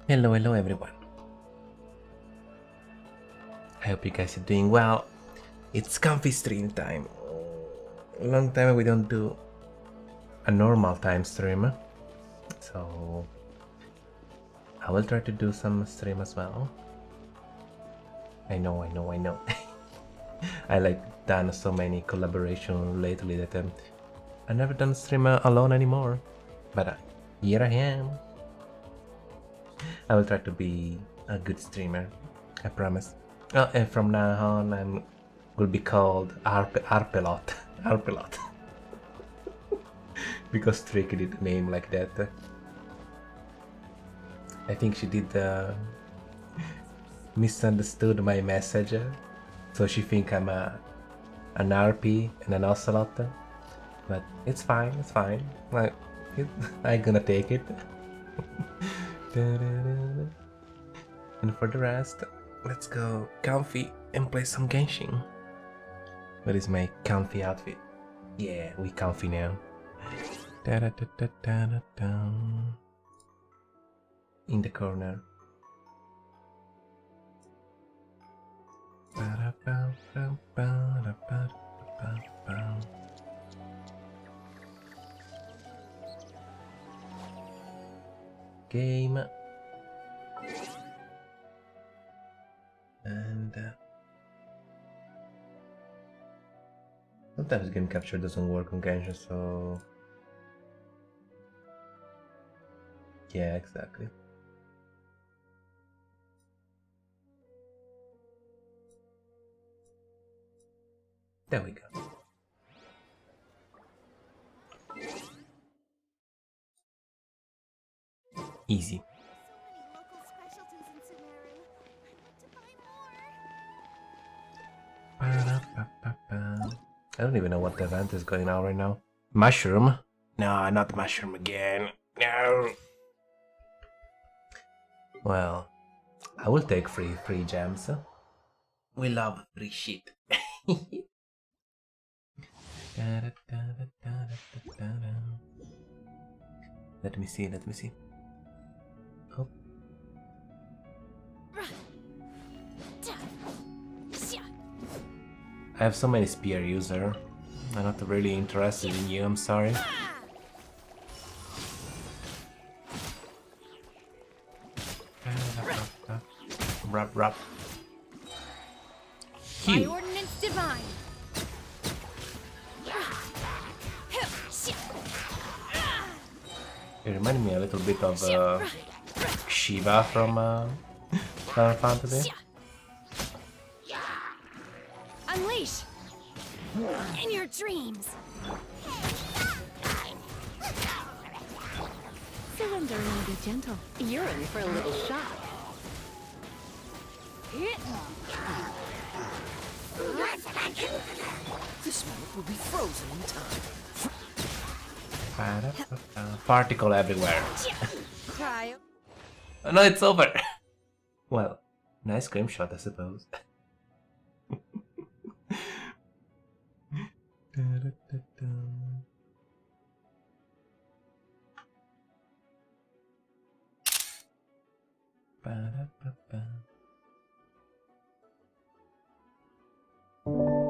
Hello everyone. I hope you guys are doing well. It's comfy stream time. Long time we don't do a normal time stream, so I will try to do some stream as well. I know. I like done so many collaboration lately that I never done stream alone anymore. But here I am. I will try to be a good streamer. I promise. And from now on, I will be called Arpelot. Arpelot. Because Tricky did name like that. I think she did misunderstood my message, so she think I'm an RP and an ocelot. But it's fine. It's fine. Like I'm gonna take it. And for the rest, let's go comfy and play some Genshin. What is my comfy outfit? Yeah, we comfy now. In the corner. Game. And sometimes game capture doesn't work on Genshin, so yeah, exactly. There we go. Easy. I don't even know what the event is going on right now. Mushroom? No, not mushroom again. No. Well, I will take free gems. We love free shit. Let me see. Oh. I have so many spear user. I'm not really interested in you, I'm sorry. Rub. By ordinance divine. It reminded me a little bit of Shiva from Final Fantasy. Unleash in your dreams. Surrender and be gentle. You're in for a little shock. This moment will be frozen in time. Particle everywhere. Cry. No, it's over. Well, nice scream shot, I suppose.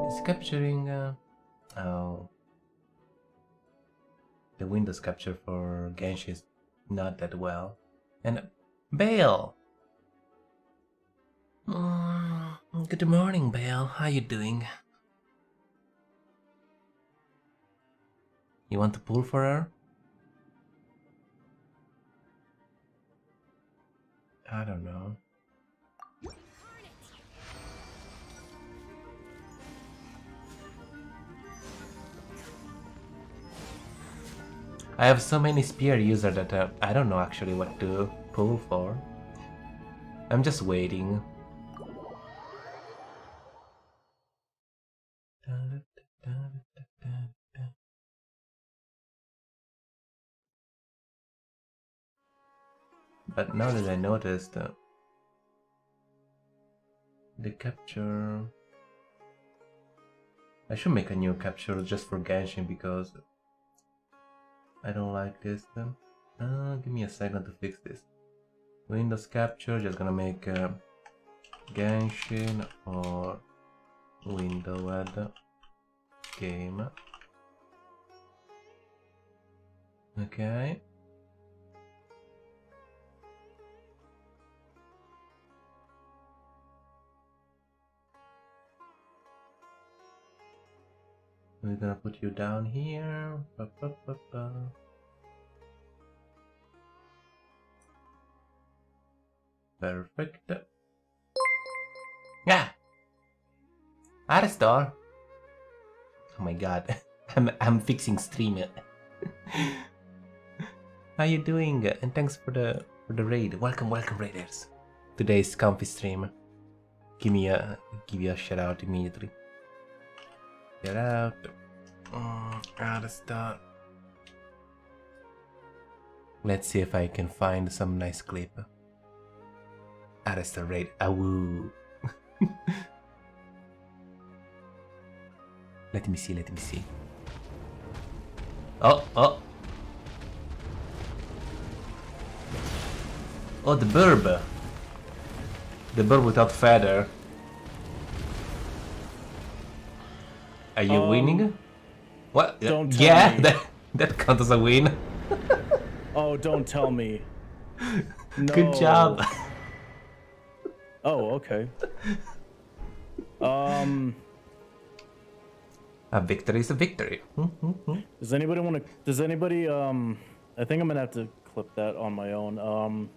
It's capturing. Oh. The Windows capture for Genshin is not that well. And Bale! Good morning, Bale. How you doing? You want to pull for her? I don't know. I have so many spear users that I don't know actually what to pull for. I'm just waiting. But now that I noticed the capture, I should make a new capture just for Genshin because I don't like this. Give me a second to fix this. Windows capture, just gonna make Genshin or window add game. Okay. We're gonna put you down here. Ba, ba, ba, ba. Perfect. Yeah. Aristar. Oh my god. I'm fixing stream. How you doing? And thanks for the raid. Welcome raiders. Today's comfy stream. Give you a shout out immediately. Get out. Aristar. Let's see if I can find some nice clip. Aristar raid. Awoo. Let me see. Oh. Oh, the burb. The bird without feather. Are you winning? What? Don't tell yeah, me. that counts as a win. Oh, don't tell me. No. Good job. Oh, okay. A victory is a victory. Does anybody want to? Does anybody? I think I'm gonna have to clip that on my own.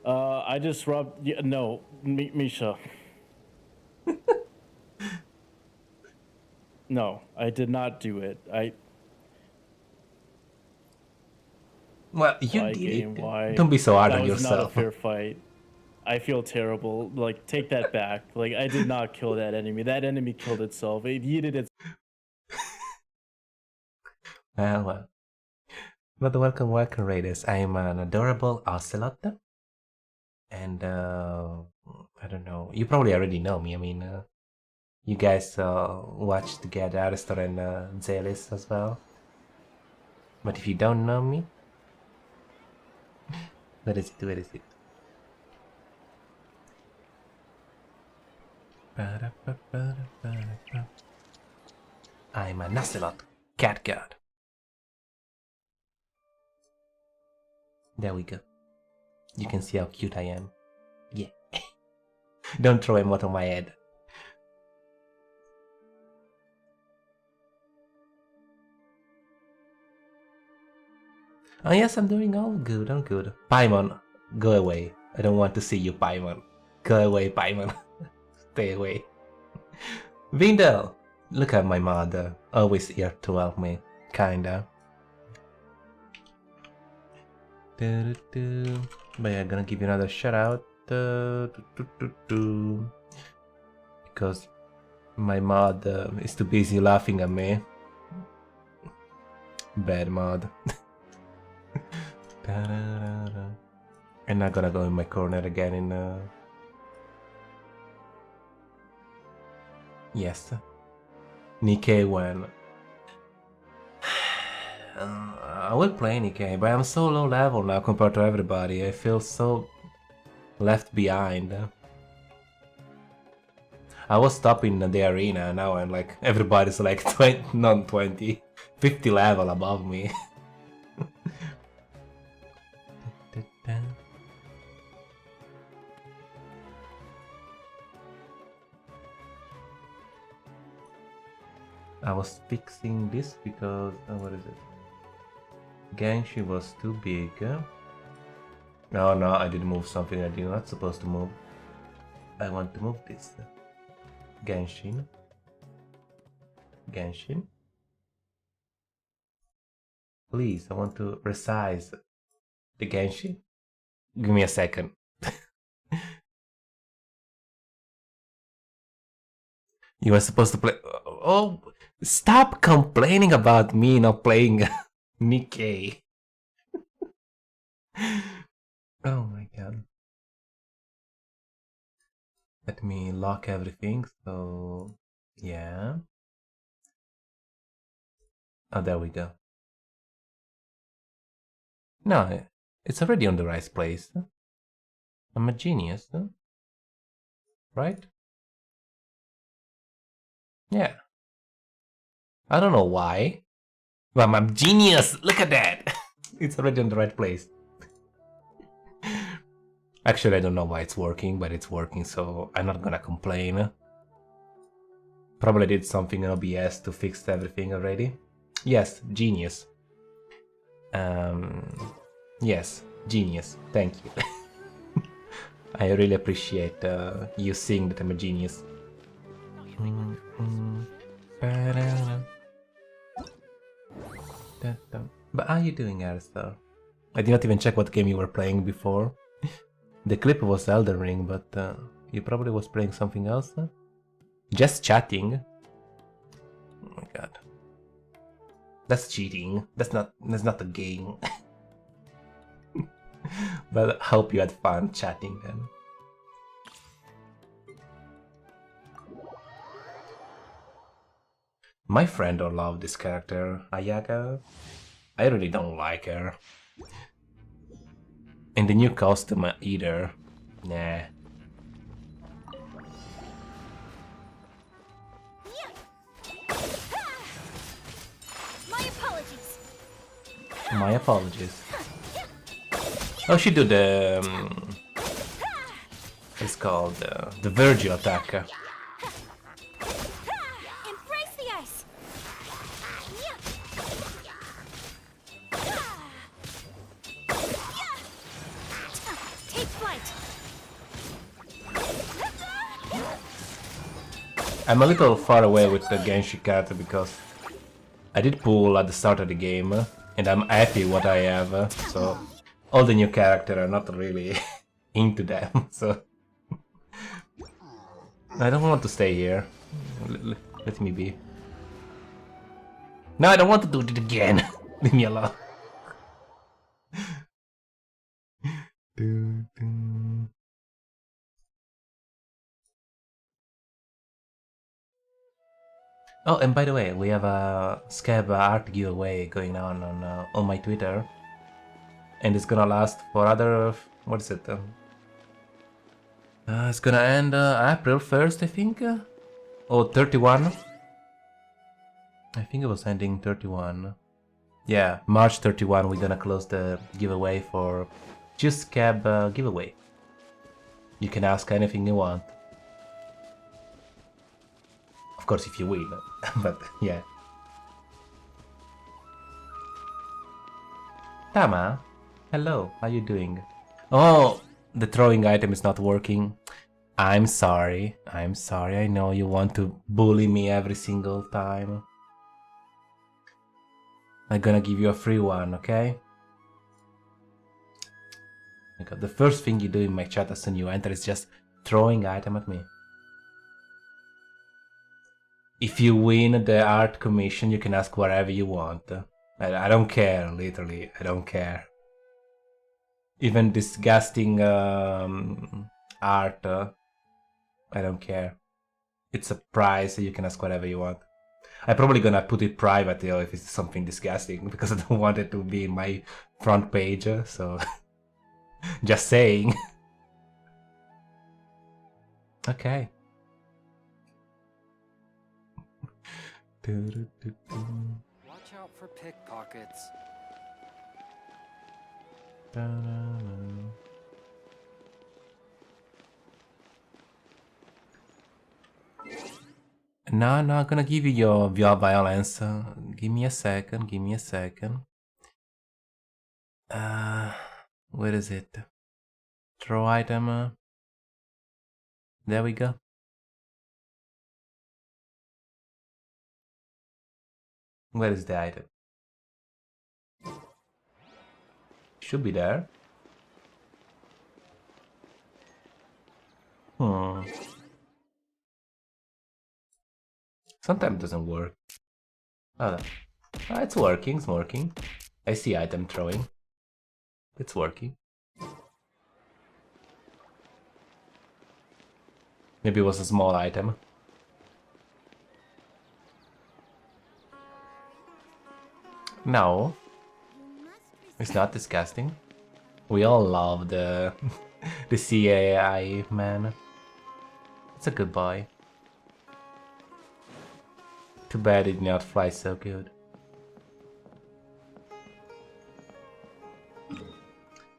I just rubbed. Yeah, no, Misha. No, I did not do it. Well, you Why did game? it. Why? Don't be so hard That on was not a yourself. fair fight. I feel terrible. Like, take that back. Like, I did not kill that enemy. That enemy killed itself. It yeeted its. Well. But welcome, Raiders. I am an adorable ocelot. And, I don't know. You probably already know me. I mean, you guys watch together Aristar and Zelis as well. But if you don't know me, where is it? I'm an ocelot, cat god. There we go. You can see how cute I am. Yeah. Don't throw him out of my head. Oh yes, I'm doing all good, I'm good. Paimon, go away. I don't want to see you, Paimon. Go away, Paimon. Stay away. Vindel! Look at my mother. Always here to help me. Kinda. But yeah, gonna give you another shout out. Because my mod is too busy laughing at me. Bad mod. I'm not gonna go in my corner again in yes. Nikkei when I will play Nikkei, but I'm so low level now compared to everybody. I feel so left behind. I was top in the arena, now I'm like, everybody's like 20, not 20, 50 level above me. I was fixing this because, what is it? Genshin was too big. No, I did move something that you're not supposed to move. I want to move this. Genshin. Please, I want to resize the Genshin. Give me a second. You were supposed to play. Oh, stop complaining about me not playing Nikkei. Oh my god. Let me lock everything, so yeah. Oh, there we go. No, it's already on the right place. I'm a genius, right? Yeah. I don't know why. But I'm a genius! Look at that! It's already on the right place. Actually, I don't know why it's working, but it's working, so I'm not gonna complain. Probably did something in OBS to fix everything already. Yes, genius. Yes, genius. Thank you. I really appreciate you seeing that I'm a genius. But how are you doing, Aristotle? I did not even check what game you were playing before. The clip was Elden Ring, but you probably was playing something else. Just chatting. Oh my god. That's cheating. That's not a game. But I hope you had fun chatting then. My friend don't love this character, Ayaka. I really don't like her. And the new costume either. Nah. My apologies. My apologies. Oh, she do the... it's called the Virgil attack. Embrace the ice. Take flight. I'm a little far away with the Genshin character because I did pull at the start of the game and I'm happy what I have, so all the new characters are not really into them, so I don't want to stay here. Let me be. No, I don't want to do it again. Leave me alone. Oh, and by the way, we have a Scab art giveaway going on my Twitter, and it's gonna last for other, what is it? It's gonna end April 1st, I think, or 31. I think it was ending 31. Yeah, March 31. We're gonna close the giveaway for just Scab giveaway. You can ask anything you want. Of course, if you win, but yeah. Tama, hello, how you doing? Oh, the throwing item is not working. I'm sorry, I know you want to bully me every single time. I'm gonna give you a free one, okay? Because the first thing you do in my chat as soon as you enter is just throwing item at me. If you win the art commission, you can ask whatever you want. I don't care, literally, I don't care. Even disgusting art, I don't care. It's a prize, so you can ask whatever you want. I'm probably gonna put it private if it's something disgusting, because I don't want it to be in my front page, so... just saying. Okay. Watch out for pickpockets. No, I'm not gonna give you your violence. Give me a second, give me a second. Where is it? Throw item. There we go. Where is the item? Should be there. Sometimes it doesn't work. Oh, it's working, it's working. I see item throwing. It's working. Maybe it was a small item. No. You must It's not disgusting. We all love the the CAI man. It's a good boy. Too bad it did not fly so good.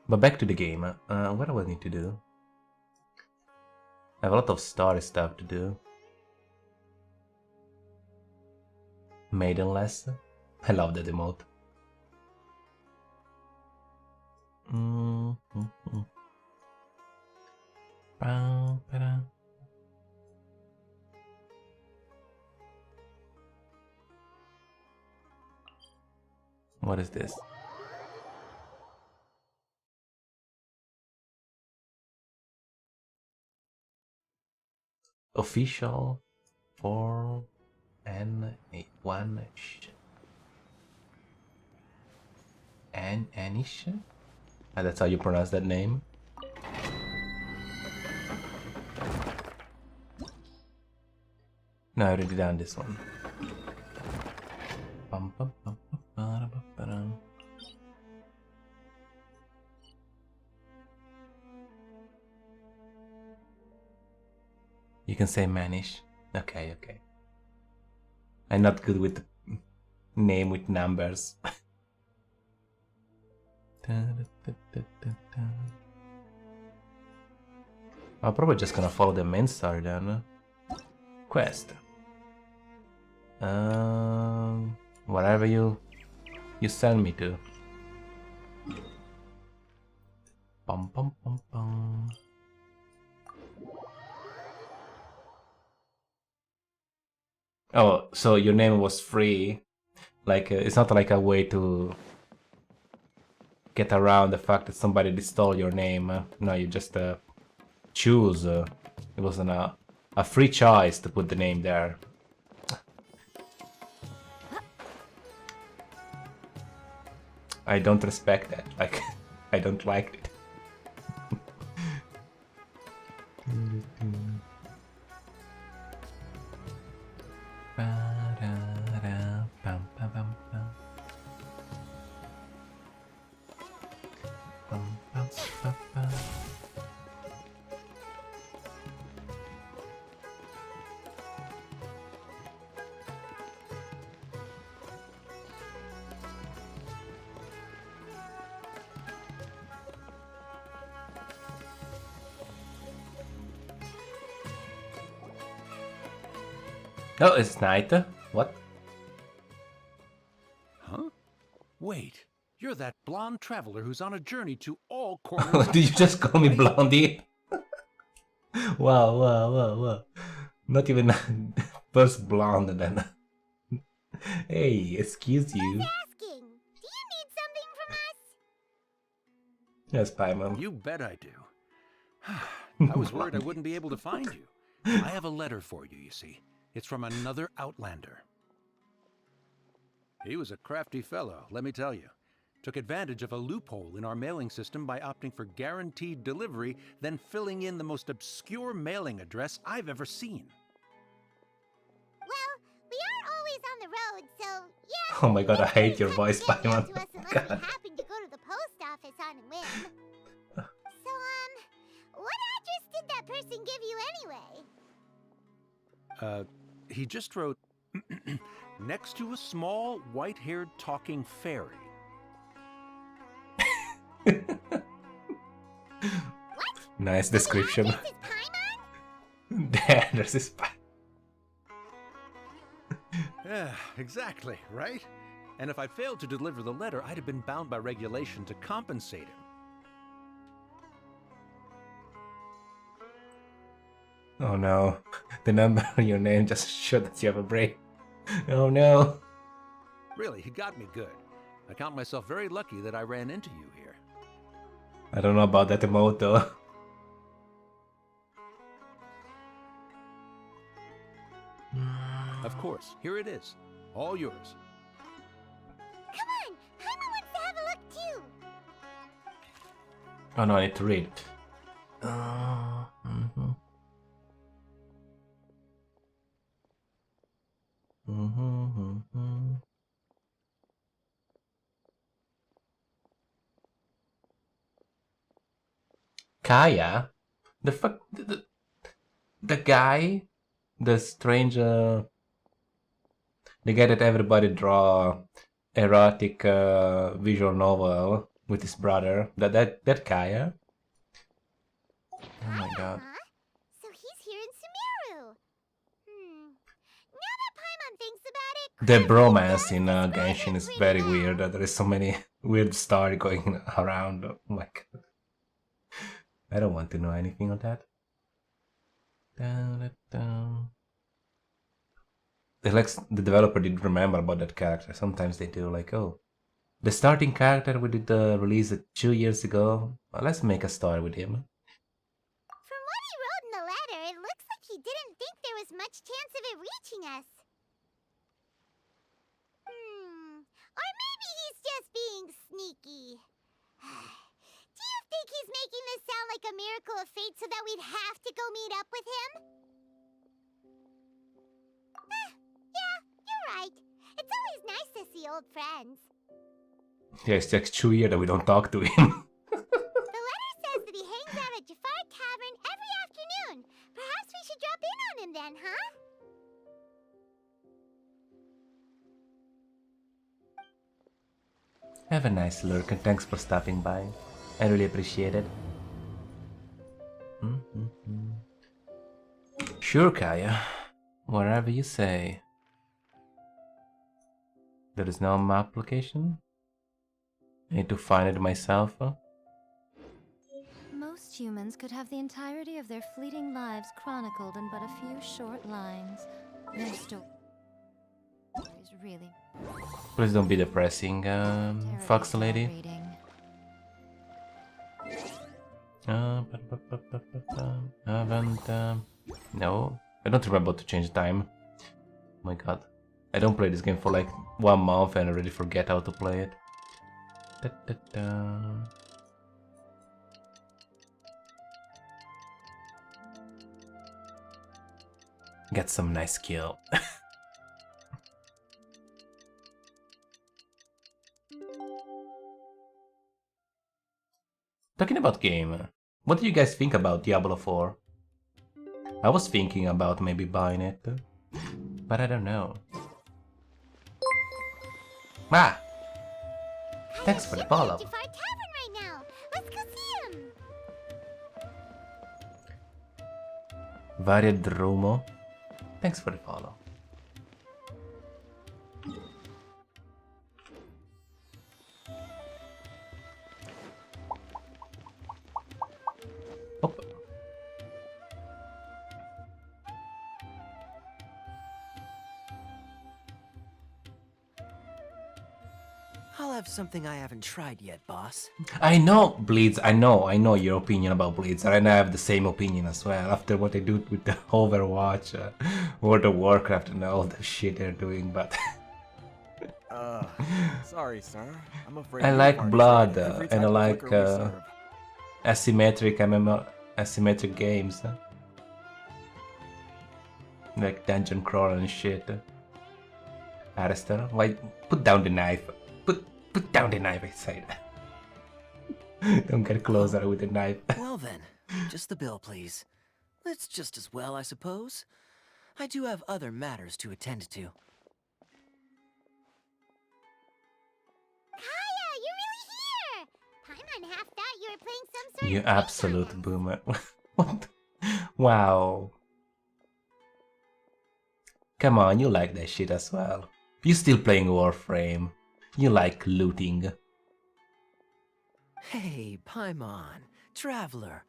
But back to the game. What do I need to do? I have a lot of story stuff to do. Maidenless. I love that emote. What is this? Official for N1 Anish? That's how you pronounce that name. No, I already done this one. You can say Manish. Okay, okay. I'm not good with the name with numbers. I'm probably just gonna follow the main story then. Quest. Whatever you send me to. Pum pum pum pum. Oh, so your name was free. Like it's not like a way to get around the fact that somebody stole your name. No, you just choose. It wasn't a free choice to put the name there. I don't respect that. Like, I don't like it. Oh, it's night. What? Huh? Wait, you're that blonde traveler who's on a journey to all corners. Did you just call me Blondie? Wow, wow, wow, wow. Not even first blonde then. Hey, excuse you. Asking, do you need something from us? Yes, Paimon. You bet I do. I was worried I wouldn't be able to find you. I have a letter for you, you see. It's from another Outlander. He was a crafty fellow, let me tell you. Took advantage of a loophole in our mailing system by opting for guaranteed delivery, then filling in the most obscure mailing address I've ever seen. Well, we aren't always on the road, so yeah. Oh my god, I hate your it's voice, tough to get Paimon. mail to us unless we God. happen to go to the post office on a whim. So, what address did that person give you anyway? He just wrote, next to a small, white-haired talking fairy. What? Nice description. This is Paimon? There, there's this. Yeah, exactly, right? And if I failed to deliver the letter, I'd have been bound by regulation to compensate him. Oh no, the number on your name just showed that you have a brain. Oh no. Really, he got me good. I count myself very lucky that I ran into you here. I don't know about that emote though. Of course, here it is. All yours. Come on, Paimon wants to have a look too. Oh no, I need to read. Mhm. Mhm, mhm. Kaya? The fuck? The guy? The strange, the guy that everybody draw erotic visual novel with his brother. That Kaya? Oh my god. Huh? So he's here in Sumeru. Now that Paimon thinks about it, The Crab bromance does in describe Genshin it is pretty very well. weird. There is so many weird story going around. Oh my god. I don't want to know anything of that. It's like the developer didn't remember about that character. Sometimes they do, like, oh, the starting character we did release 2 years ago. Well, let's make a story with him. From what he wrote in the letter, it looks like he didn't think there was much chance of it reaching us. Or maybe he's just being sneaky. Do you think he's making this sound like a miracle of fate so that we'd have to go meet up with him? Yeah, you're right. It's always nice to see old friends. Yeah, it's like 2 years that we don't talk to him. The letter says that he hangs out at Jafar Tavern every afternoon. Perhaps we should drop in on him then, huh? Have a nice lurk and thanks for stopping by. I really appreciate it. Sure, Kaya. Whatever you say. There is no map location? I need to find it myself. Most humans could have the entirety of their fleeting lives chronicled in but a few short lines. Their stories really Please don't be depressing, Fox terribly Lady. reading. Haven't, no, I don't remember to change time. Oh my god. I don't play this game for like 1 month and I already forget how to play it. Get some nice kill. Talking about game, what do you guys think about Diablo 4? I was thinking about maybe buying it, but I don't know. Ah! Thanks for the follow. Jafar Tavern right now. Let's go see him. Variedrumo. Thanks for the follow. Hop. I'll have something I haven't tried yet, boss. I know, Bleeds, I know your opinion about Bleeds, and I have the same opinion as well, after what they do with the Overwatch, World of Warcraft and all the shit they're doing, but... Sorry, sir. I'm afraid I we like aren't Blood, serving every and I type of like liquor we serve. asymmetric MMO, asymmetric games. Like Dungeon Crawl and shit. Alistair, why, put down the knife. Put down the knife, I said. Don't get closer with the knife. Well then, just the bill, please. That's just as well, I suppose. I do have other matters to attend to. Kaya, you're really here! Paimon half thought you were playing some sort You of game absolute on us. boomer. What? Wow. Come on, you like that shit as well. You still playing Warframe. You like looting. Hey, Paimon, traveler.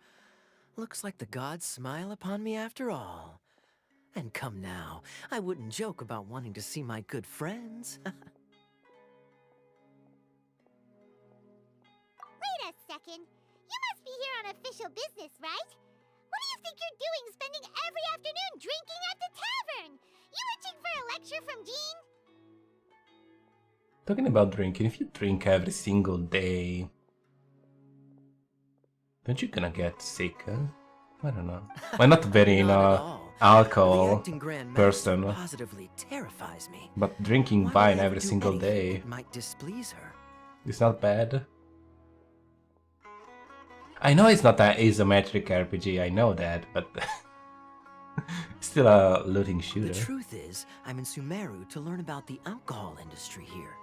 Looks like the gods smile upon me after all. And come now, I wouldn't joke about wanting to see my good friends. Wait a second. You must be here on official business, right? What do you think you're doing spending every afternoon drinking at the tavern? You itching for a lecture from Jean? Talking about drinking, if you drink every single day, don't you gonna get sick? Huh? I don't know. I'm not very, Not at all. The alcohol acting Grand person, Master positively terrifies me. but drinking Why would wine I every ever do single anything day that might displease her. is not bad. I know it's not an isometric RPG, I know that, but still a looting The shooter. truth is, I'm in Sumeru to learn about the alcohol industry here.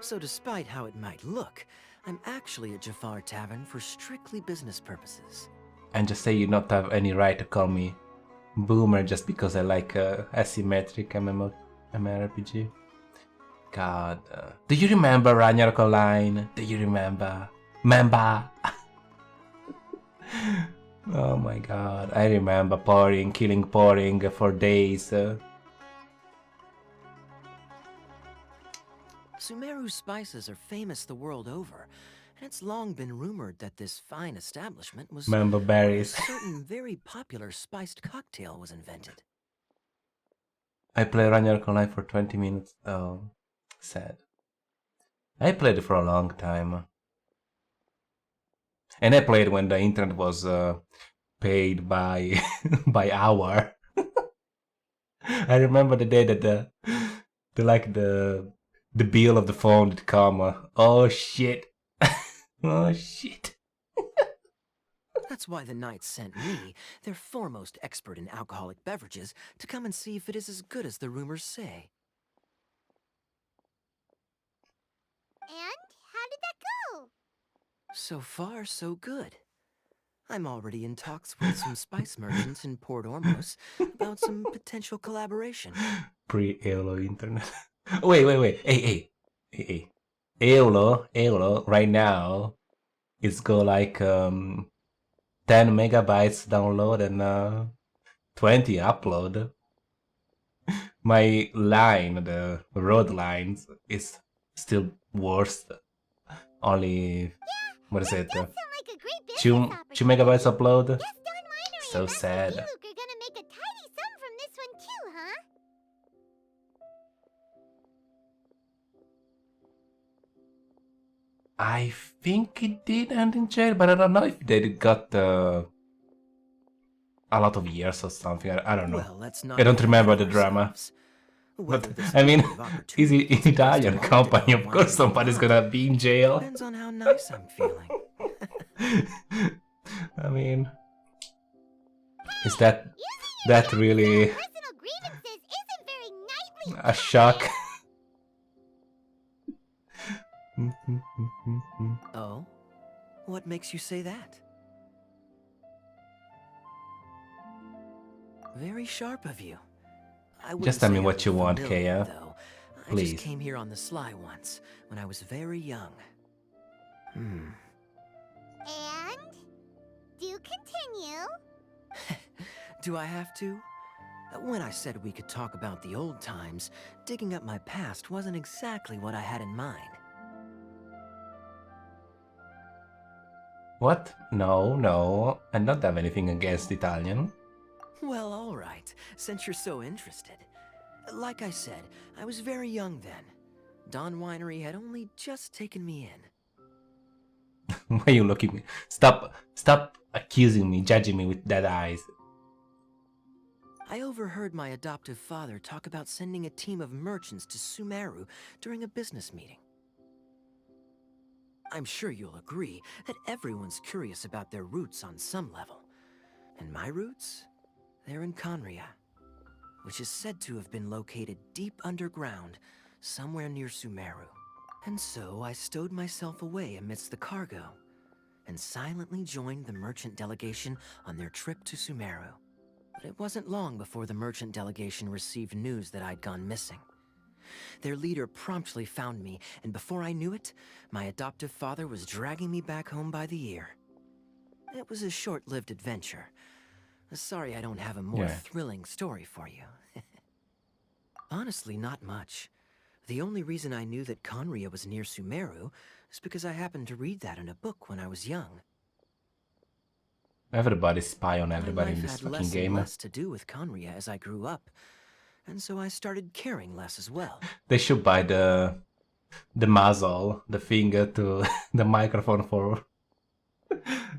So despite how it might look, I'm actually at Jafar Tavern for strictly business purposes. And just say you not have any right to call me boomer just because I like asymmetric MMORPG. God, do you remember Ragnarok Online? Do you remember? Member? Oh my god, I remember killing pouring for days. Sumeru spices are famous the world over, and it's long been rumored that this fine establishment was Member where a berries. certain very popular spiced cocktail was invented. I played Ragnarok Online for 20 minutes. Oh, sad. I played it for a long time. And I played when the internet was paid by by hour. I remember the day that the bill of the phone would come. Oh shit! Oh shit! That's why the Knights sent me, their foremost expert in alcoholic beverages, to come and see if it is as good as the rumors say. And how did that go? So far, so good. I'm already in talks with some spice merchants in Port Ormos about some potential collaboration. Pre-EOLO internet. Wait. Hey. EOLO right now, it's go like 10 megabytes download and 20 upload. My line, the road lines, is still worse. Only, what is it? Sound like a great business 2 opportunity. megabytes upload. Guess Don Winery So and Master sad. Luke are gonna make a tidy sum from this one too, huh? I think it did end in jail, but I don't know if they got a lot of years or something. I don't know. Well, let's not I don't get remember ahead the of drama. ourselves. Whether But this I mean, window of it's opportunity an is Italian close to company. Don Of course, Winery or somebody's not gonna be in jail. depends on how nice I'm feeling. I mean, is that really Personal grievances isn't very knightly. a shock? Oh? What makes you say that? Very sharp of you. I wouldn't Just tell say me I'm what you want, familiar, Kea. though. I Please. just came here on the sly once, when I was very young. And do continue. Do I have to? When I said we could talk about the old times, digging up my past wasn't exactly what I had in mind. What? No. I don't have anything against Italian. Well, all right, since you're so interested. Like I said, I was very young then. Don Winery had only just taken me in. Why are you looking at me? Stop accusing me, judging me with dead eyes. I overheard my adoptive father talk about sending a team of merchants to Sumeru during a business meeting. I'm sure you'll agree that everyone's curious about their roots on some level. And my roots? They're in Conria, which is said to have been located deep underground, somewhere near Sumeru. And so I stowed myself away amidst the cargo, and silently joined the merchant delegation on their trip to Sumeru. But it wasn't long before the merchant delegation received news that I'd gone missing. Their leader promptly found me, and before I knew it, my adoptive father was dragging me back home by the ear. It was a short-lived adventure. Sorry I don't have a more thrilling story for you. Honestly, not much. The only reason I knew that Conria was near Sumeru is because I happened to read that in a book when I was young. Everybody spy on everybody My in life this had fucking less game. and less to do with Conria as I grew up, and so I started caring less as well. They should buy the muzzle, the finger to the microphone for.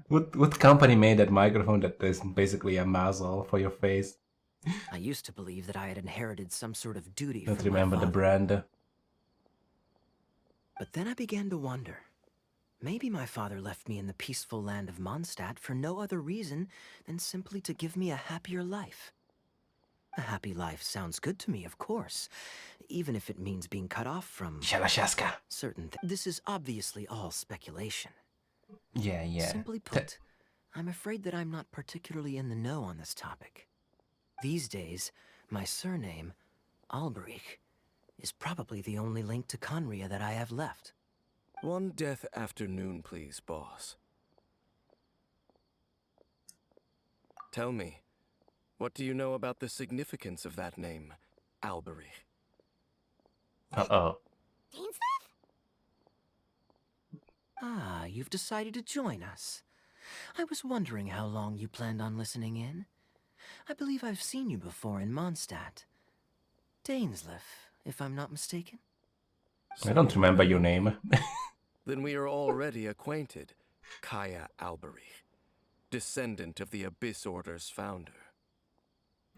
What company made that microphone that is basically a muzzle for your face? I used to believe that I had inherited some sort of duty Don't from my remember the father. brand. But then I began to wonder, Maybe my father left me in the peaceful land of Mondstadt for no other reason than simply to give me a happier life. A happy life sounds good to me, of course, even if it means being cut off from Shalashaska. certain things. This is obviously all speculation. Yeah, yeah. Simply put, I'm afraid that I'm not particularly in the know on this topic. These days, my surname, Alberich, is probably the only link to Conria that I have left. One death afternoon, please, boss. Tell me, what do you know about the significance of that name, Alberich? Uh-oh. Dainsleif? Ah, you've decided to join us. I was wondering how long you planned on listening in. I believe I've seen you before in Mondstadt. Dainsleif, if I'm not mistaken. I don't remember your name. Then we are already acquainted. Kaya Alberich, descendant of the Abyss Order's founder.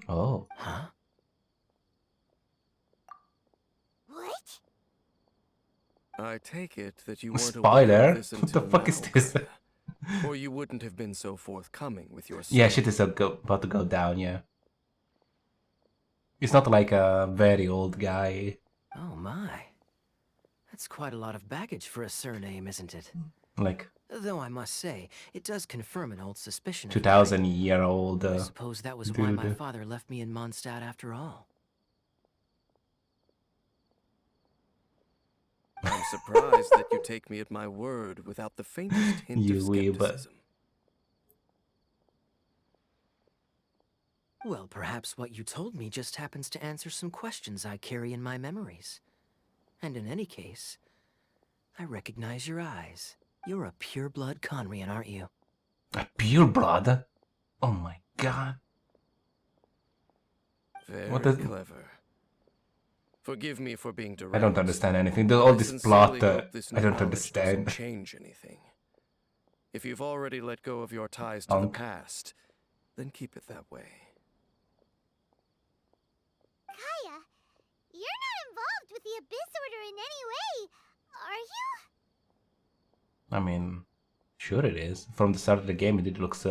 Oh. Huh? What? I take it that you weren't aware Spoiler? of this What the until fuck now, is this? Kaya. Or you wouldn't have been so forthcoming with your Yeah, story. shit is about to go down, yeah. He's not like a very old guy. Oh my. That's quite a lot of baggage for a surname, isn't it? Like Though I must say, it does confirm an old suspicion of 2000-year-old mine. I suppose that was why my dude. father left me in Mondstadt after all. I'm surprised that you take me at my word without the faintest hint You of weeb. skepticism. Well, perhaps what you told me just happens to answer some questions I carry in my memories. And in any case, I recognize your eyes. You're a pure-blood Conrian, aren't you? A pure blood? Oh my god. Very What does- clever. Forgive me for being direct. I don't understand anything. All I this sincerely plot, hope this I new don't knowledge understand. doesn't change anything. If you've already let go of your ties to the Punk. past, then keep it that way. Kaya, you're not involved with the Abyss Order in any way, are you? I mean, sure it is. From the start of the game, it looks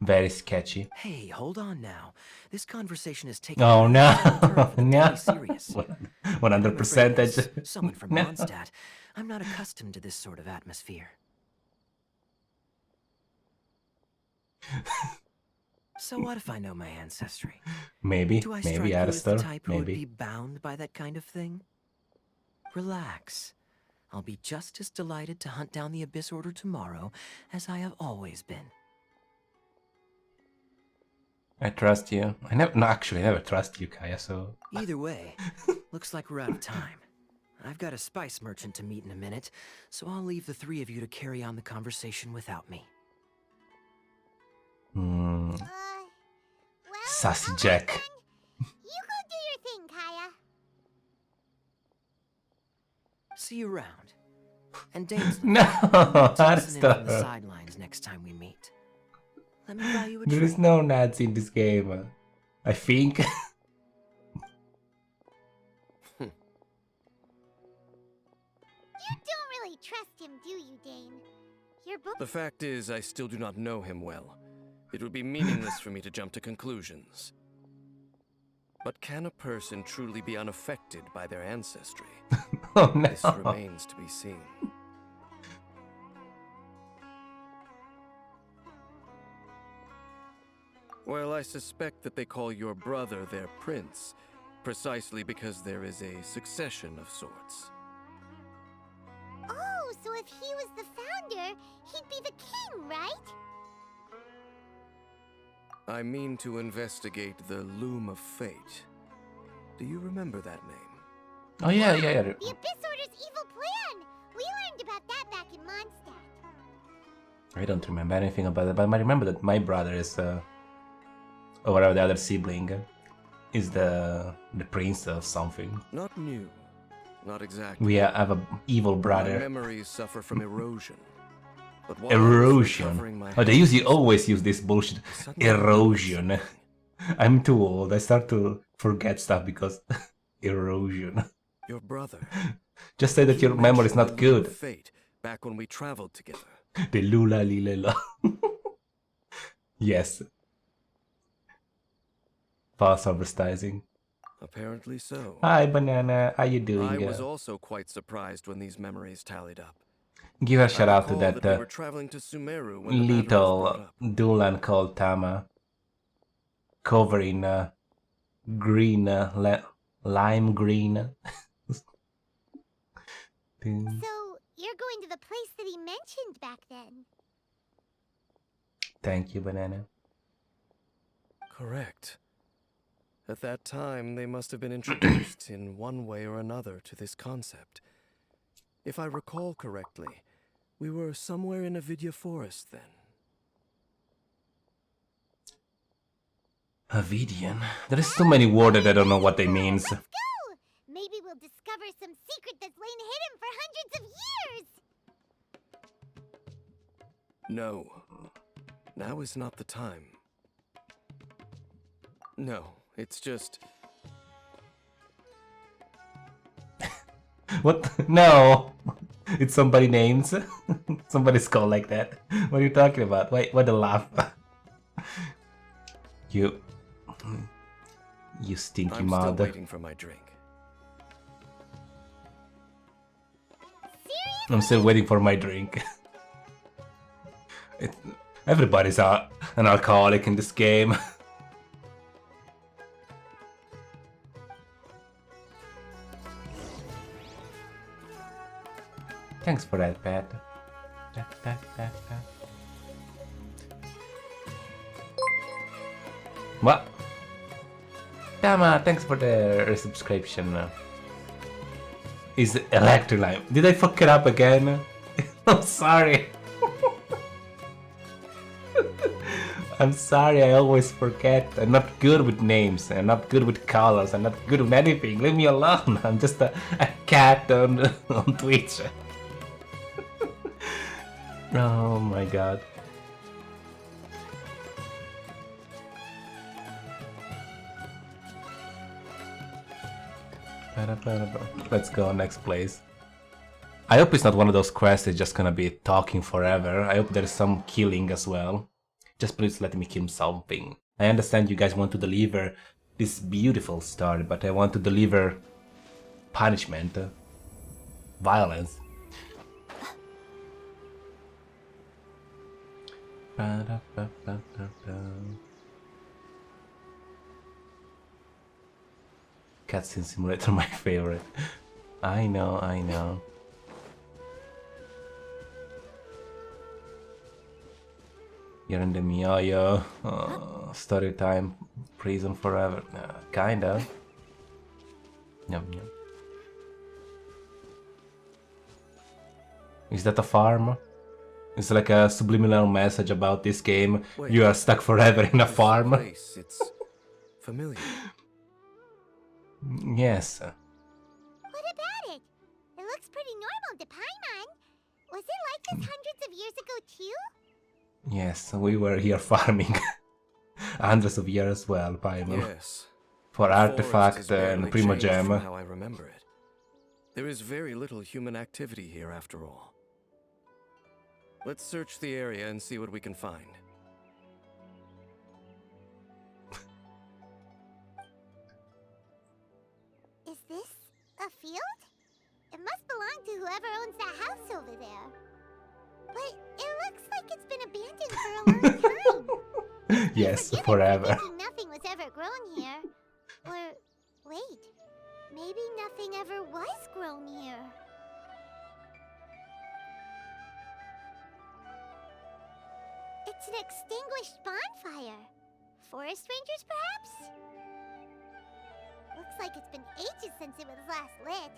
very sketchy. Hey, hold on now. This conversation is taking Oh a no, sudden turn for the no, deadly serious. 100%. As someone from No. Mondstadt, I'm not accustomed to this sort of atmosphere. So what if I know my ancestry? Maybe, Do I strike maybe you as the Alistair, type who would be maybe. bound by that kind of thing? Relax. I'll be just as delighted to hunt down the Abyss Order tomorrow as I have always been. I trust you. I never, no, actually, I never trust you, Kaya. So Either way, looks like we're out of time. I've got a spice merchant to meet in a minute, so I'll leave the three of you to carry on the conversation without me. Well, Sassy alright Jack. then. You go do your thing, Kaya. See you around. And Dane's No, listen in from the Alistair. sidelines next time we meet. Let me buy you a There drink. is no Nazi in this game. I think. You don't really trust him, do you, Dane? Your book. The fact is, I still do not know him well. It would be meaningless for me to jump to conclusions. But can a person truly be unaffected by their ancestry? Oh no. This remains to be seen. Well, I suspect that they call your brother their prince, precisely because there is a succession of sorts. Oh, so if he was the founder, he'd be the king, right? I mean to investigate the Loom of Fate. Do you remember that name? Oh yeah. The Abyss Order's evil plan! We learned about that back in Mondstadt. I don't remember anything about it, but I remember that my brother is, or whatever the other sibling, is the prince of something. Not new. Not exactly. We have a evil My brother. memories suffer from erosion. But while I was Erosion. recovering my Oh, they always use this bullshit. I suddenly remembered Erosion. something. I'm too old. I start to forget stuff because erosion. Your brother. Just say that He your memory is mentioned not the Loom of good. Fate back when we traveled together. The Lula Lilela. Yes. False advertising. Apparently so. Hi, Banana. How you doing? I was also quite surprised when these memories tallied up. Give a shout I out to recall that we were traveling to Sumeru when the matter was brought little up. Dulan called Tama, covered in green, lime green. So, you're going to the place that he mentioned back then? Thank you, Banana. Correct. At that time, they must have been introduced in one way or another to this concept. If I recall correctly, we were somewhere in Avidya Forest then. Avidian? There is too many words that I don't know what they means. Let's go! Maybe we'll discover some secret that's lain hidden for hundreds of years! No. Now is not the time. No, it's just... What? No! It's somebody names. Somebody's called like that. What are you talking about? Why the laugh? You stinky I'm still mother. waiting for my drink. I'm still waiting for my drink. Everybody's an alcoholic in this game. Thanks for that, Pat. What? Tama, thanks for the subscription. Is Electrolyme. Did I fuck it up again? I'm sorry. I'm sorry, I always forget. I'm not good with names. I'm not good with colors. I'm not good with anything. Leave me alone. I'm just a cat on Twitch. Oh my god. Let's go next place. I hope it's not one of those quests that's just gonna be talking forever. I hope there's some killing as well. Just please let me kill something. I understand you guys want to deliver this beautiful story, but I want to deliver punishment, violence. Cutscene simulator, my favorite. I know, I know. You're in the Miyayo. Story time, prison forever. Kinda. Yum, yum. Is that a farm? It's like a subliminal message about this game. Wait, you are stuck forever in a this farm. place, it's familiar. Yes. What about it? It looks pretty normal to Paimon. Was it like this hundreds of years ago too? Yes, we were here farming hundreds of years as well, Paimon. Yes. For The artifact forest has and barely Primo changed from Gem. how I remember it. There is very little human activity here after all. Let's search the area and see what we can find. Is this a field? It must belong to whoever owns that house over there. But it looks like it's been abandoned for a long time. Yes, Forgive me for forever. thinking nothing was ever grown here. Or, wait, maybe nothing ever was grown here. It's an extinguished bonfire. Forest rangers, perhaps? Looks like it's been ages since it was last lit.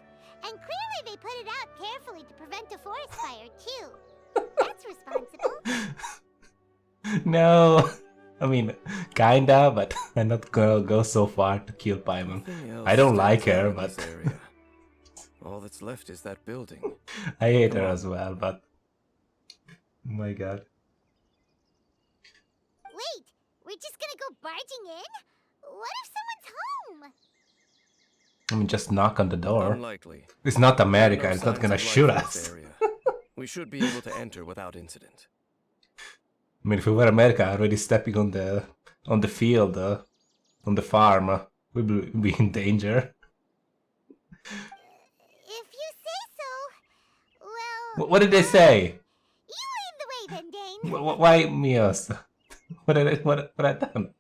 And clearly they put it out carefully to prevent a forest fire, too. That's responsible. No. I mean, kinda, but I'm not gonna go so far to kill Paimon. I don't like her, but all that's left is that building. I hate her as well, but oh my god. Wait, we're just gonna go barging in? What if someone's home? I mean, just knock on the door. Unlikely. It's not America, No it's not signs gonna of life shoot in this us. area. We should be able to enter without incident. I mean, if we were America, already stepping on the field, on the farm, we'd be in danger. If you say so. Well... What did they say? You lead the way then, Dane. Why Mihos? What I done?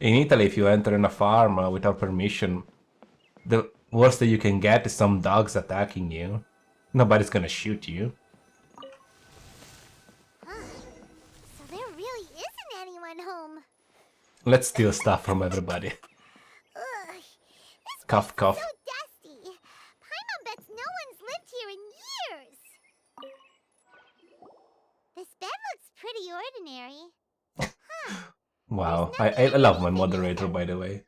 In Italy, if you enter in a farm without permission, the worst that you can get is some dogs attacking you. Nobody's gonna shoot you. Huh. So there really isn't anyone home. Let's steal stuff from everybody. Ugh. This Cough, place cough. is so dusty. Paimon bets no one's lived here in years. This bed looks pretty ordinary. Huh. Wow, I love my moderator, by the way.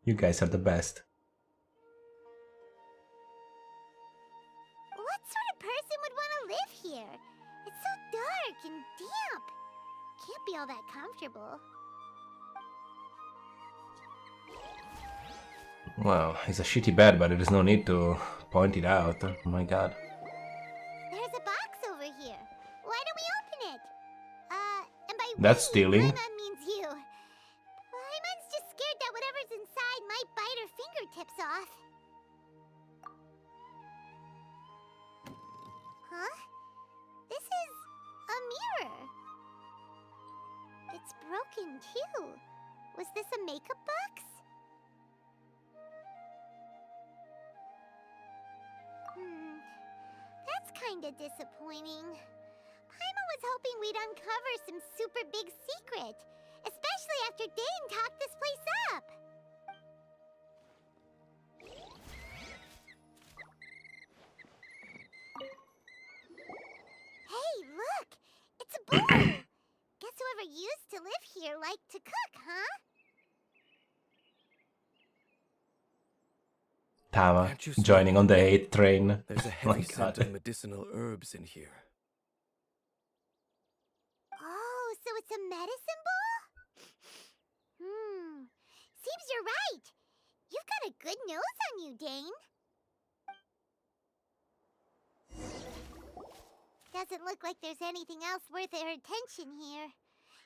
You guys are the best. What sort of person would want to live here? It's so dark and damp. Can't be all that comfortable. Well, it's a shitty bed, but there is no need to point it out. Oh my god. There's a box over here. Why don't we open it? And by That's we, stealing. Paimon means you. Paimon's just scared that whatever's inside might bite her fingertips off. Huh? This is a mirror. It's broken too. Was this a makeup box? That's kinda disappointing. Paimon was hoping we'd uncover some super big secret, especially after Dane talked this place up. Hey, look! It's a bowl! Guess whoever used to live here liked to cook, huh? Tama Can't you smell joining it? on the hate train. There's a Oh my heavy scent god. of medicinal herbs in here. Oh, so it's a medicine bowl? Seems you're right. You've got a good nose on you, Dane. Doesn't look like there's anything else worth our attention here.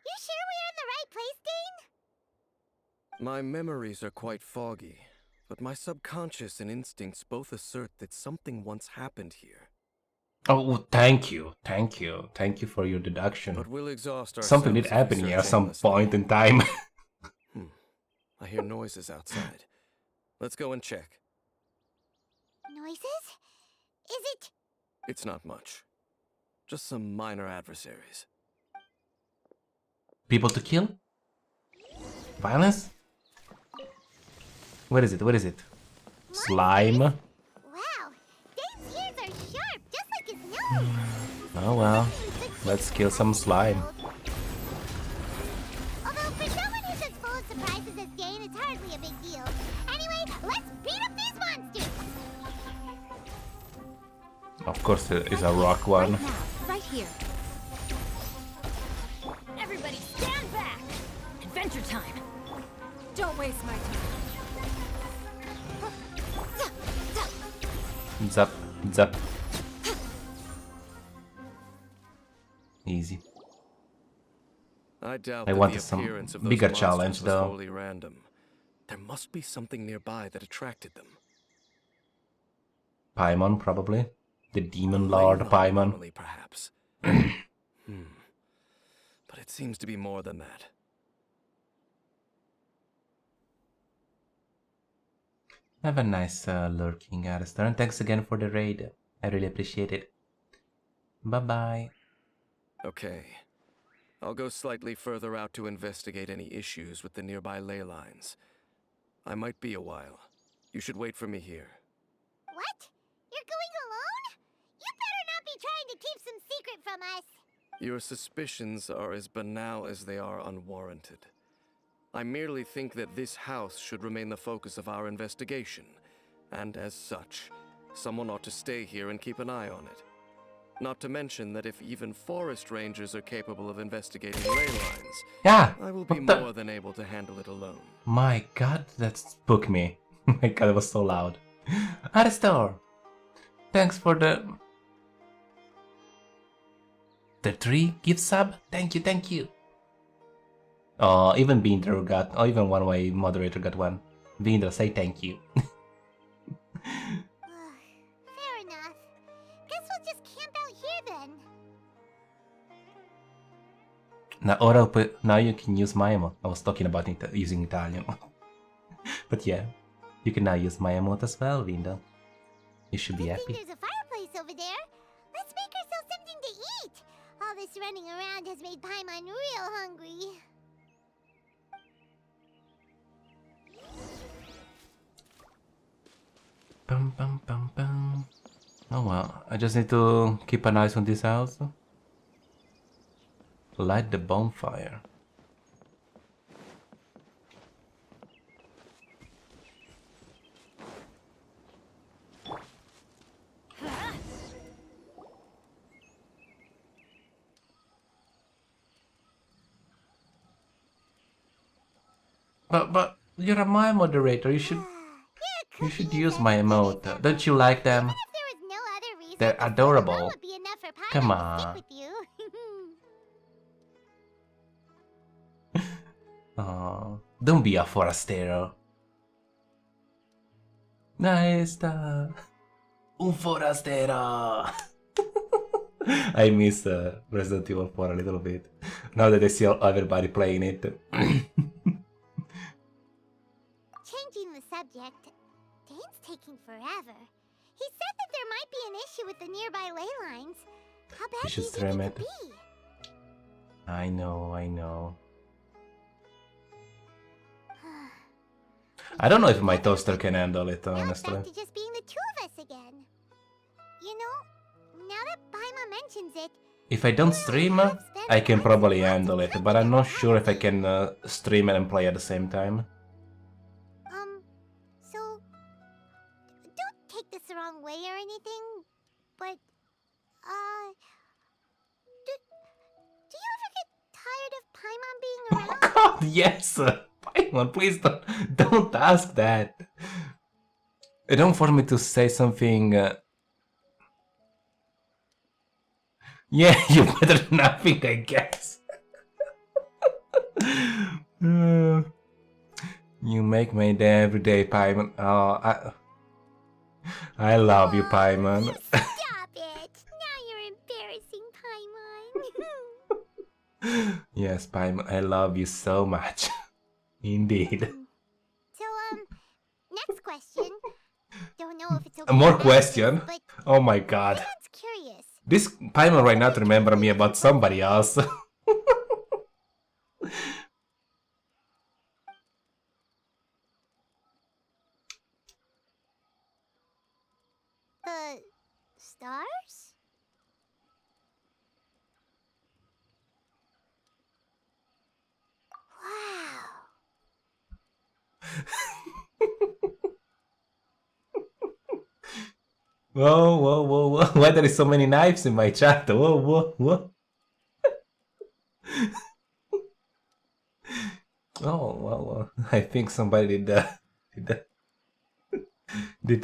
You sure we're in the right place, Dane? My memories are quite foggy, but my subconscious and instincts both assert that something once happened here. Oh, thank you. Thank you. Thank you for your deduction. But we'll exhaust ourselves. Something did if we happen here at search some endlessly. point in time. I hear noises outside. Let's go and check. Noises? Is it... It's not much. Just some minor adversaries. People to kill? Violence? What is it? What is it? Slime? Wow, Dane's ears are sharp, just like his nose. Oh well. Let's kill some slime. Although for someone who's as full of surprises as Dane, it's hardly a big deal. Anyway, let's beat up these monsters. Of course, it is a rock one. Right now, right here. Everybody stand back! Adventure time! Don't waste my time. Zap, zap. Easy. I doubt I that wanted the some appearance of those bigger monsters challenge, was though. wholly random. There must be something nearby that attracted them. Paimon, probably. The Demon Lord Paimon. Anomaly, perhaps. But it seems to be more than that. Have a nice lurking, Alistair. And thanks again for the raid. I really appreciate it. Bye-bye. Okay. I'll go slightly further out to investigate any issues with the nearby ley lines. I might be a while. You should wait for me here. What? You're going alone? You better not be trying to keep some secret from us. Your suspicions are as banal as they are unwarranted. I merely think that this house should remain the focus of our investigation, and as such, someone ought to stay here and keep an eye on it. Not to mention that if even forest rangers are capable of investigating ley lines, Yeah! I will be What the- more than able to handle it alone. My god, that spooked me. My god, it was so loud. Aristor! Thanks for the 3 gift sub? Thank you, thank you. Oh, even Binder got, or even one way moderator got one. Binder, say thank you. Fair enough. Guess we'll just camp out here then. Now you can use my emote. I was talking about using Italian. But yeah, you can now use my emote as well, Binder. You should be Good happy. thing there's a fireplace over there. Let's make ourselves something to eat. All this running around has made Paimon real hungry. Bum, bum, bum, bum. Oh well, I just need to keep an eye on this house. Light the bonfire. But you're my moderator. You should use my emote. Don't you like them? If there was no other reason, They're just adorable. that would be enough for Paimon Come to on. stick with you. Oh, don't be a forastero. Nice da. Un forastero. I miss Resident Evil 4 a little bit. Now that I see everybody playing it. Changing the subject, Dane's taking forever. He said that there might be an issue with the nearby ley lines. How bad do should you think stream it could it. be? I know. I don't know if my toaster can handle it, Now it's honestly. back to just being the two of us again. You know, now that Paimon mentions it, If I don't stream, I can probably handle it, but I'm not sure if I can stream and play at the same time. so don't take this the wrong way or anything, but do you ever get tired of Paimon being Oh around? god, yes! Paimon, please don't ask that. Don't force me to say something. Yeah, you better nothing, I guess. You make my day every day, Paimon. Oh, I love you, Paimon. Stop it! Now you're embarrassing, Paimon. Yes, Paimon, I love you so much. Indeed. So, next question. Don't know if it's okay. More to ask question? this, but Oh my god. Paimon's curious. This Paimon right now to remember me about somebody else. Stars? Wow. Whoa. Why there is so many knives in my chat? Whoa. Oh, well. I think somebody did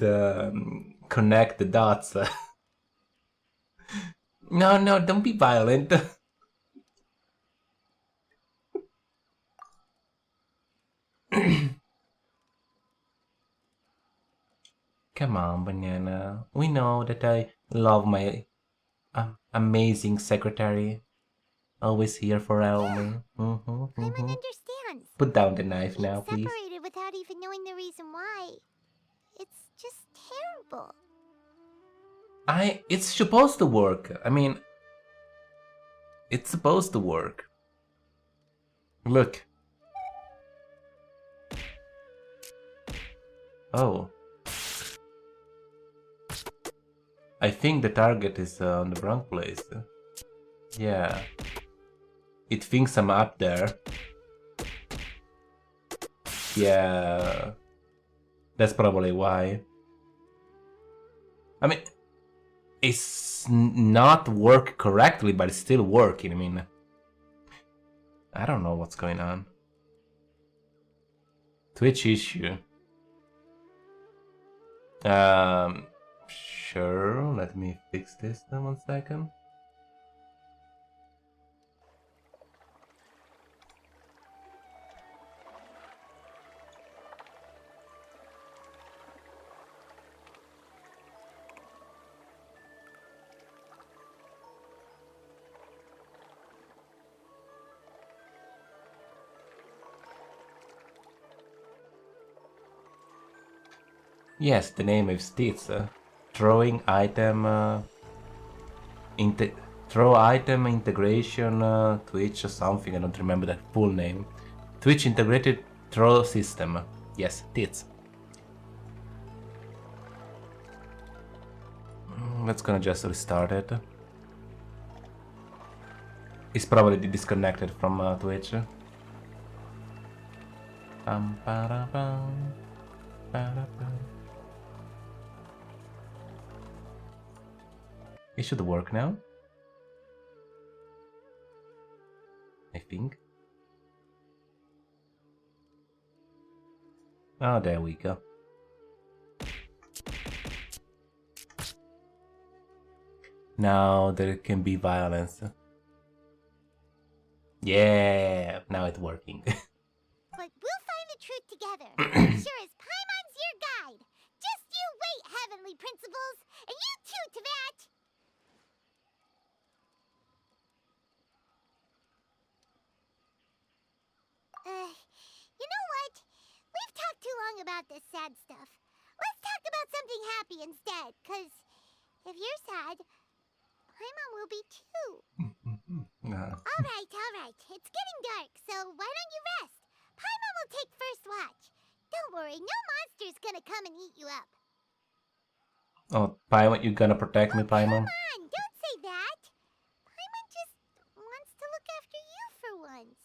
connect the dots. No, don't be violent. Come on, Banana. We know that I love my amazing secretary. Always here for Elmi. Paimon understands. Put down the knife Being now, please. separated without even knowing the reason why. It's just terrible. It's supposed to work. I mean, it's supposed to work. Look. Oh. I think the target is on the wrong place. Yeah. It thinks I'm up there. Yeah. That's probably why. I mean, it's not work correctly, but it's still working. I mean, I don't know what's going on. Twitch issue. Sure, let me fix this in 1 second. Yes, the name is Stitz. Throwing item throw item integration Twitch or something. I don't remember the full name. Twitch integrated throw system. Yes, Tits. Let's gonna just restart it. It's probably disconnected from Twitch. It should work now. I think. Oh, there we go. Now there can be violence. Yeah, now it's working. But we'll find the truth together. Sure as Paimon's your guide. Just you wait, Heavenly Principles, and you too, Teyvat. You know what? We've talked too long about this sad stuff. Let's talk about something happy instead, 'cause if you're sad, Paimon will be too. Alright. It's getting dark, so why don't you rest? Paimon will take first watch. Don't worry, no monster's gonna come and eat you up. Oh, Paimon, you gonna protect me, Paimon? Come on, don't say that. Paimon just wants to look after you for once.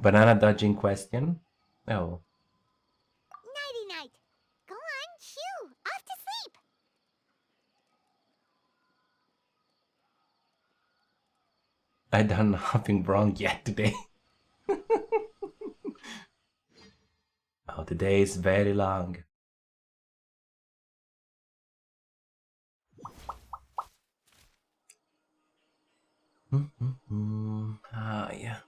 Banana dodging question? Oh. Nighty-night. Go on, shoo. Off to sleep. I done nothing wrong yet today. Oh, the day is very long. Yeah.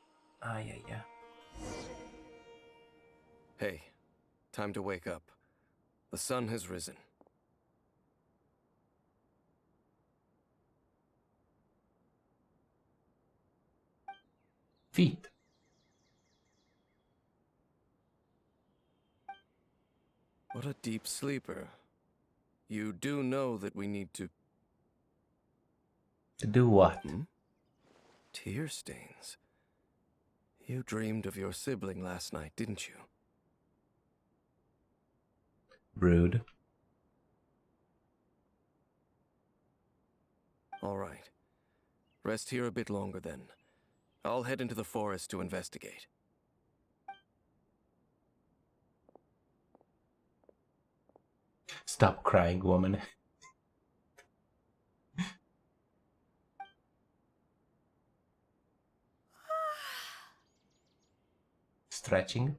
Hey, time to wake up. The sun has risen. Feet. What a deep sleeper. You do know that we need to... To do what? Tear stains. You dreamed of your sibling last night, didn't you? Rude. All right. Rest here a bit longer then. I'll head into the forest to investigate. Stop crying, woman. Stretching.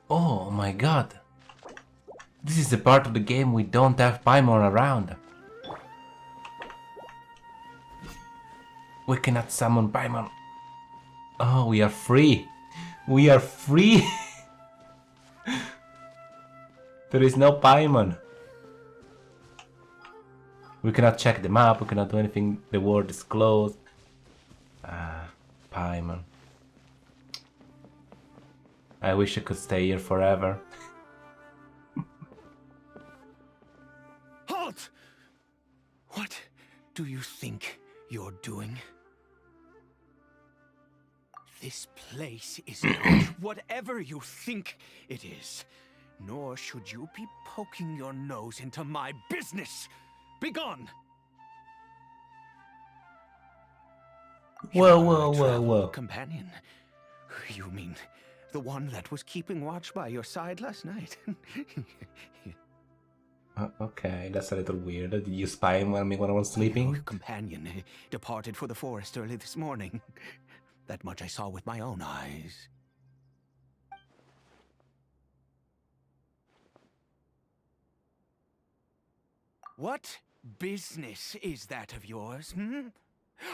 Oh my god. This is the part of the game we don't have Paimon around. We cannot summon Paimon. Oh, we are free. We are free. There is no Paimon. We cannot check the map, we cannot do anything, the world is closed. Ah, Paimon. I wish I could stay here forever. Halt! What do you think you're doing? This place is not whatever you think it is. Nor should you be poking your nose into my business. Begone! Whoa, Your whoa, whoa, travel whoa. companion. You mean the one that was keeping watch by your side last night? Okay, that's a little weird. Did you spy on me when I was sleeping? Your companion departed for the forest early this morning. That much I saw with my own eyes. What business is that of yours, hmm?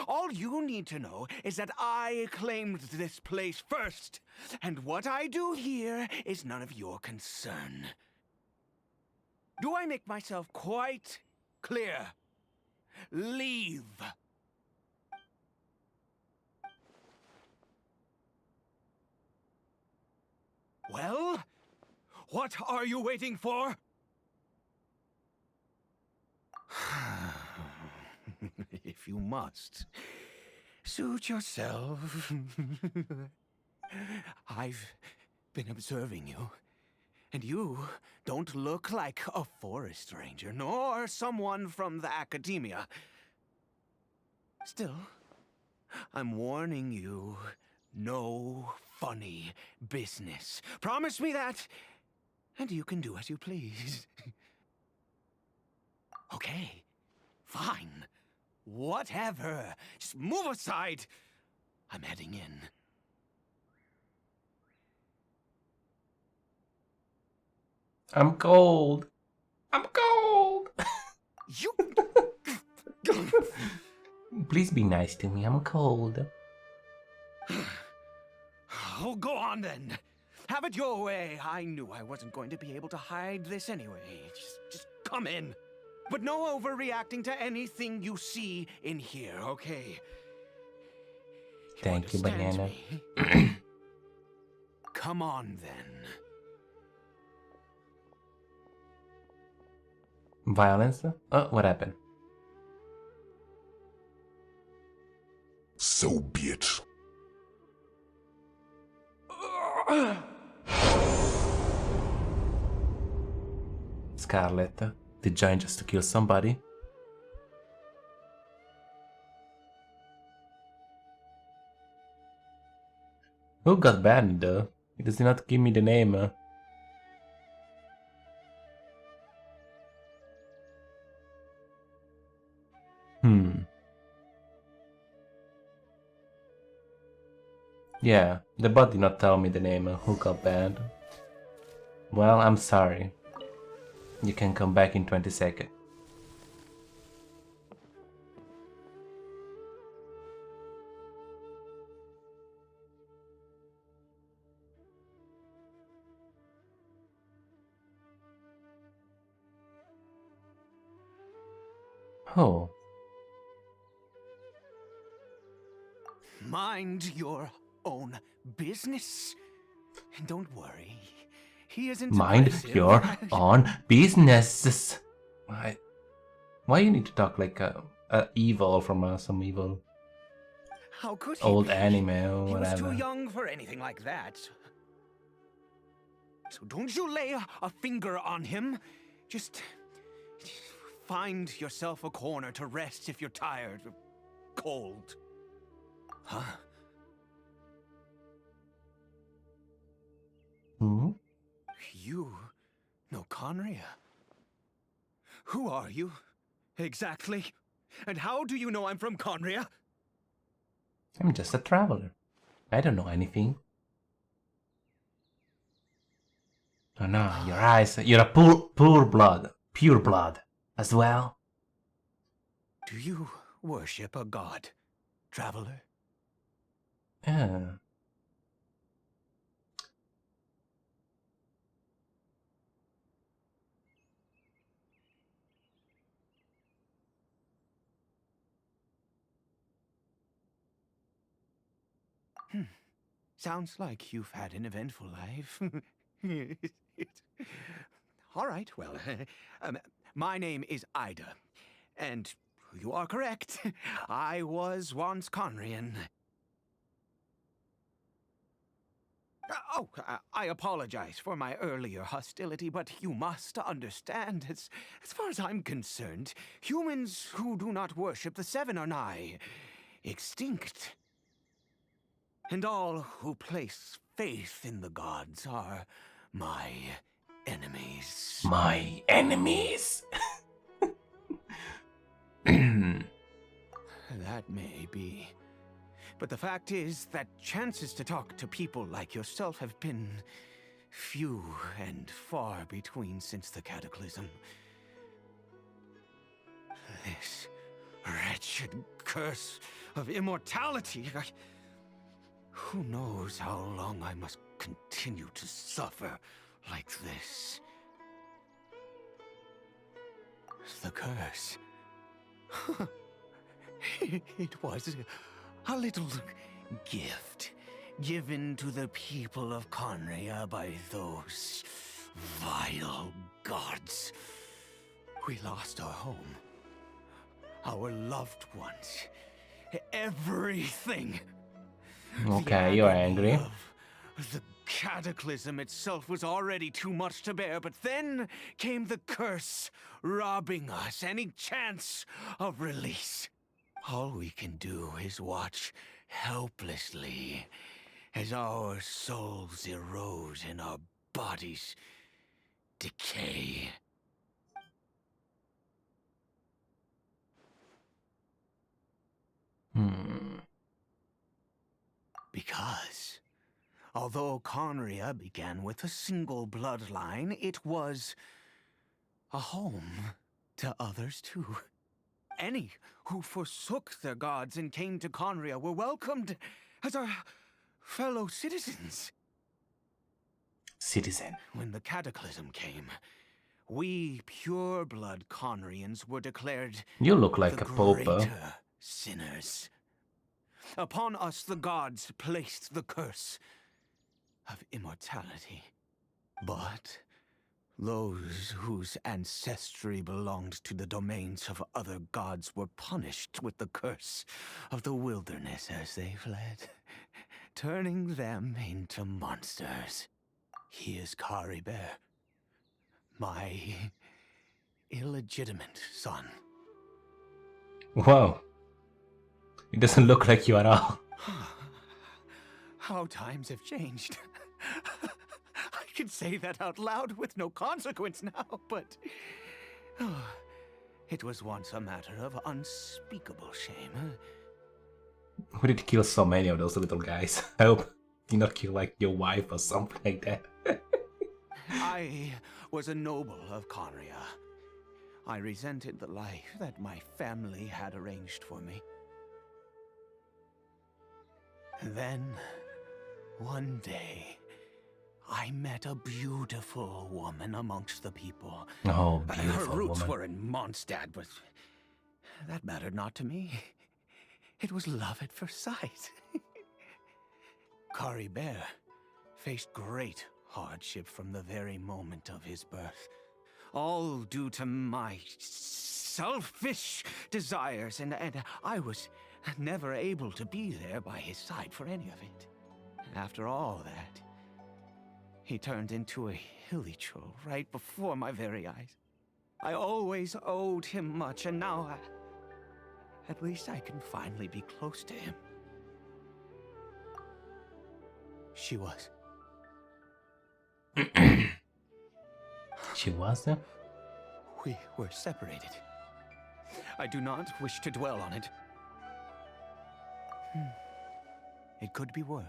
All you need to know is that I claimed this place first, and what I do here is none of your concern. Do I make myself quite clear? Leave. Well, what are you waiting for? If you must, suit yourself. I've been observing you, and you don't look like a forest ranger, nor someone from the academia. Still, I'm warning you, no funny business. Promise me that, and you can do as you please. Okay, fine. Whatever. Just move aside. I'm heading in. I'm cold. I'm cold. You... Please be nice to me. I'm cold. Oh, go on then. Have it your way. I knew I wasn't going to be able to hide this anyway. Just come in. But no overreacting to anything you see in here, okay? Thank you, Banana. Me? Come on, then. Violence? Oh, what happened? So be it. Scarlet, did join just to kill somebody? Who got banned though? It does not give me the name. Yeah, the bot did not tell me the name who got banned. Well, I'm sorry. You can come back in 20 seconds. Oh. Mind your own business. And don't worry. He isn't Mind impressive. your own business. Why you need to talk like a evil from some evil How could he old be? anime or He was whatever? too young for anything like that. So don't you lay a finger on him. Just find yourself a corner to rest if you're tired or cold. Huh? Hmm? You know Conria? Who are you, exactly? And how do you know I'm from Conria? I'm just a traveler. I don't know anything. Oh no, your eyes. You're a pure blood as well. Do you worship a god, traveler? Yeah. Sounds like you've had an eventful life. All right, well, my name is Ida, and you are correct. I was once Conrian. I apologize for my earlier hostility, but you must understand, as far as I'm concerned, humans who do not worship the Seven are nigh extinct. And all who place faith in the gods are my enemies. My enemies. That may be. But the fact is that chances to talk to people like yourself have been few and far between since the cataclysm. This wretched curse of immortality. Who knows how long I must continue to suffer like this? The curse. It was a little gift given to the people of Conria by those vile gods. We lost our home, our loved ones, everything. Okay, you're angry. The cataclysm itself was already too much to bear, but then came the curse, robbing us any chance of release. All we can do is watch helplessly as our souls erode and our bodies decay. Because, although Conria began with a single bloodline, it was a home to others too. Any who forsook their gods and came to Conria were welcomed as our fellow citizens. Citizen. When the cataclysm came, we pure-blood Conrians were declared You look like the a pauper. greater sinners. Upon us the gods placed the curse of immortality. But those whose ancestry belonged to the domains of other gods were punished with the curse of the wilderness as they fled, turning them into monsters. He is Kari Bear, my illegitimate son. Wow. It doesn't look like you at all. How times have changed. I can say that out loud with no consequence now, but it was once a matter of unspeakable shame. Who did kill so many of those little guys? I hope you not kill like your wife or something like that. I was a noble of Conria. I resented the life that my family had arranged for me. Then, one day, I met a beautiful woman amongst the people. Oh, Her beautiful roots woman. were in Mondstadt, but that mattered not to me. It was love at first sight. Kari Bear faced great hardship from the very moment of his birth. All due to my selfish desires, and I was never able to be there by his side for any of it. After all that, he turned into a hilly troll right before my very eyes. I always owed him much, and now at least I can finally be close to him. She was. She was there? We were separated. I do not wish to dwell on it. It could be worse.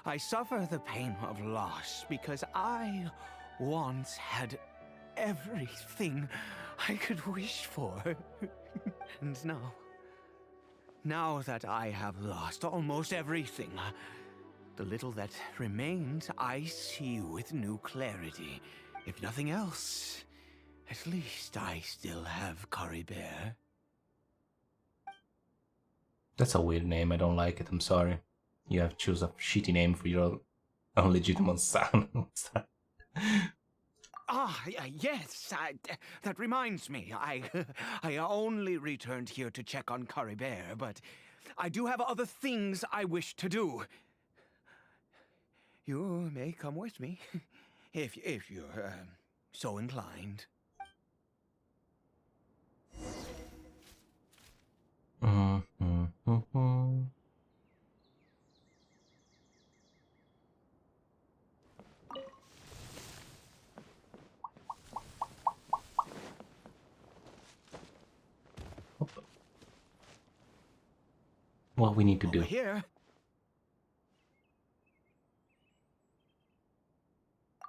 I suffer the pain of loss because I once had everything I could wish for. And now that I have lost almost everything, the little that remains I see with new clarity. If nothing else, at least I still have Kari Bear. That's a weird name. I don't like it. I'm sorry. You have choose a shitty name for your illegitimate son. Yes, that reminds me. I only returned here to check on Curry Bear, but I do have other things I wish to do. You may come with me, if you're so inclined. What we need to do. Over here.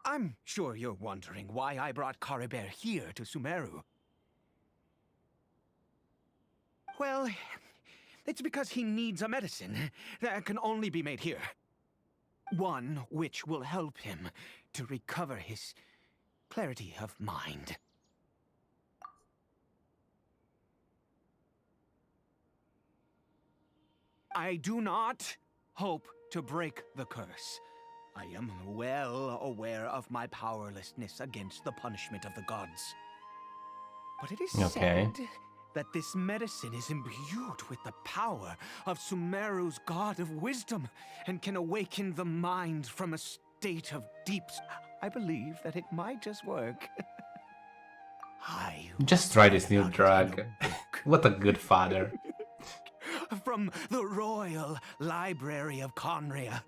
I'm sure you're wondering why I brought Curry Bear here to Sumeru. Well, it's because he needs a medicine that can only be made here. One which will help him to recover his clarity of mind. I do not hope to break the curse. I am well aware of my powerlessness against the punishment of the gods. But it is said that this medicine is imbued with the power of Sumeru's god of wisdom and can awaken the mind from a state of deep... I believe that it might just work. Just try this new drug. What a good father. From the Royal Library of Conria.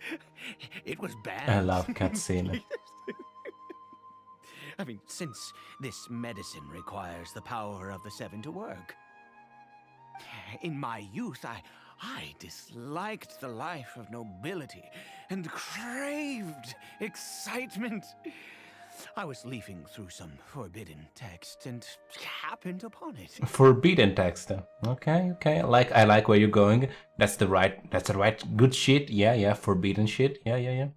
It was banned. I love cutscene. I mean, since this medicine requires the power of the Seven to work. In my youth, I disliked the life of nobility and craved excitement. I was leafing through some forbidden text and happened upon it. Forbidden text. Okay. I like where you're going. That's the right good shit. Yeah, forbidden shit. Yeah.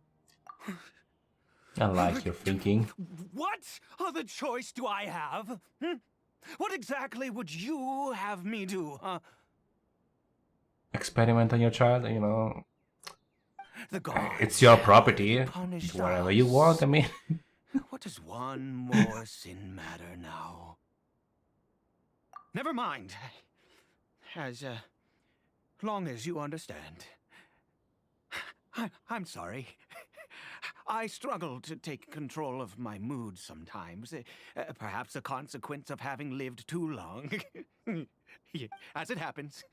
I like your thinking. What other choice do I have? What exactly would you have me do, huh? Experiment on your child, you know. The gods it's your property. punished Whatever us. you want, I mean. What does one more sin matter now? Never mind. As long as you understand. I'm sorry. I struggle to take control of my mood sometimes. Perhaps a consequence of having lived too long. As it happens,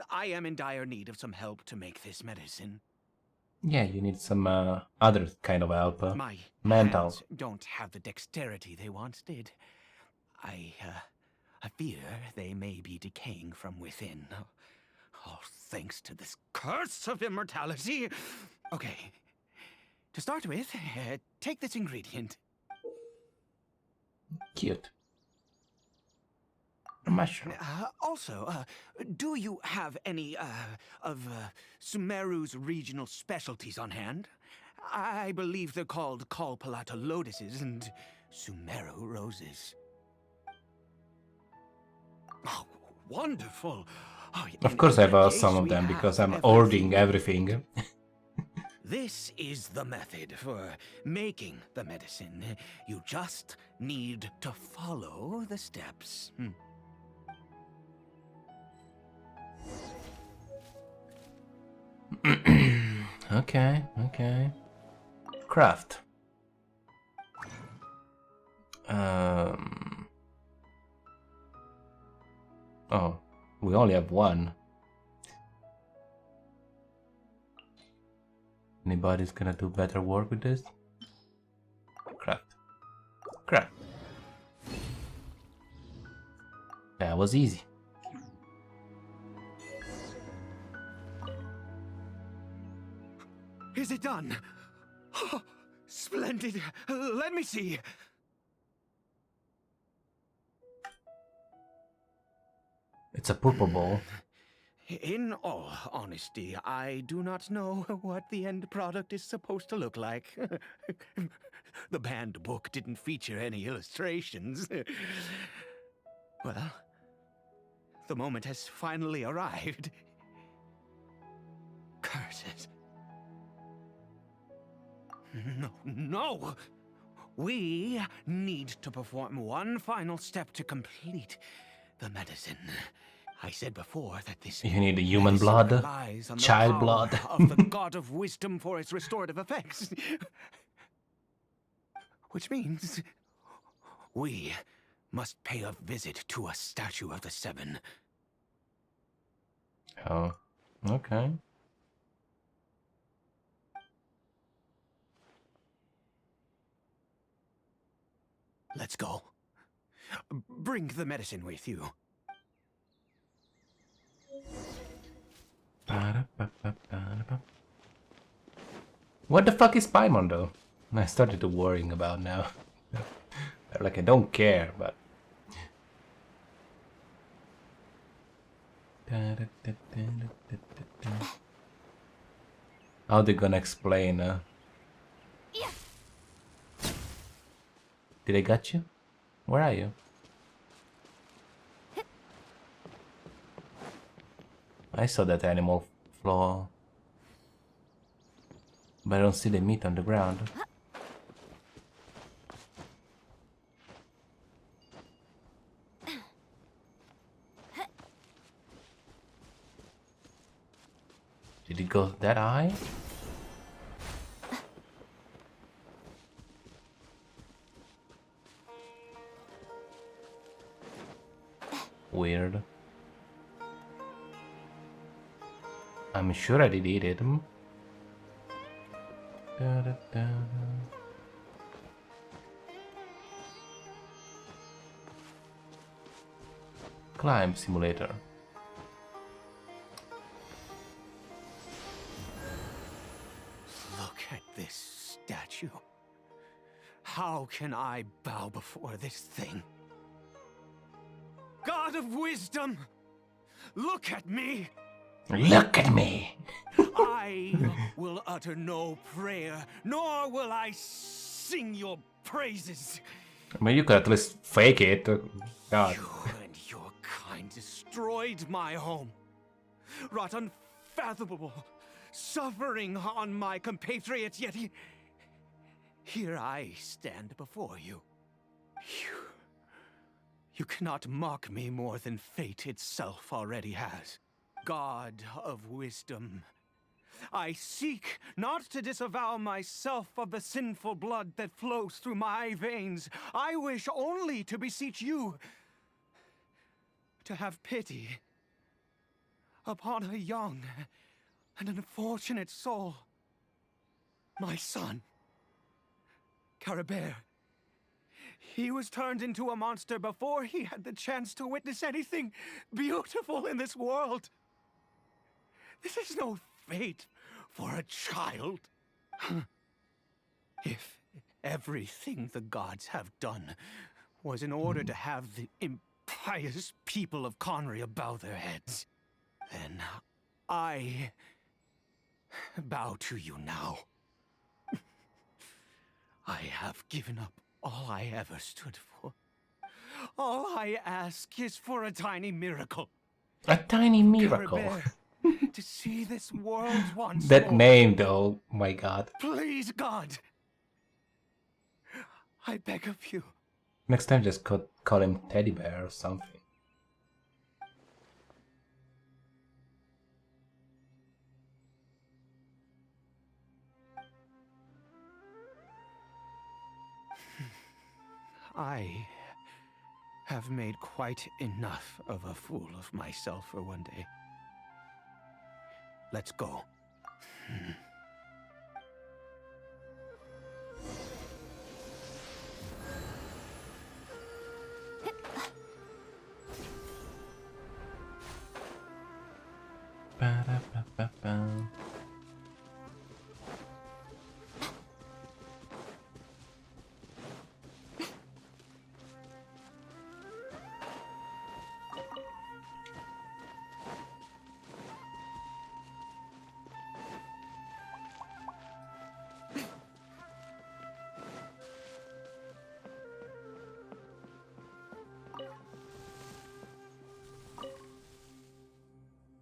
I am in dire need of some help to make this medicine. Yeah, you need some other kind of help. My mental. hands don't have the dexterity they once did. I fear they may be decaying from within. All thanks to this curse of immortality. Okay. To start with, take this ingredient. Cute. A mushroom. Also, do you have any of Sumeru's regional specialties on hand? I believe they're called Kalpalata lotuses and Sumeru roses. Oh, wonderful! Oh, Of course I have in some case of we them have because I'm hoarding everything. This is the method for making the medicine. You just need to follow the steps. Okay. Craft. Oh, we only have one. Anybody's gonna do better work with this? Craft. That was easy. Is it done? Oh, splendid. Let me see. It's a purple ball. In all honesty, I do not know what the end product is supposed to look like. The banned book didn't feature any illustrations. Well, the moment has finally arrived. Curses. No, no! We need to perform one final step to complete the medicine. I said before that this You need human medicine blood, relies on the child power blood. of the god of wisdom for its restorative effects. Which means we must pay a visit to a statue of the Seven. Oh, okay. Let's go. Bring the medicine with you. What the fuck is Paimon though? I started to worrying about now. Like I don't care, but how they gonna explain? Did I got you? Where are you? I saw that animal flaw, but I don't see the meat on the ground. Did it go that high? Weird. I'm sure I did eat it. Da, da, da, da. Climb simulator. Look at this statue. How can I bow before this thing? God of wisdom, look at me! Look at me! I will utter no prayer, nor will I sing your praises. I mean, you could at least fake it. God. You and your kind destroyed my home, wrought unfathomable suffering on my compatriots, yet here I stand before you. You cannot mock me more than fate itself already has. God of wisdom, I seek not to disavow myself of the sinful blood that flows through my veins. I wish only to beseech you to have pity upon a young and unfortunate soul. My son, Caribert. He was turned into a monster before he had the chance to witness anything beautiful in this world. This is no fate for a child. If everything the gods have done was in order to have the impious people of Conria bow their heads, then I bow to you now. I have given up all I ever stood for. All I ask is for a tiny miracle. A tiny miracle. Caribert, to see this world once That more. name though, my god. Please, God. I beg of you. Next time just call him Teddy Bear or something. I have made quite enough of a fool of myself for one day. Let's go. Ba-da-ba-ba-ba.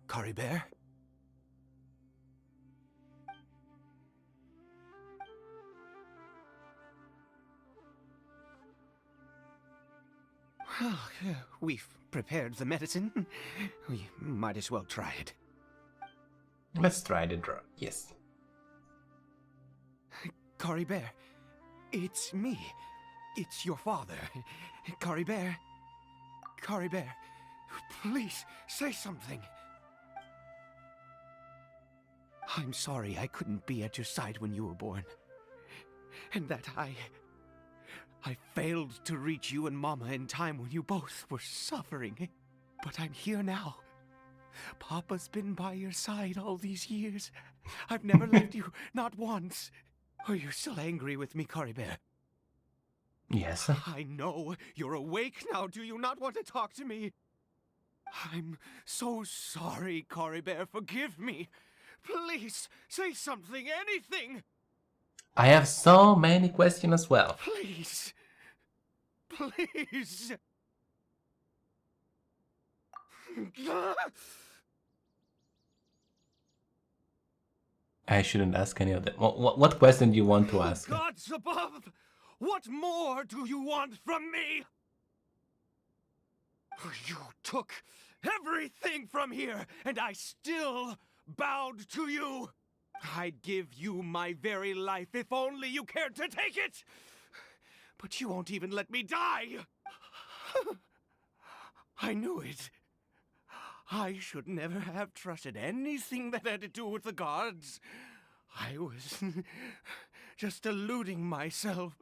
Caribert? We've prepared the medicine. We might as well try it. Let's try the drug. Yes. Caribert, it's me. It's your father. Caribert. Caribert, please say something. I'm sorry I couldn't be at your side when you were born. And that I failed to reach you and Mama in time when you both were suffering. But I'm here now. Papa's been by your side all these years. I've never left you, not once. Are you still angry with me, Caribert? Yes. I know. You're awake now. Do you not want to talk to me? I'm so sorry, Caribert. Forgive me. Please, say something, anything. I have so many questions as well. Please. Please. I shouldn't ask any of them. What question do you want to ask? Gods above! What more do you want from me? You took everything from here, and I still bowed to you. I'd give you my very life if only you cared to take it. But you won't even let me die. I knew it. I should never have trusted anything that had to do with the gods. I was just deluding myself.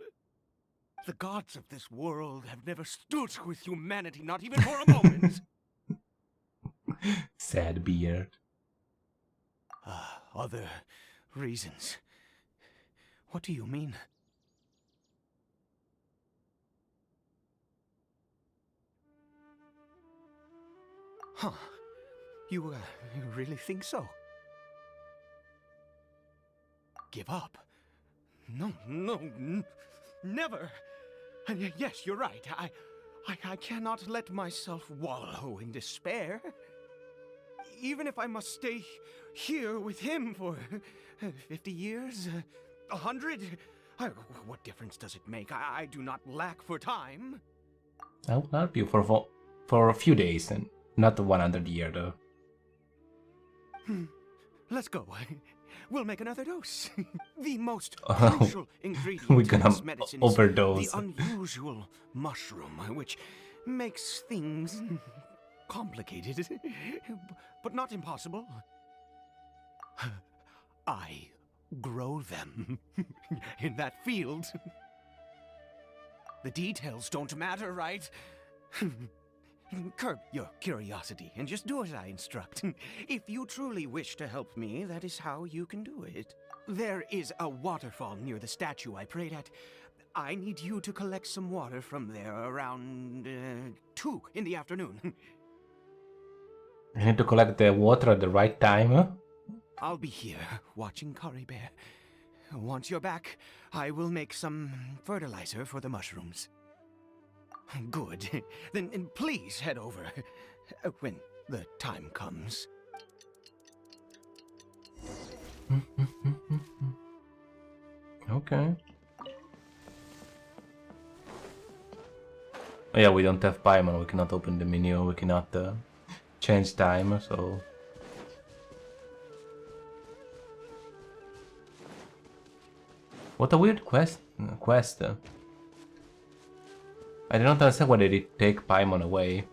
The gods of this world have never stood with humanity, not even for a moment. Sad beard. Other reasons. What do you mean? Huh. You really think so? Give up? No, never. And yes, you're right. I cannot let myself wallow in despair. Even if I must stay here with him for 50 years, 100, what difference does it make? I do not lack for time. I will help you for a few days and not 100 years though. Let's go. We'll make another dose. The most crucial ingredient We're in gonna this medicine overdose. is the unusual mushroom, which makes things complicated, but not impossible. I grow them in that field. The details don't matter, right? Curb your curiosity and just do as I instruct. If you truly wish to help me, that is how you can do it. There is a waterfall near the statue I prayed at. I need you to collect some water from there around 2 in the afternoon. You need to collect the water at the right time, huh? I'll be here watching Caribert. Once you're back, I will make some fertilizer for the mushrooms. Good. Then please head over when the time comes. Okay. Oh yeah, we don't have Paimon, we cannot open the menu, we cannot change time, so... What a weird quest. I don't understand why they did take Paimon away.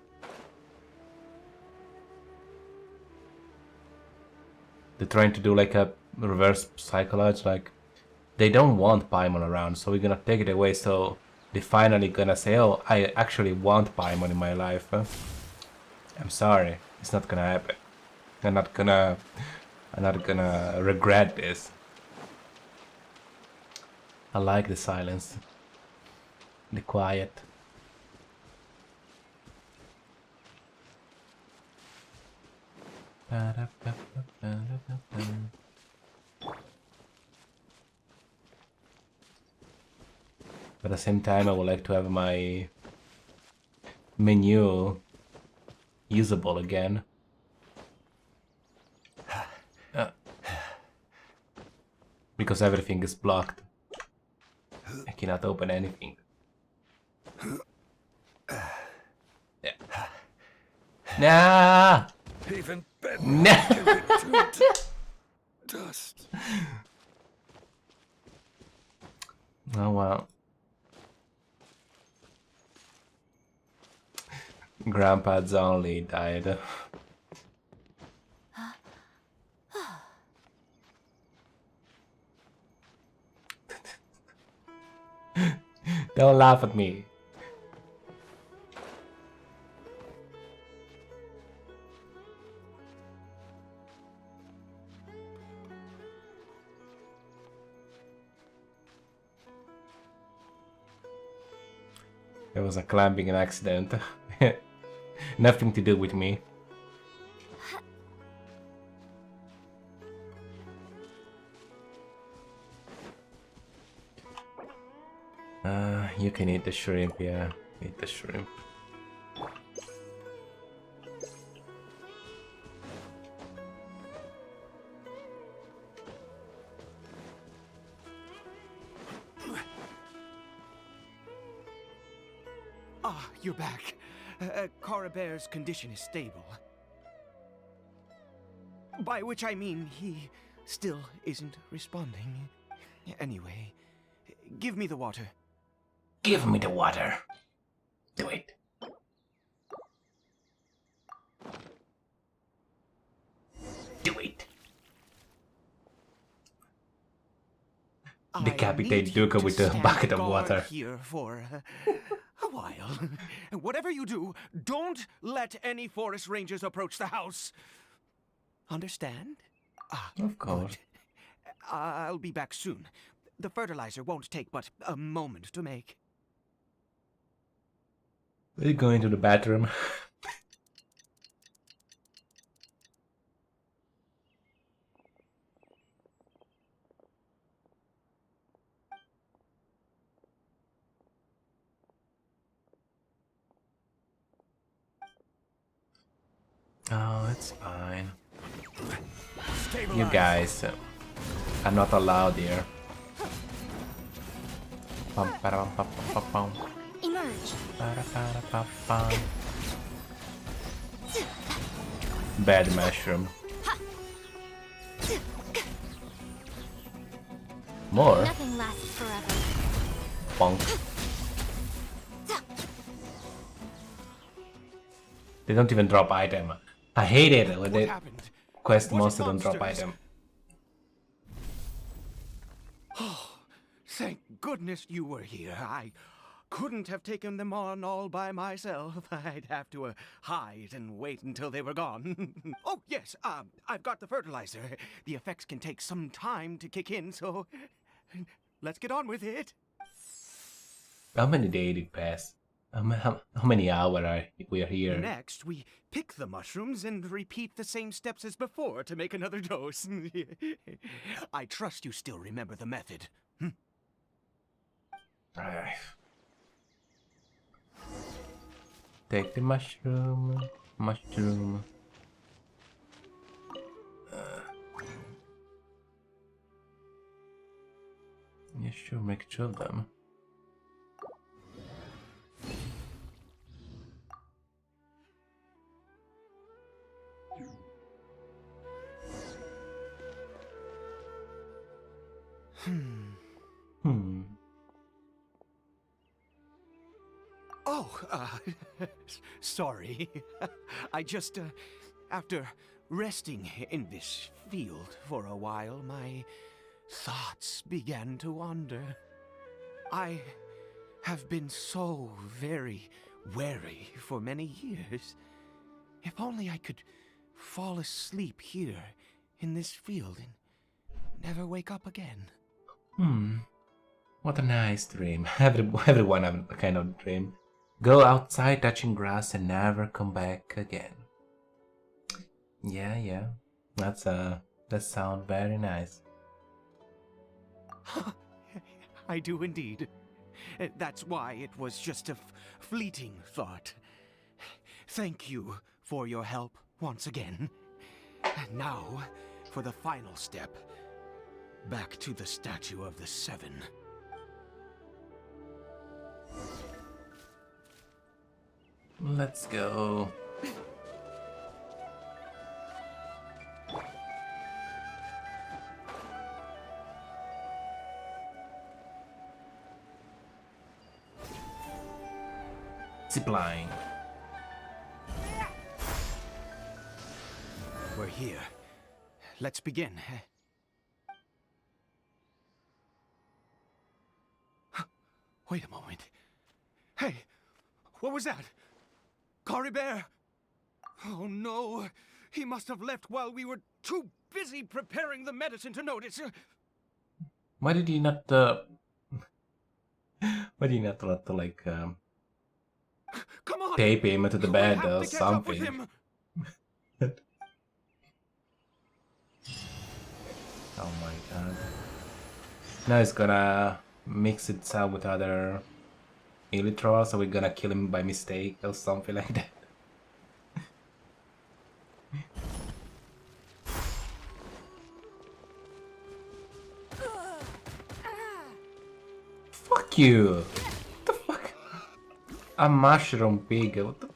They're trying to do like a reverse psychology, like they don't want Paimon around, so we're gonna take it away, so they finally gonna say, oh, I actually want Paimon in my life. I'm sorry, it's not gonna happen. I'm not gonna regret this. I like the silence, the quiet. But at the same time, I would like to have my menu usable again. Because everything is blocked. I cannot open anything. Nah! Even bedrock No. can be turned to dust. Oh well. Grandpa's only died. Don't laugh at me. It was a climbing accident. Nothing to do with me. You can eat the shrimp, yeah. Eat the shrimp. Ah, you're back. Carabear's condition is stable. By which I mean he still isn't responding. Anyway, give me the water. Give me the water. Do it. Do it. Decapitate Duca with a bucket of water. Here for a while. Whatever you do, don't let any forest rangers approach the house. Understand? Ah, Of course. good. I'll be back soon. The fertilizer won't take but a moment to make. Are you going to the bathroom? Oh, it's fine. You guys are not allowed here. Pum, para, pum, pum, pum, pum. Emerge. Para, pum, pum. Bad mushroom. More? Nothing lasts forever. Bonk. They don't even drop item. I hate it when they quest monster don't drop item. Oh, thank goodness you were here. I couldn't have taken them on all by myself. I'd have to hide and wait until they were gone. Oh, yes, I've got the fertilizer. The effects can take some time to kick in, so let's get on with it. How many days did pass? How many hours are we here? Next, we pick the mushrooms and repeat the same steps as before to make another dose. I trust you still remember the method. Alright. Take the mushroom. Mushroom. Yeah, sure, make 2 of them. Oh, sorry. I just, after resting in this field for a while, my thoughts began to wander. I have been so very wary for many years. If only I could fall asleep here in this field and never wake up again. What a nice dream. Everyone have a kind of dream. Go outside touching grass and never come back again. Yeah. That sounds very nice. I do indeed. That's why it was just a fleeting thought. Thank you for your help once again. And now, for the final step. Back to the Statue of the Seven. Let's go. Zipline. We're here. Let's begin. Wait a moment. Hey, what was that? Cory Bear? Oh no, he must have left while we were too busy preparing the medicine to notice. Why did he not? Why did he not let to like Come on! tape him to the We bed have or to catch up with something? him. Oh my god! Now he's gonna mix it up with other Elytra, so we're gonna kill him by mistake or something like that. Fuck you! What the fuck? A mushroom pig. What the? Oh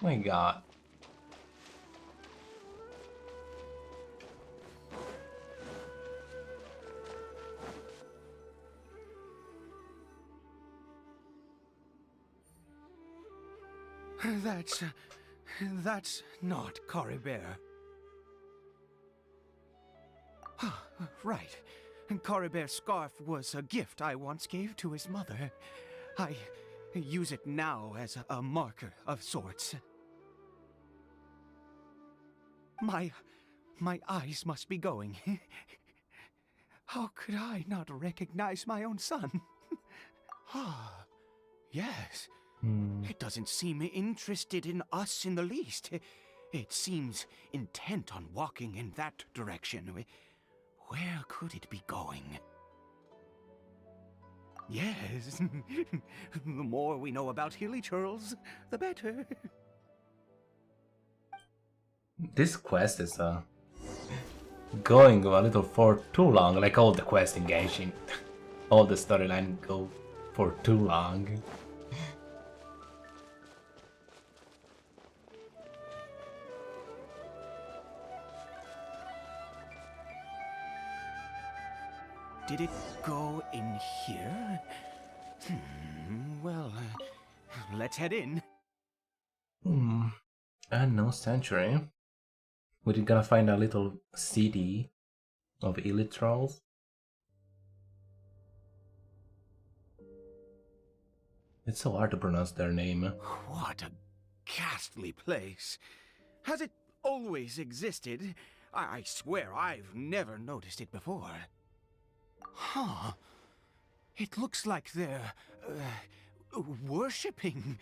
my god. That's not Cory Bear. Right. Cory Bear's scarf was a gift I once gave to his mother. I use it now as a marker of sorts. My eyes must be going. How could I not recognize my own son? Ah, yes. It doesn't seem interested in us in the least. It seems intent on walking in that direction. Where could it be going? Yes. The more we know about Hilly Churls, the better. This quest is going a little for too long, like all the quests in Genshin. All the storyline go for too long. Did it go in here? Well, let's head in. Unknown Sanctuary. We're gonna find a little city of Elytrals. It's so hard to pronounce their name. What a ghastly place. Has it always existed? I swear I've never noticed it before. Huh. It looks like they're worshipping.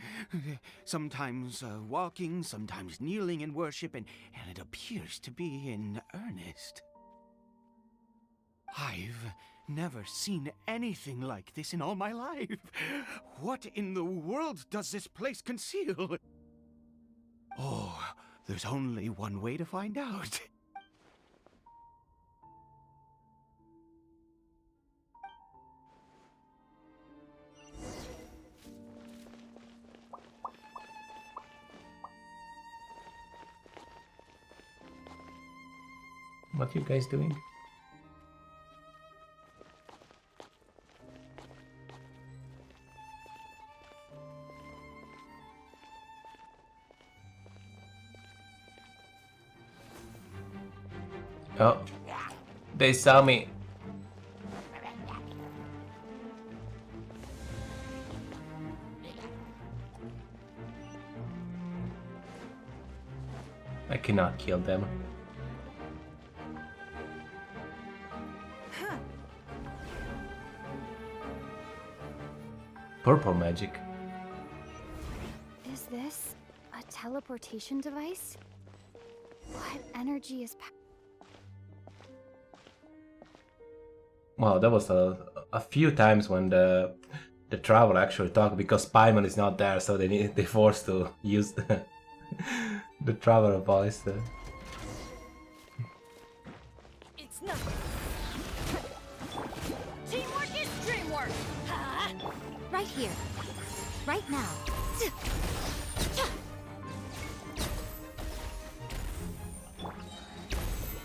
Sometimes walking, sometimes kneeling in worship, and it appears to be in earnest. I've never seen anything like this in all my life. What in the world does this place conceal? Oh, there's only one way to find out. What you guys doing? Oh, they saw me. I cannot kill them. Purple magic. Is this a teleportation device? What energy is Well, that was a few times when the traveler actually talked, because Paimon is not there, so they forced to use the traveler voice. It's nothing. Teamwork is dreamwork. right here? Right now.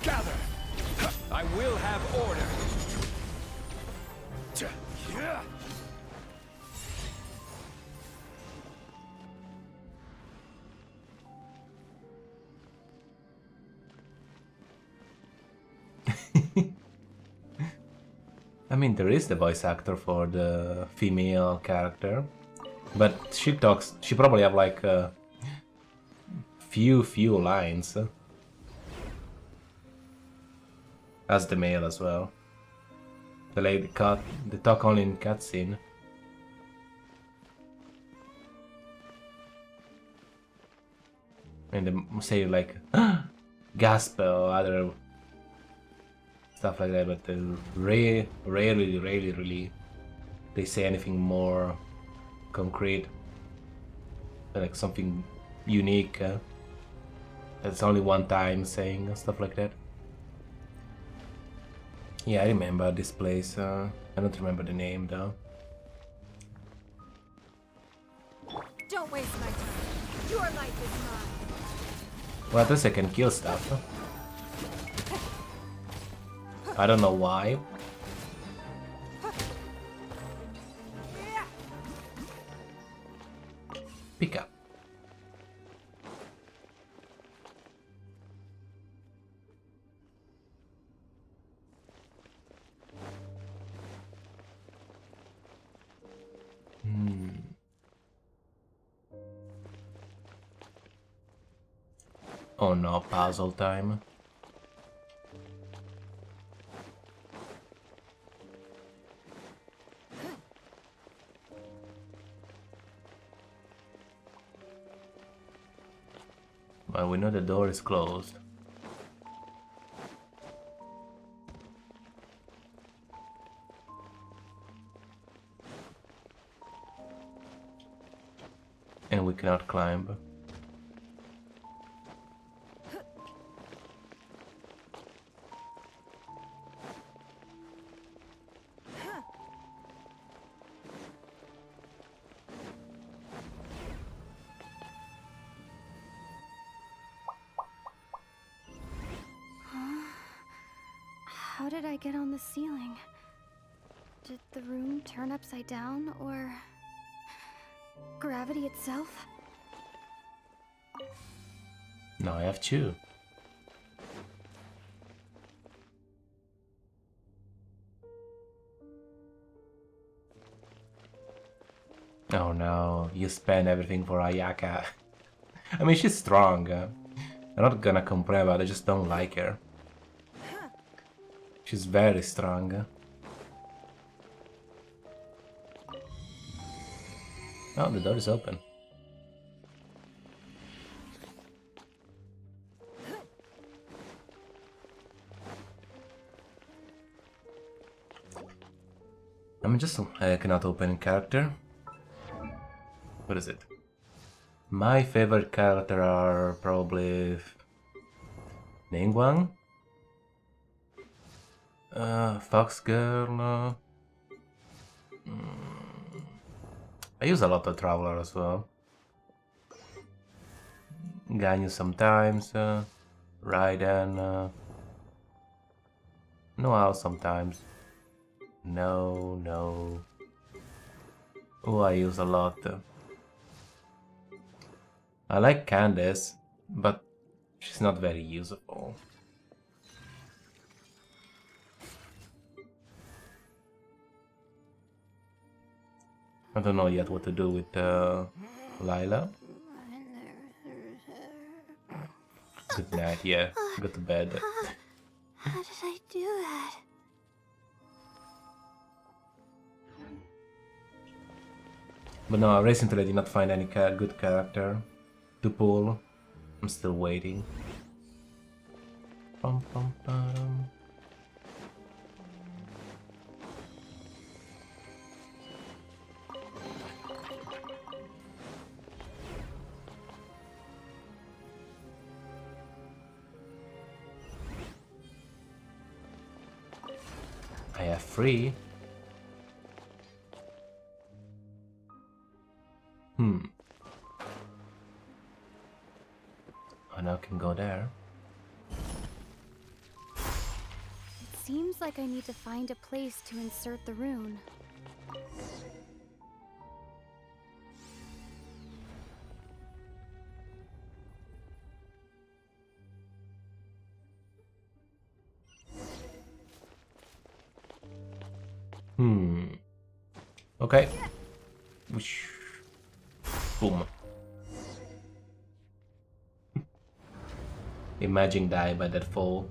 Gather! I will have order! I mean, there is the voice actor for the female character, but she talks. She probably have like few lines as the male as well. The lady cut. They talk only in cutscene. And they say like gasp or other stuff like that, but they rarely they say anything more concrete, like something unique. That's only one time saying stuff like that. Yeah, I remember this place. I don't remember the name though. Don't waste my time. Your life is mine. Well, at least I can kill stuff. I don't know why. Pick up. Oh no, puzzle time. Well, we know the door is closed. And we cannot climb. How did I get on the ceiling? Did the room turn upside down, or gravity itself? Now I have two. Oh no, you spend everything for Ayaka. I mean, she's strong. I'm not gonna complain about it, I just don't like her. She's very strong. Oh, the door is open. I cannot open character. What is it? My favorite character are probably Ningguang, Fox Girl. I use a lot of Traveler as well. Ganyu sometimes, Raiden, Noel sometimes. No. Oh, I use a lot. I like Candace, but she's not very usable. I don't know yet what to do with Lila. Good night, yeah. Go to bed. How did I do that? But no, recently I did not find any good character to pull. I'm still waiting. Pum, pum, pum. I have 3. I now can go there. It seems like I need to find a place to insert the rune. Okay. Whoosh. Boom. Imagine die by that fall.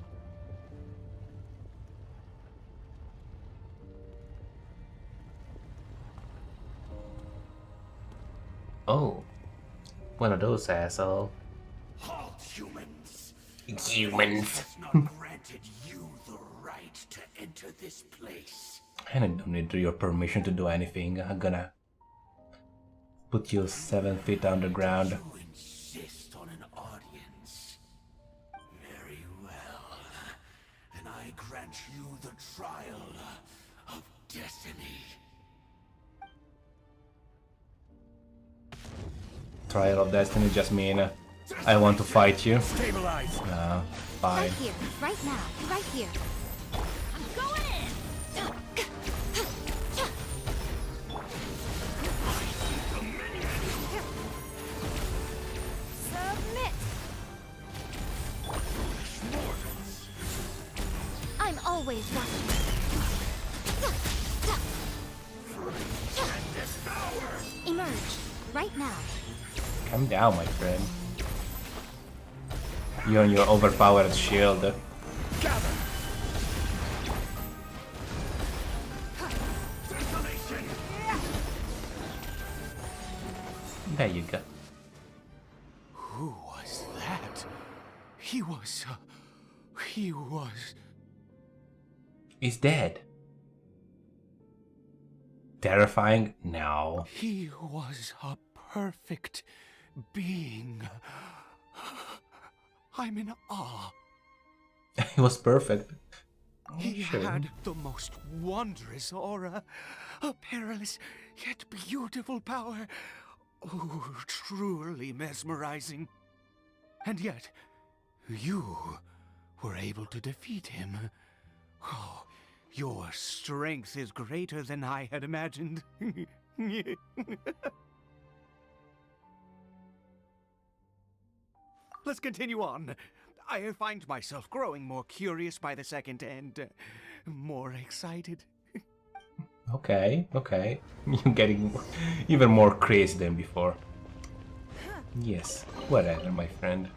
Oh, one of those asshole. Halt, humans! Humans. Has not granted you the right to enter this place. And I don't need your permission to do anything. I'm gonna put you 7 feet underground. You insist on an audience. Very well. Then I grant you the trial of destiny. Trial of Destiny just mean I want to fight you. Stabilize. Fine. Right here, right now, right here. I'm going in! Submit! I'm always watching. Emerge, right now. Calm down, my friend. You and your overpowered shield. Gather. There you go. Who was that? He was... He's dead. Terrifying? No. He was a perfect being. I'm in awe. He was perfect. He Sure. had the most wondrous aura, a perilous yet beautiful power. Oh, truly mesmerizing. And yet, you were able to defeat him. Oh, your strength is greater than I had imagined. Let's continue on. I find myself growing more curious by the second and more excited. Okay, okay. You're getting even more crazy than before. Yes, whatever, my friend.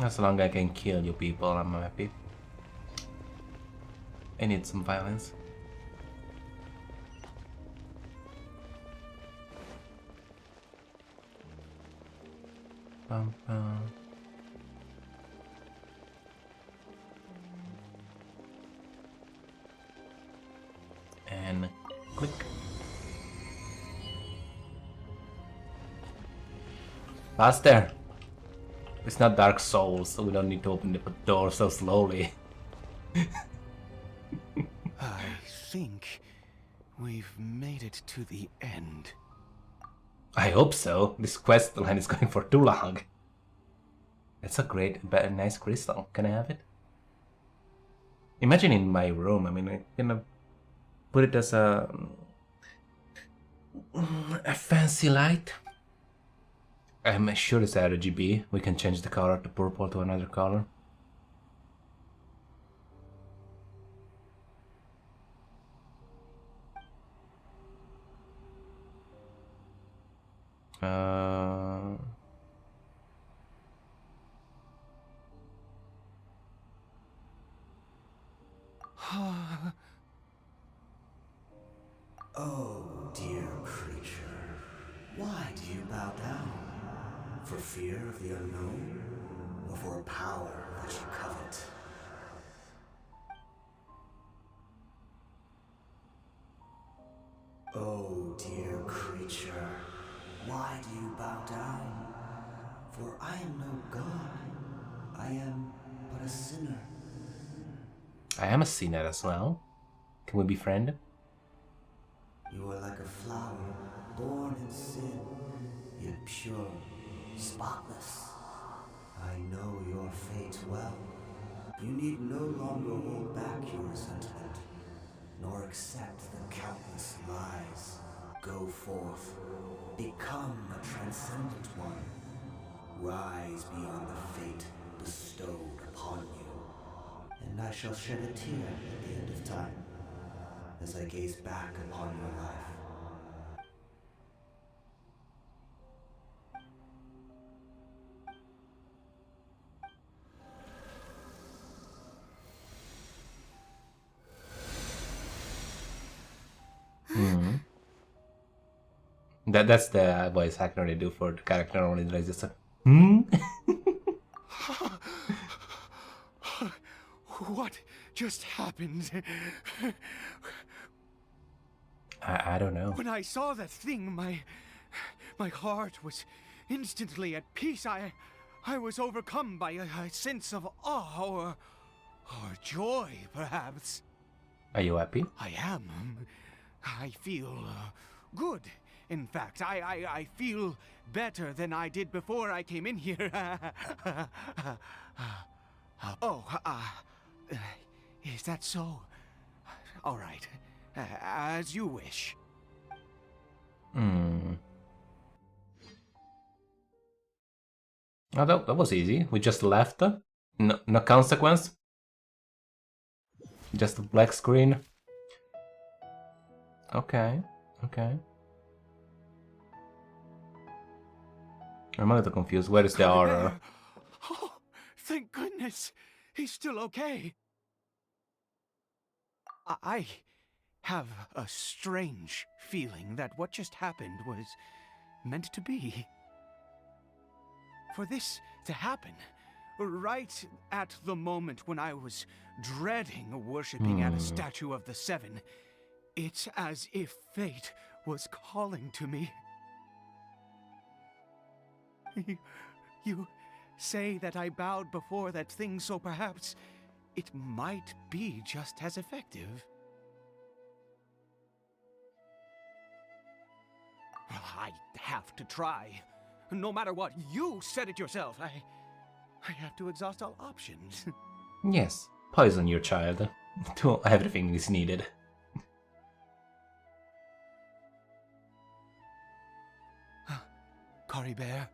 As long as I can kill you people, I'm happy. I need some violence. Bum, bum. And click. Faster! It's not Dark Souls, so we don't need to open the door so slowly. I think we've made it to the end. I hope so. This quest line is going for too long. It's a nice crystal. Can I have it? Imagine in my room. I mean, I'm gonna put it as a fancy light. I'm sure it's RGB. We can change the color to purple to another color. Oh, dear creature, why do you bow down? For fear of the unknown, or for a power that you covet? Oh, dear creature, why do you bow down? For I am no god, I am but a sinner. I am a sinner as well. Can we be friends? You are like a flower, born in sin, yet pure, spotless. I know your fate well. You need no longer hold back your resentment, nor accept the countless lies. Go forth, become a transcendent one. Rise beyond the fate bestowed upon you. And I shall shed a tear at the end of time, as I gaze back upon your life. That's the voice actor they do for the character only. There's just a hmm. What just happened? I don't know. When I saw that thing, my heart was instantly at peace. I was overcome by a sense of awe or joy, perhaps. Are you happy? I am. I feel good. In fact, I feel better than I did before I came in here. Is that so? All right. As you wish. Oh, that was easy. We just left. No consequence. Just a black screen. Okay. I'm a little confused. Where is the horror? Oh, thank goodness. He's still okay. I have a strange feeling that what just happened was meant to be. For this to happen, right at the moment when I was dreading worshipping at a statue of the Seven, it's as if fate was calling to me. You say that I bowed before that thing, so perhaps it might be just as effective. Well, I have to try. No matter what, you said it yourself. I have to exhaust all options. Yes, poison your child. Do everything is needed. Cory Bear.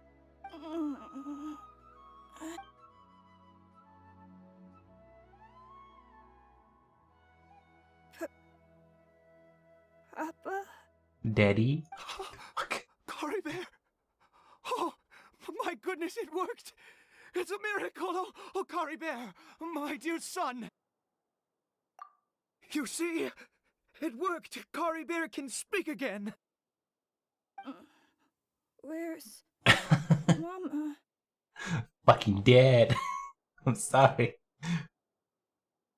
Papa? Daddy? Cory Bear! Oh, my goodness, it worked! It's a miracle! Oh, Cory Bear, my dear son! You see, it worked! Cory Bear can speak again! Where's Mama? Fucking dead. I'm sorry.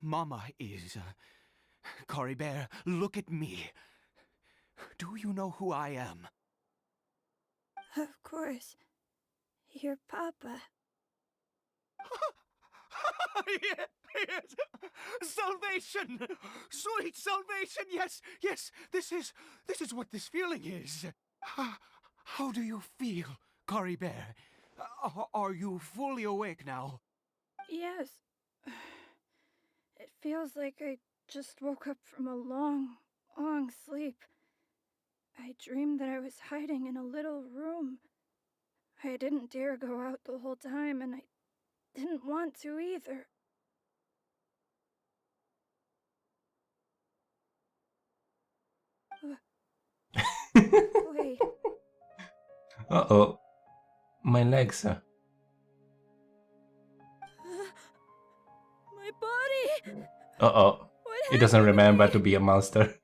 Mama is... Cory Bear, look at me. Do you know who I am? Of course. Your Papa. Yes! Salvation! Sweet salvation! Yes! This is what this feeling is. How do you feel, Cory Bear? Are you fully awake now? Yes. It feels like I just woke up from a long sleep. I dreamed that I was hiding in a little room. I didn't dare go out the whole time, and I didn't want to either. Wait. Uh-oh. My legs. My body! Uh-oh. It doesn't remember to be a monster.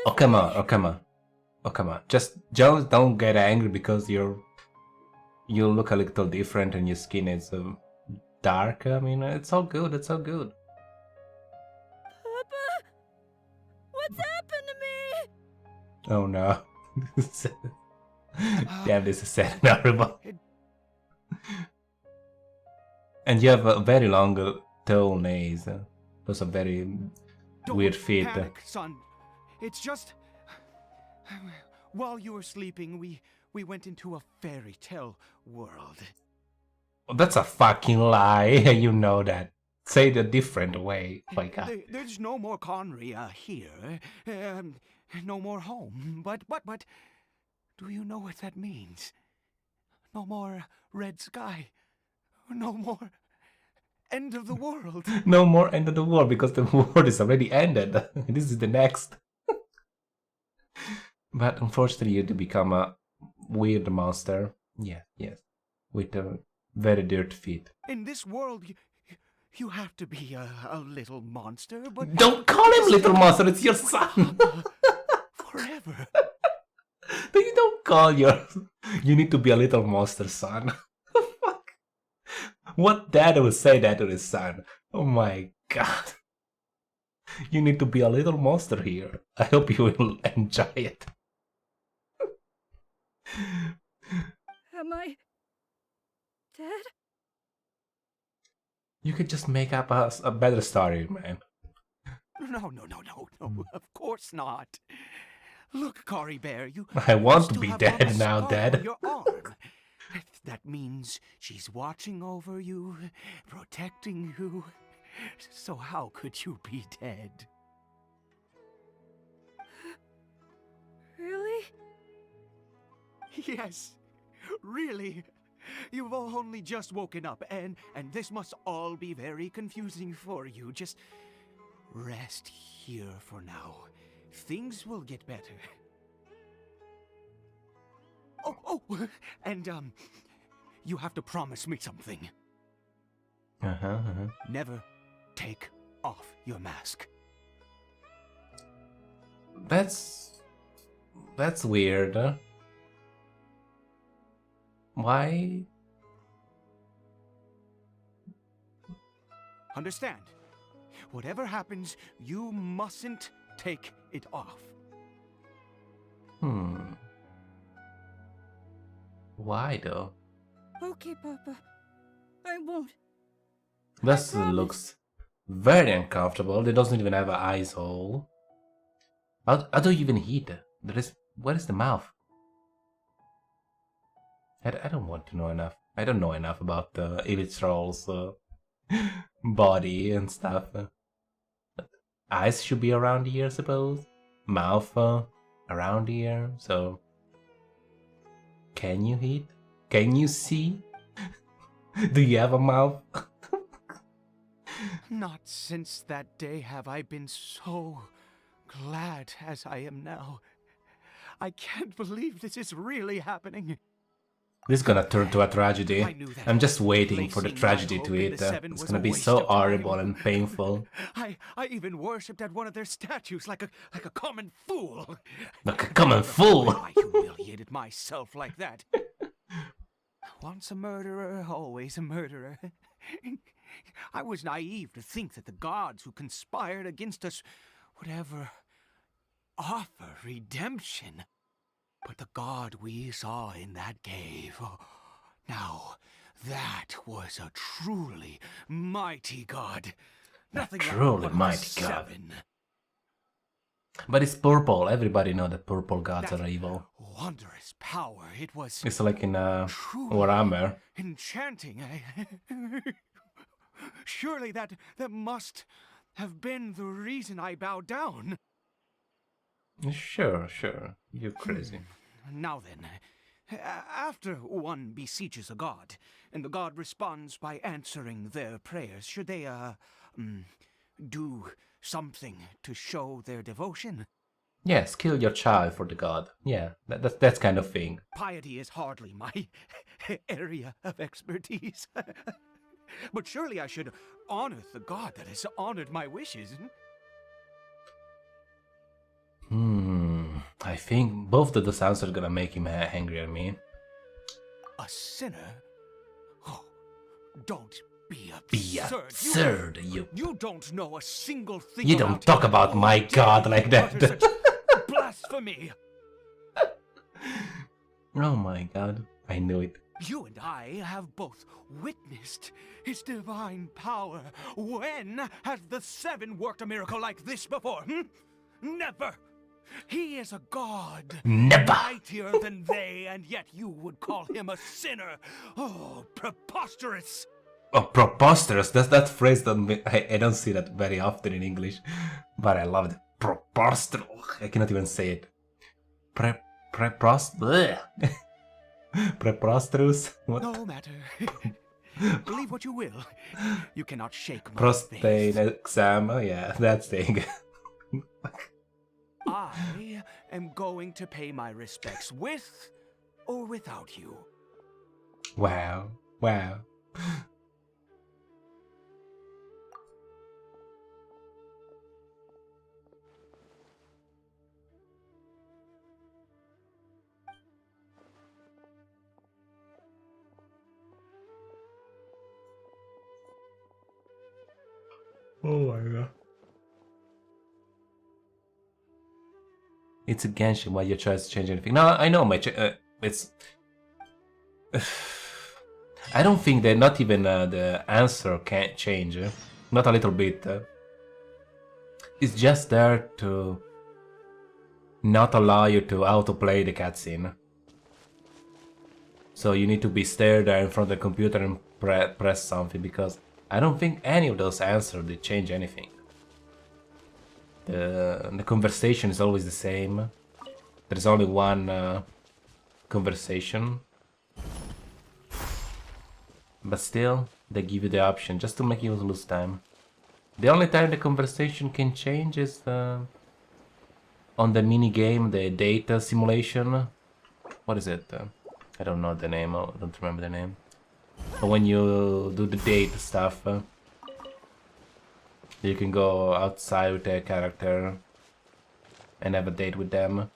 Oh, come on. Just don't get angry because you look a little different and your skin is dark. I mean, it's all good. Papa? What's happened to me? Oh no. Damn, this is sad and horrible. And you have a very long toenails. Those are very weird feet. Don't panic, son. It's just... While you were sleeping, we went into a fairy tale world. Oh, that's a fucking lie. You know that. Say it a different way. My God. There's no more Conria here. No more home. But, do you know what that means? No more red sky. No more end of the world. No more end of the world because the world is already ended. This is the next. But unfortunately, you do become a weird monster. Yeah, yes, with very dirty feet. In this world, you have to be a little monster, but... Don't call him little monster, it's your son! Forever. You don't call your... You need to be a little monster, son. Fuck. What dad would say that to his son? Oh my god. You need to be a little monster here. I hope you will enjoy it. Am I dead? You could just make up a better story, man. No, of course not. Look, Cory Bear, you... I want to still be have dead one now, scar Dad. on your arm. That means she's watching over you, protecting you. So how could you be dead? Really? Yes, really. You've only just woken up, and this must all be very confusing for you. Just rest here for now. Things will get better. Oh, and you have to promise me something. Never take off your mask. That's weird. Huh? Why? Understand? Whatever happens, you mustn't take it off. Why though? Okay, Papa. I won't. This looks very uncomfortable. They doesn't even have an eyes hole. How do you even heat it? What is the mouth? I don't want to know enough. I don't know enough about the Elytral's body and stuff. Eyes should be around here, I suppose. Mouth around here. So, can you heat? Can you see? Do you have a mouth? Not since that day have I been so glad as I am now. I can't believe this is really happening. This is gonna turn to a tragedy. I'm just waiting for the Placing tragedy my to hope in hit. the Seven It's was gonna a be waste so of time. horrible and painful. I even worshipped at one of their statues like a common fool. Like a common fool! I humiliated myself like that. Once a murderer, always a murderer. I was naive to think that the gods who conspired against us would ever offer redemption. But the god we saw in that cave, now that was a truly mighty god. Nothing truly like mighty god. Seven. But it's purple. Everybody know that purple gods are evil. Wondrous power. It was. It's like in truly Warhammer. enchanting. Surely that must have been the reason I bowed down. Sure. You're crazy. Now then, after one besieges a god, and the god responds by answering their prayers, should they, do something to show their devotion? Yes, kill your child for the god. Yeah, that's kind of thing. Piety is hardly my area of expertise. But surely I should honor the god that has honored my wishes. I think both of the sounds are gonna make him angry at me. A sinner? Oh, don't be absurd. Be absurd, You don't know a single thing. You don't talk about my god like that. Blasphemy! Oh my god, I knew it. You and I have both witnessed his divine power. When has the Seven worked a miracle like this before? Never! He is a god. Never! Mightier than they, and yet you would call him a sinner. Oh, preposterous! Oh, preposterous. That's that phrase that I don't see that very often in English. But I love it. Preposterous. I cannot even say it. Preposterous? What? No matter. Believe what you will. You cannot shake my Prostate faith. exam. Oh, yeah, that thing. I am going to pay my respects with or without you. Wow. Wow. Oh my god. It's a Genshin. Why you try to change anything? No, I know it's. I don't think that not even the answer can change. Not a little bit. It's just there to not allow you to autoplay the cutscene. So you need to be stared there in front of the computer and press something, because I don't think any of those answers did change anything. The conversation is always the same. There's only one conversation. But still, they give you the option just to make you lose time. The only time the conversation can change is on the mini game, the data simulation. What is it? I don't know the name. I don't remember the name. But when you do the date stuff, you can go outside with a character and have a date with them.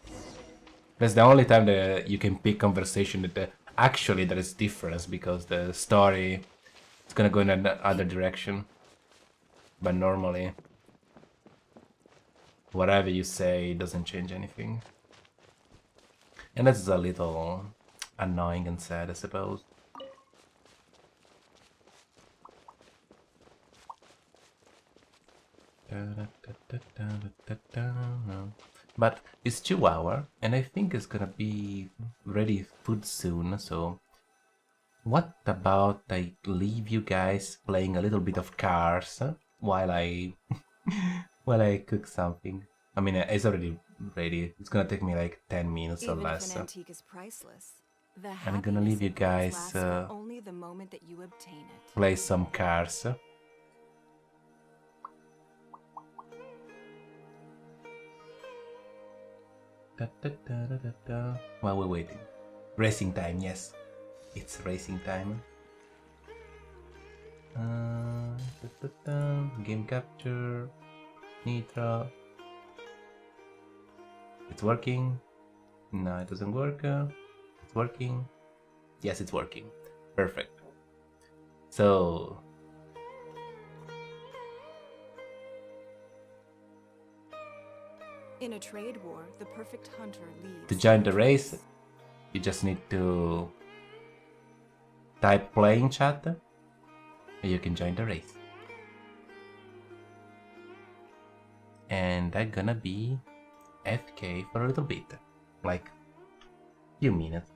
That's the only time that you can pick conversation that actually there is difference, because the story is gonna go in another direction. But normally, whatever you say doesn't change anything. And that's a little annoying and sad, I suppose. But it's 2 hours, and I think it's gonna be ready food soon, so what about I leave you guys playing a little bit of Cars while I while I cook something. I mean, it's already ready. It's gonna take me like 10 minutes or less. Even if an antique is priceless, the I'm gonna leave you guys only the moment that you obtain it. play some Cars. While we're waiting. Racing time, yes. It's racing time. Game capture. Nitro. It's working. No, it doesn't work. It's working. Yes, it's working. Perfect. So... In a trade war, the perfect hunter leads. to join the race, you just need to type play in chat, and you can join the race. And I'm gonna be FK for a little bit, like few minutes.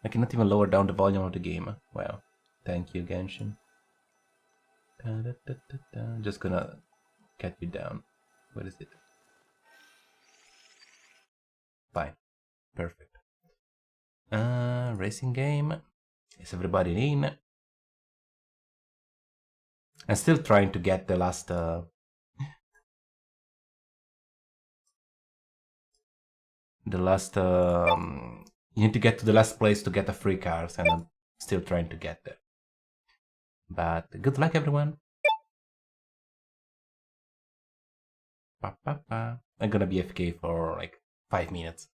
I cannot even lower down the volume of the game. Wow. Thank you, Genshin. Just gonna cut you down. What is it? Fine. Perfect. Racing game. Is everybody in? I'm still trying to get the last... you need to get to the last place to get the free cars, and I'm still trying to get there. But good luck, everyone. I'm gonna be FK for like 5 minutes.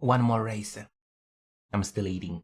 one more race. I'm still eating.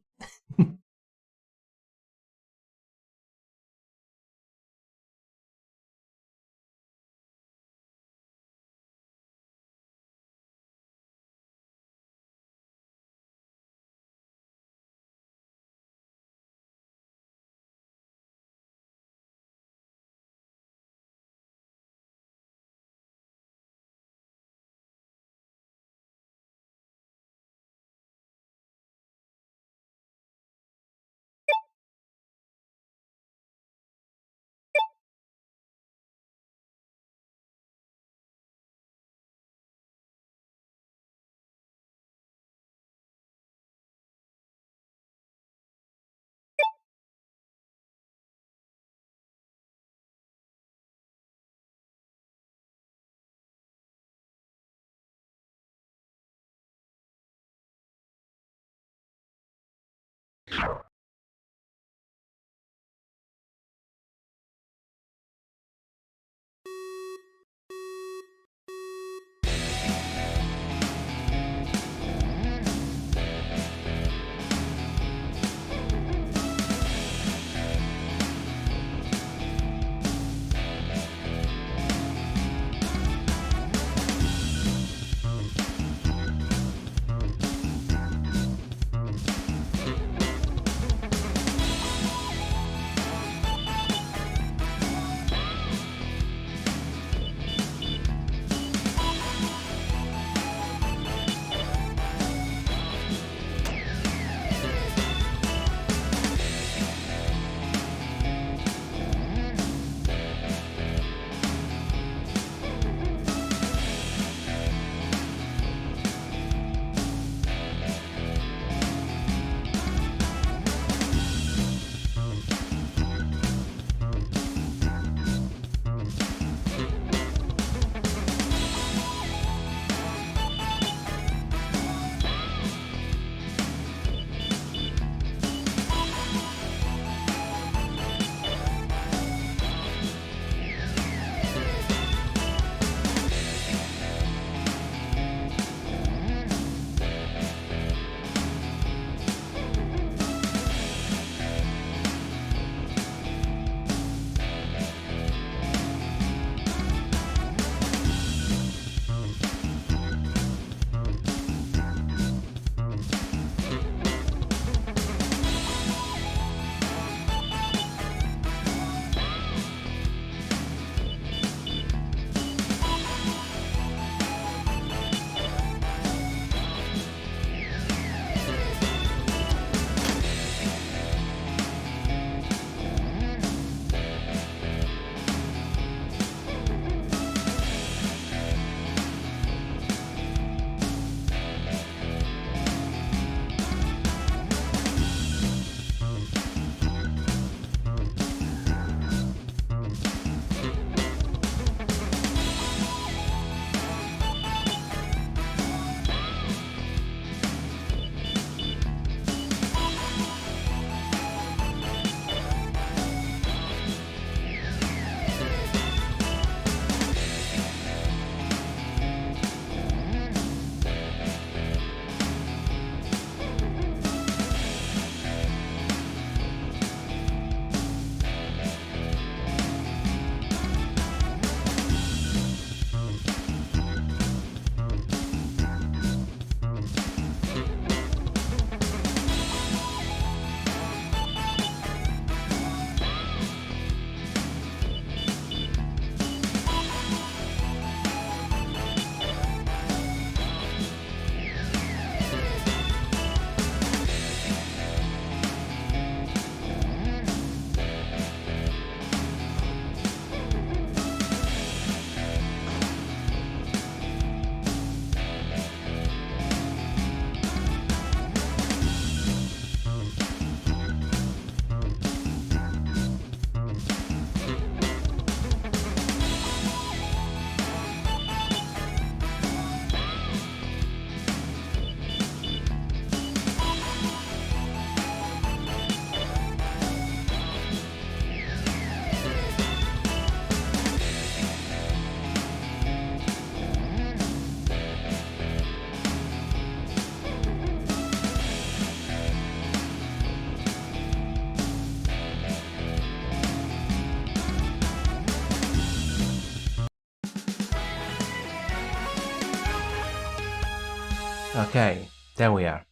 Okay, there we are.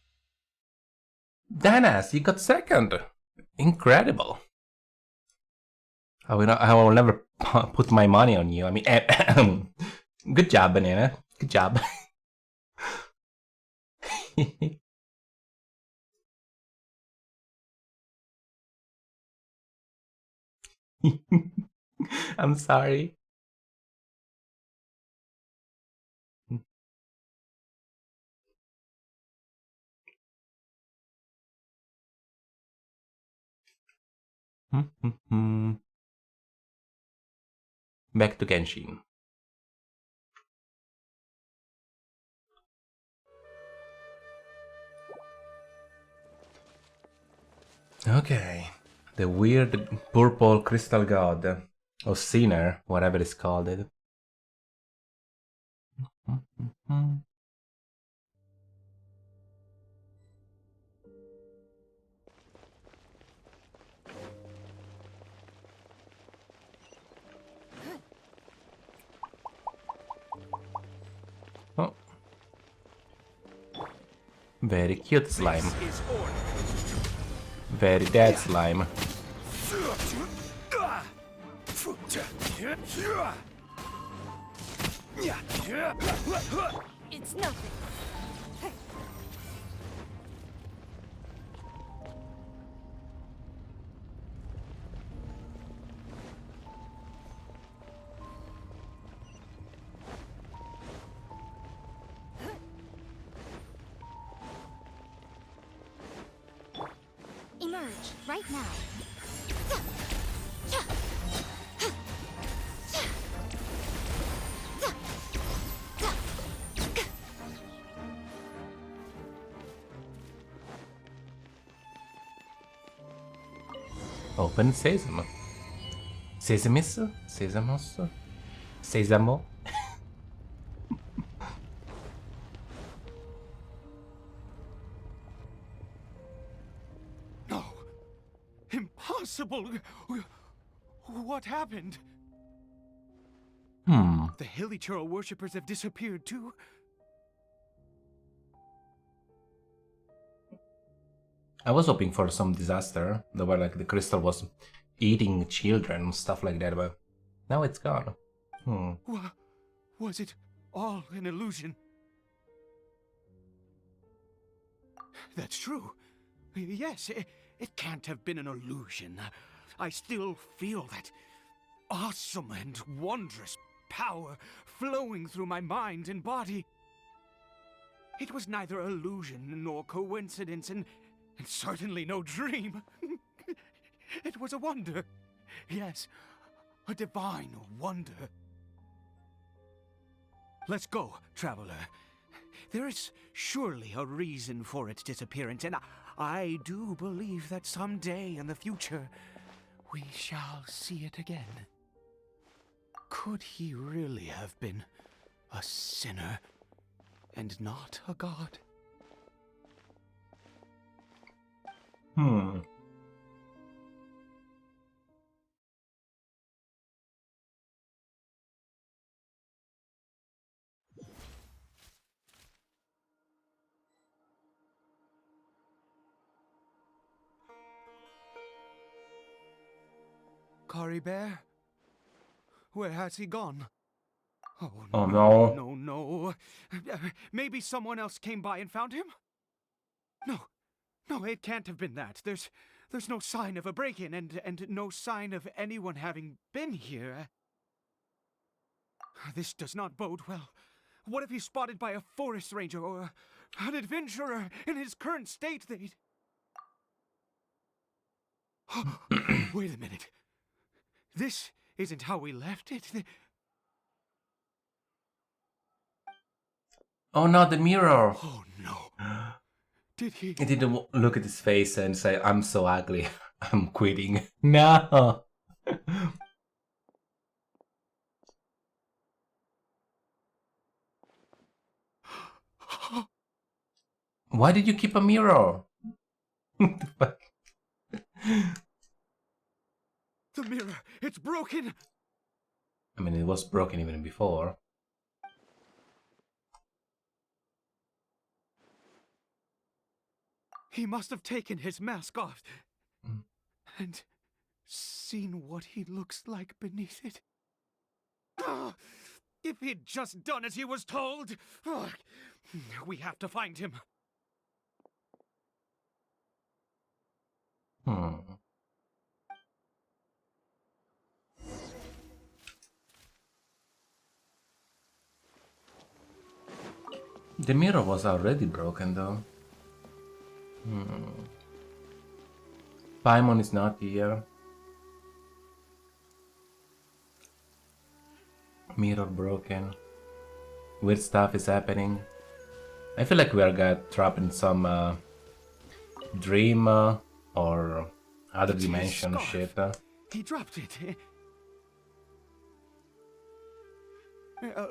Danas, you got second. Incredible. I will never put my money on you. I mean, good job, Banana. Good job. I'm sorry. Back to Genshin. Okay. The weird purple crystal god. Or sinner, whatever it's called it. Oh. Very cute slime. Very dead slime. It's nothing. Emerge right now. Open sesame. Sesamis? Sesamos? Sesamo? No. Impossible. What happened? The Hilichurl worshippers have disappeared too. I was hoping for some disaster. The way like the crystal was eating children, stuff like that, but now it's gone. Was it all an illusion? That's true. Yes, it can't have been an illusion. I still feel that awesome and wondrous power flowing through my mind and body. It was neither illusion nor coincidence, and certainly no dream. It was a wonder. Yes, a divine wonder. Let's go, traveler. There is surely a reason for its disappearance, and I do believe that someday in the future, we shall see it again. Could he really have been a sinner and not a god? Kari Bear? Where has he gone? Oh no. No. Maybe someone else came by and found him? No, it can't have been that. There's no sign of a break-in and no sign of anyone having been here. This does not bode well. What if he's spotted by a forest ranger or an adventurer in his current state? Wait a minute. This isn't how we left it. Oh no, the mirror! Oh no. Did he? He didn't look at his face and say, I'm so ugly, I'm quitting. No! Why did you keep a mirror? What the fuck? The mirror, it's broken! I mean, it was broken even before. He must have taken his mask off and seen what he looks like beneath it. Ah, if he'd just done as he was told! Ah, we have to find him. The mirror was already broken though. Paimon is not here. Mirror broken. Weird stuff is happening. I feel like we are got trapped in some dream or other dimension shit. He dropped it.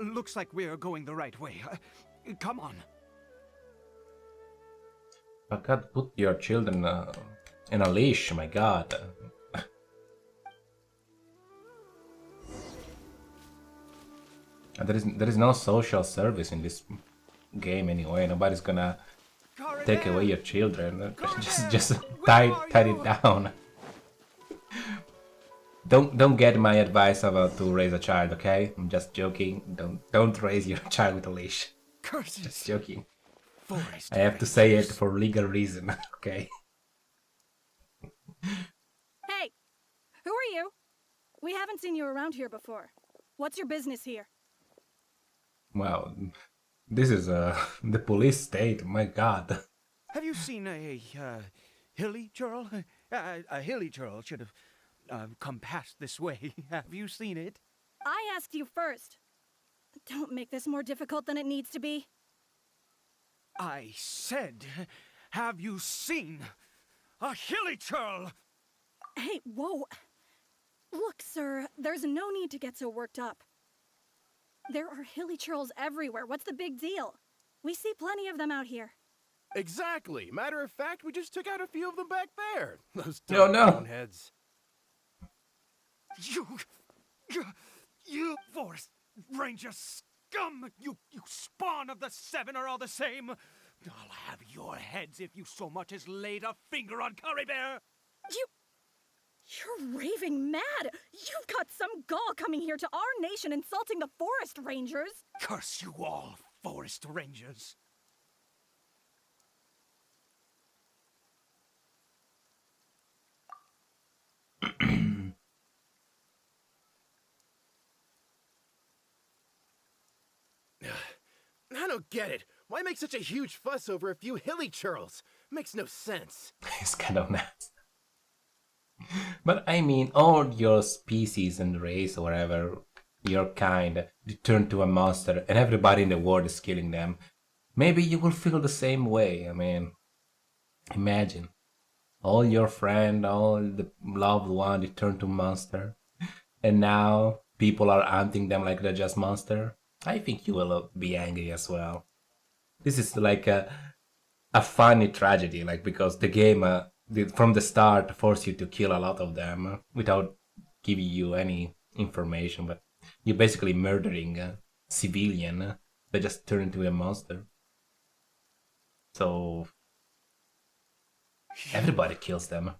Looks like we're going the right way. Come on. I can't put your children in a leash, my god. There is no social service in this game anyway. Nobody's gonna take away your children. Just tie it down. Don't get my advice about to raise a child, okay? I'm just joking. Don't raise your child with a leash. Curses. Just joking. Forest I have to say it for legal reason, okay? Hey! Who are you? We haven't seen you around here before. What's your business here? Well, this is the police state, my god. Have you seen a hilly churl? A hilly churl should have come past this way. Have you seen it? I asked you first. Don't make this more difficult than it needs to be. I said, have you seen a hilly churl? Hey, whoa. Look, sir, there's no need to get so worked up. There are hilly churls everywhere. What's the big deal? We see plenty of them out here. Exactly. Matter of fact, we just took out a few of them back there. Those No, no. boneheads. You forest ranger scum! You spawn of the seven are all the same. I'll have your heads if you so much as laid a finger on Curry Bear. You're raving mad! You've got some gall coming here to our nation insulting the forest rangers! Curse you all, forest rangers. I don't get it. Why make such a huge fuss over a few hilly churls? Makes no sense. It's kind of nuts. But I mean, all your species and race or whatever, your kind, turn to a monster and everybody in the world is killing them. Maybe you will feel the same way. I mean, imagine. All your friend, all the loved one, they turn to monster. And now people are hunting them like they're just monster. I think you will be angry as well. This is like a funny tragedy, like because the game from the start forced you to kill a lot of them without giving you any information, but you're basically murdering a civilian that just turned into a monster. So everybody kills them.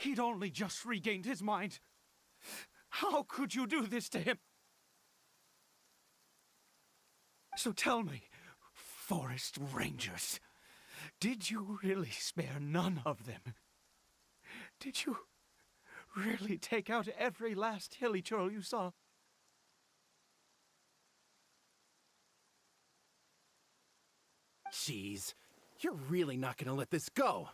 He'd only just regained his mind. How could you do this to him? So tell me, forest rangers, did you really spare none of them? Did you really take out every last hilly churl you saw? Jeez, you're really not gonna let this go.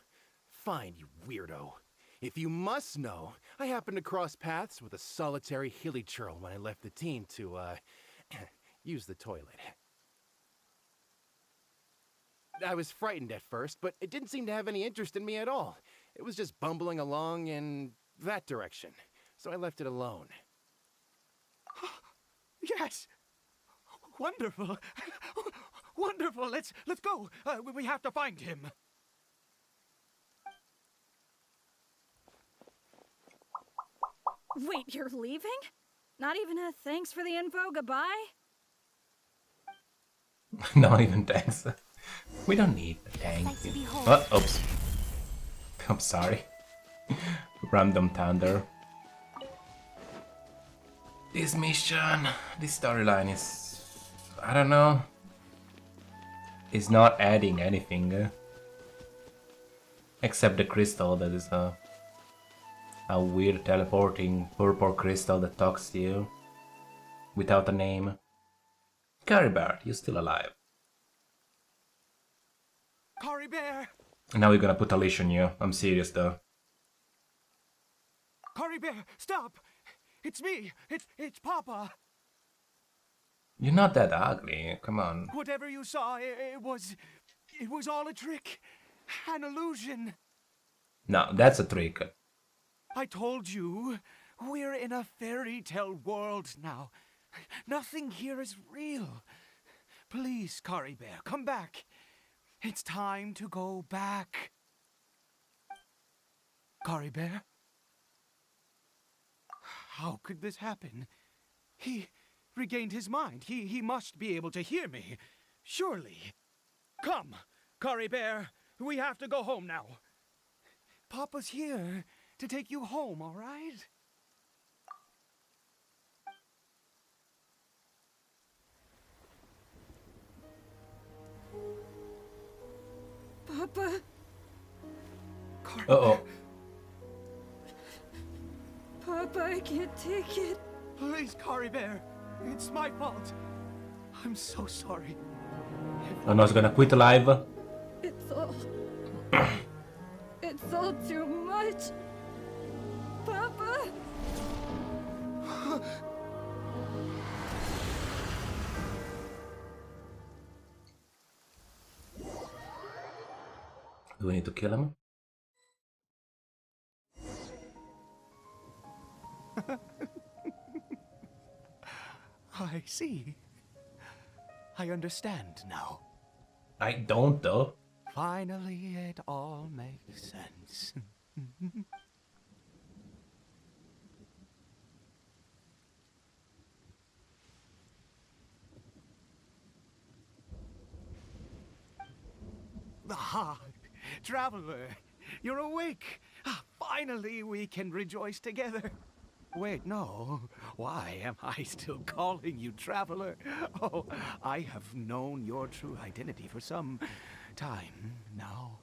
Fine, you weirdo. If you must know, I happened to cross paths with a solitary hilly churl when I left the team to, use the toilet. I was frightened at first, but it didn't seem to have any interest in me at all. It was just bumbling along in that direction, so I left it alone. Yes! Wonderful! Wonderful! Let's go! We have to find him! Wait, you're leaving? Not even a thanks for the info, goodbye? Not even thanks. We don't need the tank. Sight to behold. Oh, oops. I'm sorry. Random thunder. This mission, this storyline is, I don't know, is not adding anything. Except the crystal that is a weird teleporting purple crystal that talks to you without a name. Caribert, you're still alive. Caribert! And now we're gonna put a leash on you. I'm serious though. Caribert, stop! It's me! It's Papa! You're not that ugly, come on. Whatever you saw, it was all a trick. An illusion. No, that's a trick. I told you, we're in a fairy tale world now. Nothing here is real. Please, Caribert, come back. It's time to go back. Caribert? How could this happen? He regained his mind. He must be able to hear me. Surely. Come, Caribert. We have to go home now. Papa's here to take you home, all right? Papa. Uh-oh. Papa, I can't take it. Please, Caribert. It's my fault. I'm so sorry. I'm not gonna quit alive. It's all... it's all too much. Papa! Do we need to kill him? I see. I understand now. I don't though. Finally, it all makes sense. Ah, traveler, you're awake. Finally, we can rejoice together. Wait, no. Why am I still calling you traveler? Oh, I have known your true identity for some time now.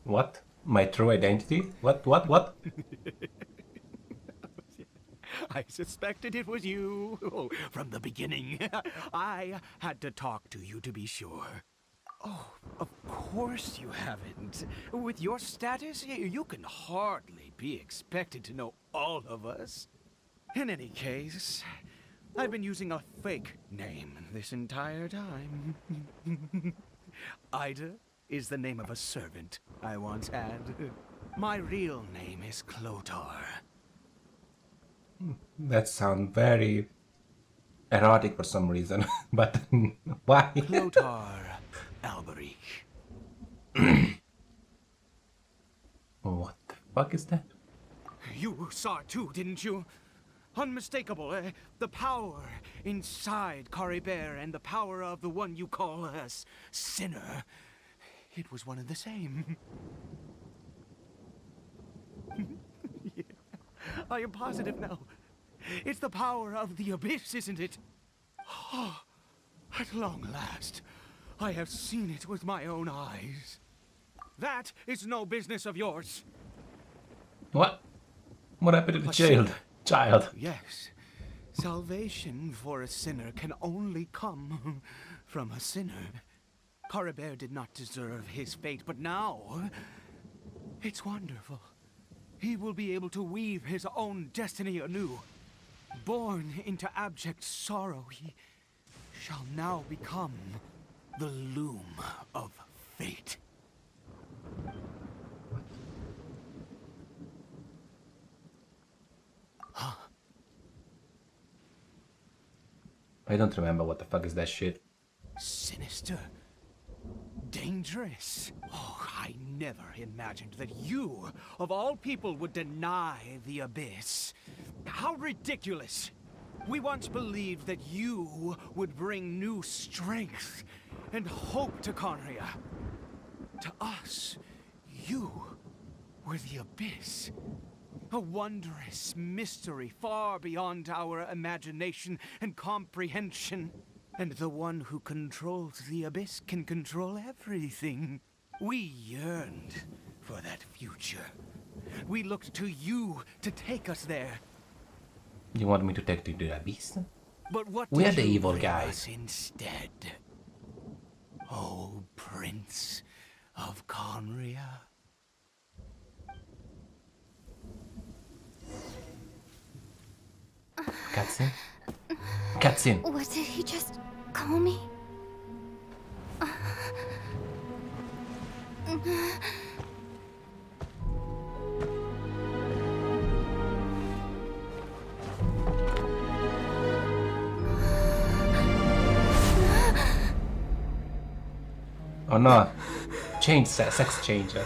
What? My true identity? What? I suspected it was you. Oh, from the beginning. I had to talk to you to be sure. Oh, of course you haven't. With your status, you can hardly be expected to know all of us. In any case, I've been using a fake name this entire time. Ida is the name of a servant I once had. My real name is Clotar. That sounds very erotic for some reason, but why? Clotar Alberic. What the fuck is that? You saw it too, didn't you? Unmistakable, the power inside Caribert and the power of the one you call a sinner. It was one and the same. Yeah, I am positive now. It's the power of the abyss, isn't it? Oh, at long last, I have seen it with my own eyes. That is no business of yours. What? What happened to the child? Yes. Salvation for a sinner can only come from a sinner. Caribert did not deserve his fate, but now it's wonderful. He will be able to weave his own destiny anew. Born into abject sorrow, he shall now become the loom of fate. Huh? I don't remember what the fuck is that shit. Sinister. Dangerous. Oh, I never imagined that you, of all people, would deny the abyss. How ridiculous. We once believed that you would bring new strength and hope to Conria. To us, you were the Abyss. A wondrous mystery far beyond our imagination and comprehension. And the one who controls the Abyss can control everything. We yearned for that future. We looked to you to take us there. You want me to take you to the Abyss? But what We are did the you evil bring guys. us instead? Oh, Prince of Conria. Cutscene? Cutscene. What did he just call me? Oh no. Sex changer.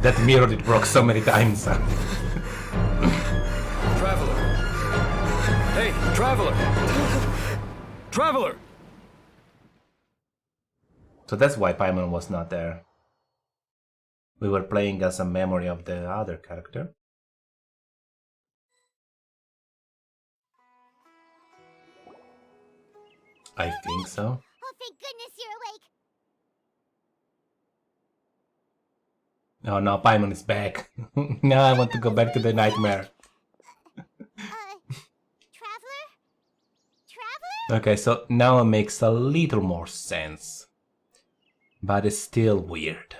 That mirror it broke so many times. Traveler! Hey, Traveler! Traveler! So that's why Paimon was not there. We were playing as a memory of the other character. I think so. Oh, thank goodness you're awake. Oh no, Paimon is back. Now I want to go back to the nightmare. Traveler? Traveler? Okay, so now it makes a little more sense. But it's still weird.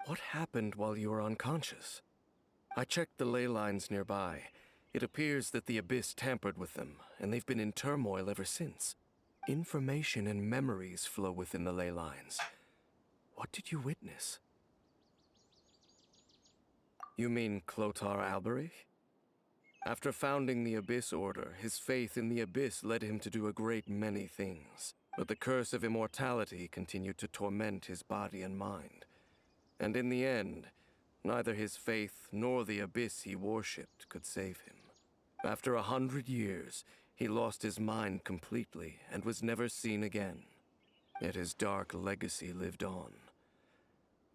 What happened while you were unconscious? I checked the ley lines nearby. It appears that the Abyss tampered with them, and they've been in turmoil ever since. Information and memories flow within the ley lines. What did you witness? You mean Clotar Alberich? After founding the Abyss Order, his faith in the Abyss led him to do a great many things. But the curse of immortality continued to torment his body and mind. And in the end, neither his faith nor the Abyss he worshipped could save him. After 100 years, he lost his mind completely and was never seen again. Yet his dark legacy lived on.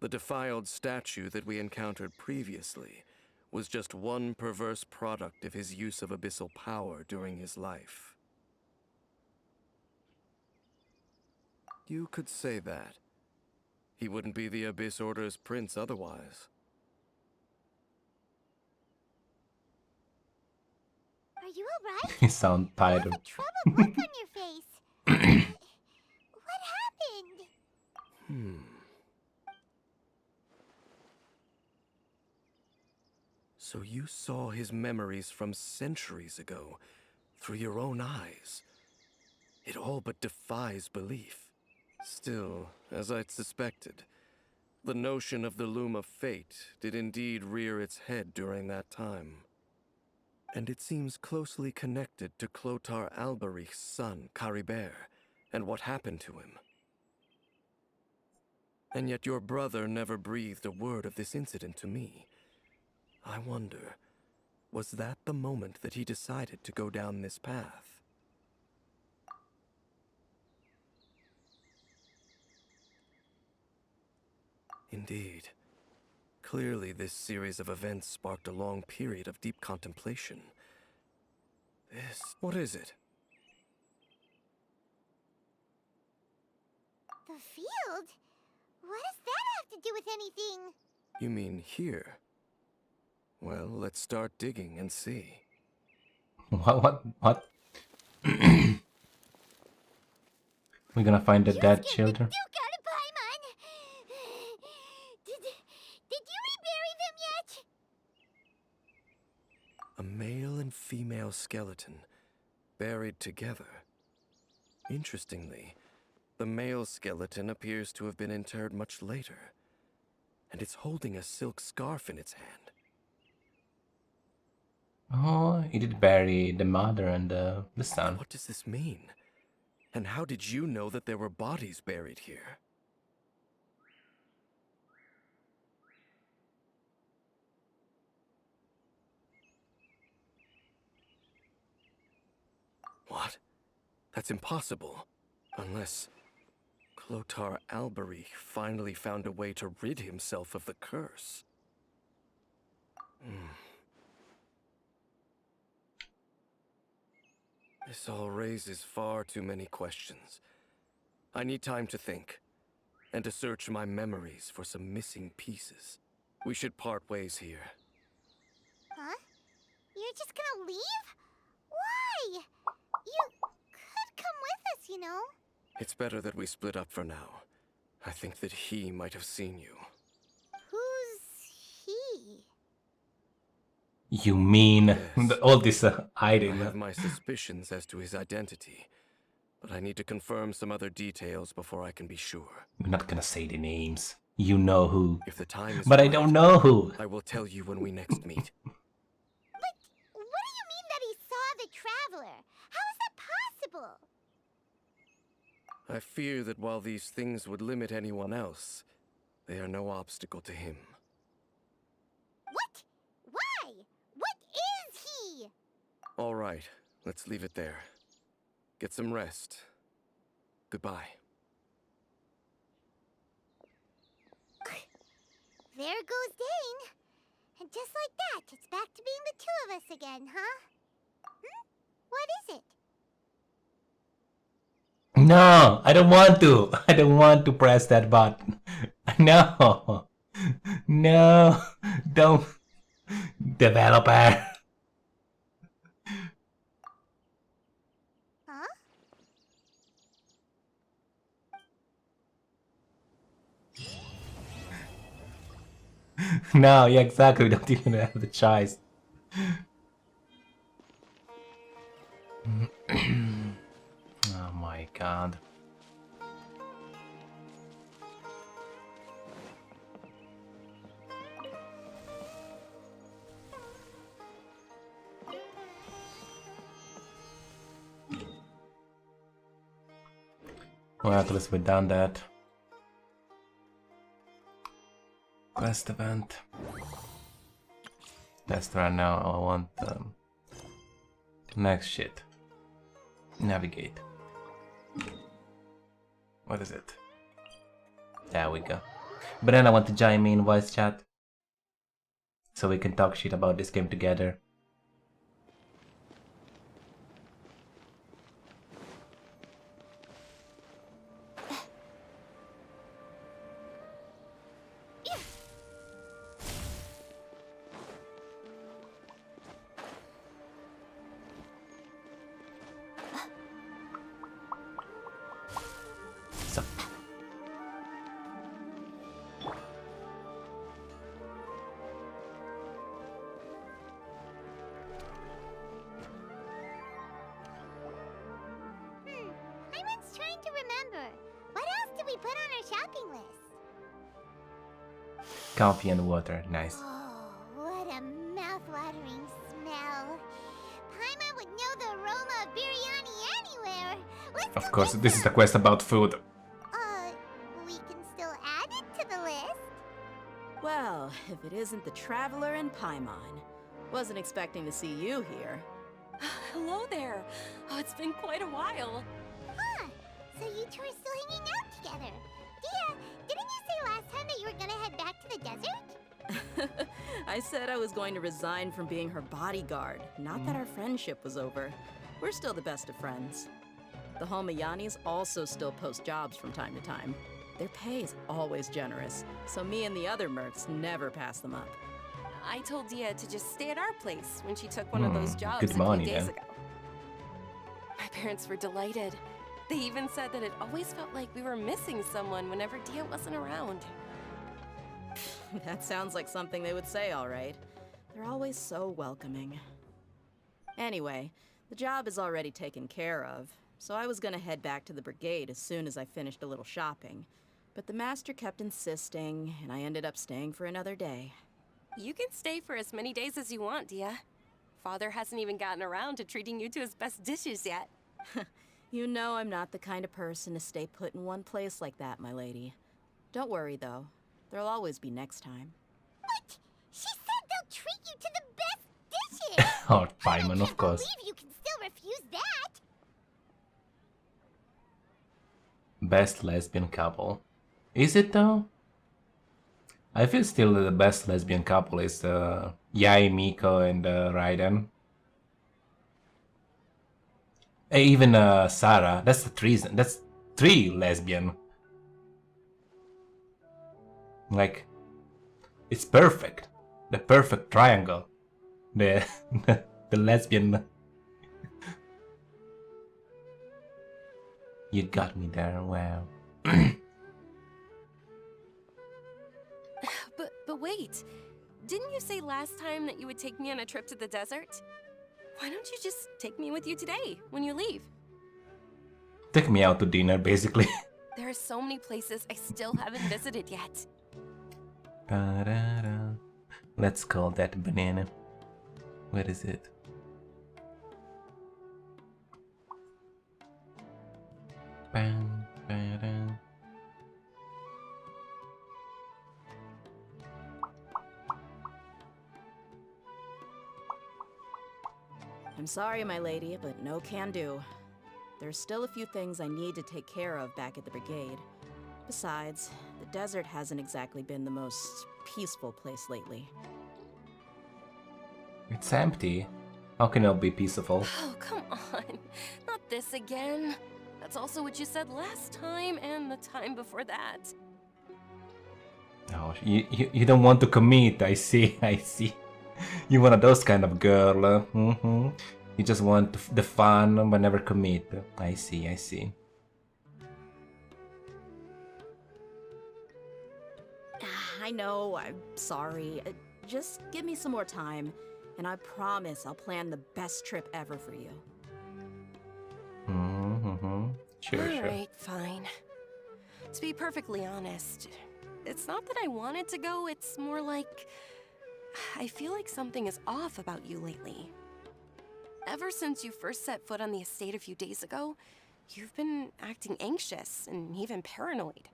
The defiled statue that we encountered previously was just one perverse product of his use of abyssal power during his life. You could say that. He wouldn't be the Abyss Order's prince otherwise. Are you alright? You sound tired. You have a troubled look on your face. What happened? So you saw his memories from centuries ago through your own eyes. It all but defies belief. Still, as I'd suspected, the notion of the Loom of Fate did indeed rear its head during that time. And it seems closely connected to Clotar Alberich's son, Caribert, and what happened to him. And yet your brother never breathed a word of this incident to me. I wonder, was that the moment that he decided to go down this path? Indeed. Clearly, this series of events sparked a long period of deep contemplation. What is it? The field? What does that have to do with anything? You mean here? Well, let's start digging and see. What? We're gonna find the dead children. Duke out of Paimon! Did you rebury them yet? A male and female skeleton, buried together. Interestingly, the male skeleton appears to have been interred much later, and it's holding a silk scarf in its hand. Oh, he did bury the mother and the son. What does this mean? And how did you know that there were bodies buried here? That's impossible. Unless Clotar Albery finally found a way to rid himself of the curse. This all raises far too many questions. I need time to think, and to search my memories for some missing pieces. We should part ways here. Huh? You're just gonna leave? Why? You could come with us, you know? It's better that we split up for now. I think that he might have seen you. Who's he? You mean Yes. all this I hiding? have my suspicions as to his identity, but I need to confirm some other details before I can be sure. We're not gonna say the names. You know who. If the time is But I right, don't know who. I will tell you when we next meet. But what do you mean that he saw the Traveler? How is that possible? I fear that while these things would limit anyone else, they are no obstacle to him. What? Why? What is he? All right, let's leave it there. Get some rest. Goodbye. There goes Dane. And just like that, it's back to being the two of us again, huh? What is it? No, I don't want to. I don't want to press that button. No. No. Don't. Developer. Huh? No, yeah, exactly. We don't even have the choice. Oh my god. Well, at least we've done that. Quest event. Test right now. I want next shit. Navigate. What is it? There we go. But then I want to join me in voice chat, so we can talk shit about this game together. So. Iron's trying to remember. What else did we put on our shopping list? Coffee and water, nice. Oh, what a mouth-watering smell. Paimon would know the aroma of biryani anywhere. Let's Of go course, get this is some. a quest about food. We can still add it to the list. Well, if it isn't the Traveler and Paimon. Wasn't expecting to see you here. Hello there. Oh, it's been quite a while. Huh. So you two are still hanging out together. Dia, didn't you say last time that you were gonna head back to the desert? I said I was going to resign from being her bodyguard, not that our friendship was over. We're still the best of friends. The Holmayanis also still post jobs from time to time. Their pay is always generous, so me and the other mercs never pass them up. I told Dia to just stay at our place when she took one of those jobs good a few morning, days then. ago. My parents were delighted. They even said that it always felt like we were missing someone whenever Dia wasn't around. That sounds like something they would say, all right. They're always so welcoming. Anyway, the job is already taken care of, so I was gonna head back to the brigade as soon as I finished a little shopping. But the master kept insisting, and I ended up staying for another day. You can stay for as many days as you want, Dia. Father hasn't even gotten around to treating you to his best dishes yet. You know I'm not the kind of person to stay put in one place like that, my lady. Don't worry, though. There'll always be next time. What? She said they'll treat you to the best dishes. Oh, Paimon, of course. I can't believe you can still refuse that. Best lesbian couple. Is it though? I feel still that the best lesbian couple is Yai, Miko, and Raiden. Even Sarah. That's the treason. That's 3 lesbian. Like, it's perfect. The perfect triangle. The the lesbian. You got me there. Wow. But wait, didn't you say last time that you would take me on a trip to the desert? Why don't you just take me with you today, when you leave? Take me out to dinner, basically. There are so many places I still haven't visited yet. Da-da-da. Let's call that banana. Where is it? Bam, ba-da. I'm sorry, my lady, but no can do. There's still a few things I need to take care of back at the brigade. Besides, the desert hasn't exactly been the most peaceful place lately. It's empty. How can it be peaceful? Oh, come on. Not this again. That's also what you said last time and the time before that. Oh, you don't want to commit. I see, I see. You're one of those kind of girl. You just want the fun but never commit. I see, I see. I know, I'm sorry. Just give me some more time, and I promise I'll plan the best trip ever for you. Sure, sure. Alright, fine. To be perfectly honest, it's not that I wanted to go, it's more like I feel like something is off about you lately. Ever since you first set foot on the estate a few days ago, you've been acting anxious and even paranoid.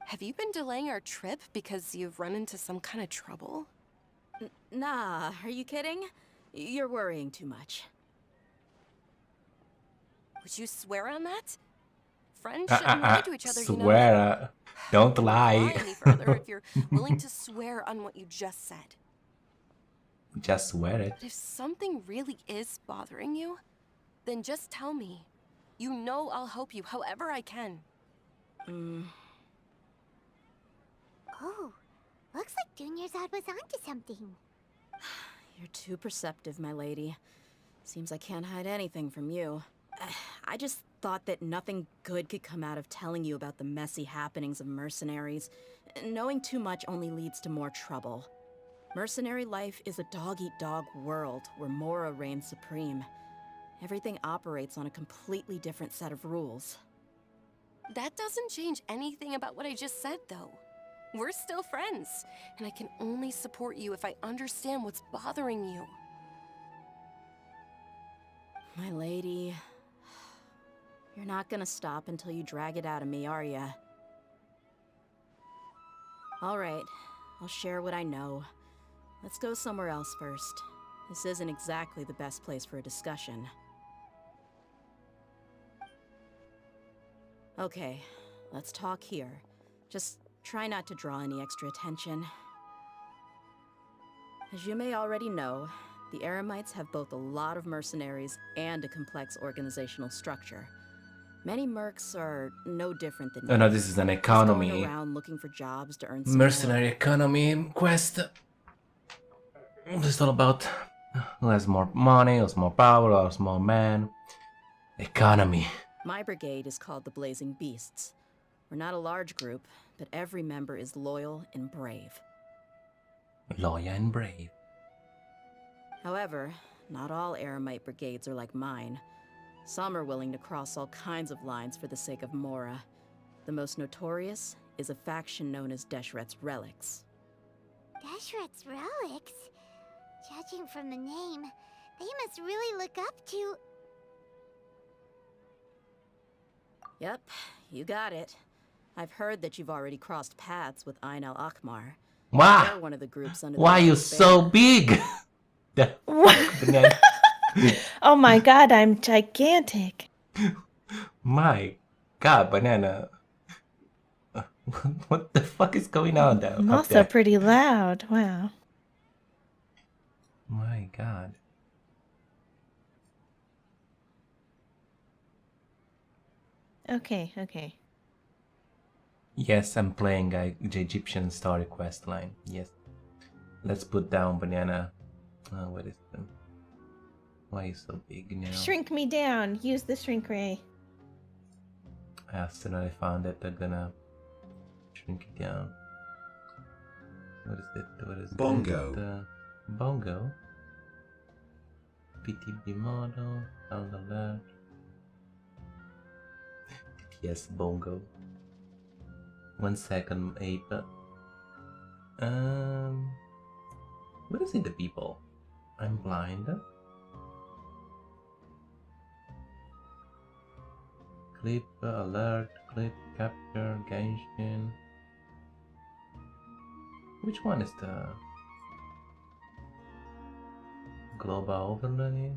Have you been delaying our trip because you've run into some kind of trouble? Nah, are you kidding? You're worrying too much. Would you swear on that? Friends shouldn't lie to each other, you know. Swear. Don't lie. Lie any further if you're willing to swear on what you just said. Just swear it. But if something really is bothering you, then just tell me. You know I'll help you however I can. Oh, looks like Dunyarzad was onto something. You're too perceptive, my lady. Seems I can't hide anything from you. I just thought that nothing good could come out of telling you about the messy happenings of mercenaries. Knowing too much only leads to more trouble. Mercenary life is a dog-eat-dog world where Mora reigns supreme. Everything operates on a completely different set of rules. That doesn't change anything about what I just said, though. We're still friends, and I can only support you if I understand what's bothering you. My lady, you're not gonna stop until you drag it out of me, are ya? All right, I'll share what I know. Let's go somewhere else first. This isn't exactly the best place for a discussion. Okay, let's talk here. Just try not to draw any extra attention. As you may already know, the Eremites have both a lot of mercenaries and a complex organizational structure. Many mercs are no different than Oh no, this is an economy. going around looking for jobs to earn some Mercenary more. economy quest. It's all about who has more money, who has more power, who has more men. Economy. My brigade is called the Blazing Beasts. We're not a large group, but every member is loyal and brave. Loyal and brave. However, not all Eremite brigades are like mine. Some are willing to cross all kinds of lines for the sake of Mora. The most notorious is a faction known as Deshret's Relics. Deshret's Relics? Judging from the name, they must really look up to... Yep, you got it. I've heard that you've already crossed paths with Ain al-Akmar. Wow. They're one of the groups under Why are the you so big? Oh my god, I'm gigantic. My God, banana. What the fuck is going on down I'm up also there? pretty loud. Wow. My God. Okay, okay. Yes, I'm playing the Egyptian story quest line. Yes. Let's put down banana. What is them? Why is so big now? Shrink me down. Use the shrink ray. As soon as I found it, I'm gonna shrink it down. What is it? What is Bongo. it? Bongo. PTB model. Sound alert. Yes, bongo. 1 second, ape. What is it, the people? I'm blind. Clip, alert, clip, capture, Genshin. Which one is the global overlay?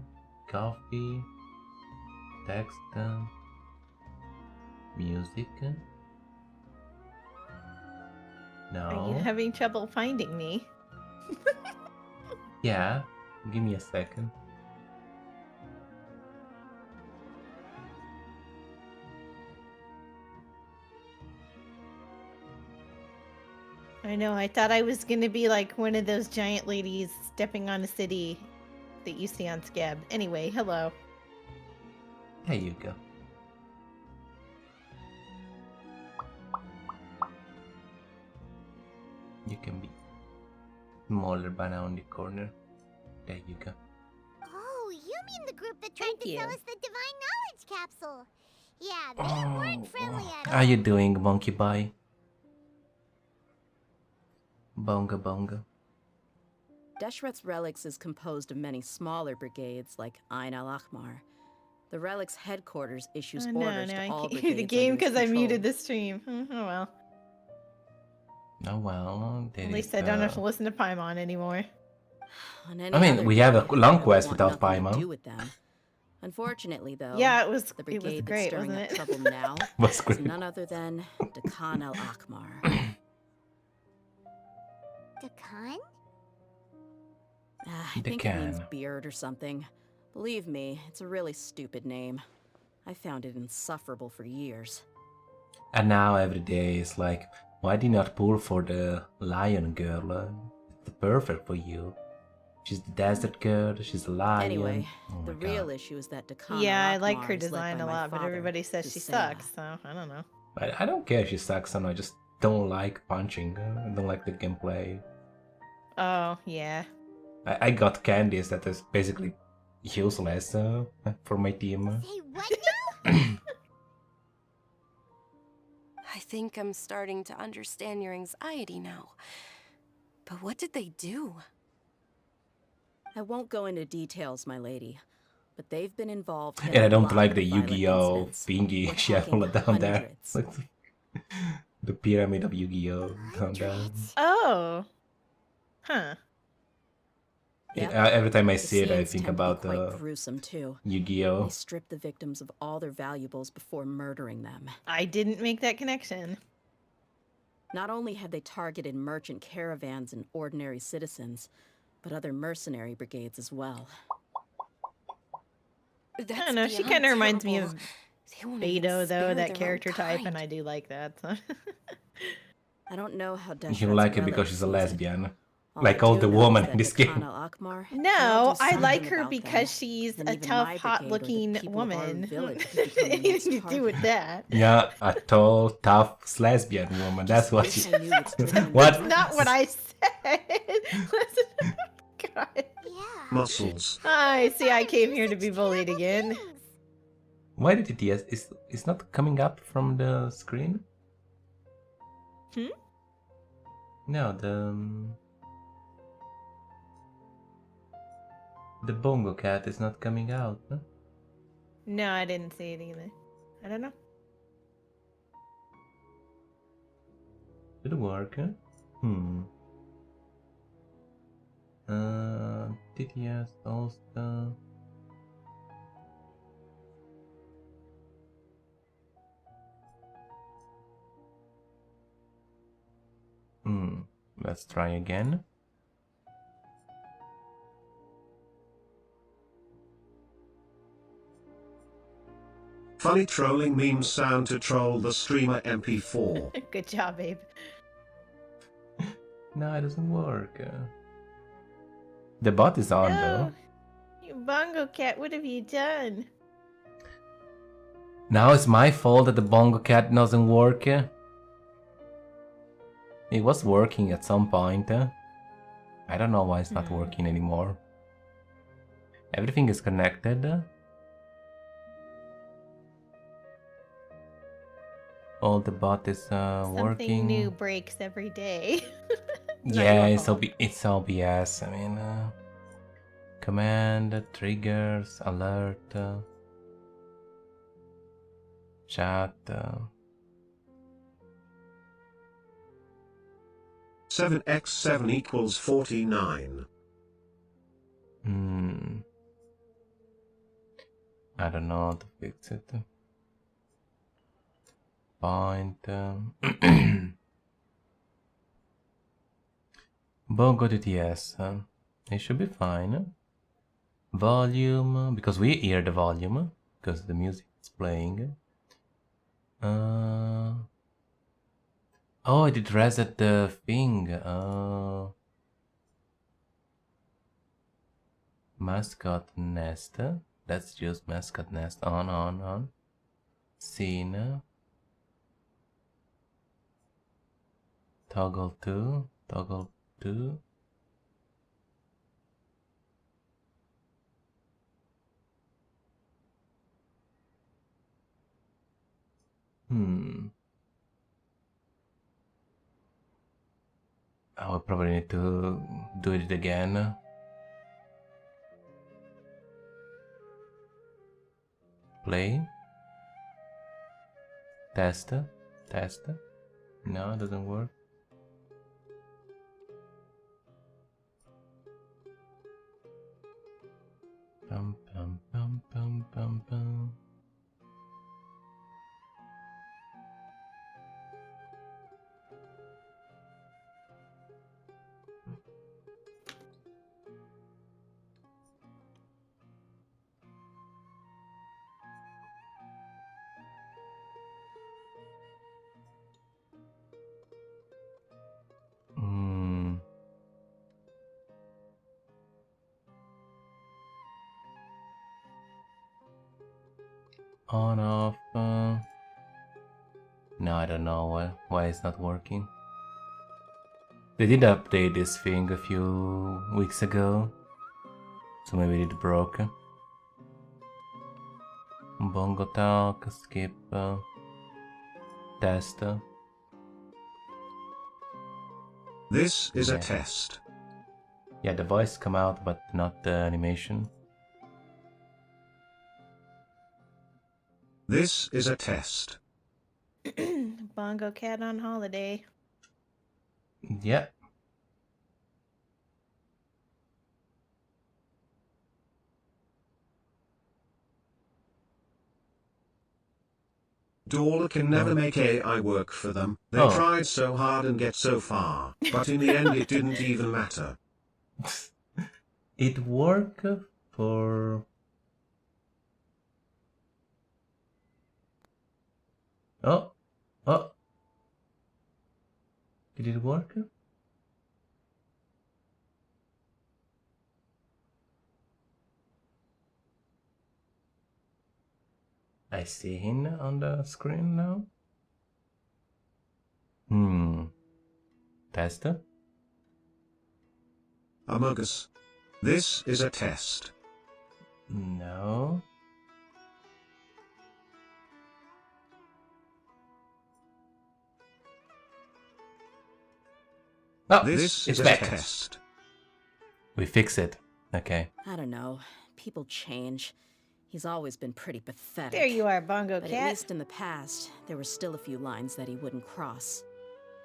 Coffee, text, music. No. Are you having trouble finding me? Yeah, give me a second. I know, I thought I was gonna be like one of those giant ladies stepping on a city that you see on Scab. Anyway, hello. There you go. You can be smaller banana on the corner. There you go. Oh, you mean the group that tried to sell us the divine knowledge capsule? Yeah, they Oh, weren't friendly at all. how you doing, Monkey Boy? Bonga bonga. Deshret's relics is composed of many smaller brigades like Ain al-Ahmar. The relic's headquarters issues Oh, no, orders no, to I all can't hear brigades the game under its because I control. muted the stream. Oh well. Oh well, there At is least I don't have to listen to Paimon anymore. On any I mean, other we have a day, long I would quest want without nothing to Paimon. do with them. Unfortunately, though, Yeah, it was the brigade great, that's stirring wasn't up it? trouble now Was is great. none other than Dakan al-Ahmar. Dakan? I think it means Dakan. beard or something. Believe me, it's a really stupid name. I found it insufferable for years. And now every day is like, why did you not pull for the lion girl? It's perfect for you. She's the desert girl, she's a lion. Anyway, Oh the my real God. issue is that Dakan Yeah, I al-Ahmar like her is led design by a my lot, but father, everybody says she Hussein. sucks, so I don't know. I don't care if she sucks or not, I just don't like punching. I don't like the gameplay. Oh, yeah. I got Candice that is basically useless for my team. Say what now? I think I'm starting to understand your anxiety now. But what did they do? I won't go into details, my lady, but they've been involved in And I a don't lot like of the violent Yu-Gi-Oh incidents. thingy We're she had talking down there. hundreds. Like the pyramid of Yu-Gi-Oh down there. Oh. Huh. Yep. Every time I The see it, I scenes think tend to be about quite gruesome too. Yu-Gi-Oh. They strip the victims of all their valuables before murdering them. I didn't make that connection. Not only have they targeted merchant caravans and ordinary citizens, but other mercenary brigades as well. I don't know, she kind of reminds me of Beto, though, spare that their character own type, and kind. I do like that. So. I don't know how You like it because she's a sees it. lesbian. All like I all do the know is women that in this Dakan game. al-Ahmar No, cannot do I like something her about because them, she's then a even tough, my brigade or the hot-looking people of our woman. village could become the Anything next to do with target. that. Yeah, a tall, tough lesbian woman. That's what she. wish I knew which direction What? That's not what I said. God. Muscles. I see. I came here to be bullied again. Why did it? Yes, it's not coming up from the screen. Hmm? No, the bongo cat is not coming out. Huh? No, I didn't see it either. I don't know. Did it work? Huh? TTS also. let's try again. Funny trolling memes sound to troll the streamer MP4. Good job, babe. No, it doesn't work. The bot is on though. You Bongo Cat, what have you done? Now it's my fault that the Bongo Cat doesn't work. It was working at some point. I don't know why it's not working anymore. Everything is connected. All the bot is Something working. new breaks every day. Yeah, it's OBS. I mean, command, triggers, alert, chat. 7x7 equals 49. I don't know how to fix it. Point. Bongo DTS. It should be fine. Volume, because we hear the volume, because the music is playing. Oh, I did reset the thing. Mascot nest. Let's use mascot nest. On. Scene. Toggle 2. I will probably need to do it again. Play. Test. No, it doesn't work. Pum. On, off. No, I don't know why it's not working. They did update this thing a few weeks ago, so maybe it broke. Bongo talk, skip, test. This is a test. Yeah, the voice come out, but not the animation. This is a test. Bongo Cat on holiday. Yeah. Dawla can never make AI work for them. They tried so hard and get so far, but in the end it didn't even matter. It worked for... Oh. Did it work? I see him on the screen now. Test. Amogus. This is a test. No. Oh, this is it's a back. Test. We fix it. Okay. I don't know. People change. He's always been pretty pathetic. There you are, Bongo But Cat. at least in the past, there were still a few lines that he wouldn't cross.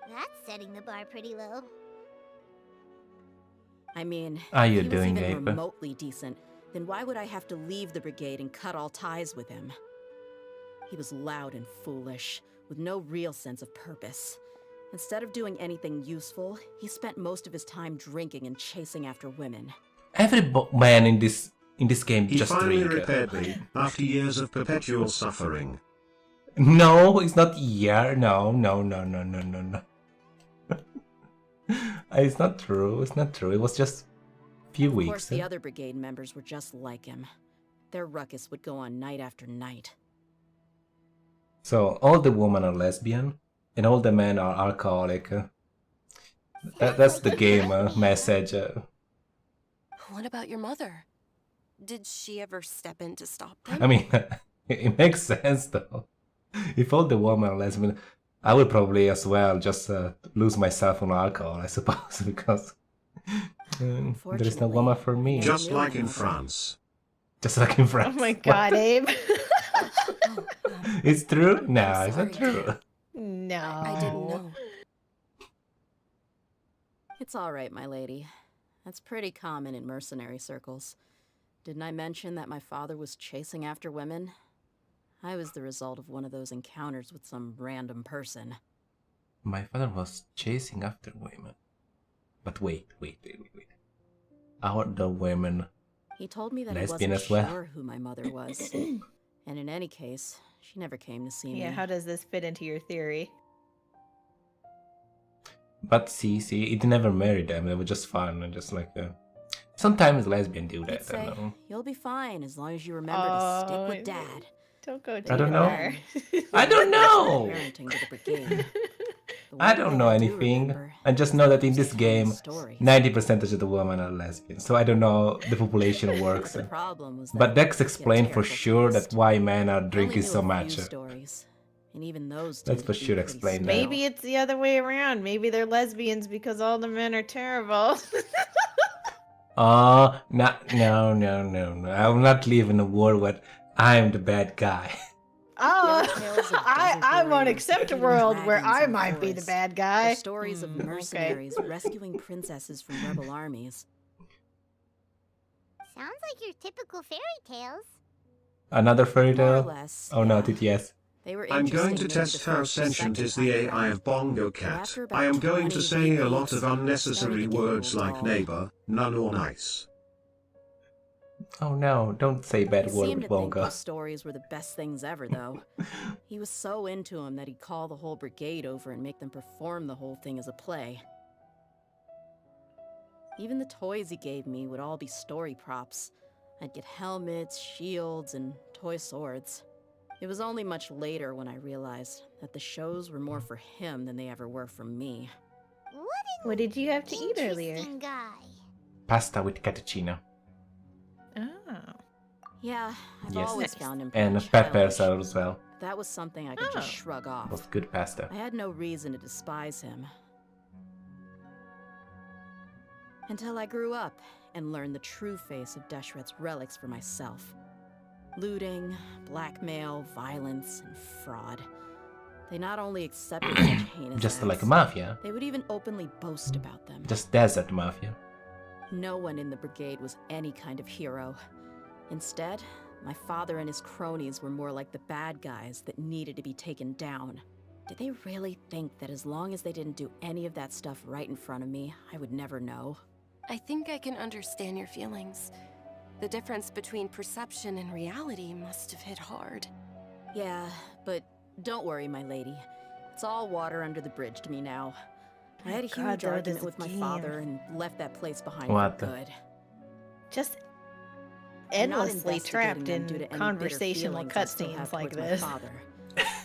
That's setting the bar pretty low. I mean, How you if he doing, was even Gabe? remotely decent, then why would I have to leave the brigade and cut all ties with him? He was loud and foolish, with no real sense of purpose. Instead of doing anything useful, he spent most of his time drinking and chasing after women. Every man in this game He just finally drink. repaired me after years of perpetual suffering. No, it's not year. No. It's not true. It's not true. It was just few weeks. Of course, the other brigade members were just like him. Their ruckus would go on night after night. So all the women are lesbian, and all the men are alcoholic. That's the game message. What about your mother? Did she ever step in to stop them? I mean, it makes sense though. If all the women are lesbian, I would probably as well just lose myself on alcohol, I suppose, because there is no woman for me. Just like in France. Just like in France. Oh my god, Abe. It's true? No, it's not true. No. I didn't know. It's all right, my lady. That's pretty common in mercenary circles. Didn't I mention that my father was chasing after women? I was the result of one of those encounters with some random person. My father was chasing after women. But wait. Are the women He told me that lesbian he as wasn't well? sure who my mother was. And in any case, she never came to see me. Yeah, how does this fit into your theory? But see, it never married them. They were just fun and just like sometimes lesbian do He'd that. I say, don't know. you'll be fine as long as you remember to stick with Dad. Don't go too I don't know. far. I don't know. Parenting to the brigade. The I one don't thing know I do anything. remember I just know that in is this telling game, stories. 90% of the women are lesbian. So I don't know the population works. But the problem was But that that's I'd get explained for terrible sure pissed. that why men are I only drinking knew so a much. few stories, and even those That's tended for to be sure pretty explained. Maybe it's the other way around. Maybe they're lesbians because all the men are terrible. Oh, no. I will not live in a world where I'm the bad guy. Oh, Tales of I desert won't warriors accept a defeating world where dragons I in the might be the forest, bad or guy. stories of Okay. mercenaries rescuing princesses from rebel armies. Sounds like your typical fairy tales. Another fairy More or tale? less, Oh no, yeah. TTS. They were I'm going interesting to maybe test the how first or sentient second is the time AI around. of Bongo But Cat. after I about am going to 20 say a lot weeks, of unnecessary started to get a words little like dull. neighbor, none or nice. Oh no, don't say bad He word seemed with to think Bongo. those stories were the best things ever, though. He was so into them that he'd call the whole brigade over and make them perform the whole thing as a play. Even the toys he gave me would all be story props. I'd get helmets, shields, and toy swords. It was only much later when I realized that the shows were more for him than they ever were for me. What did you have to eat earlier? Interesting guy. Pasta with cappuccino. Oh. Yeah, I've Yes. always found him And pretty peppers childish. as well. But that was something I could just shrug off. Was good pasta. I had no reason to despise him. Until I grew up and learned the true face of Deshret's relics for myself. Looting, blackmail, violence, and fraud. They not only accepted such heinous Just acts, like a mafia. they would even openly boast about them. Just desert mafia. No one in the brigade was any kind of hero. Instead, my father and his cronies were more like the bad guys that needed to be taken down. Did they really think that as long as they didn't do any of that stuff right in front of me, I would never know? I think I can understand your feelings. The difference between perception and reality must have hit hard. Yeah, but don't worry, my lady. It's all water under the bridge to me now. I had a God, huge though, argument this with my game. father and left that place behind What for the- good. Just I'm not endlessly investigating trapped them due in to any bitter conversational feelings I still have cutscenes like towards my this. father.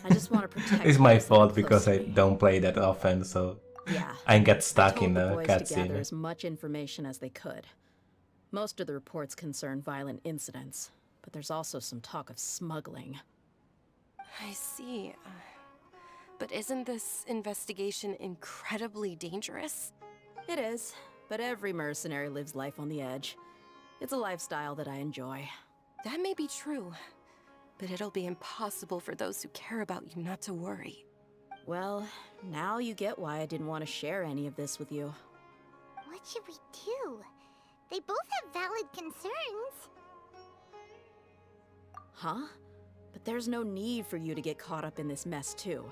I just want to protect It's my those that fault are because close I to me. don't play that often, so Yeah, I get I stuck told in the the boys to gather cutscene. as much information as they could. Most of the reports concern violent incidents, but there's also some talk of smuggling. I see. But isn't this investigation incredibly dangerous? It is, but every mercenary lives life on the edge. It's a lifestyle that I enjoy. That may be true, but it'll be impossible for those who care about you not to worry. Well, now you get why I didn't want to share any of this with you. What should we do? They both have valid concerns. Huh? But there's no need for you to get caught up in this mess, too.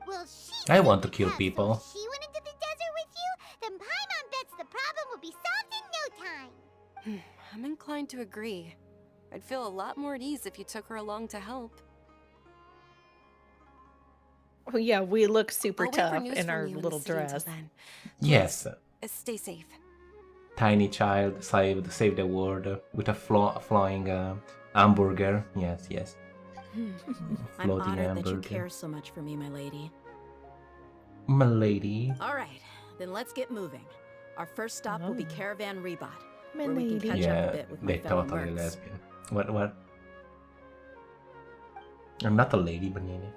Well, she I want to said kill because people. If she went into the desert with you, then Paimon bets the problem would be solved in no time. I'm inclined to agree. I'd feel a lot more at ease if you took her along to help. Oh yeah, we look super I'll wait for tough news in from our you in the little city until dress. then. Yes. Stay safe. Tiny child save the world with a flying hamburger. Yes, yes. I'm Floating honored that you hamburger. care so much for me, my lady. My lady. All right, then let's get moving. Our first stop will be Caravan Rebot, My where we can lady. catch Yeah, up a bit with my they fellow totally mercs. lesbian. What? I'm not a lady, Banini.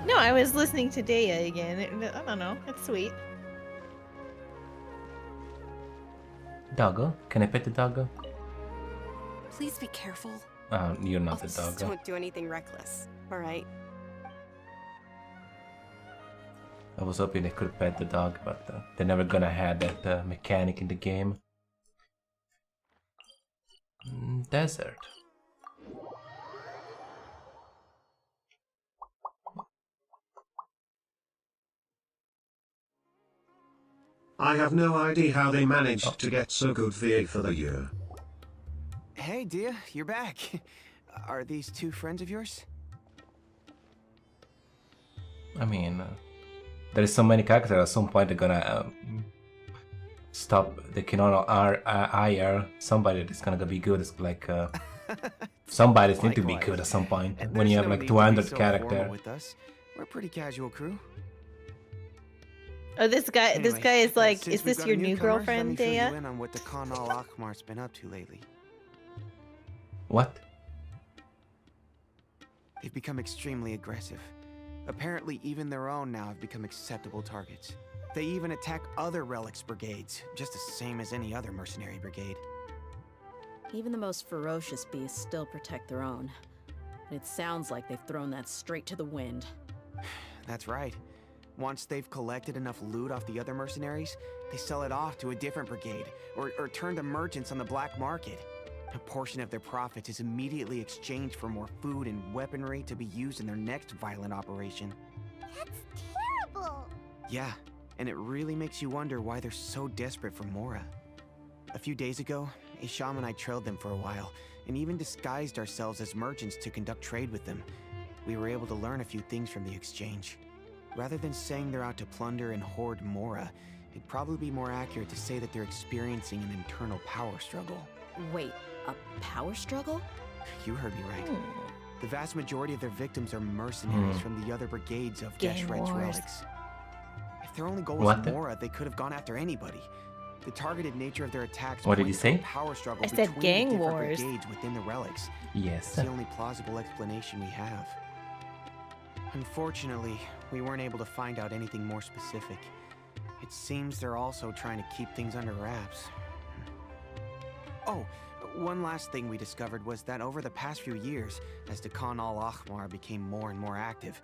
No, I was listening to Daya again. I don't know. It's sweet. Doggo? Can I pet the doggo? Please be careful. You're not the Just doggo. don't do anything reckless, all right? I was hoping they could pet the dog, but they're never gonna have that mechanic in the game. Desert. I have no idea how they managed to get so good VA for the year. Hey, Dia, you're back. Are these two friends of yours? I mean, there is so many characters. At some point, they're gonna stop. They cannot hire somebody that's gonna be good. It's like somebody's need to be good at some point. And When you there's have no like need to be 200 so formal characters. with us. We're a pretty casual crew. Oh, this guy Anyway, is like, since is we've this got your a new newcomer, girlfriend, let me fill you Daya? in on what the Khan al-Akhmar's been up to lately. What? They've become extremely aggressive. Apparently, even their own now have become acceptable targets. They even attack other relics brigades, just the same as any other mercenary brigade. Even the most ferocious beasts still protect their own. And it sounds like they've thrown that straight to the wind. That's right. Once they've collected enough loot off the other mercenaries, they sell it off to a different brigade, or turn to merchants on the black market. A portion of their profits is immediately exchanged for more food and weaponry to be used in their next violent operation. That's terrible. Yeah, and it really makes you wonder why they're so desperate for Mora. A few days ago, Isham and I trailed them for a while, and even disguised ourselves as merchants to conduct trade with them. We were able to learn a few things from the exchange. Rather than saying they're out to plunder and hoard Mora, it'd probably be more accurate to say that they're experiencing an internal power struggle. Wait, a power struggle? You heard me right. The vast majority of their victims are mercenaries from the other brigades of Gang Deshret's wars. relics. If their only goal What was the- Mora, they could have gone after anybody. The targeted nature of their attacks What did points you to a say? power struggle I said between gang the different wars. brigades within the relics. Yes. It's the only plausible explanation we have. Unfortunately, we weren't able to find out anything more specific. It seems they're also trying to keep things under wraps. Oh, one last thing we discovered was that over the past few years, as the Khan al-Akhmar became more and more active,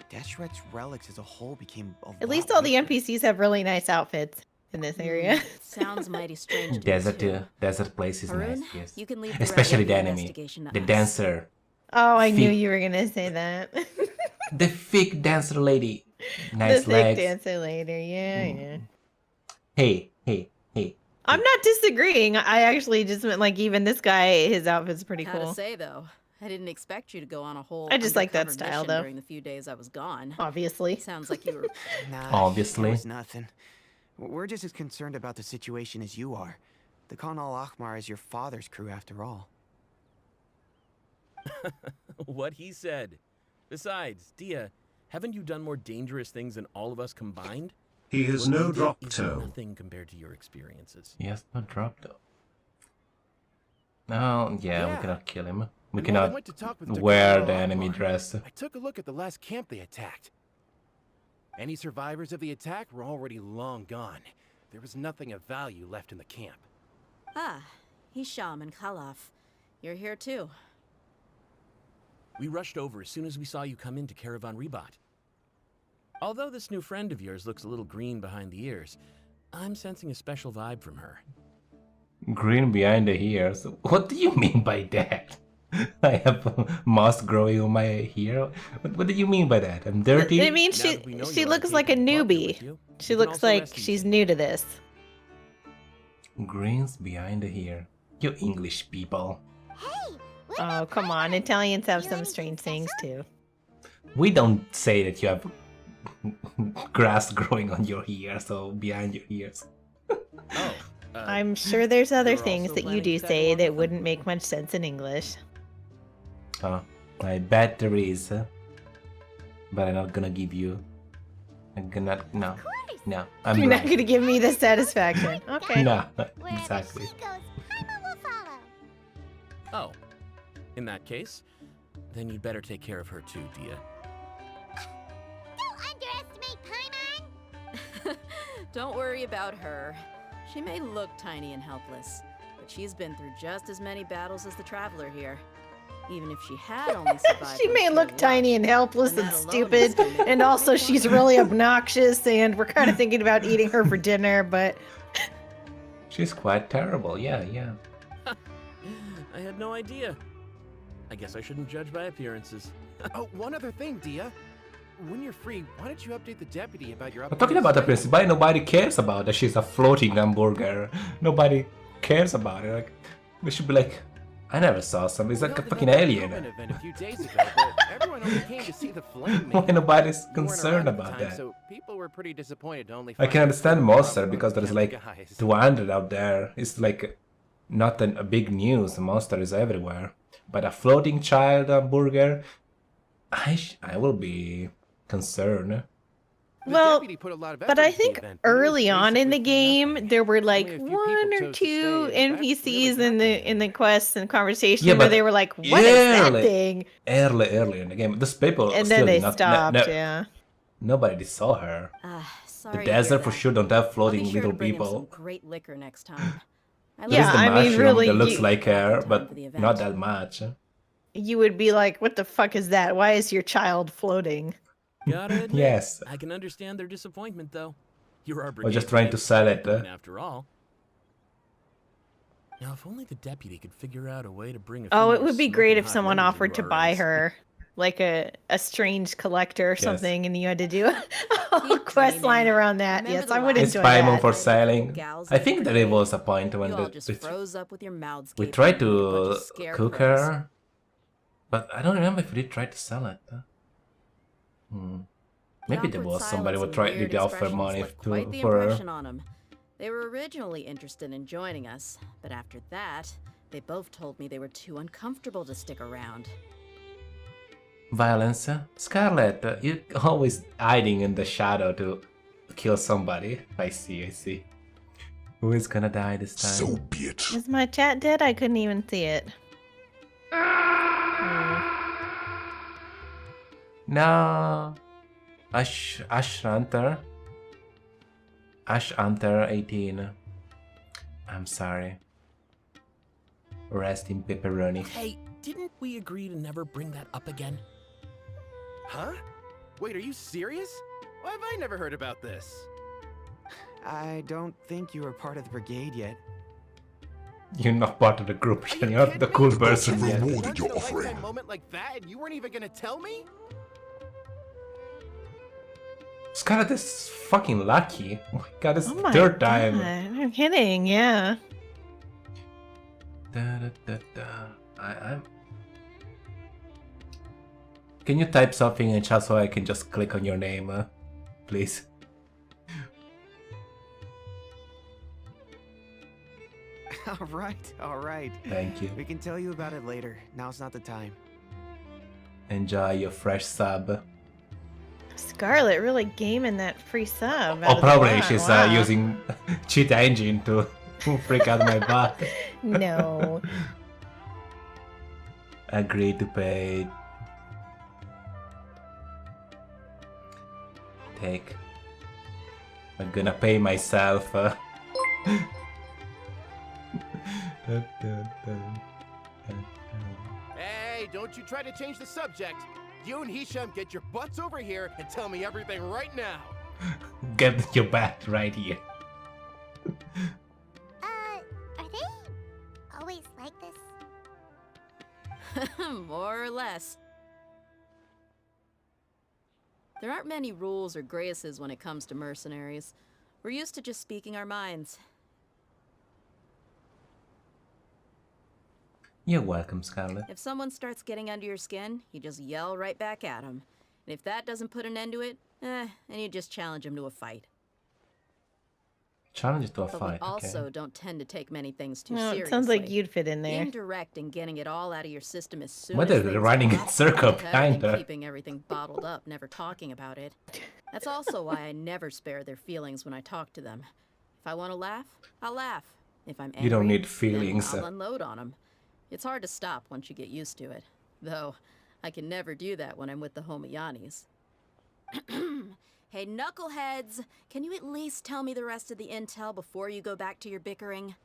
Deshret's relics as a whole became a At least lot all the weaker. NPCs have really nice outfits in this area. Sounds mighty strange to me, Desert, too. desert place is Haroon, nice. Yes. you can leave the Especially rest the of the enemy, investigation to the us. dancer, Oh, I knew Thick- you were gonna say that. the thick dancer lady. The Nice thick legs. dancer later, yeah. Hey. I'm not disagreeing. I actually just meant like even this guy, his outfit's pretty How cool. to say, though, I didn't expect you to go on a whole I just like that undercover style, mission though. during the few days I was gone. Obviously. Sounds like you were... Nah, Obviously. it was nothing. We're just as concerned about the situation as you are. The Khan al-Akhmar is your father's crew after all. What he said. Besides, Dia, haven't you done more dangerous things than all of us combined? He has What no we did drop is toe. nothing compared to your experiences. Yes, no drop though. No, yeah, we cannot kill him. We And while I cannot went to talk with wear Dakar the al-Akhmar, enemy dress. I took a look at the last camp they attacked. Any survivors of the attack were already long gone. There was nothing of value left in the camp. Ah, Hisham and Khalaf. You're here too. We rushed over as soon as we saw you come into Caravan Rebot. Although this new friend of yours looks a little green behind the ears, I'm sensing a special vibe from her. Green behind the ears. What do you mean by that? I have moss growing on my hair. What do you mean by that? I'm dirty? I mean, she looks like a newbie. She looks like she's new to this. Greens behind the hair. You English people. Oh, come on. Italians have some strange things too. We don't say that you have grass growing on your hair, so behind your ears. I'm sure there's other things that you do say that wouldn't make much sense in English. Oh, I bet there is. But I'm not gonna give you. No. I'm You're not right. gonna give me the satisfaction. Okay. No, exactly. Oh, in that case, then you'd better take care of her too, Dia. Don't underestimate Paimon! Don't worry about her. She may look tiny and helpless, but she's been through just as many battles as the Traveler here. Even if she had only survived. She may look tiny and helpless and that alone stupid, is gonna make and her also she's really obnoxious, and we're kind of thinking about eating her for dinner, but... She's quite terrible, yeah. I had no idea. I guess I shouldn't judge by appearances. Oh, one other thing, Dia. When you're free, why don't you update the deputy about your But talking about the princess, why nobody cares about that she's a floating hamburger? Nobody cares about it. Like, we should be like, I never saw some. It's like a fucking alien. Event a few days ago, but everyone only came to see the flame. Why nobody's You weren't concerned around at the about time, that? So people were pretty disappointed to only I find can out understand the Monster problem because of there's the like guys. 200 out there. It's like not a big news. Monster is everywhere. But a floating child hamburger, I will be concerned. Well, but I think early on in the game there were like one or two NPCs in the quests and conversations where they were like, "What is that thing?" Early in the game, those people And still then they did not, stopped. Yeah. Nobody saw her. Sorry The to hear desert for that. sure don't have I'll floating be sure little to bring him some people. great liquor next time. There's the I mean, mushroom really, that looks you- like her, but not that much. You would be like, "What the fuck is that? Why is your child floating?" Gotta admit, Yes. I can understand their disappointment, though. You're our We're just brigade trying to chief, sell it. after all. Now, if only the deputy could figure out a way to bring a few Oh, it more would be smoking great if hot someone numbers offered into to our buy ranks. her, like a strange collector or Yes. something, and you had to do a whole quest line around that. Yes, I would It's enjoy Paimon that. for selling. I think that it was a point when You all the, just froze up with your mouths we gaping tried like a bunch to of scarecrows. cook her, but I don't remember if we did try to sell it. Maybe there Awkward was somebody silence who and tried weird to offer expressions money left quite to the for her. impression on 'em. They were originally interested in joining us, but after that, they both told me they were too uncomfortable to stick around. Violence, Scarlet, you're always hiding in the shadow to kill somebody. I see. Who is gonna die this time? So be it. Is my chat dead? I couldn't even see it. No. Ash Hunter 18. I'm sorry. Rest in pepperoni. Hey, didn't we agree to never bring that up again? Huh? Wait, are you serious? Why have I never heard about this? I don't think you were part of the brigade yet. You're not part of the group. You're not the cool person yet. Rewarded your offering. A moment like that, and you weren't even gonna tell me? Scarlet is fucking lucky. Oh my god, it's Oh the my third time. God, no kidding, yeah. I'm... Can you type something in chat so I can just click on your name, please? All right. Thank you. We can tell you about it later. Now's not the time. Enjoy your fresh sub. Scarlet really gaming that free sub. Oh, probably she's using cheat engine to freak out my butt. No. Agree to pay. Take. I'm gonna pay myself. Hey, don't you try to change the subject. You and Hisham get your butts over here and tell me everything right now. Get your butt right here. Are they always like this? More or less. There aren't many rules or graces when it comes to mercenaries. We're used to just speaking our minds. You're welcome, Scarlet. If someone starts getting under your skin, you just yell right back at them. And if that doesn't put an end to it, then you just challenge them to a fight. Challenge it to a But fight, we also okay. don't tend to take many things too No, seriously. it sounds like you'd fit in there. Being direct and getting it all out of your system as soon Why as they're things running come in up, circle better behind than her? keeping everything bottled up, never talking about it. That's also why I never spare their feelings when I talk to them. If I want to laugh, I'll laugh. If I'm angry, You don't need then feelings. I'll unload on them. It's hard to stop once you get used to it. Though, I can never do that when I'm with the Homayanis. Hey, knuckleheads! Can you at least tell me the rest of the intel before you go back to your bickering?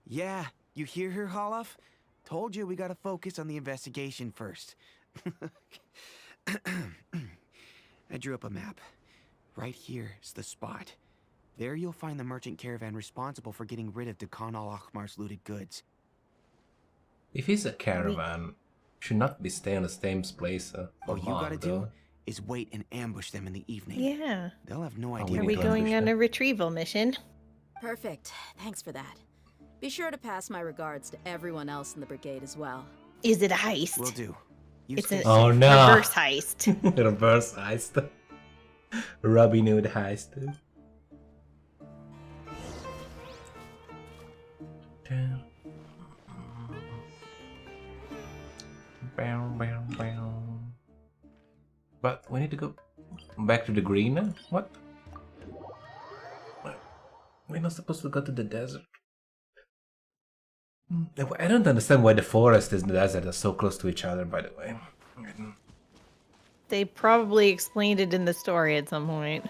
Yeah, you hear her, Holof? Told you we gotta focus on the investigation first. I drew up a map. Right here is the spot. There you'll find the merchant caravan responsible for getting rid of Dakan al-Akhmar's looted goods. If it's a caravan, should not be staying in the same place for All you long, gotta though. do is wait and ambush them in the evening. Yeah. They'll have no Oh, idea. Are we going on a retrieval mission? Perfect. Thanks for that. Be sure to pass my regards to everyone else in the brigade as well. Is it a heist? Will do. It's a Oh no! reverse heist. Reverse heist. Robin Hood heist. Damn. Bow, bow, bow. But we need to go back to the green now? What? We're not supposed to go to the desert. I don't understand why the forest and the desert are so close to each other, by the way. They probably explained it in the story at some point.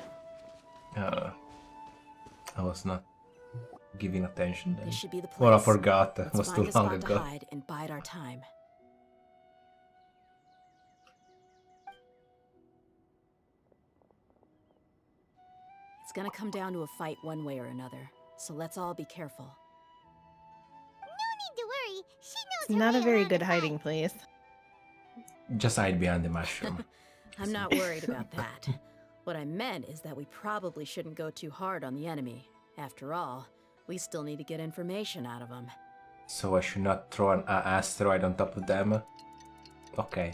I was not giving attention then. This should be the place. Or I forgot. It Let's was find too a long spot to ago. hide and bide our time. It's gonna come down to a fight one way or another, so let's all be careful. No need to worry. She knows It's not a very good hiding place. Just hide behind the mushroom. I'm not worried about that. What I meant is that we probably shouldn't go too hard on the enemy. After all, we still need to get information out of them. So I should not throw an asteroid on top of them? Okay.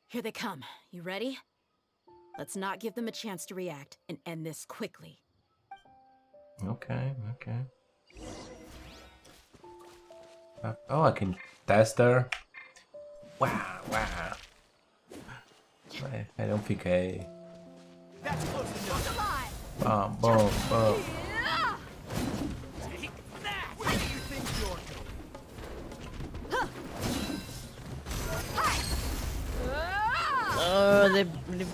Here they come. You ready? Let's not give them a chance to react and end this quickly. Okay, okay. Oh, I can test her. Wow, wow. I don't think I... Boom, boom, boom. Oh, the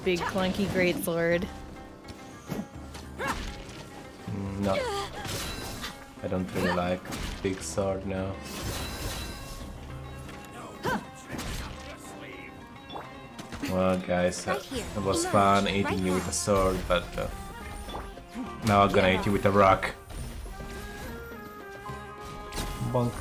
big clunky greatsword. No. I don't really like big sword now. Well, guys, it was fun eating you with a sword, but now I'm gonna eat you with a rock. Bonk.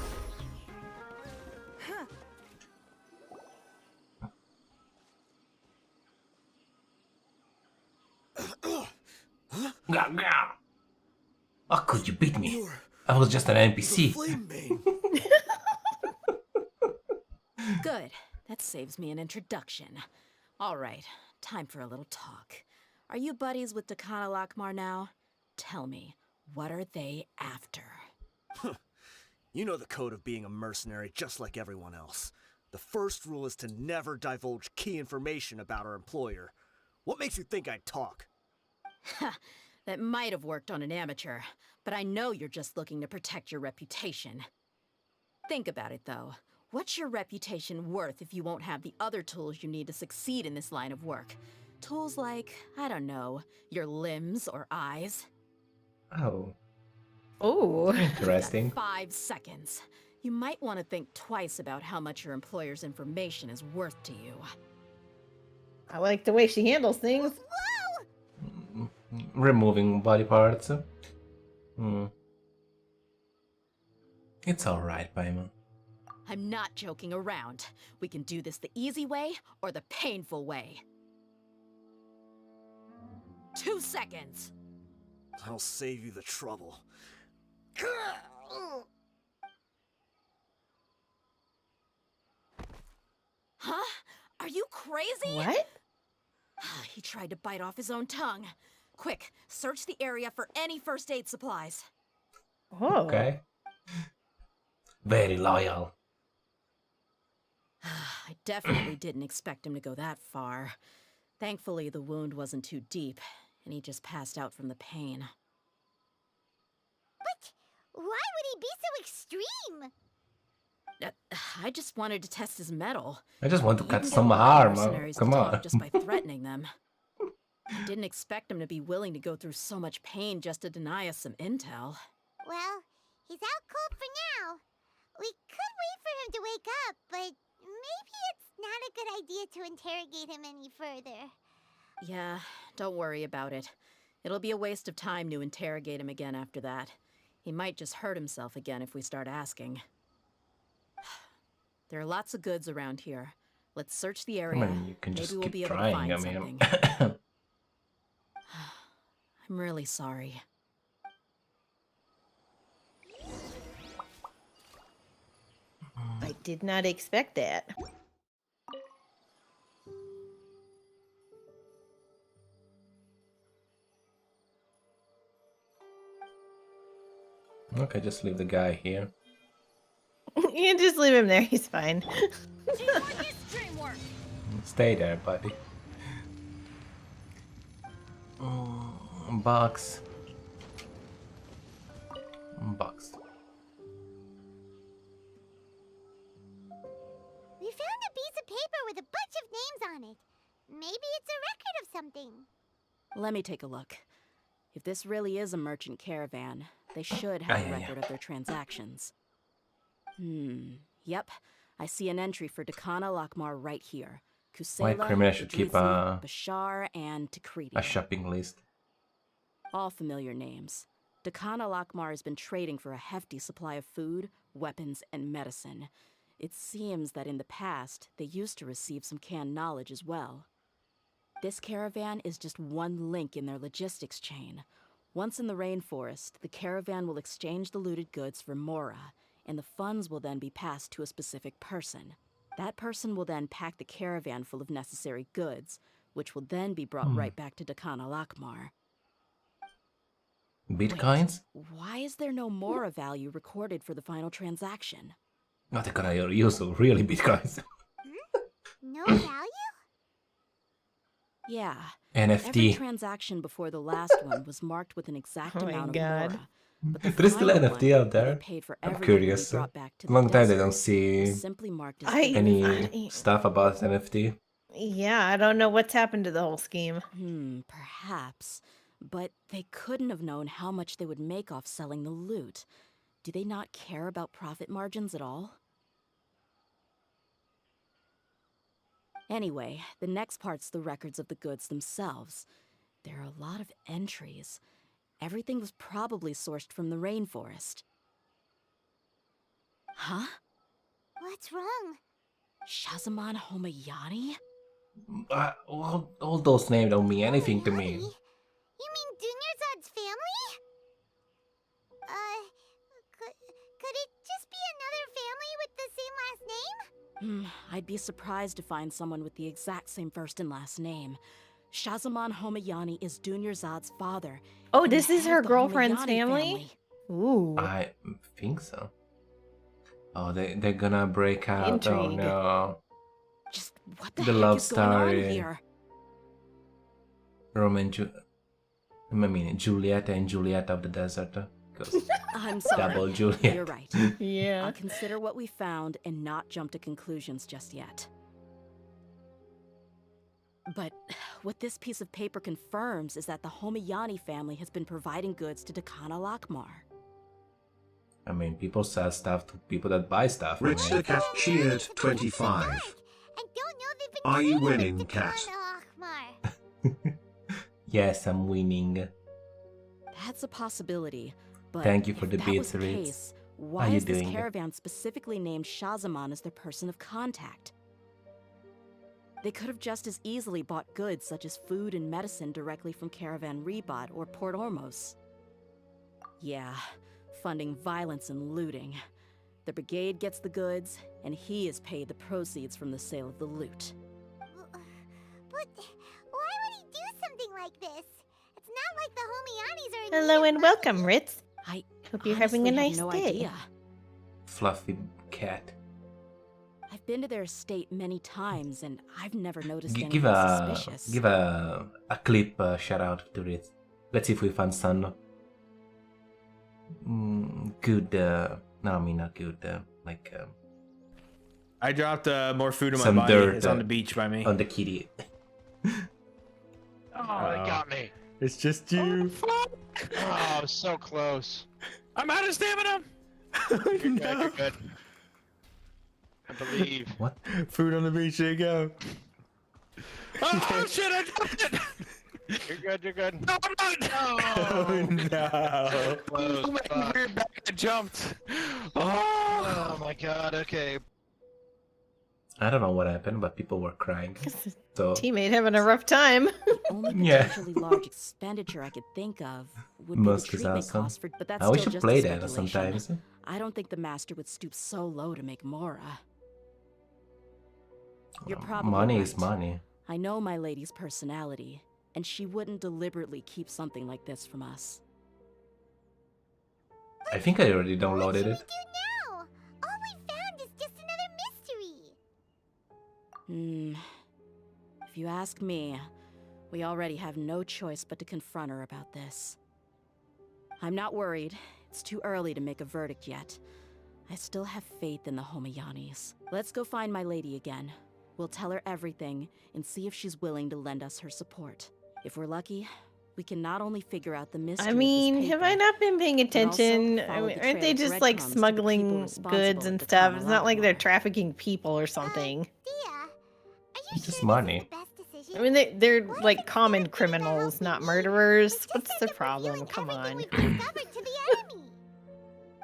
How could you beat me? I was just an NPC. Good. That saves me an introduction. All right, time for a little talk. Are you buddies with Dakan al-Akhmar now? Tell me, what are they after? You know the code of being a mercenary just like everyone else. The first rule is to never divulge key information about our employer. What makes you think I'd talk? That might have worked on an amateur, but I know you're just looking to protect your reputation. Think about it, though. What's your reputation worth if you won't have the other tools you need to succeed in this line of work? Tools like, I don't know, your limbs or eyes? Oh. Oh. Interesting. You've got 5 seconds. You might want to think twice about how much your employer's information is worth to you. I like the way she handles things. removing body parts. It's alright, Paimon. I'm not joking around. We can do this the easy way or the painful way. 2 seconds. I'll save you the trouble. Huh? Are you crazy? What? He tried to bite off his own tongue. Quick, search the area for any first aid supplies. Oh. Okay. Very loyal. I definitely didn't expect him to go that far. Thankfully, the wound wasn't too deep, and he just passed out from the pain. But why would he be so extreme? I just wanted to test his mettle. I just want to You cut can get some a lot of arm. mercenaries to Come talk on. just by threatening them. I didn't expect him to be willing to go through so much pain just to deny us some intel. Well, he's out cold for now. We could wait for him to wake up, but maybe it's not a good idea to interrogate him any further. Yeah, don't worry about it. It'll be a waste of time to interrogate him again after that. He might just hurt himself again if we start asking. There are lots of goods around here. Let's search the area. I mean, you can just Maybe we'll keep be able trying. to find I mean, something. I'm really sorry. I did not expect that. okay, just leave the guy here. You can just leave him there. He's fine. Stay there, buddy. Box. Box. We found a piece of paper with a bunch of names on it. Maybe it's a record of something. Let me take a look. If this really is a merchant caravan, they should have a record of their transactions. Yep. I see an entry for Dakana Lakmar right here. Why Kusela, criminal should keep a Bashar, and Takriti. shopping list? All familiar names. Dakana Lakmar has been trading for a hefty supply of food, weapons, and medicine. It seems that in the past, they used to receive some canned knowledge as well. This caravan is just one link in their logistics chain. Once in the rainforest, the caravan will exchange the looted goods for Mora, and the funds will then be passed to a specific person. That person will then pack the caravan full of necessary goods, which will then be brought right back to Dakana Lakmar. Bitcoins? Wait, why is there no Mora value recorded for the final transaction? Not the gonna use really Bitcoins. No value? Yeah. NFT. Every transaction before the last one was marked with an exact amount of Mora. But the There is still final NFT one, out there. paid for I'm everything curious. we brought back to Long the time they desert, don't see is simply marked as any stuff about NFT. Yeah, I don't know what's happened to the whole scheme. Perhaps. But they couldn't have known how much they would make off selling the loot. Do they not care about profit margins at all? Anyway, the next part's the records of the goods themselves. There are a lot of entries. Everything was probably sourced from the rainforest. Huh? What's wrong? Shazamon Homayani? All those names don't mean anything to me. You mean Dunyarzad's family? Could it just be another family with the same last name? I'd be surprised to find someone with the exact same first and last name. Shazamon Homayani is Dunyarzad's father. Oh, this is her girlfriend's family? Ooh. I think so. Oh, they're gonna break out. Intrigue. Oh no. Just what the The heck love is going on story. here? Juliet and Juliet of the desert. I'm sorry. Double Juliet. You're right. Yeah. I'll consider what we found and not jump to conclusions just yet. But what this piece of paper confirms is that the Homayani family has been providing goods to Dakana Lakmar. I mean, people sell stuff to people that buy stuff. I Ritzer mean. Cat cheered 25. Are you winning, Cat? Akmar. Yes, I'm winning. That's a possibility, but Thank you for if the that beats, was the Reeds. case, How why you is this doing? caravan specifically named Shazamon as their person of contact? They could have just as easily bought goods such as food and medicine directly from Caravan Rebot or Port Ormos. Yeah, funding violence and looting. The brigade gets the goods, and he is paid the proceeds from the sale of the loot. But why would he do something like this? It's not like the Homianis are in Hello need of and money. welcome, Ritz. I hope you're having a honestly nice have no day. idea. Fluffy cat. I've been to their estate many times, and I've never noticed anything Give suspicious. a clip shout out to it. Let's see if we find some good. No, I mean not good. Like I dropped more food in my some body. dirt. It's on the beach by me. On the kitty. Oh, it got me. It's just you. Oh, so close. I'm out of stamina. You're good, you're good. I believe. What? Food on the beach. There you go. Oh shit! I dropped it. You're good. You're good. No, I'm not. Oh no. Close. Fuck. Weird back. I jumped. Oh my god. Okay. I don't know what happened, but people were crying. So Teammate having a rough time. Only Yeah. potentially large expenditure I could think of would be Musk the is treatment awesome. cost for, but that's I wish still you just play a that speculation. sometimes. I don't think the master would stoop so low to make Mora. You're probably Money right. is money. I know my lady's personality, and she wouldn't deliberately keep something like this from us. I think I already downloaded it. Now, all we found is just another mystery. If you ask me, we already have no choice but to confront her about this. I'm not worried. It's too early to make a verdict yet. I still have faith in the Homianis. Let's go find my lady again. We'll tell her everything and see if she's willing to lend us her support. If we're lucky, we can not only figure out the mystery I of mean, this have paper, I not been paying but also attention? follow the Aren't they trail of just like breadcrumbs to the people smuggling responsible goods at and the stuff? It's not like Tamalakmar. they're trafficking people or something. It's just money. I mean, they're like common criminals, not murderers. What's the problem? Come on.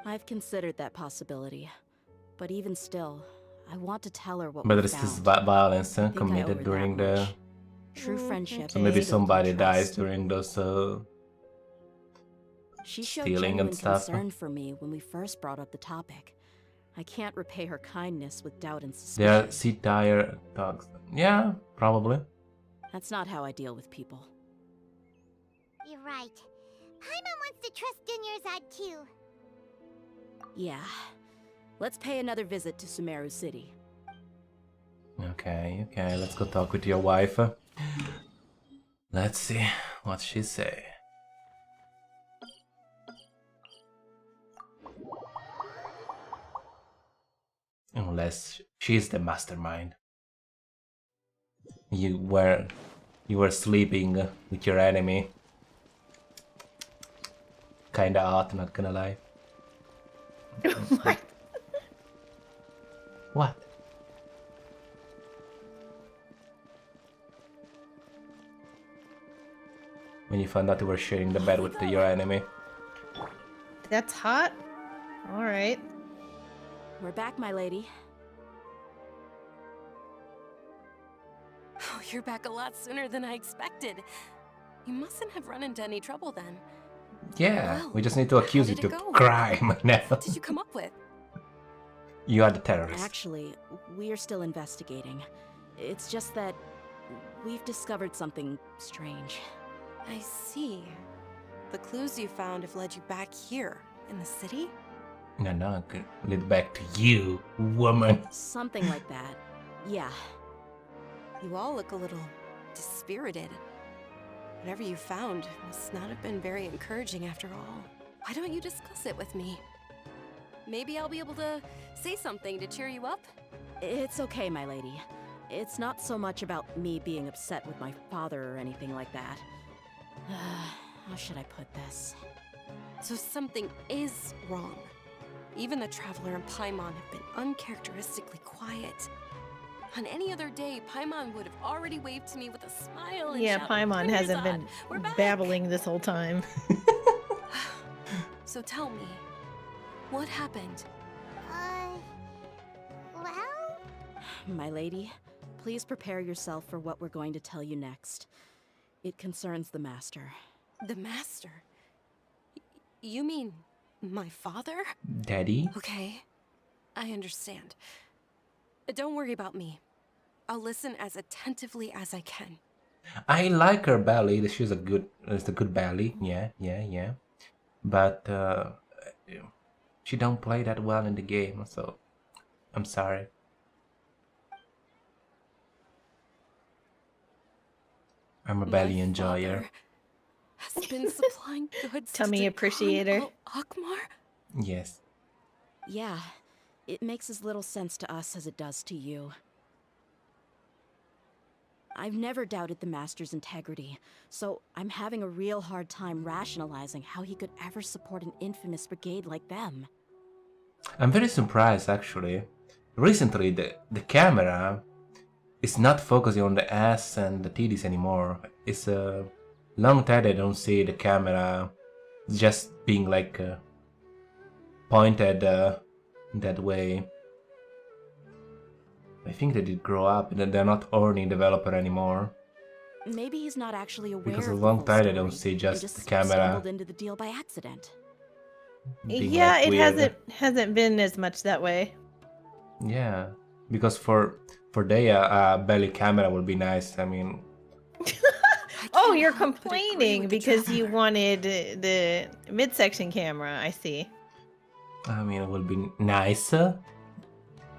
I've considered that possibility, but even still, I want to tell her what But we this is found. violence I think I owe her committed that during the. much. True friendship. So maybe is built on somebody dies trust. during those She showed stealing genuine and stuff. concern for me when we first brought up the topic. I can't repay her kindness with doubt and They are suspicion. sea tire dogs. Yeah, probably. That's not how I deal with people. You're right. Paimon wants to trust Dunyarzad too. Yeah. Let's pay another visit to Sumeru City. Okay, let's go talk with your wife. Let's see what she say. Unless she's the mastermind. You were sleeping with your enemy. Kinda odd, not gonna lie. What? What? When you found out you were sharing the bed with your enemy. That's hot. All right. We're back, my lady. Oh, you're back a lot sooner than I expected. You mustn't have run into any trouble then. Yeah, Well, we just need to accuse you did to it go? crime. What did you come up with? You are the terrorist. Actually, we are still investigating. It's just that we've discovered something strange. I see. The clues you found have led you back here, in the city? No, lead back to you, woman. Something like that. Yeah. You all look a little dispirited. Whatever you found must not have been very encouraging after all. Why don't you discuss it with me? Maybe I'll be able to say something to cheer you up? It's okay, my lady. It's not so much about me being upset with my father or anything like that. How should I put this? So something is wrong. Even the Traveler and Paimon have been uncharacteristically quiet. On any other day, Paimon would have already waved to me with a smile and Yeah, shouted, Paimon hasn't "Dunyarzad, been we're back!" babbling this whole time. So tell me, what happened? Well? My lady, please prepare yourself for what we're going to tell you next. It concerns the Master. The Master? You mean my father? Daddy? Okay, I understand. Don't worry about me. I'll listen as attentively as I can. I like her belly. It's a good belly. Yeah. But she don't play that well in the game, so I'm sorry. I'm a belly enjoyer. Has been supplying goods Tummy to appreciator. Akmar? Yes. Yeah, it makes as little sense to us as it does to you. I've never doubted the Master's integrity, so I'm having a real hard time rationalizing how he could ever support an infamous brigade like them. I'm very surprised, actually. Recently, the camera is not focusing on the ass and the titties anymore. It's a long time I don't see the camera just being like pointed that way. I think they did grow up and they're not owning developer anymore. Maybe he's not actually aware Because a of the long full time I story don't see and just the camera. stumbled into the deal by accident. Yeah, like it weird. hasn't been as much that way. Yeah, because for Daya, belly camera would be nice. I mean, Oh, you're complaining because you wanted the midsection camera. I see. it would be nice.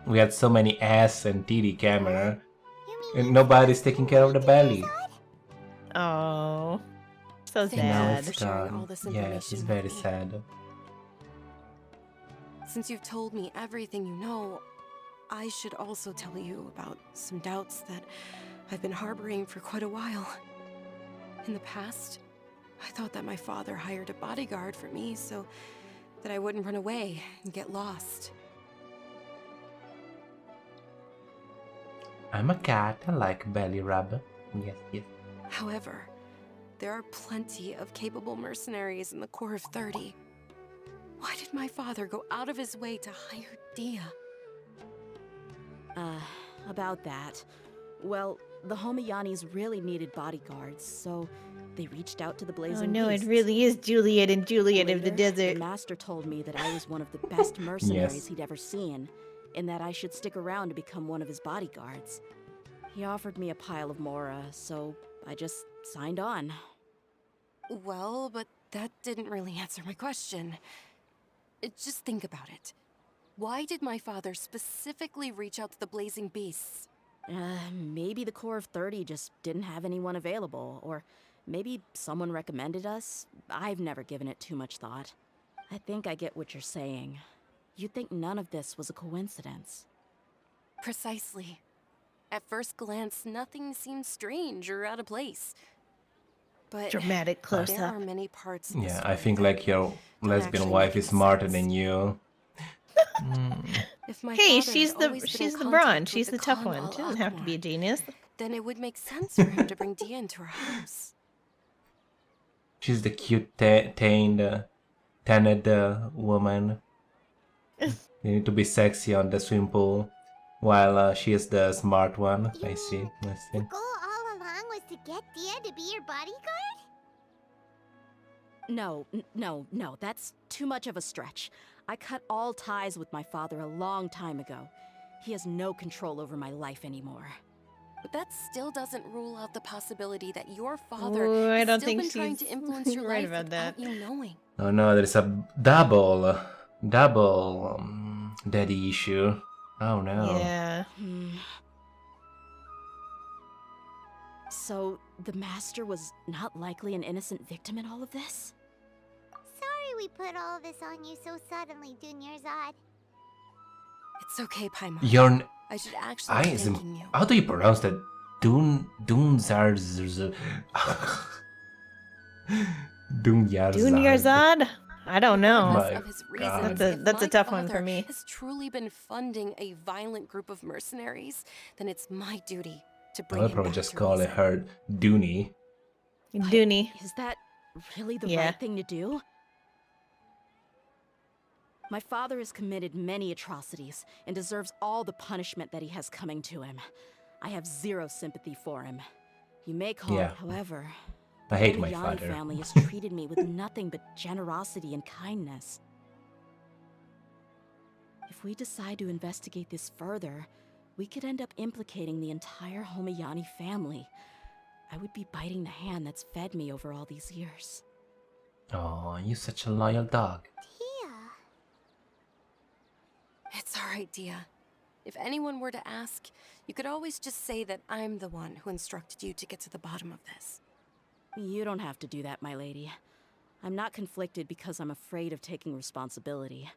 We had so many ass and titty camera, and nobody's taking care of the belly. Oh, so Now sad. it's gone. Yes, it's very sad. Since you've told me everything you know, I should also tell you about some doubts that I've been harboring for quite a while. In the past, I thought that my father hired a bodyguard for me so that I wouldn't run away and get lost. I'm a cat. I like belly rub. Yes. However, there are plenty of capable mercenaries in the Corps of 30. Why did my father go out of his way to hire Dia? About that. Well, the Homayanis really needed bodyguards, so they reached out to the Blazing Oh no, Beasts. it really is Juliet and Juliet of the Later, desert. The Master told me that I was one of the best mercenaries he'd ever seen, and that I should stick around to become one of his bodyguards. He offered me a pile of Mora, so I just signed on. Well, but that didn't really answer my question. Just think about it. Why did my father specifically reach out to the Blazing Beasts? Maybe the Corps of 30 just didn't have anyone available, or maybe someone recommended us. I've never given it too much thought. I think I get what you're saying. You'd think none of this was a coincidence. Precisely. At first glance, nothing seems strange or out of place. But Dramatic close there up. are many parts of the Yeah, I story think that like your lesbian actually wife make is any smarter sense. than you. If my Hey, father she's had the always been she's in the contact brawn. with She's the tough one. She doesn't have to be a genius. then it would make sense for him to bring Dia into our house. She's the cute, tanned woman. You need to be sexy on the swim pool, while she is the smart one. I see. The goal all along was to get Dia to be your bodyguard? No, that's too much of a stretch. I cut all ties with my father a long time ago. He has no control over my life anymore. But that still doesn't rule out the possibility that your father Ooh, I has don't still think been trying to she's influence your right life about without that. you knowing. Oh no, there's a double daddy issue. Oh no. Yeah. So, the Master was not likely an innocent victim in all of this? Sorry we put all this on you so suddenly, Dunyarzad. It's okay, Paimon. Your I should actually be thanking you. how do you pronounce that? Dunyarzad. Dunyarzad? I don't know. My Of his God. reasons, That's a if tough my one for father me. has truly been funding a violent group of mercenaries, then it's my duty to bring I'll him probably back just to call reason. her Dooney. Dooney. Is that really the Yeah. right thing to do? My father has committed many atrocities and deserves all the punishment that he has coming to him. I have zero sympathy for him. You may call it, however, I hate the my Yanni father. family has treated me with nothing but generosity and kindness. If we decide to investigate this further, we could end up implicating the entire Homayani family. I would be biting the hand that's fed me over all these years. Oh, you're such a loyal dog. Tia. It's all right, Dia. If anyone were to ask, you could always just say that I'm the one who instructed you to get to the bottom of this. You don't have to do that, my lady. I'm not conflicted because I'm afraid of taking responsibility.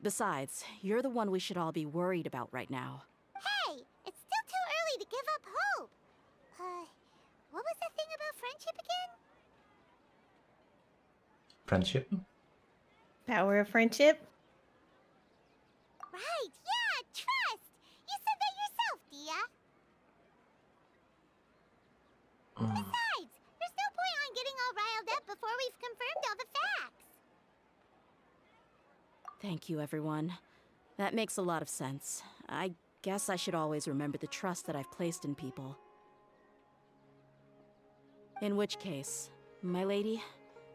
Besides, you're the one we should all be worried about right now. Hey, it's still too early to give up hope. What was that thing about friendship again? Friendship? Power of friendship? Right, yeah, trust! You said that yourself, Dia. Besides, there's no point on getting all riled up before we've confirmed all the facts. Thank you, everyone. That makes a lot of sense. I guess I should always remember the trust that I've placed in people. In which case, my lady,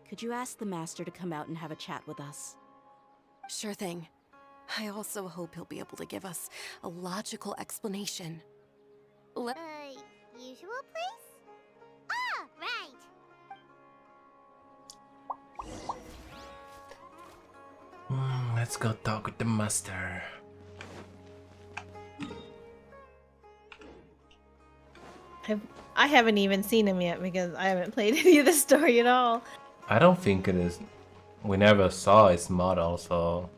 could you ask the master to come out and have a chat with us? Sure thing. I also hope he'll be able to give us a logical explanation. Usual place? Ah, right. Let's go talk with the master. I haven't even seen him yet because I haven't played any of the story at all. I don't think it is. We never saw his model, so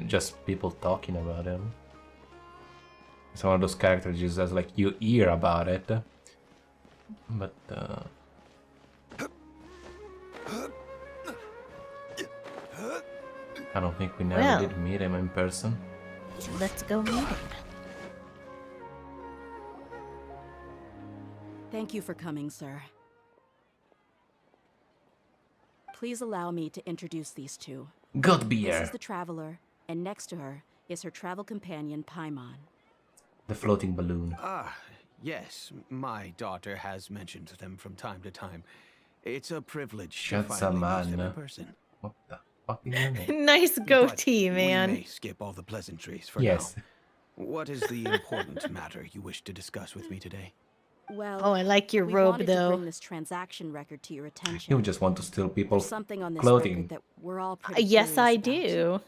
just people talking about him. It's one of those characters just as like you hear about it, but I don't think we never did meet him in person. Let's go meet him. Thank you for coming, sir. Please allow me to introduce these two. Good beer. This is the traveler, and next to her is her travel companion, Paimon. The floating balloon. Ah, yes. My daughter has mentioned them from time to time. It's a privilege to finally meet them in person. What the fuck is your name? Nice goatee, man. We may skip all the pleasantries for now. What is the important matter you wish to discuss with me today? Well, oh, I like your we robe wanted though. To bring this transaction record to your attention. You just want to steal people's something on this clothing. record that we're all pretty yes, I about. do.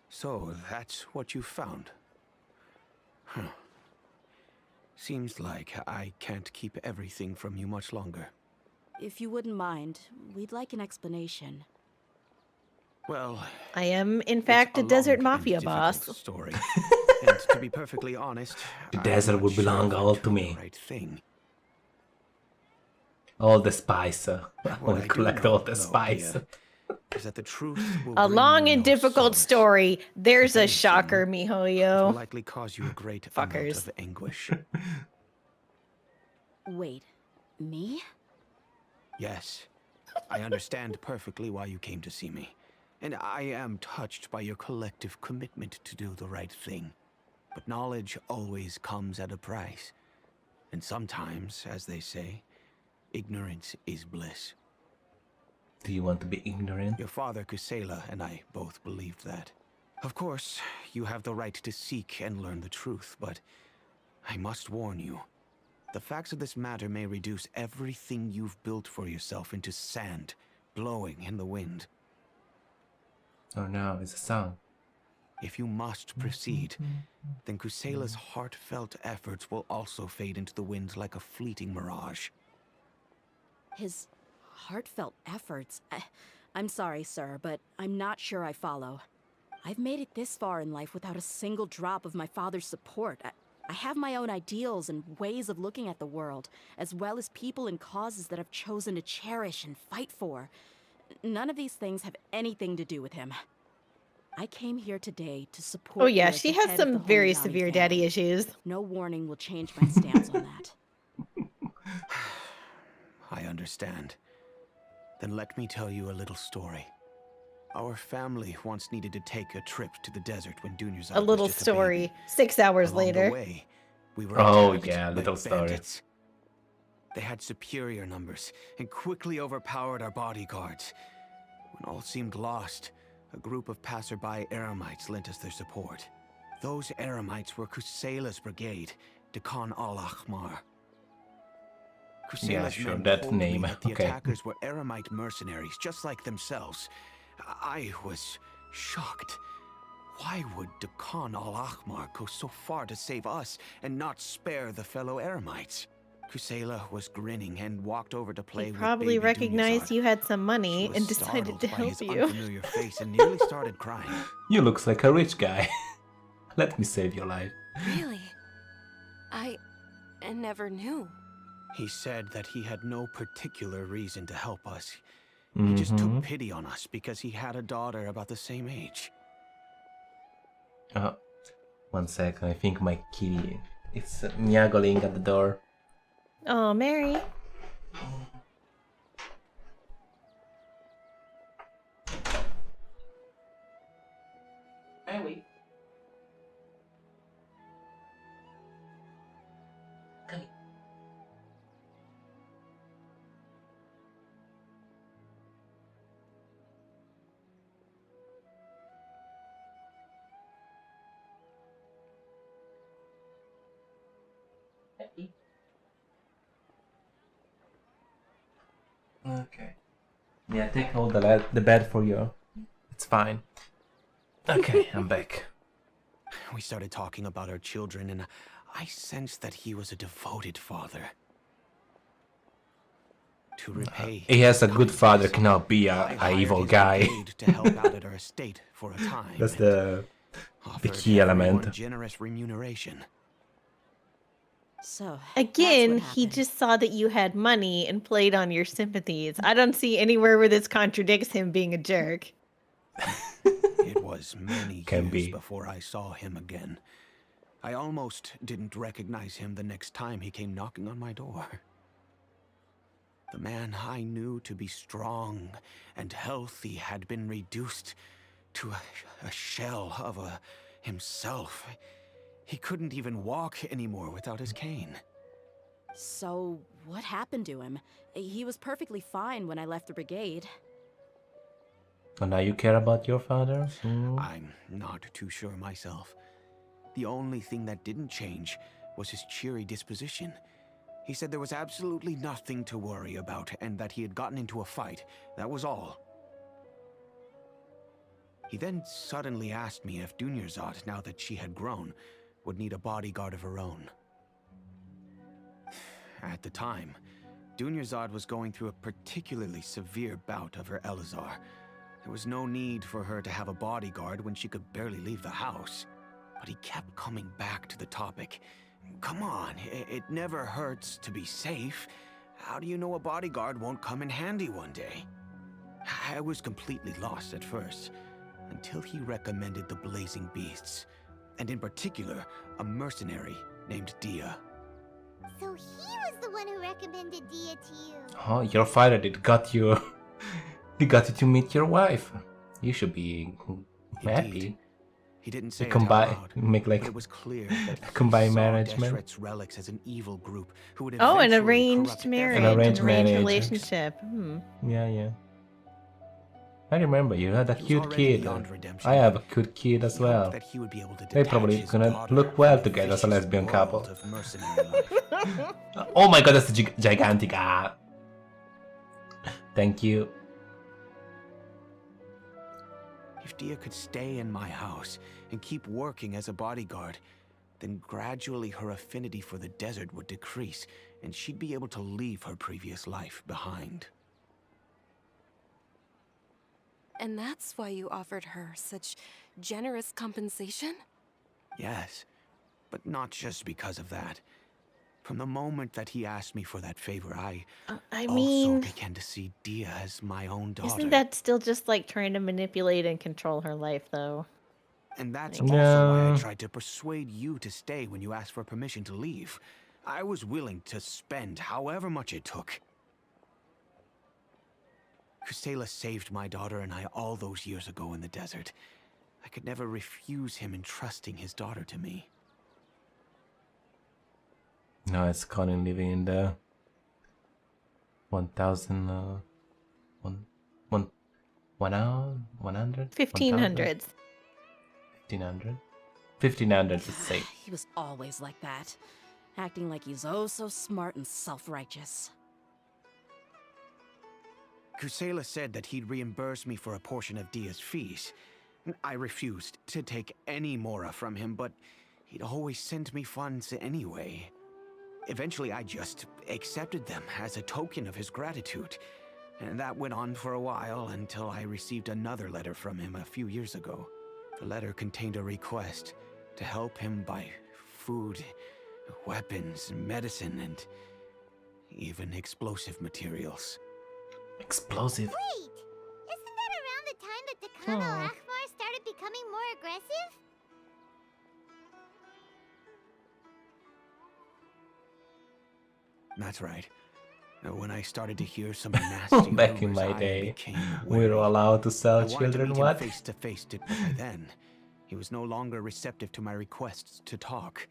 So that's what you found. Huh. Seems like I can't keep everything from you much longer. If you wouldn't mind, we'd like an explanation. Well, I am in fact a desert mafia boss. Story. And to be perfectly honest, the desert will belong all to me. All the spice. I want to collect all the spice. Is that the truth? A long and difficult story. There's a shocker, Mihoyo. Will likely cause you a great amount of anguish. Wait, me? Yes, I understand perfectly why you came to see me. And I am touched by your collective commitment to do the right thing. But knowledge always comes at a price. And sometimes, as they say, ignorance is bliss. Do you want to be ignorant? Your father, Kusela, and I both believed that. Of course, you have the right to seek and learn the truth, but I must warn you. The facts of this matter may reduce everything you've built for yourself into sand, blowing in the wind. Oh no, it's a song. If you must proceed, then Kusela's heartfelt efforts will also fade into the wind like a fleeting mirage. His heartfelt efforts? I'm sorry, sir, but I'm not sure I follow. I've made it this far in life without a single drop of my father's support. I have my own ideals and ways of looking at the world, as well as people and causes that I've chosen to cherish and fight for. None of these things have anything to do with him. I came here today to support. Oh yeah, she has some very severe daddy issues. No warning will change my stance on that. I understand. Then let me tell you a little story. Our family once needed to take a trip to the desert when Dunyarzad A little was just story. a baby. 6 hours Along later. the way, we were Oh attacked yeah, by little story. bandits. They had superior numbers and quickly overpowered our bodyguards. When all seemed lost, a group of passerby Eremites lent us their support. Those Eremites were Kusela's brigade, Dekan al-Ahmar. Yeah, Kusela's sure, men that told me name. that the Okay. attackers were Eremite mercenaries, just like themselves. I was shocked. Why would Dekan al-Ahmar go so far to save us and not spare the fellow Eremites? Kusela was grinning and walked over to play He with probably baby recognized Dunyarzad. you had some She money was and decided startled to by help his you. unfamiliar face and nearly started crying. You looks like a rich guy. Let me save your life. Really? I never knew. He said that he had no particular reason to help us. He just took pity on us because he had a daughter about the same age. 1 second, I think my kitty is meowing at the door. Oh, Mary. Mary. Okay. Yeah, take hold the bed for you. It's fine. Okay, I'm back. We started talking about our children, and I sensed that he was a devoted father. To repay, He has a good father, cannot be a evil guy. to help out at our estate for a time. That's the key element. Generous remuneration. So Again, he just saw that you had money and played on your sympathies. I don't see anywhere where this contradicts him being a jerk. It was many years before I saw him again. I almost didn't recognize him the next time he came knocking on my door. The man I knew to be strong and healthy had been reduced to a shell of himself. He couldn't even walk anymore without his cane. So, what happened to him? He was perfectly fine when I left the brigade. And now you care about your father? I'm not too sure myself. The only thing that didn't change was his cheery disposition. He said there was absolutely nothing to worry about and that he had gotten into a fight. That was all. He then suddenly asked me if Dunyarzad, now that she had grown, would need a bodyguard of her own. At the time, Dunyarzad was going through a particularly severe bout of her Elazar. There was no need for her to have a bodyguard when she could barely leave the house. But he kept coming back to the topic. Come on, it never hurts to be safe. How do you know a bodyguard won't come in handy one day? I was completely lost at first, until he recommended the Blazing Beasts, and in particular, a mercenary named Dia. So he was the one who recommended Dia to you. Oh, your father got you to meet your wife. You should be happy. He didn't say make like it was clear that combined marriage, Deshret's relics as an evil group who would Oh, an eventually arranged corrupt marriage, An arranged marriage. relationship. Yeah. I remember you had a cute already kid. beyond redemption. I have a cute kid as well. that he would be able to They detach probably his gonna daughter look well from the together as a vicious lesbian world couple. of mercenary life. Oh my god, that's a gigantic ah. Thank you. If Dia could stay in my house and keep working as a bodyguard, then gradually her affinity for the desert would decrease, and she'd be able to leave her previous life behind. And that's why you offered her such generous compensation? Yes, but not just because of that. From the moment that he asked me for that favor, I mean, also began to see Dia as my own daughter. Isn't that still just like trying to manipulate and control her life, though? And that's Like, also why I tried to persuade you to stay when you asked for permission to leave. I was willing to spend however much it took. Kusela saved my daughter and I all those years ago in the desert. I could never refuse him entrusting his daughter to me. No, it's Colin living in the 1,000, 100? 1500s. 1500? 1500 is safe. He was always like that, acting like he's oh so smart and self-righteous. Kusela said that he'd reimburse me for a portion of Dia's fees. I refused to take any mora from him, but he'd always send me funds anyway. Eventually, I just accepted them as a token of his gratitude. And that went on for a while until I received another letter from him a few years ago. The letter contained a request to help him buy food, weapons, medicine, and even explosive materials. Explosive? Wait! Isn't that around the time that Decano Akhmar started becoming more aggressive? That's right. When I started to hear some nasty Back in rumors, my I day, became we were wary. allowed to sell I wanted children to meet what? him face to face, but by then, he was no longer receptive to my requests to talk.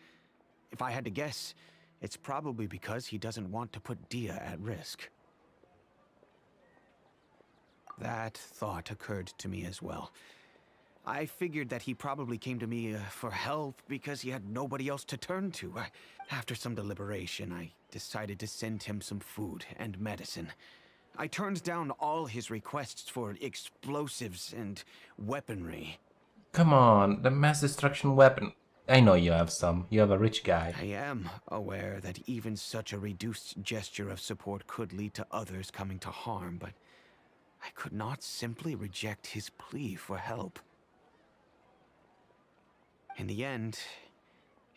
If I had to guess, it's probably because he doesn't want to put Dia at risk. That thought occurred to me as well. I figured that he probably came to me for help because he had nobody else to turn to. After some deliberation, I decided to send him some food and medicine. I turned down all his requests for explosives and weaponry. Come on, the mass destruction weapon. I know you have some. You have a rich guy. I am aware that even such a reduced gesture of support could lead to others coming to harm, but I could not simply reject his plea for help. In the end,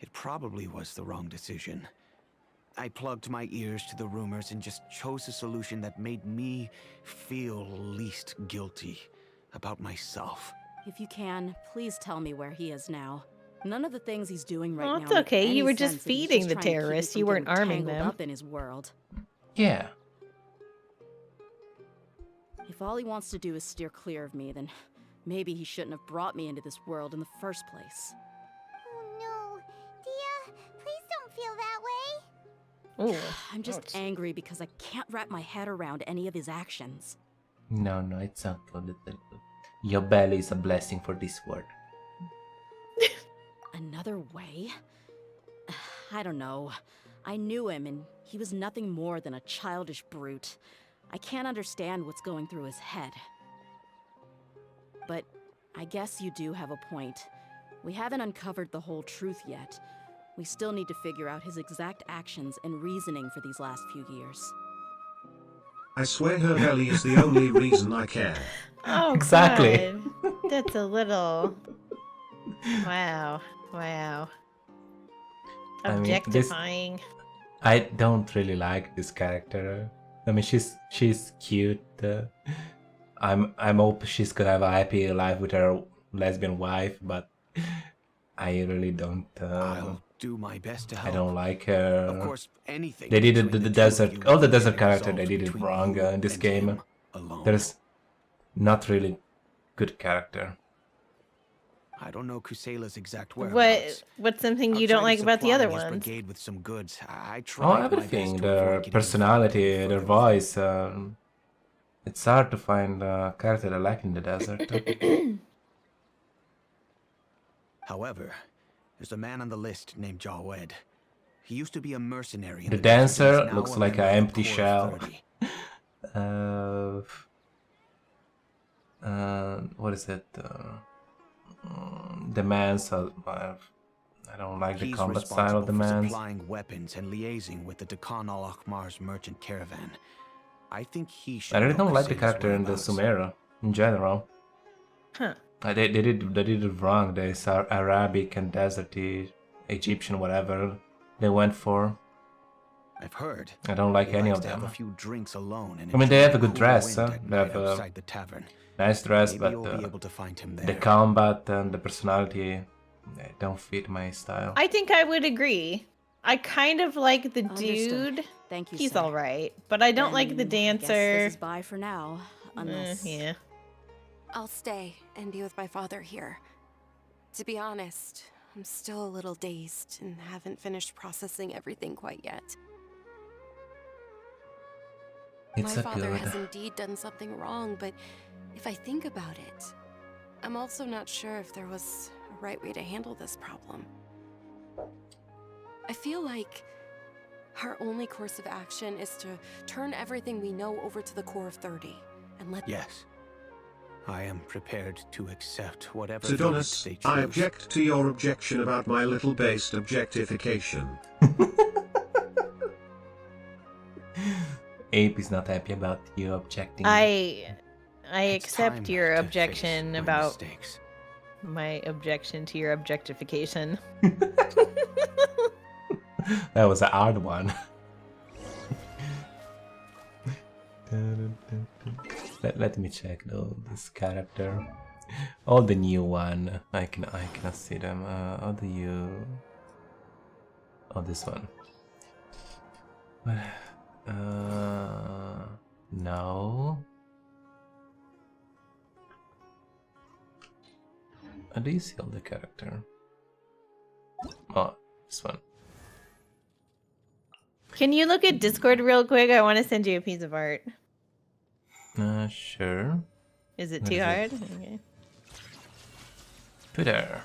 it probably was the wrong decision. I plugged my ears to the rumors and just chose a solution that made me feel least guilty about myself. If you can, please tell me where he is now. None of the things he's doing right Well, now. it's make okay. any You were just sense if he's feeding the trying to keep me terrorists. from You weren't getting arming tangled them. up in his world. Yeah. If all he wants to do is steer clear of me, then maybe he shouldn't have brought me into this world in the first place. Oh no. Dia, please don't feel that way. I'm just angry because I can't wrap my head around any of his actions. No, it's not good. Your belly is a blessing for this world. Another way? I don't know. I knew him, and he was nothing more than a childish brute. I can't understand what's going through his head. But I guess you do have a point. We haven't uncovered the whole truth yet. We still need to figure out his exact actions and reasoning for these last few years. I swear her belly is the only reason I care. Oh, Exactly. God. That's a little... Wow. I mean, Objectifying. I don't really like this character. I mean, she's cute. I'm hope she's gonna have a happy life with her lesbian wife, but I really don't. I'll do my best to help. I don't like her. Of course, anything. They did it between the two of desert. you All the can desert be character they resolved did it between wrong you in this and game. him alone. There's not really good character. I don't know Kusela's exact whereabouts. What's something I'll you try don't to like about the supply other his ones? brigade with some goods. I Oh, tried my everything. best to avoid Their getting personality, involved their in voice. It's hard to find a character I like in the desert. However, there's a man on the list named Jawed. He used to be a mercenary. The desert, dancer and he's now looks a like an member of the empty Core shell. 30. What is it? The man's. I don't like the He's combat style of the responsible for man's. supplying weapons and liaising with the Dakan al-Akhmar's merchant caravan. I think he should I really know don't like the Kusela's character in the whereabouts. Sumera in general. Huh. They did it wrong. They saw Arabic and deserty, Egyptian, whatever they went for. I've heard. I don't like he any likes of to have them. a few drinks alone and I mean, they enjoy have a the good cool dress, wind huh? at They night have a outside the tavern. nice dress, Maybe but you'll be able to find him the there. combat and the personality they don't fit my style. I think I would agree. I kind of like the Understood. dude. Thank you, He's sir. all right, but I don't like the Then I guess dancer. this is bye for now. unless... Yeah. I'll stay and be with my father here. To be honest, I'm still a little dazed and haven't finished processing everything quite yet. It's My a father good. has indeed done something wrong, but if I think about it, I'm also not sure if there was a right way to handle this problem. I feel like our only course of action is to turn everything we know over to the core of 30 and let... Yes. I am prepared to accept whatever Sidonis, they choose. I object to your objection about my little based objectification. Ape is not happy about you objecting. I accept your objection about mistakes. my objection to your objectification. That was a hard one. Let me check though this character. All the new one. I cannot see them. How do you? Oh, this one. No. How do you see all the character? Oh, this one. Can you look at Discord real quick? I want to send you a piece of art. Sure. Is it What too is it? hard? Okay. Twitter.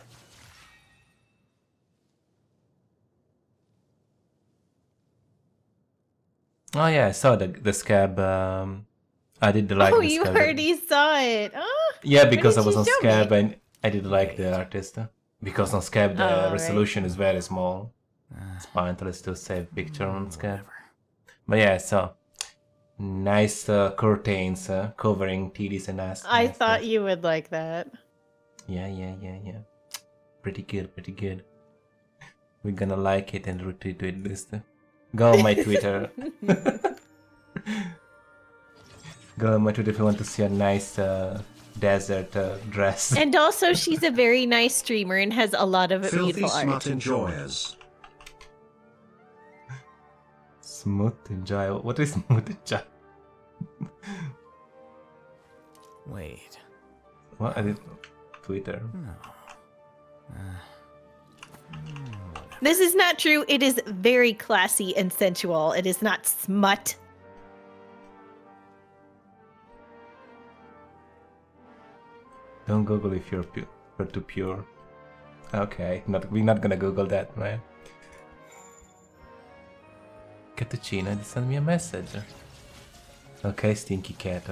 Oh yeah, I saw the scab. I did like Oh, the you scab. already saw it. Oh, Yeah, when because I did was you on show scab me? and I did like the artist. Because on scab the Oh, right. resolution is very small. It's pointless to save picture on scab. But yeah, so nice curtains covering titties and ass. I nice thought stuff. you would like that. Yeah. Pretty good. We're gonna like it and retweet this. Go on my Twitter. Go on my Twitter if you want to see a nice desert dress. And also, she's a very nice streamer and has a lot of Filthy beautiful art. smut enjoyers. Smooth enjoy. What is smooth enjoy? Wait. What? I did Twitter. This is not true. It is very classy and sensual. It is not smut. Don't Google if you're too pure. Okay, we're not gonna Google that, man. Cattuccina, send me a message. Okay, stinky cat.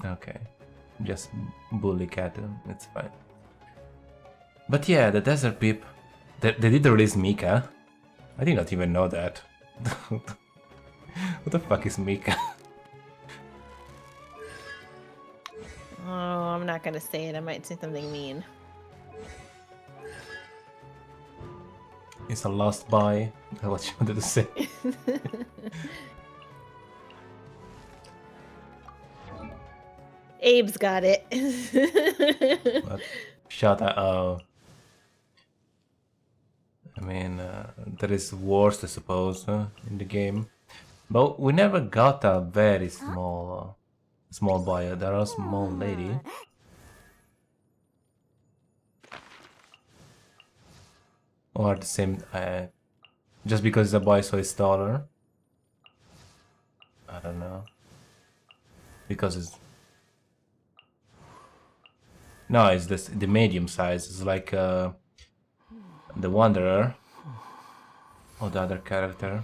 Okay, just bully cat. It's fine. But yeah, the Desert Peep. They did release Mika. I did not even know that. What the fuck is Mika? Oh, I'm not gonna say it. I might say something mean. It's a lost boy. That's what you wanted to say. Abe's got it. But shut up. Oh. I mean, there is worse, I suppose, in the game. But we never got a very small boy. There are small lady. Or the same, just because the boy so is taller. I don't know. Because it's... No, it's this, the medium size. It's like the Wanderer. Or the other character.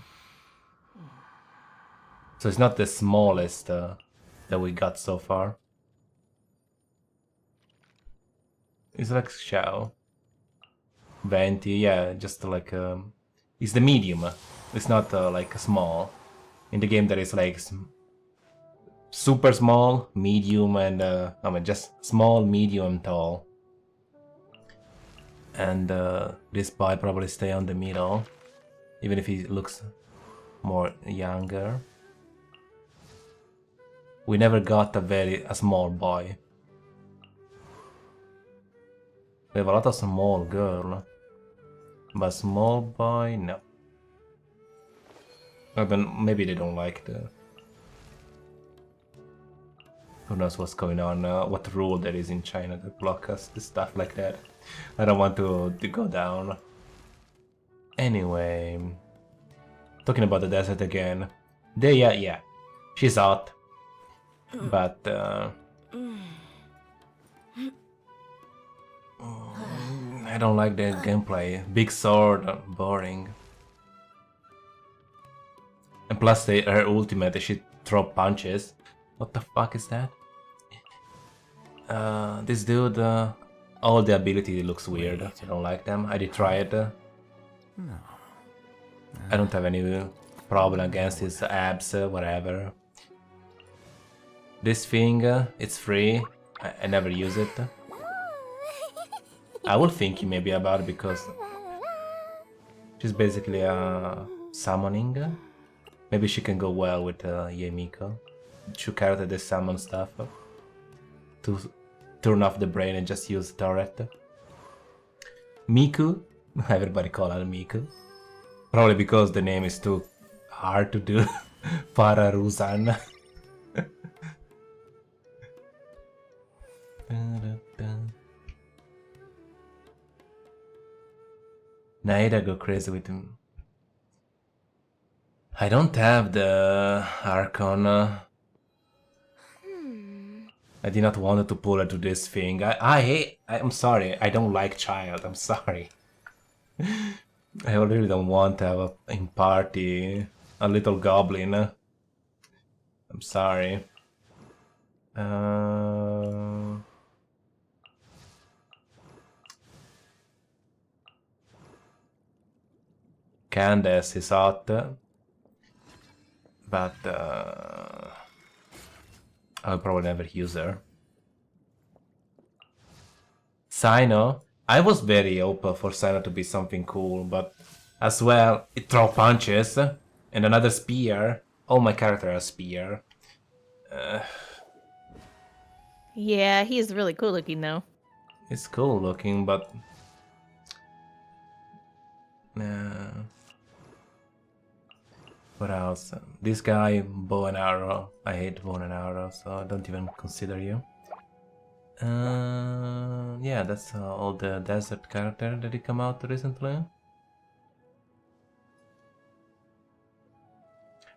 So it's not the smallest that we got so far. It's like Xiao. Venti, yeah, just like it's the medium. It's not like small. In the game there is like super small, medium, and I mean just small, medium, tall. And this boy probably stay on the middle, even if he looks more younger. We never got a small boy. We have a lot of small girl, but small boy, no. Or then maybe they don't like the... Who knows what's going on, what rule there is in China that block us, the stuff like that. I don't want to go down. Anyway, talking about the desert again. Yeah, she's hot, but I don't like the gameplay. Big sword, boring. And plus her ultimate, she throw punches. What the fuck is that? This dude, all the ability looks weird. I don't like them. I did try it. No. I don't have any problem against his abs, whatever. This thing, it's free. I never use it. I will think maybe about it because she's basically summoning. Maybe she can go well with Yemiko. Two character the summon stuff to turn off the brain and just use turret. Miku, everybody call her Miku. Probably because the name is too hard to do. Pararuzan. Naida go crazy with him. I don't have the Archon. I did not want to pull her to this thing. I'm sorry. I don't like child. I'm sorry. I really don't want to have in party a little goblin. I'm sorry. Candace is hot, but I'll probably never use her. Sino, I was very open for Sino to be something cool, but as well, it throw punches and another spear. Oh, my character has spear. Yeah, he's really cool looking though. It's cool looking, but what else? This guy, bow and arrow. I hate bow and arrow, so I don't even consider you. Yeah, that's all the desert character that did come out recently.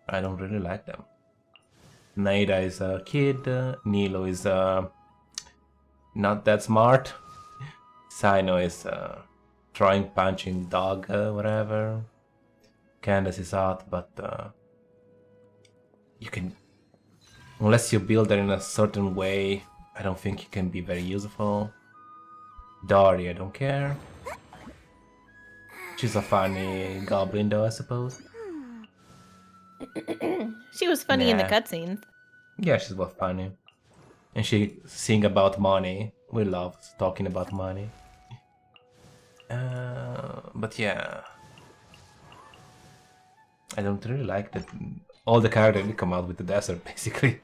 I don't really like them. Naida is a kid, Nilo is not that smart, Sino is throwing punching dog, whatever. Candace is hot, but you can, unless you build her in a certain way, I don't think it can be very useful. Dory, I don't care. She's a funny goblin though, I suppose. She was funny in the cutscenes. Yeah, she's both funny. And she sing about money. We love talking about money. But yeah, I don't really like that. All the characters that come out with the desert, basically.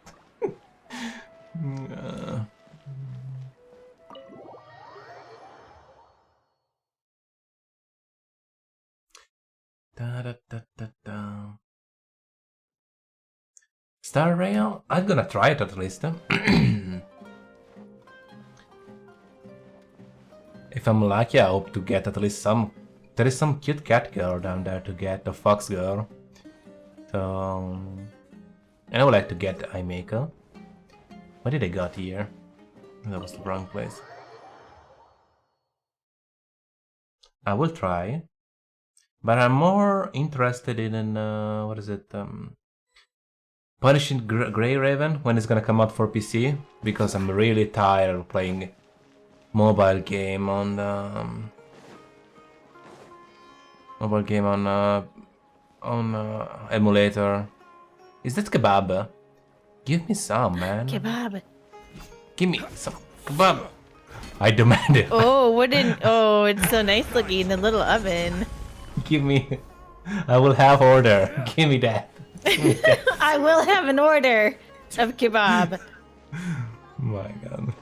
Star Rail? I'm gonna try it at least. If I'm lucky, I hope to get at least some. There is some cute cat girl down there to get, a fox girl. So, and I would like to get Imeko. What did I got here? That was the wrong place. I will try, but I'm more interested in what is it? Punishing Grey Raven when it's gonna come out for PC, because I'm really tired of playing mobile game on emulator. Is that kebab? Give me some, man. Kebab. Give me some kebab. I demand it. Oh, what an oh! It's so nice looking in the little oven. Give me. I will have order. Give me that. I will have an order of kebab. My God.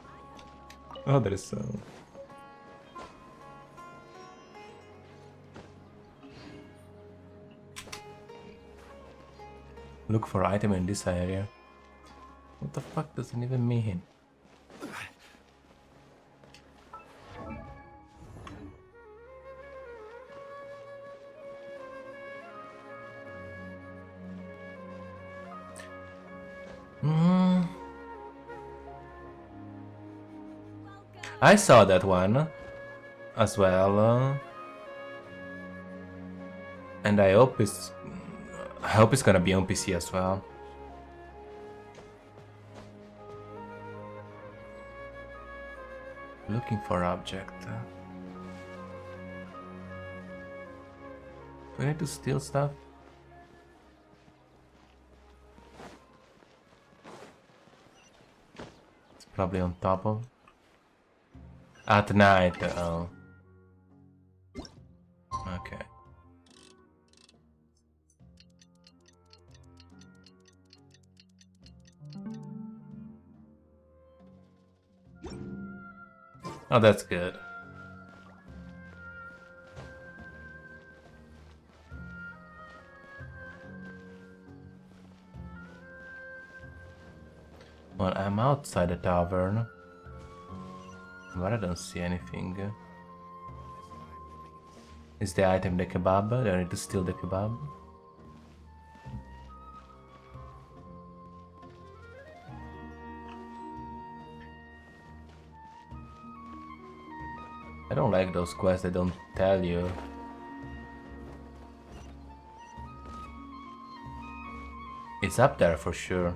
Oh, that is so. Look for item in this area. What the fuck does it even mean? I saw that one as well, and I hope it's gonna be on PC as well. Looking for object. Do I need to steal stuff? It's probably on top of. At night, oh. Okay. Oh, that's good. Well, I'm outside the tavern. But I don't see anything. Is the item the kebab? Do I need to steal the kebab? I don't like those quests that don't tell you. It's up there for sure.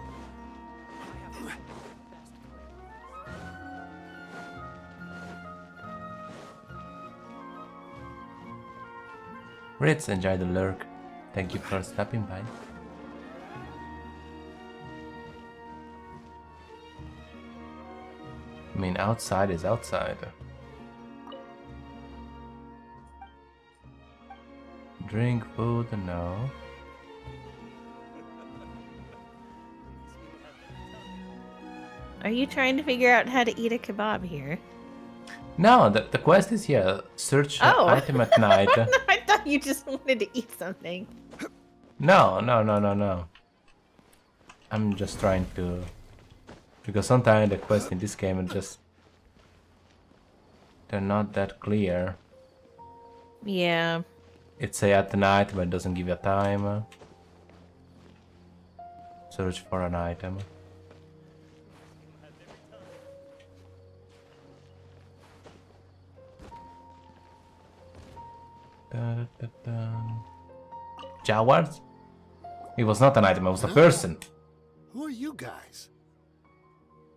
Ritz, enjoy the lurk. Thank you for stopping by. I mean, outside is outside. Drink, food, no. Are you trying to figure out how to eat a kebab here? No, the quest is here. Search item at night. I thought you just wanted to eat something. No. I'm just trying to... Because sometimes the quests in this game are just... They're not that clear. Yeah. It say at night, but it doesn't give you a time. Search for an item. Jaguars? It was not an item, it was a person. Who are you guys?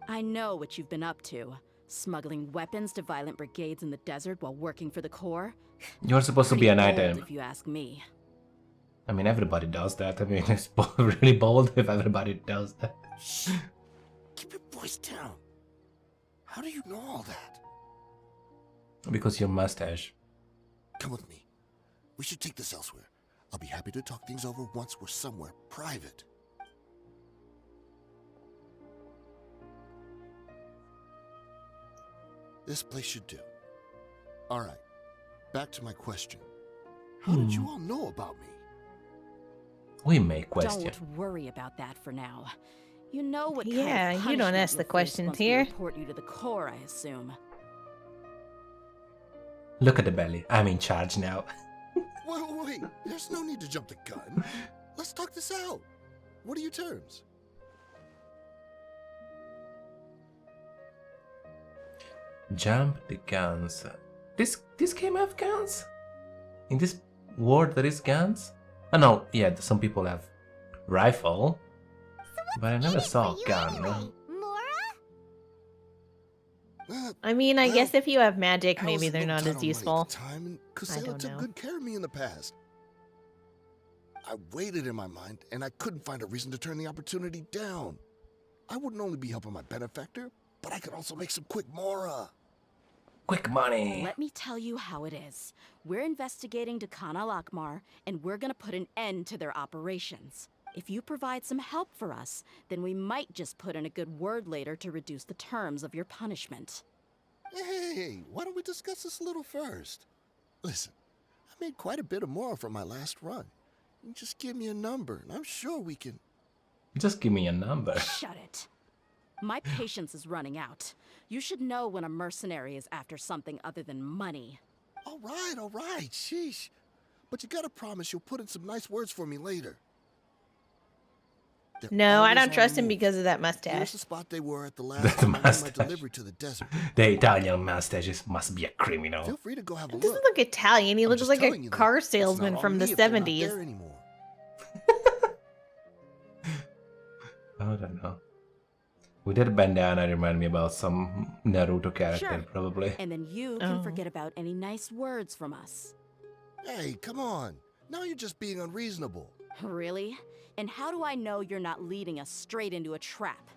I know what you've been up to. Smuggling weapons to violent brigades in the desert while working for the Corps. You're supposed to be an Pretty item. bold, if you ask me. I mean, everybody does that. I mean, it's really bold if everybody does that. Shh. Keep your voice down. How do you know all that? Because your mustache. Come with me. We should take this elsewhere. I'll be happy to talk things over once we're somewhere private. This place should do. Alright, back to my question. How did you all know about me? We make questions. Don't worry about that for now. You know what kind Yeah, of you don't punishment ask the you'll face questions once we here. report you to the Corps, I assume. Look at the belly. I'm in charge now. Wait, there's no need to jump the gun. Let's talk this out. What are your terms? Jump the guns. This game have guns? In this world there is guns? Oh no, yeah, some people have rifle. But I never saw a gun. I mean, I guess if you have magic, maybe they're not as useful. I Kusela don't took know. good care of me in the past. I waited in my mind, and I couldn't find a reason to turn the opportunity down. I wouldn't only be helping my benefactor, but I could also make some quick mora. Quick money. Let me tell you how it is. We're investigating Dakhan al-Akmar, and we're gonna put an end to their operations. If you provide some help for us, then we might just put in a good word later to reduce the terms of your punishment. Hey, why don't we discuss this a little first? Listen, I made quite a bit of mora from my last run. You just give me a number, and I'm sure we can... Just give me a number. Shut it. My patience is running out. You should know when a mercenary is after something other than money. All right, sheesh. But you gotta promise you'll put in some nice words for me later. No, I don't trust him because of that mustache. Here's the spot they were at the last time I made my delivery to the desert. The Italian mustaches must be a criminal. Feel free to go have a He doesn't look. look Italian. He looks like a car salesman from the 70s. I don't know. With that bandana, remind me about some Naruto character, Sure. probably. And then you can forget about any nice words from us. Hey, come on. Now you're just being unreasonable. Really? And how do I know you're not leading us straight into a trap?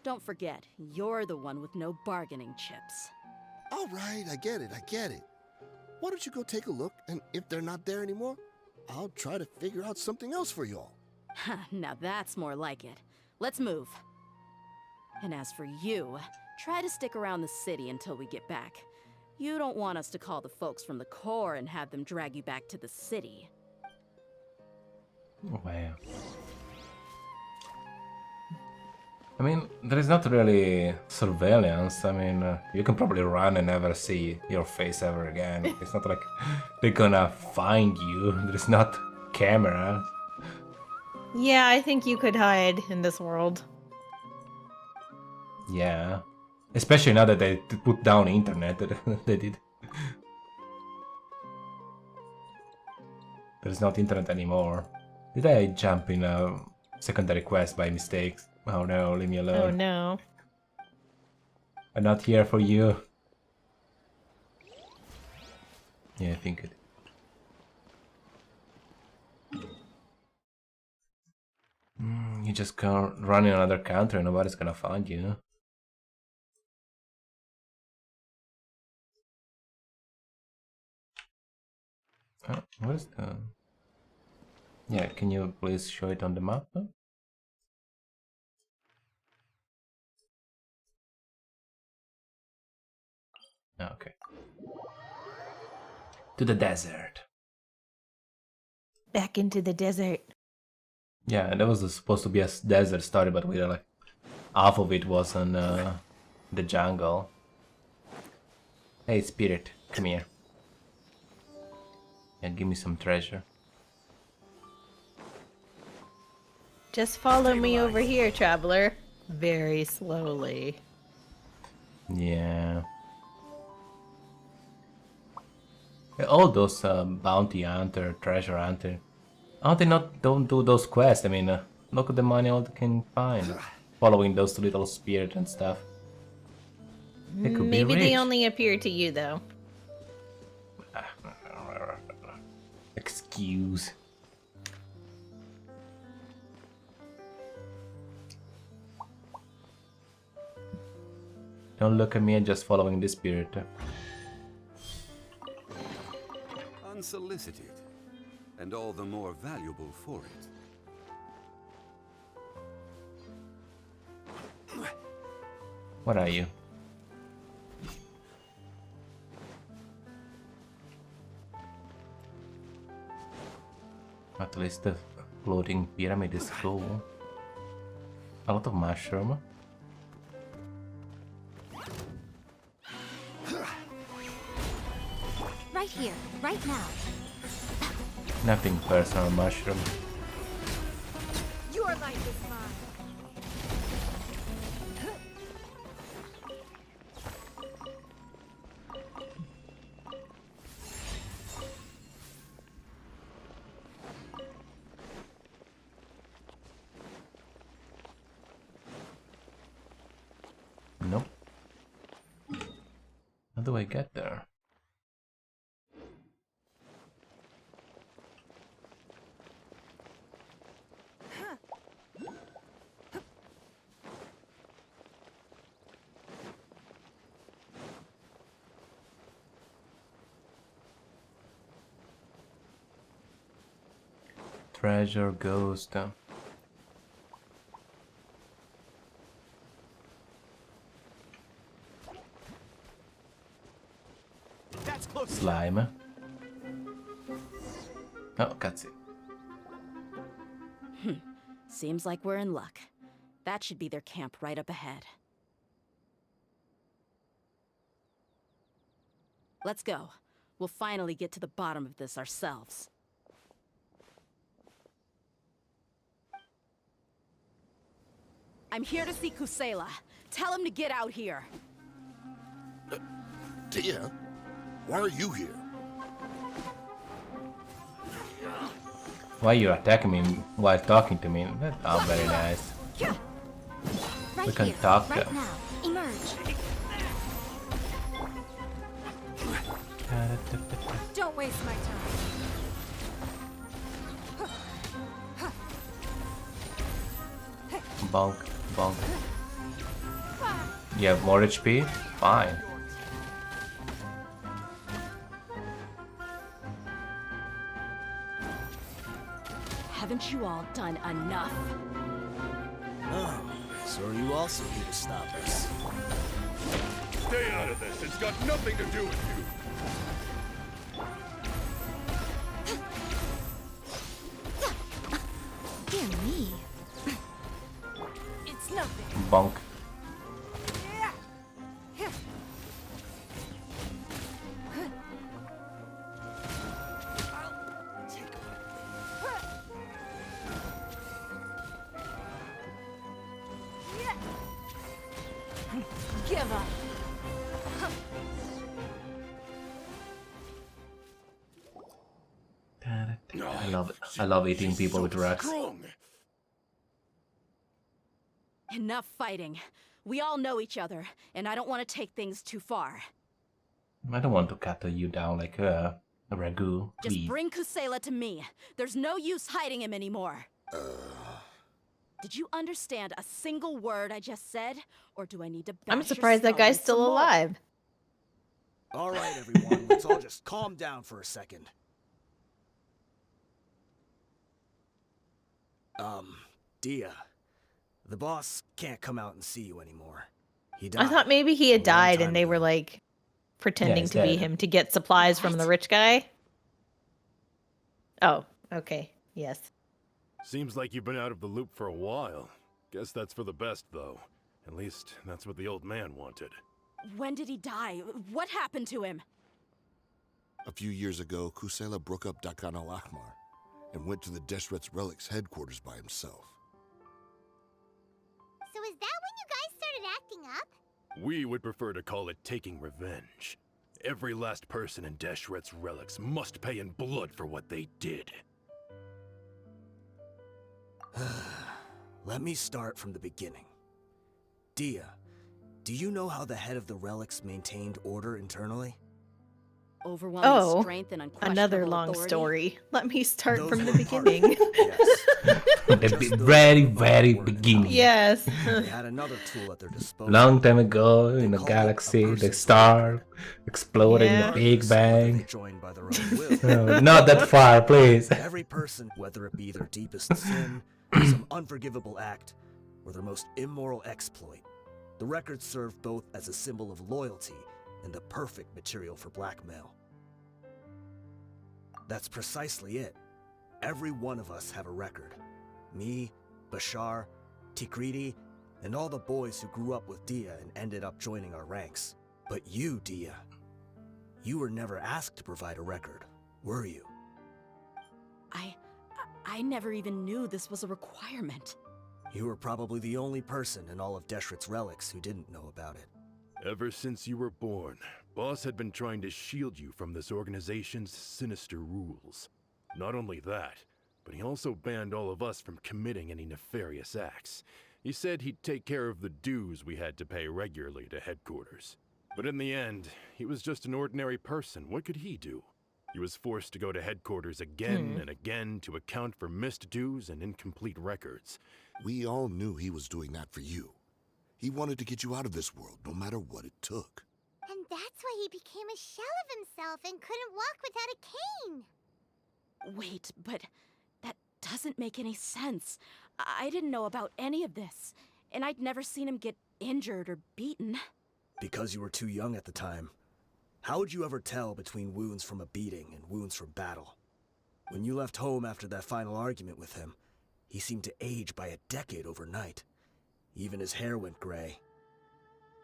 Don't forget, you're the one with no bargaining chips. All right, I get it. Why don't you go take a look, and if they're not there anymore, I'll try to figure out something else for y'all. Now that's more like it. Let's move. And as for you, try to stick around the city until we get back. You don't want us to call the folks from the Corps and have them drag you back to the city. Wow. I mean, there is not really surveillance. I mean, you can probably run and never see your face ever again. It's not like they're gonna find you. There's not camera. Yeah, I think you could hide in this world. Yeah. Especially now that they put down internet. They did. There's not internet anymore. Did I jump in a secondary quest by mistake? Oh no, leave me alone. Oh no. I'm not here for you. Yeah, I think it. You just can't run in another country, nobody's gonna find you. Oh, what is the... Yeah, can you please show it on the map? Okay. To the desert. Back into the desert. Yeah, and that was supposed to be a desert story, but we like half of it was on the jungle. Hey, spirit, come here. And give me some treasure. Just follow me over here, traveler. Very slowly. Yeah. All those bounty hunter, treasure hunter. How they don't do those quests? I mean, look at the money all they can find. Following those little spirits and stuff. They could Maybe be they rich. only appear to you, though. Excuse. Don't look at me and just following the spirit. Unsolicited, and all the more valuable for it. What are you? At least the floating pyramid is cool. A lot of mushroom. Right here, right now. Nothing personal, mushroom. Your life is mine. Nope. How do I get there? Treasure ghost. That's close. Slime. Oh, cutscene. Seems like we're in luck. That should be their camp right up ahead. Let's go. We'll finally get to the bottom of this ourselves. I'm here to see Kusela. Tell him to get out here. Tia, why are you here? Why you attacking me while talking to me? That's not very nice. Right We can here, talk right though. now. Emerge. Don't waste my time. Bonk, bonk. You have more HP? Fine. Haven't you all done enough? Oh, so are you also here to stop us? Stay out of this. It's got nothing to do with you. Dear me. It's nothing. Bonk. Give up. I love eating people with rocks. Enough fighting. We all know each other, and I don't want to take things too far. I don't want to cut you down like a ragu. Just Please. bring Kusela to me. There's no use hiding him anymore. Did you understand a single word I just said? Or do I need to bash I'm your surprised that skull guy's in still some more? alive. All right, everyone, let's all just calm down for a second. Dia, the boss can't come out and see you anymore. He died. I thought maybe he had died and they were like pretending he's to be dead. him to get supplies from the rich guy. Oh, okay. Yes. Seems like you've been out of the loop for a while. Guess that's for the best, though. At least, that's what the old man wanted. When did he die? What happened to him? A few years ago, Kusela broke up Dakan al-Ahmar and went to the Deshret's Relics headquarters by himself. So is that when you guys started acting up? We would prefer to call it taking revenge. Every last person in Deshret's Relics must pay in blood for what they did. Let me start from the beginning. Dia, do you know how the head of the relics maintained order internally? Overwhelming Oh, strength and unquestionable another long authority? story. Let me start Those from the were part of beginning. The very, very beginning. Yes. They had another tool at their disposal. Long time ago in the galaxy, the star exploded in a big bang. Joined by their own will. No, not that far, please. Every person, whether it be their deepest sin, some unforgivable act, or their most immoral exploit, the records serve both as a symbol of loyalty and the perfect material for blackmail. That's precisely it. Every one of us have a record. Me, Bashar, Tikriti, and all the boys who grew up with Dia and ended up joining our ranks. But you, Dia, you were never asked to provide a record, were you? I never even knew this was a requirement. You were probably the only person in all of Deshret's Relics who didn't know about it. Ever since you were born, Boss had been trying to shield you from this organization's sinister rules. Not only that, but he also banned all of us from committing any nefarious acts. He said he'd take care of the dues we had to pay regularly to headquarters. But in the end, he was just an ordinary person. What could he do? He was forced to go to headquarters again and again to account for missed dues and incomplete records. We all knew he was doing that for you. He wanted to get you out of this world, no matter what it took. And that's why he became a shell of himself and couldn't walk without a cane. Wait, but that doesn't make any sense. I didn't know about any of this, and I'd never seen him get injured or beaten. Because you were too young at the time. How would you ever tell between wounds from a beating and wounds from battle? When you left home after that final argument with him, He seemed to age by a decade overnight. Even his hair went gray.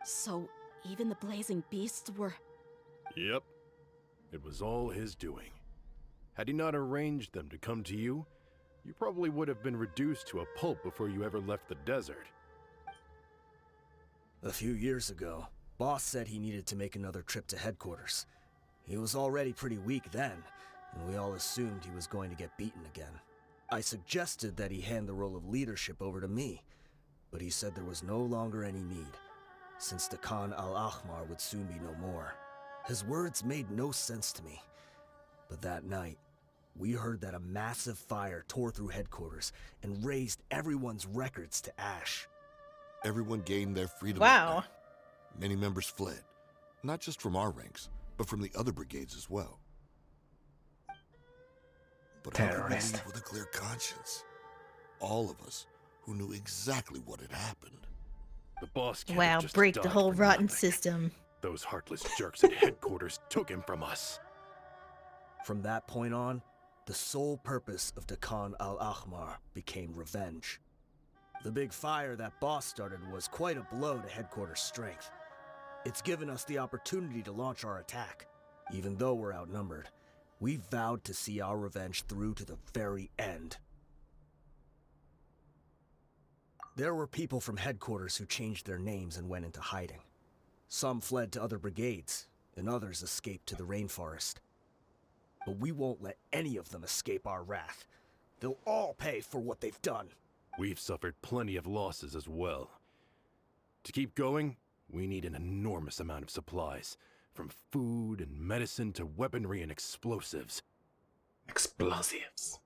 So, even the blazing beasts were... Yep. It was all his doing. Had he not arranged them to come to you, you probably would have been reduced to a pulp before you ever left the desert. A few years ago, Boss said he needed to make another trip to headquarters. He was already pretty weak then, and we all assumed he was going to get beaten again. I suggested that he hand the role of leadership over to me, but he said there was no longer any need, since the Khan al-Ahmar would soon be no more. His words made no sense to me, but that night, we heard that a massive fire tore through headquarters and razed everyone's records to ash. Everyone gained their freedom. Wow. Many members fled, not just from our ranks, but from the other brigades as well. But how could we leave with a clear conscience? All of us who knew exactly what had happened. The boss can't Wow, have just break the died whole for rotten nothing. system. Those heartless jerks at headquarters took him from us. From that point on, the sole purpose of the Khan al-Ahmar became revenge. The big fire that Boss started was quite a blow to headquarters' strength. It's given us the opportunity to launch our attack. Even though we're outnumbered, we vowed to see our revenge through to the very end. There were people from headquarters who changed their names and went into hiding. Some fled to other brigades, and others escaped to the rainforest. But we won't let any of them escape our wrath. They'll all pay for what they've done. We've suffered plenty of losses as well. To keep going, we need an enormous amount of supplies, from food and medicine to weaponry and explosives. Explosives.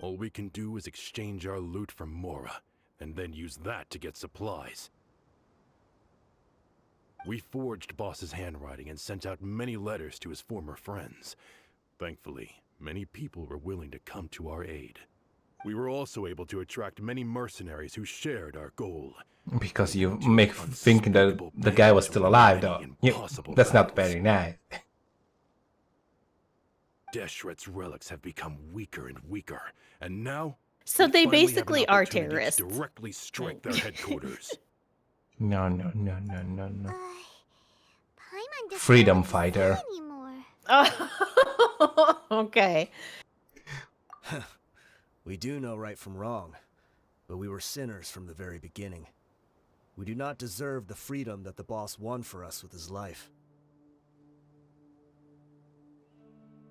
All we can do is exchange our loot from Mora, and then use that to get supplies. We forged Boss's handwriting and sent out many letters to his former friends. Thankfully, many people were willing to come to our aid. We were also able to attract many mercenaries who shared our goal. Because you make think that the guy was still alive, though. That's not very nice. Deshret's relics have become weaker and weaker, and now... So they finally have an basically are opportunity to terrorists. directly strike their headquarters. No. Freedom fighter. Oh, okay. We do know right from wrong, but we were sinners from the very beginning. We do not deserve the freedom that the boss won for us with his life.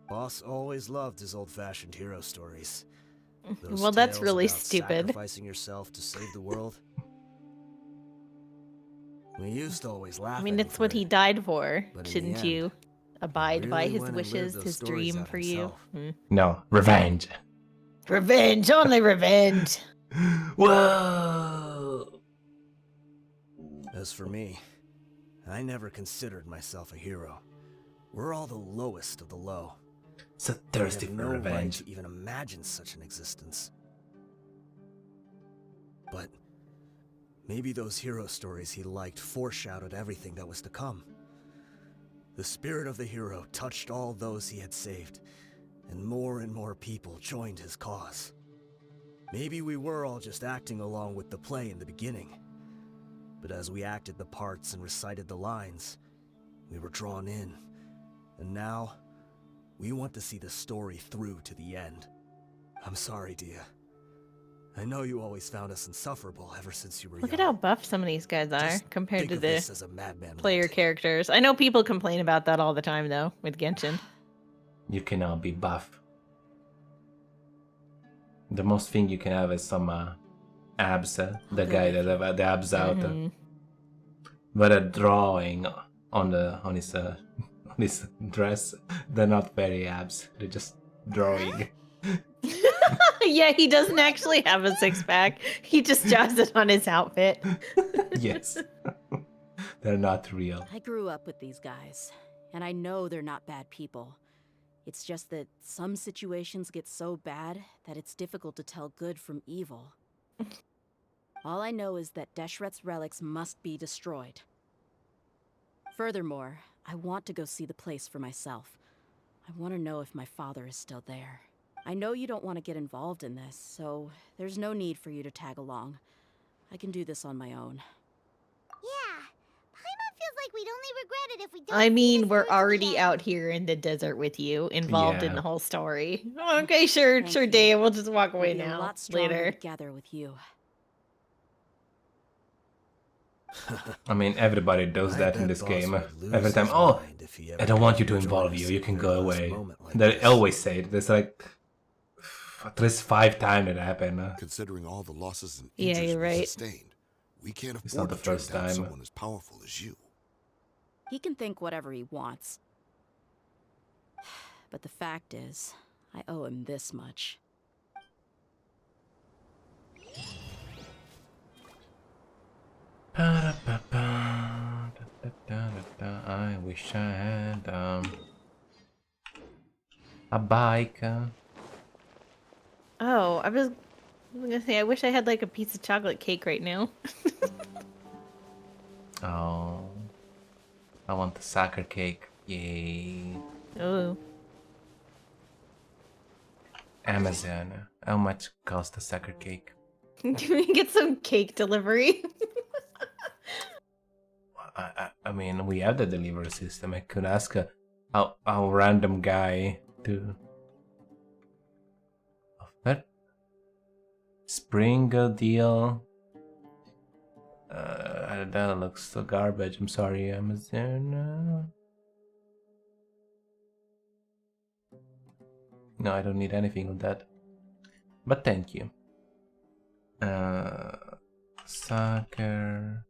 Boss always loved his old-fashioned hero stories. Those Well, that's tales really about stupid. Sacrificing yourself to save the world. We used to always laugh. I mean, at him it's for what it, he died for. but in the Shouldn't end, you abide by really his went and lived wishes, those his stories dream out for you? himself. No, revenge. Revenge, only revenge. Whoa. As for me, I never considered myself a hero. We're all the lowest of the low. So thirsty we have for no right revenge. to even imagine such an existence. But maybe those hero stories he liked foreshadowed everything that was to come. The spirit of the hero touched all those he had saved, and more people joined his cause. Maybe we were all just acting along with the play in the beginning. But as we acted the parts and recited the lines, we were drawn in. And now, we want to see the story through to the end. I'm sorry, Dia. I know you always found us insufferable ever since you were Look young. at how buff some of these guys are Just compared think to of the this as a madman player characters. I know people complain about that all the time, though, with Genshin. You cannot be buff. The most thing you can have is some abs. The guy that have the abs out. But a drawing on his dress, they're not very abs. They're just drawing. Yeah, he doesn't actually have a six-pack. He just draws it on his outfit. Yes. They're not real. I grew up with these guys, and I know they're not bad people. It's just that some situations get so bad that it's difficult to tell good from evil. All I know is that Deshret's relics must be destroyed. Furthermore, I want to go see the place for myself. I want to know if my father is still there. I know you don't want to get involved in this, so there's no need for you to tag along. I can do this on my own. Yeah, Paimon feels like we'd only regret it if we don't. I mean, we're already out here in the desert with you, involved in Yeah. the whole story. Okay, sure, Thank sure, you. Daya. We'll just walk away We'll be a now. lot stronger Later. together with you. I mean, everybody does I that in bet this Boss game. would lose Every time, his oh, mind if he I ever don't want got you to join involve us you. at You can your go last away. moment like They this. always say it. There's like at least 5 times it happened. Considering all the losses and Yeah, injuries you're we right. sustained, we can't It's not afford the to turn first down time. someone as powerful as you. He can think whatever he wants. But the fact is, I owe him this much. I wish I had a bike. Oh, I was gonna say, I wish I had like a piece of chocolate cake right now. Oh, I want the soccer cake. Yay. Oh. Amazon. How much cost a soccer cake? Can we get some cake delivery? I mean, we have the delivery system. I could ask a random guy to offer spring deal. That looks so garbage. I'm sorry, Amazon. No, I don't need anything of that. But thank you. Soccer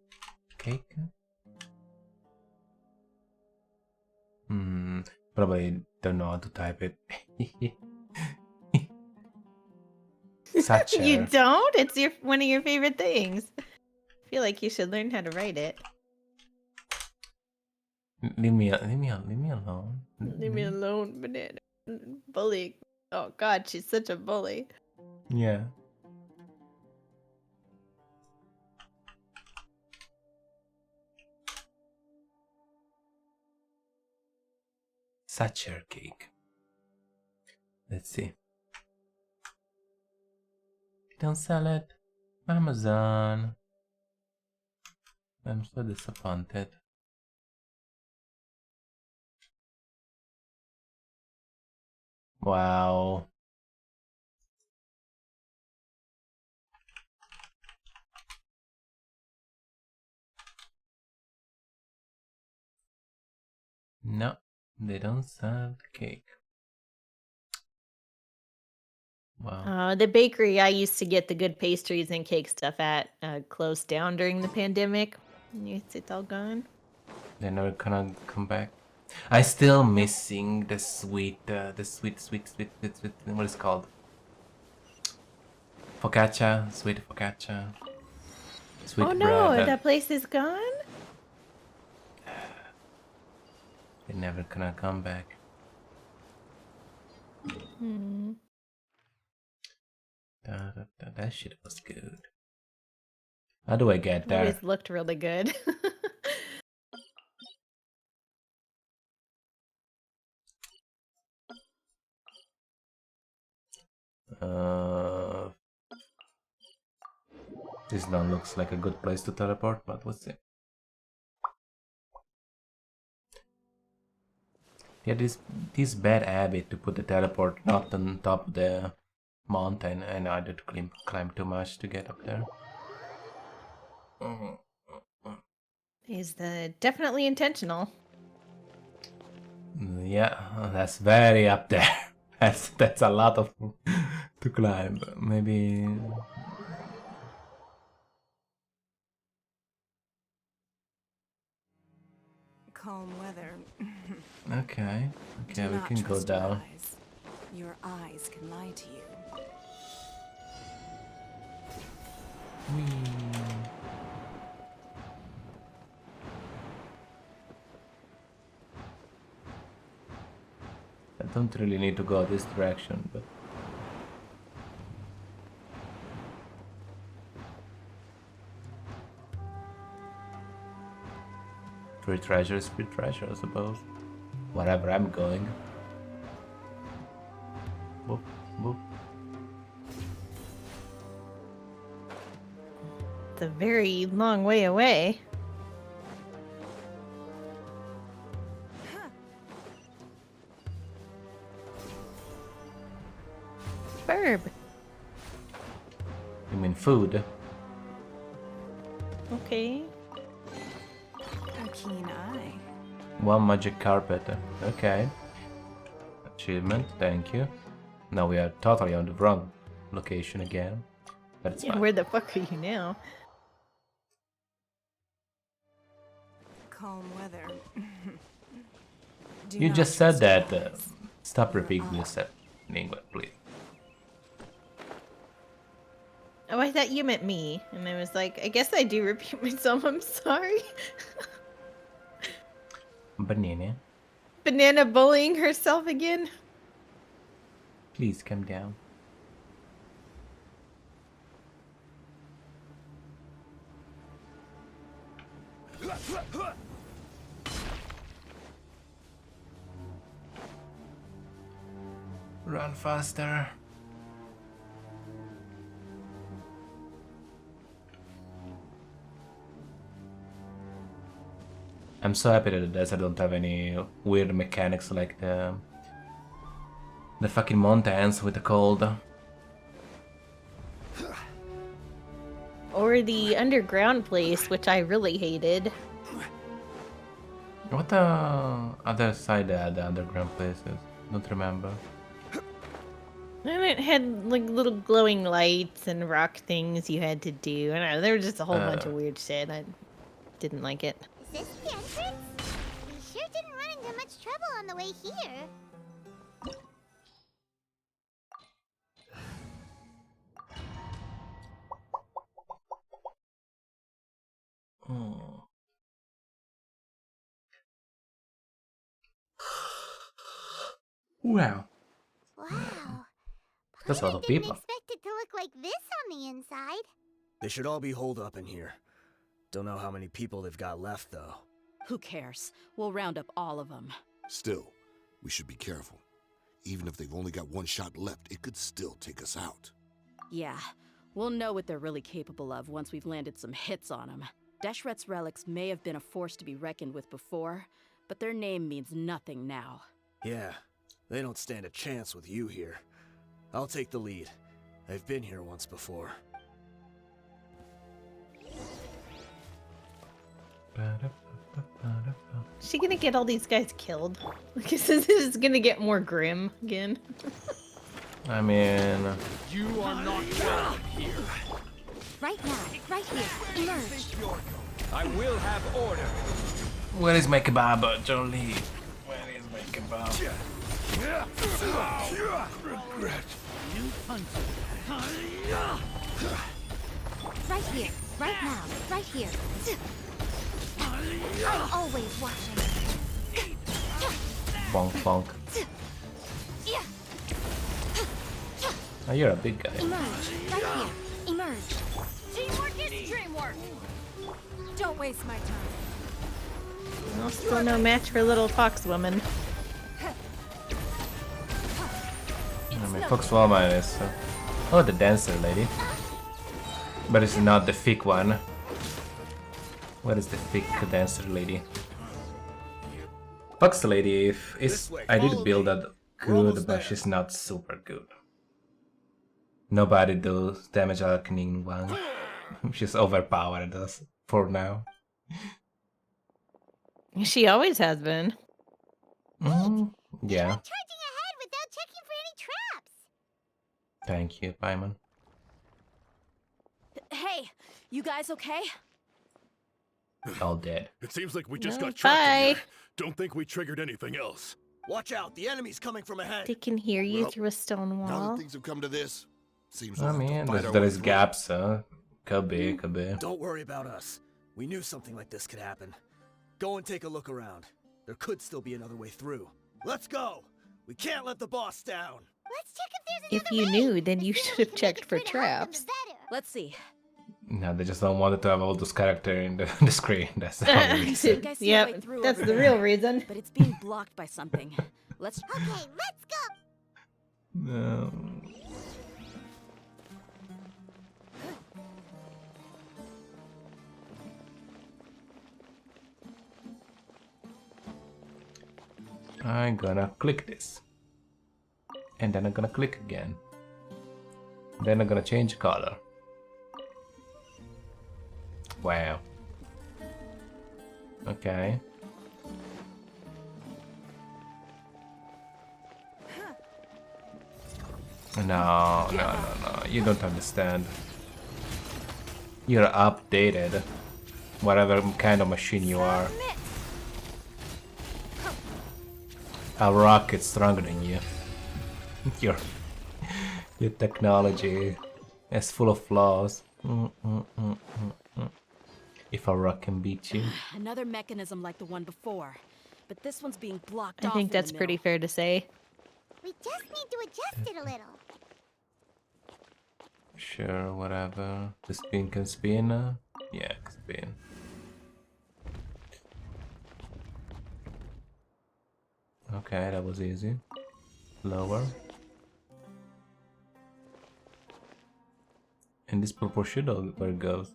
cake. Probably don't know how to type it. Satcher. You don't? It's one of your favorite things. I feel like you should learn how to write it. Leave me alone. Leave me alone, banana. Bully. Oh god, she's such a bully. Yeah. Satcher cake. Let's see. Don't sell it. Amazon. I'm so disappointed. Wow. No, they don't sell the cake. Wow. The bakery I used to get the good pastries and cake stuff at closed down during the pandemic. It's all gone. They're never gonna come back. I still missing the sweet, what is it called? Focaccia, sweet focaccia. Sweet oh no, bread. that place is gone? They're never gonna come back. Hmm. That shit was good. How do I get there? Always looked really good. This now looks like a good place to teleport, but we'll see. Yeah, this bad habit to put the teleport not on top of the mountain, and I did climb too much to get up there. Is definitely intentional. Yeah, that's very up there. That's a lot of to climb. Maybe. Calm weather. Okay, Do we not can go trust your down. eyes. Your eyes can lie to you. I don't really need to go this direction, but free treasure is free treasure, I suppose. Wherever I'm going. Boop, boop. It's a very long way away. Verb. You mean food? Okay. A keen eye. One magic carpet. Okay. Achievement, thank you. Now we are totally on the wrong location again. But it's Yeah, fine. where the fuck are you now? Calm weather. Do You not just said trust that. your eyes. Stop repeating yourself in English, please. Oh, I thought you meant me. And I was like, I guess I do repeat myself. I'm sorry. Banana, Banana bullying herself again. please come down. Run faster. I'm so happy that the desert don't have any weird mechanics like the fucking mountains with the cold. Or the underground place, which I really hated. What the other side the underground places? Don't remember. And it had like little glowing lights and rock things you had to do. I don't know, there was just a whole bunch of weird shit. I didn't like it. Is this the entrance? We sure didn't run into much trouble on the way here. Wow. Wow. That's a lot of Didn't people. expect it to look like this on the inside. They should all be holed up in here. Don't know how many people they've got left, though. Who cares? We'll round up all of them. Still, we should be careful. Even if they've only got one shot left, it could still take us out. Yeah, we'll know what they're really capable of once we've landed some hits on them. Deshret's relics may have been a force to be reckoned with before, but their name means nothing now. Yeah, they don't stand a chance with you here. I'll take the lead. I've been here once before. Is she gonna get all these guys killed? Because this is gonna get more grim again. I mean, You are not welcome here. Right now, right here. Emerge. I will have order. where is my kebab, Jolie? Where is my kebab? Regret. Right here. Right now. Right here. I'm always watching. Bonk bonk. Oh, you're a big guy. Emerge. Right here. Emerge. Teamwork is dreamwork. Don't waste my time. Well, still no match for little fox woman. I mean, Fox Woman is... oh, the dancer lady. But it's not the thick one. What is the thick dancer lady? Fox lady is... I did build that good, but she's not super good. Nobody does damage arcaning one. She's overpowered us for now. She always has been. Yeah. Charging ahead without checking for any traps. Thank you, Paimon. Hey, you guys okay? All dead. It seems like we just No, got trapped in bye. here. Don't think we triggered anything else. Watch out, the enemy's coming from ahead. They can hear you Well, through a stone Now that wall. things have come to this, seems I we'll have to mean, fight our there way is through. gaps, huh? Could be, could be. Don't worry about us. We knew something like this could happen. Go and take a look around. There could still be another way through. Let's go! We can't let the boss down! Let's check if there's If you knew, then you should have checked for traps. Let's see. No, they just don't want to have all those characters in the screen. That's the only reason. think I see a Yep, way through that's over the there, real reason. But it's being blocked by something. Let's. Okay, let's go. I'm gonna click this. And then I'm gonna click again. Then I'm gonna change color. Wow. Okay. No. You don't understand. You're updated. Whatever kind of machine you are. A rocket stronger than you. Your technology is full of flaws. If a rock can beat you. Another mechanism like the one before, but this one's being blocked I off. think that's pretty fair to say. We just need to adjust it a little. Sure, whatever. The spin can spin. Yeah, spin. Okay, that was easy. Lower. And this proportional where it goes.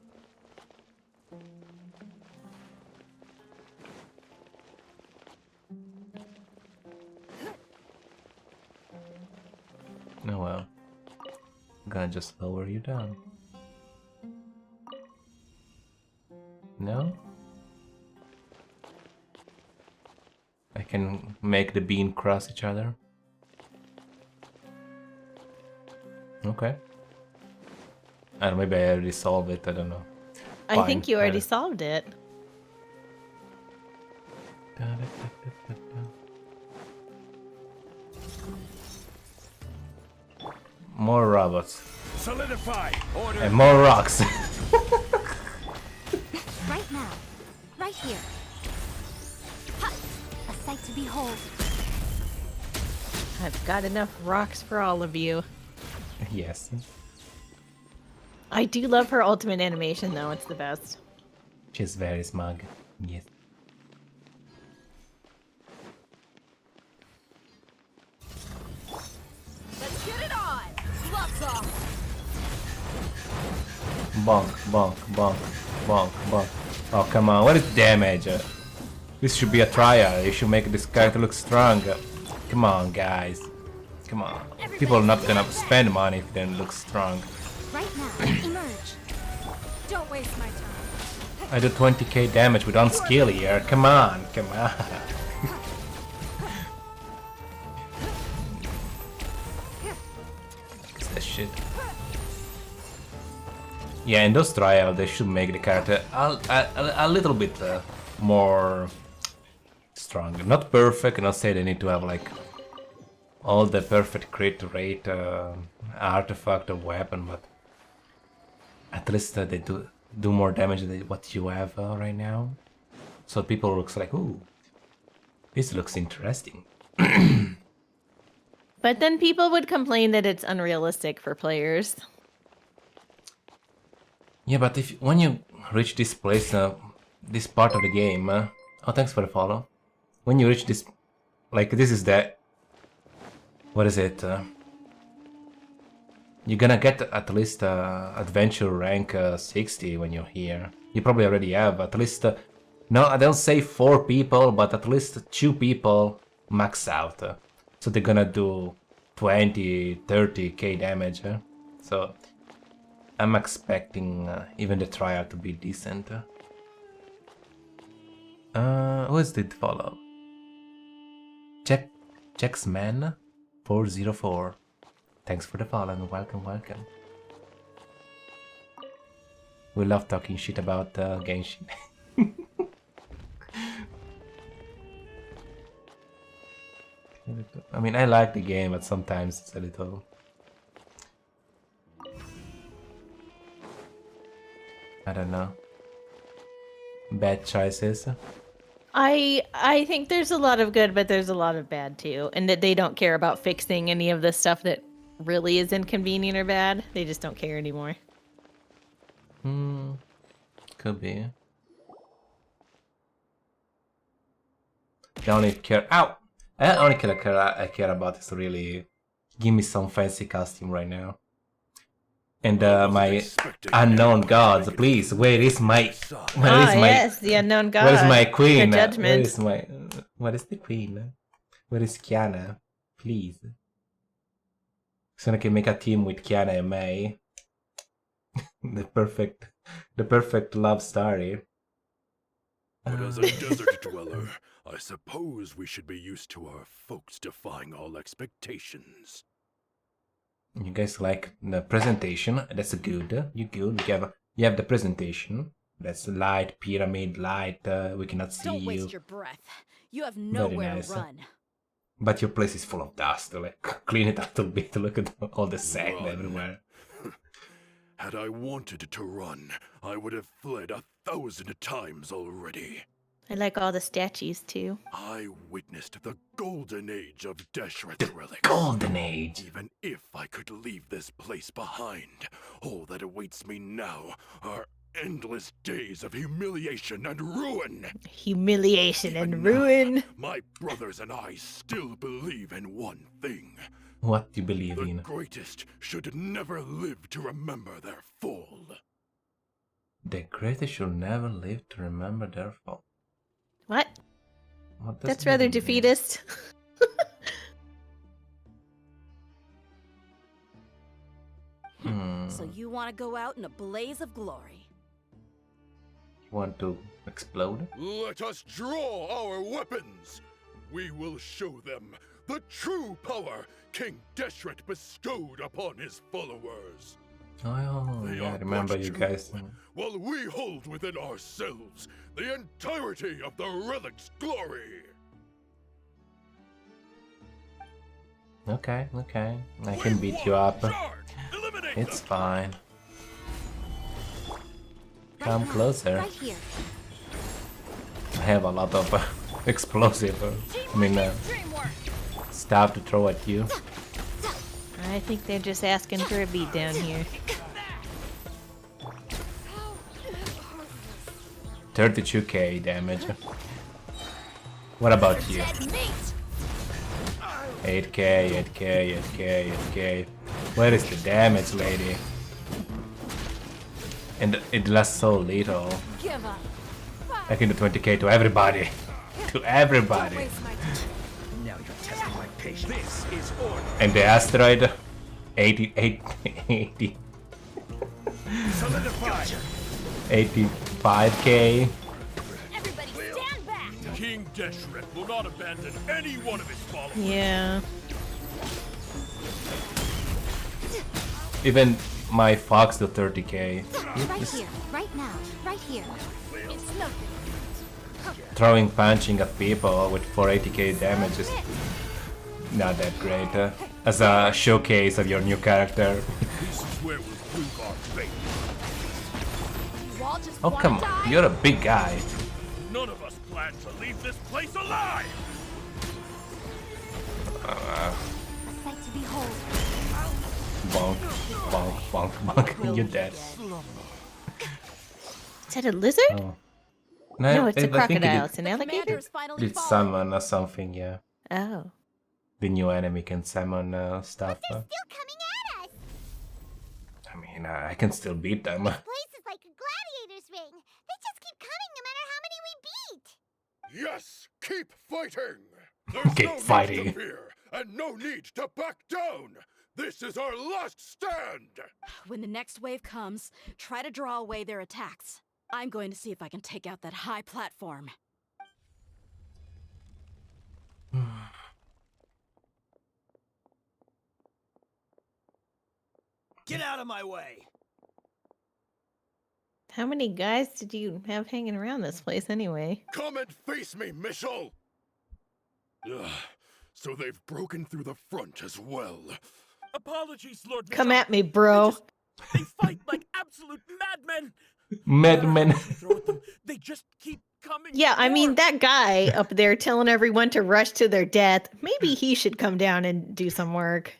Oh well. I'm gonna just lower you down. No? I can make the beam cross each other. Okay. And maybe I already solved it, I don't know. I think you already solved it. More robots. Solidify. Order. And more rocks. Right now. Right here. Ha! A sight to behold. I've got enough rocks for all of you. Yes. I do love her ultimate animation though, it's the best. She's very smug. Yes. Let's get it on. Gloves off. Bonk, bonk, bonk, bonk, bonk. Oh, come on, what is damage? This should be a trial. You should make this character look strong. Come on, guys. Come on. People are not gonna spend money if they don't look strong. Right now, emerge. Don't waste my time. I do 20k damage with one skill here. Come on, come on. What's that shit? Yeah, in those trials they should make the character a little bit more strong. Not perfect, not say they need to have like all the perfect crit rate artifact or weapon, but at least they do more damage than what you have right now. So people looks like, ooh, this looks interesting. But then people would complain that it's unrealistic for players. Yeah, but when you reach this place, this part of the game, oh, thanks for the follow. When you reach this, like this is the, what is it? You're gonna get at least adventure rank 60 when you're here. You probably already have at least, no, I don't say 4 people, but at least 2 people max out. So they're gonna do 20, 30k damage. So I'm expecting even the trial to be decent. Who is it follow? Checksman 404. Thanks for the follow and welcome, welcome. We love talking shit about Genshin. I mean, I like the game, but sometimes it's a little... I don't know. Bad choices. I think there's a lot of good, but there's a lot of bad too. And that they don't care about fixing any of the stuff that really is inconvenient or bad. They just don't care anymore. Could be. The only care... Ow! The only care I care about is really Give me some fancy costume right now. And my unknown gods, please. Where is my? Yes, the unknown god. Where is my queen? Her judgment. Where is my? Where is the queen? Where is Kiana? Please. So I can make a team with Kiana and May. the perfect love story. But as a desert dweller, I suppose we should be used to our folks defying all expectations. You guys like the presentation? That's good. You good. You have the presentation. That's light pyramid light. We cannot see you. Don't waste your breath. You have nowhere to run. But your place is full of dust. Like clean it up a bit. Look at all the sand everywhere. Had I wanted to run, I would have fled 1,000 times already. I like all the statues too. I witnessed the golden age of Deshret relics. Golden age. Even if I could leave this place behind, all that awaits me now are endless days of humiliation and ruin. Humiliation and ruin. My brothers and I still believe in one thing. What do you believe in? The greatest should never live to remember their fall. The greatest should never live to remember their fall. What? What does That's that rather mean? defeatist. So you want to go out in a blaze of glory? You want to explode? Let us draw our weapons. We will show them the true power King Deshret bestowed upon his followers. Oh, They yeah, I are remember brought you to, guys. while we hold within ourselves the entirety of the relic's glory. Okay. I can beat you up. It's fine. Come closer. Right here. I have a lot of explosive, stuff to throw at you. I think they're just asking for a beat down here. 32k damage. What about you? 8k. Where is the damage, lady? And it lasts so little. I can do 20k to everybody. To everybody. Now you're testing my patience. This is order. And the asteroid, 80. 85k. King Deshret will not abandon any one of his followers. Yeah. Even my fox do 30k. Right here, right now, right here. It's nothing. Throwing punching at people with 480k damage is not that great. As a showcase of your new character. This is where we'll prove our fate. Oh come on, you're a big guy. None of us plan to leave this place alive. A sight to behold. Bonk. You're dead. Is that a lizard? Oh. No, it's a I think crocodile. It's an alligator? It's summon or something, yeah. Oh. The new enemy can summon stuff. Still coming at us. I mean, I can still beat them. This place is like a gladiator's ring. They just keep coming no matter how many we beat. Yes, keep fighting. There's Keep no fighting. need to fear and no need to back down. This is our last stand. When the next wave comes, try to draw away their attacks. I'm going to see if I can take out that high platform. Get out of my way! How many guys did you have hanging around this place anyway? Come and face me, Michel. So they've broken through the front as well. Apologies, Lord. Come at me, bro. They fight like absolute madmen. Madmen. They just keep coming. Yeah, I mean, that guy up there telling everyone to rush to their death, maybe he should come down and do some work.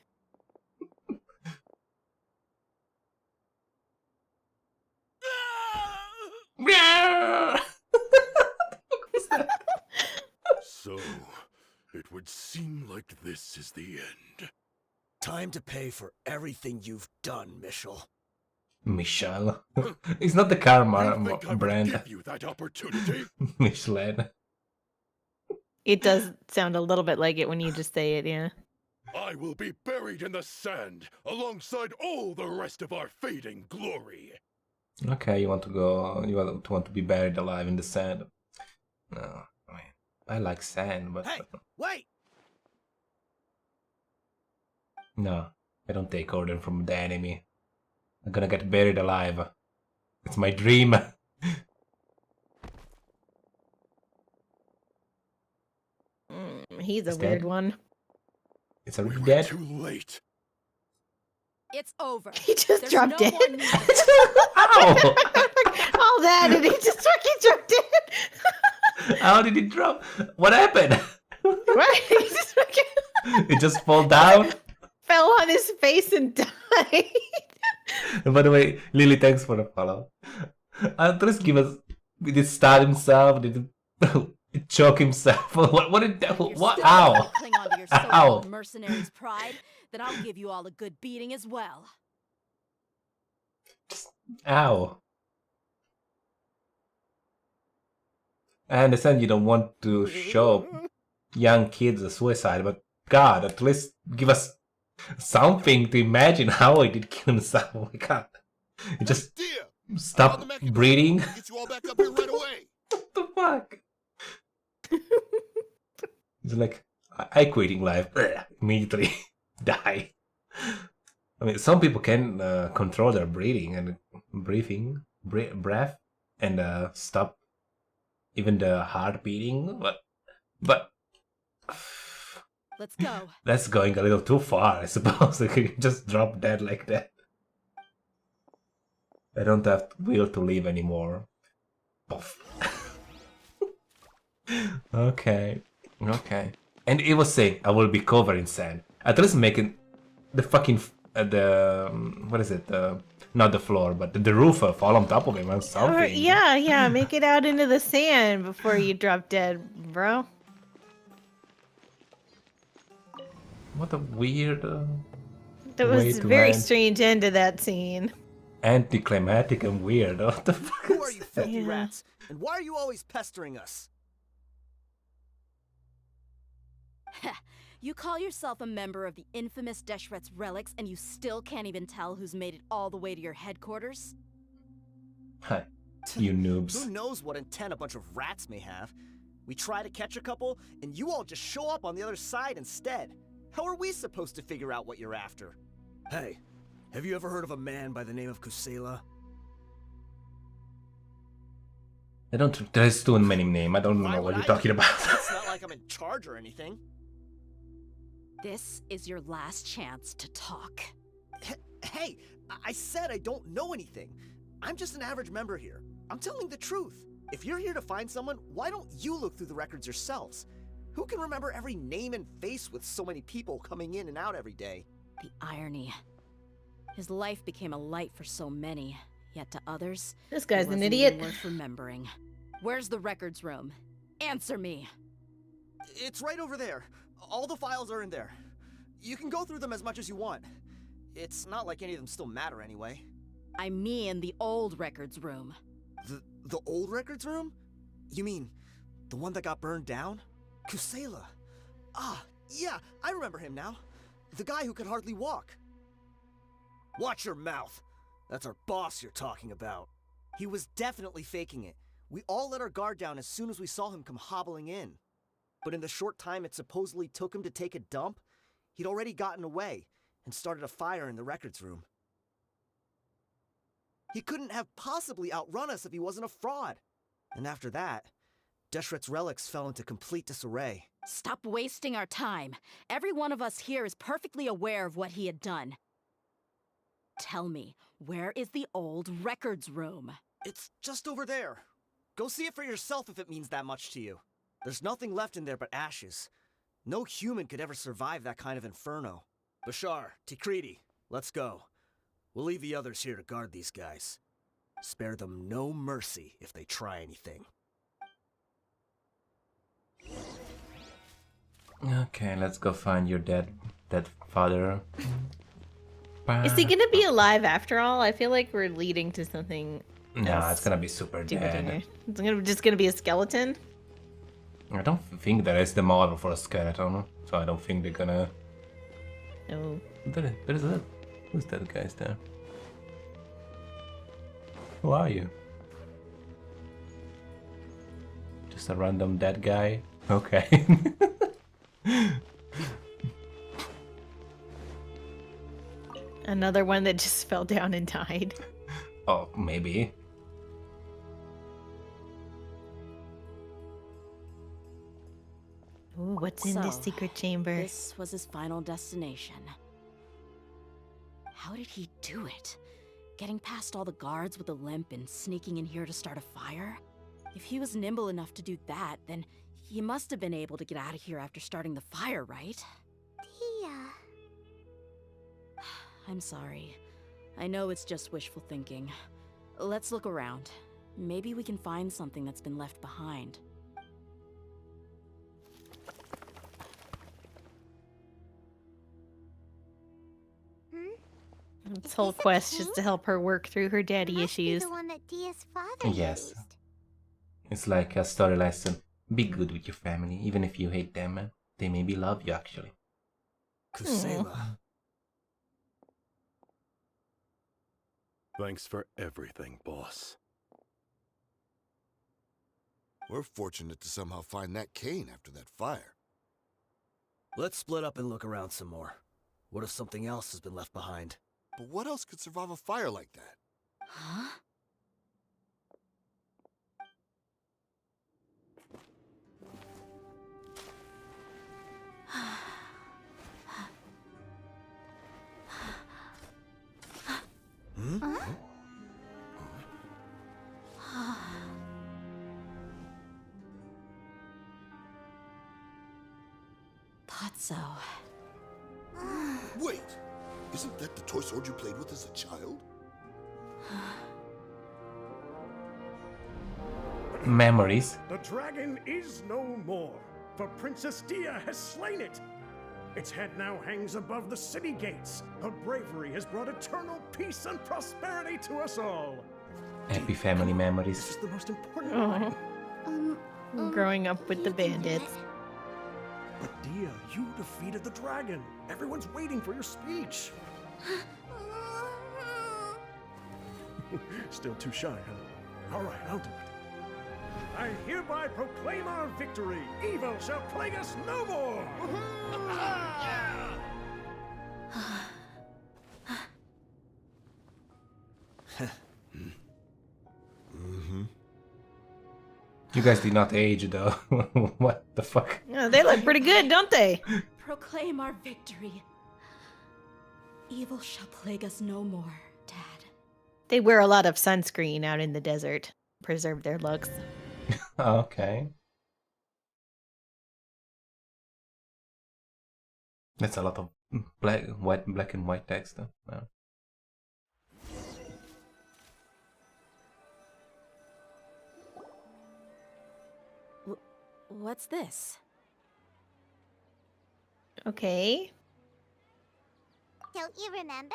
So, it would seem like this is the end. Time to pay for everything you've done, Michel. Michel. It's not the car brand. Give you that opportunity. Michelin. It does sound a little bit like it when you just say it, yeah. I will be buried in the sand alongside all the rest of our fading glory. Okay, you want to go? You want to be buried alive in the sand? No, I mean, I like sand, but hey, wait! No, I don't take order from the enemy. I'm gonna get buried alive. It's my dream. He's a It's weird dead? one. It's already dead. Too late. It's over. He just There's dropped no dead. more need to- Ow! All that and he just fucking dropped dead. How did it drop? What happened? What? He just fucking It just fall down? fell on his face and died. And by the way, Lily, thanks for the follow. Just give us. Did it stab himself? Did it choke himself? What did that? You're What? still Ow! gonna cling on to your so-called mercenary's pride, then I'll give you all a good beating as well. Ow. I understand you don't want to show young kids a suicide, but God, at least give us something to imagine how he did kill himself. Oh my God. He just stopped breathing. Get you all back up here right away. What the fuck? It's like, I quitting life. Immediately die. I mean, some people can control their breathing and breath, and stop even the heart beating, but Let's go. that's going a little too far, I suppose. They can just drop dead like that. I don't have will to live anymore. Poof. Okay. And it was saying I will be covered in sand. At least making the fucking what is it? Not the floor, but the roof fall on top of him or something. Or, yeah, make it out into the sand before you drop dead, bro. What a weird. That way was a to very land. strange end to that scene. Anticlimactic and weird. What the fuck? Who are you filthy rats? And why are you always pestering us? You call yourself a member of the infamous Deshret's relics, and you still can't even tell who's made it all the way to your headquarters? Hi, you noobs. Who knows what intent a bunch of rats may have? We try to catch a couple, and you all just show up on the other side instead. How are we supposed to figure out what you're after? Hey, have you ever heard of a man by the name of Kusela? There's too many names. I don't know what you're talking about. It's not like I'm in charge or anything. This is your last chance to talk. Hey, I said I don't know anything. I'm just an average member here. I'm telling the truth. If you're here to find someone, why don't you look through the records yourselves? Who can remember every name and face with so many people coming in and out every day? The irony. His life became a light for so many, yet to others, This guy's it an wasn't idiot. even worth remembering. Where's the records room? Answer me. It's right over there. All the files are in there. You can go through them as much as you want. It's not like any of them still matter anyway. I mean the old records room. The old records room? You mean the one that got burned down? Kusela. Ah, yeah, I remember him now. The guy who could hardly walk. Watch your mouth. That's our boss you're talking about. He was definitely faking it. We all let our guard down as soon as we saw him come hobbling in. But in the short time it supposedly took him to take a dump, he'd already gotten away and started a fire in the records room. He couldn't have possibly outrun us if he wasn't a fraud. And after that, Deshret's relics fell into complete disarray. Stop wasting our time. Every one of us here is perfectly aware of what he had done. Tell me, where is the old records room? It's just over there. Go see it for yourself if it means that much to you. There's nothing left in there but ashes. No human could ever survive that kind of inferno. Bashar, Tikriti, let's go. We'll leave the others here to guard these guys. Spare them no mercy if they try anything. Okay, let's go find your dead father. Is he gonna be alive after all? I feel like we're leading to something. No, it's gonna be super dead. It's just gonna be a skeleton. I don't think there is the model for a skeleton, so I don't think they're gonna. No. There's a. Who's that guy there? Who are you? Just a random dead guy? Okay. Another one that just fell down and died. Oh, maybe. Ooh, what's in this secret chamber? This was his final destination. How did he do it? Getting past all the guards with a limp and sneaking in here to start a fire? If he was nimble enough to do that, then he must have been able to get out of here after starting the fire, right? Tia. I'm sorry. I know it's just wishful thinking. Let's look around. Maybe we can find something that's been left behind. This whole quest just to help her work through her daddy issues. The one that Dia's father Yes. used. It's like a story lesson. Be good with your family, even if you hate them. They maybe love you, actually. Kusela. Thanks for everything, boss. We're fortunate to somehow find that cane after that fire. Let's split up and look around some more. What if something else has been left behind? But what else could survive a fire like that? Huh? Thought so. Wait! Isn't that the toy sword you played with as a child? Memories. The dragon is no more, for Princess Dia has slain it. Its head now hangs above the city gates. Her bravery has brought eternal peace and prosperity to us all. Happy family memories. This is the most important Aww. Growing up with the bandits. But Dia, you defeated the dragon. Everyone's waiting for your speech. Still too shy, huh? All right, I'll do it. I hereby proclaim our victory. Evil shall plague us no more. You guys did not age, though. What the fuck? Yeah, they look pretty good, don't they? Proclaim our victory. Evil shall plague us no more, Dad. They wear a lot of sunscreen out in the desert. Preserve their looks. Okay. That's a lot of black and white text, though. Wow. What's this? Okay. Don't you remember?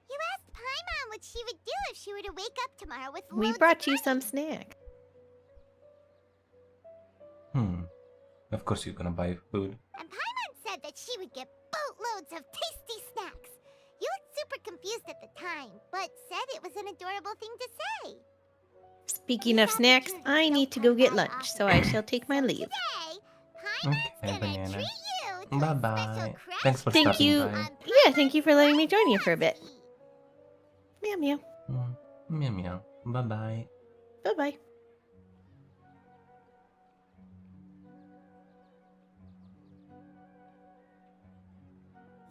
You asked Paimon what she would do if she were to wake up tomorrow with We loads brought of you money. some snack. Of course you're gonna buy food. And Paimon said that she would get boatloads of tasty snacks. You looked super confused at the time, but said it was an adorable thing to say. Speaking of snacks, I need to go get lunch, so I shall take my leave. Okay, banana. Bye bye. Thanks for Thank stopping you. by. Yeah, thank you for letting me join you for a bit. Meow meow. Meow meow. Bye bye. Bye bye.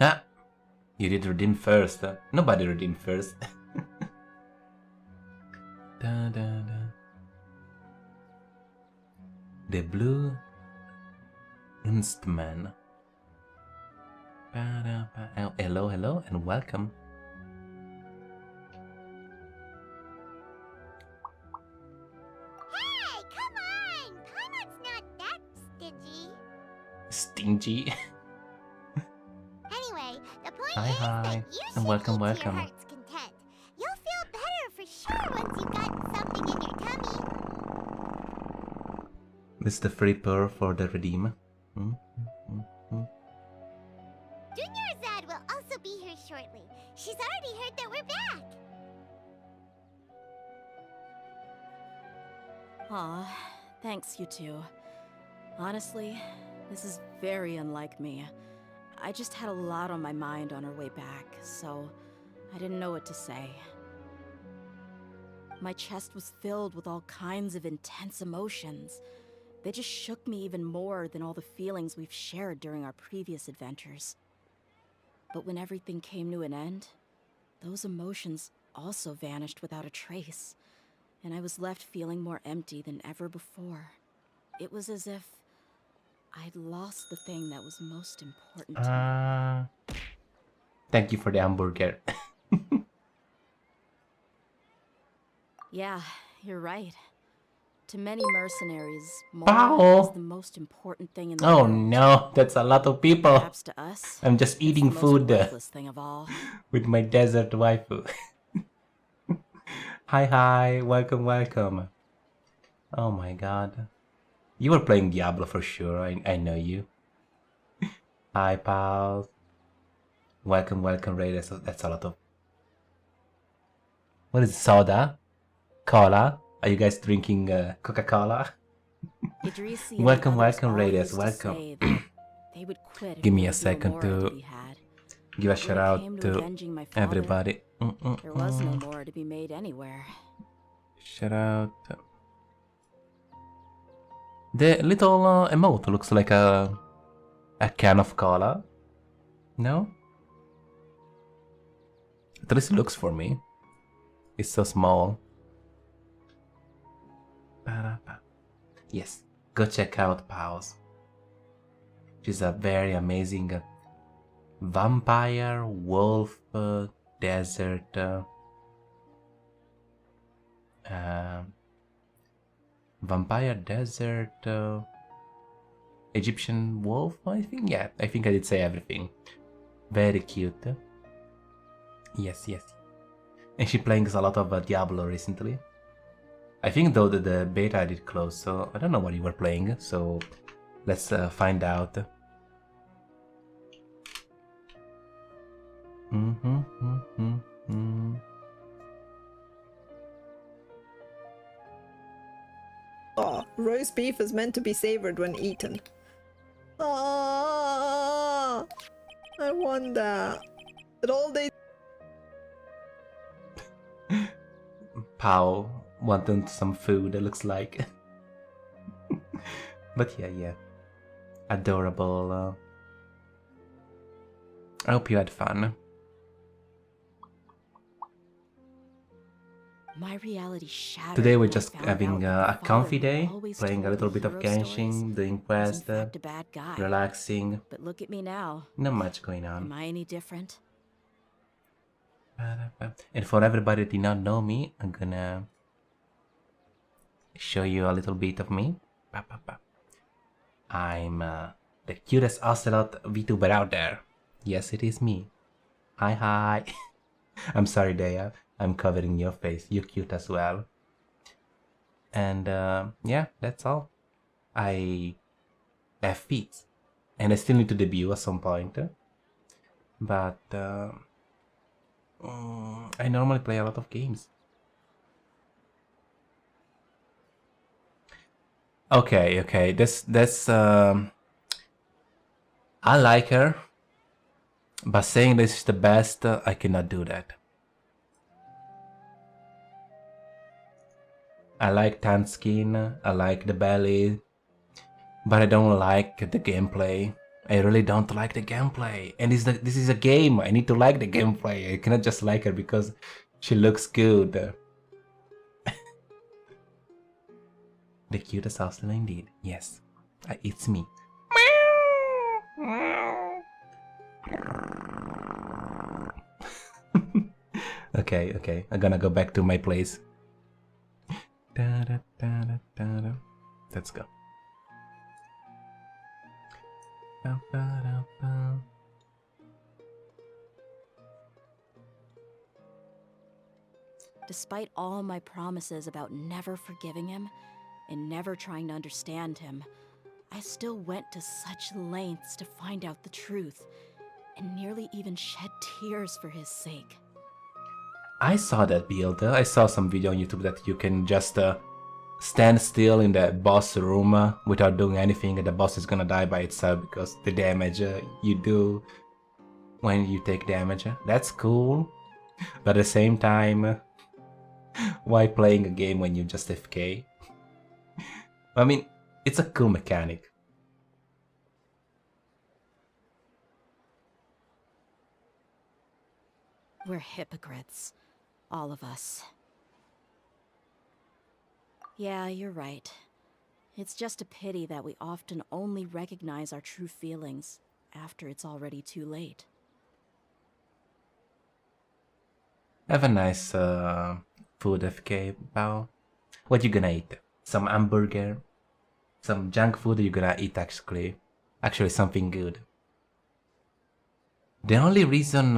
Ah! You did redeem first. Nobody redeemed first. Da, da, da. The Blue Instman. Hello, hello, and welcome. Hey, come on! Paimon's not that stingy. Stingy. Anyway, the point Hi, and welcome. Your heart's content. You'll feel better for sure once you've gotten something in your tummy. This is the free pearl for the redeemer. Junior Zad will also be here shortly. She's already heard that we're back. Aw, thanks, you two. Honestly, this is very unlike me. I just had a lot on my mind on our way back, so I didn't know what to say. My chest was filled with all kinds of intense emotions. They just shook me even more than all the feelings we've shared during our previous adventures. But when everything came to an end, those emotions also vanished without a trace, and I was left feeling more empty than ever before. It was as if I'd lost the thing that was most important to me. Thank you for the hamburger. Yeah, you're right. To many mercenaries, moral is the most important thing in the world. Oh no, that's a lot of people. Perhaps to us, I'm just eating it's the food most worthless thing of all. with my desert waifu. Hi, welcome. Oh my god. You were playing Diablo for sure, I know you. Hi, pals. Welcome, Ray. That's a lot of... What is it, soda? Cola? Are you guys drinking Coca-Cola? Welcome, Raiders. Welcome. Give me a second to give a shout out to everybody. There was no more to be made anywhere. Shout out. The little emote looks like a can of cola. No? At least it looks for me. It's so small. Yes, go check out Pals. She's a very amazing vampire, wolf, desert, vampire, desert, Egyptian wolf, I think. Yeah, I think I did say everything. Very cute. Yes. And she playing a lot of Diablo recently. I think though that the beta did close, so I don't know what you were playing, so let's find out. Oh, roast beef is meant to be savored when eaten. Oh, I wonder. Did all they... Pao wanted some food, it looks like. But yeah. Adorable. I hope you had fun. My reality shattered. Today we're just having a comfy day, playing a little bit of Genshin, doing quests, relaxing. But look at me now. Not much going on. Am I any different? And for everybody that did not know me, I'm gonna show you a little bit of me. I'm the cutest ocelot VTuber out there. Yes, it is me. Hi. I'm sorry, Dea. I'm covering your face. You're cute as well. And yeah, that's all. I have feet. And I still need to debut at some point. But I normally play a lot of games. Okay. That's I like her. But saying this is the best, I cannot do that. I like tan skin, I like the belly, but I don't like the gameplay. I really don't like the gameplay. And this is a game, I need to like the gameplay. I cannot just like her because she looks good. The cutest hustler indeed, yes. It's me. Okay, I'm gonna go back to my place. Let's go. Despite all my promises about never forgiving him and never trying to understand him, I still went to such lengths to find out the truth, and nearly even shed tears for his sake. I saw that build. I saw some video on YouTube that you can just stand still in the boss room without doing anything, and the boss is gonna die by itself because the damage you do when you take damage. That's cool, but at the same time, why playing a game when you just AFK? I mean, it's a cool mechanic. We're hypocrites, all of us. Yeah, you're right. It's just a pity that we often only recognize our true feelings after it's already too late. Have a nice food, FK, Bao. What you gonna eat? Some hamburger? Some junk food you're gonna eat actually? Actually something good. The only reason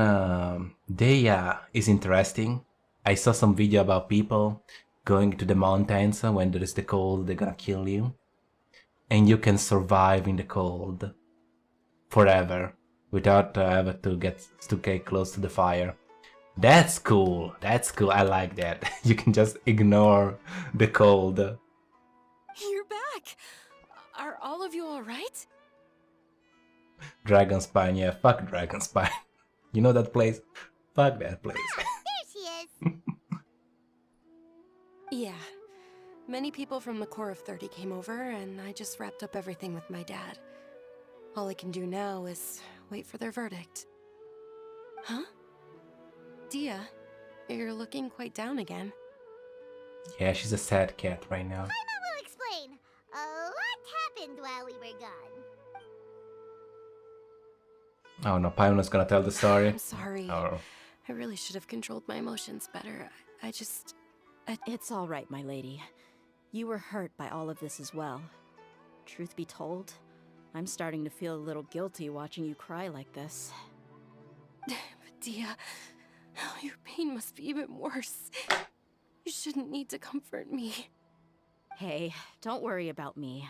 Deya is interesting, I saw some video about people going to the mountains when there is the cold, they're gonna kill you. And you can survive in the cold forever without ever to get close to the fire. That's cool. That's cool. I like that. You can just ignore the cold. You're back. Are all of you all right? Dragonspine, yeah, fuck Dragonspine. You know that place? Fuck that place. There she is. Yeah. Many people from the Corps of 30 came over, and I just wrapped up everything with my dad. All I can do now is wait for their verdict. Huh? Dia, you're looking quite down again. Yeah, she's a sad cat right now. Paimon will explain. A lot happened while we were gone. Oh no, Paimon's gonna tell the story. I'm sorry. Oh. I really should have controlled my emotions better. It's all right, my lady. You were hurt by all of this as well. Truth be told, I'm starting to feel a little guilty watching you cry like this. Dia, your pain must be even worse. You shouldn't need to comfort me. Hey, don't worry about me.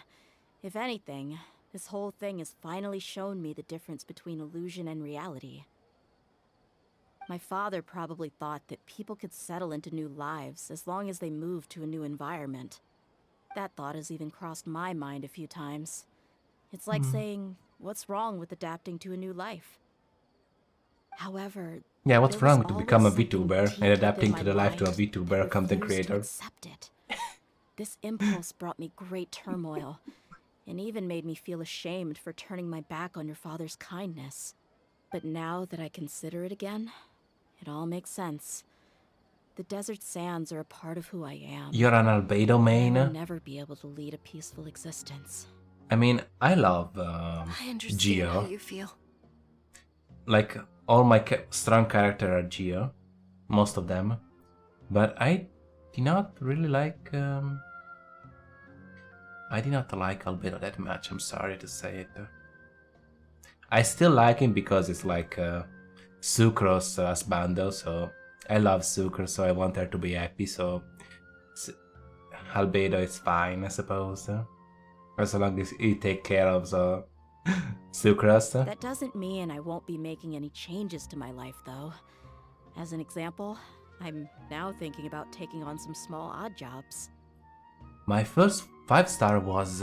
If anything, this whole thing has finally shown me the difference between illusion and reality. My father probably thought that people could settle into new lives as long as they moved to a new environment. That thought has even crossed my mind a few times. It's like saying, what's wrong with adapting to a new life? However, yeah, what's wrong to become a VTuber and adapting to the life to a VTuber, content creator? Accept it. This impulse brought me great turmoil, and even made me feel ashamed for turning my back on your father's kindness. But now that I consider it again, it all makes sense. The desert sands are a part of who I am. You're an albedo main? I will never be able to lead a peaceful existence. I mean, I love I understand Geo. how you feel. Like, all my strong characters are Geo. Most of them. But I did not really like... I did not like Albedo that much, I'm sorry to say it. I still like him because it's like Sucro's husbando, so I love Sucro, so I want her to be happy, so Albedo is fine, I suppose. As long as he take care of the Sucros. That doesn't mean I won't be making any changes to my life, though. As an example, I'm now thinking about taking on some small odd jobs. My first 5-star was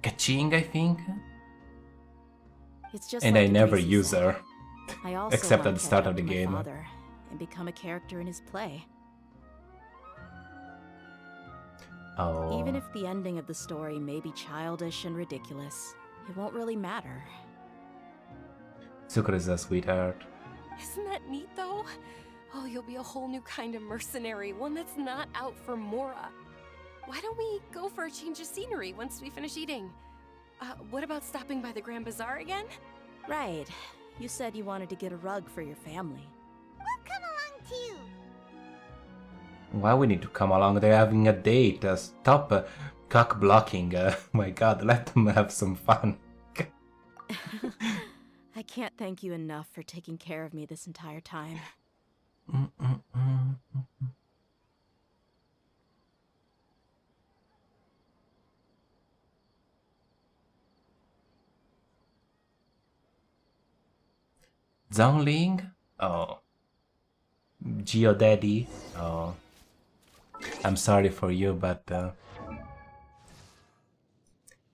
Kaching, I think. It's just and like I never Idrisi use said. her. I also Except want at the to start catch of the up to my game. father and become a character in his play. Oh. Even if the ending of the story may be childish and ridiculous, it won't really matter. Sucro is a sweetheart. Isn't that neat, though? Oh, you'll be a whole new kind of mercenary, one that's not out for Mora. Why don't we go for a change of scenery once we finish eating? What about stopping by the Grand Bazaar again? Right. You said you wanted to get a rug for your family. We'll come along too. Why we need to come along? They're having a date. Stop cock blocking. My god, let them have some fun. I can't thank you enough for taking care of me this entire time. Zhongling? Oh. Geodaddy? Oh. I'm sorry for you, but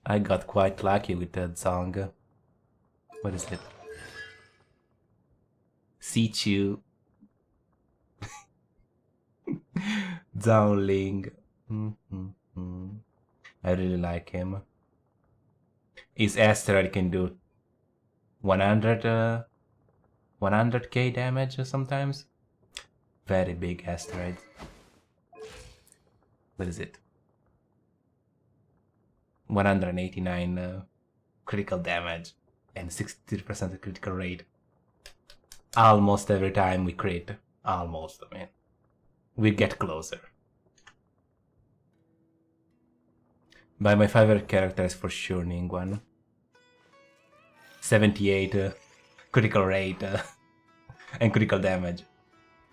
I got quite lucky with that song. What is it? Sichu. Zhongling. I really like him. His asteroid can do 100k damage sometimes. Very big asteroid. What is it? 189 critical damage and 63% critical rate. Almost every time we crit. Almost, I mean. We get closer. But my favorite character is for sure Ningguang. 78 critical rate and critical damage.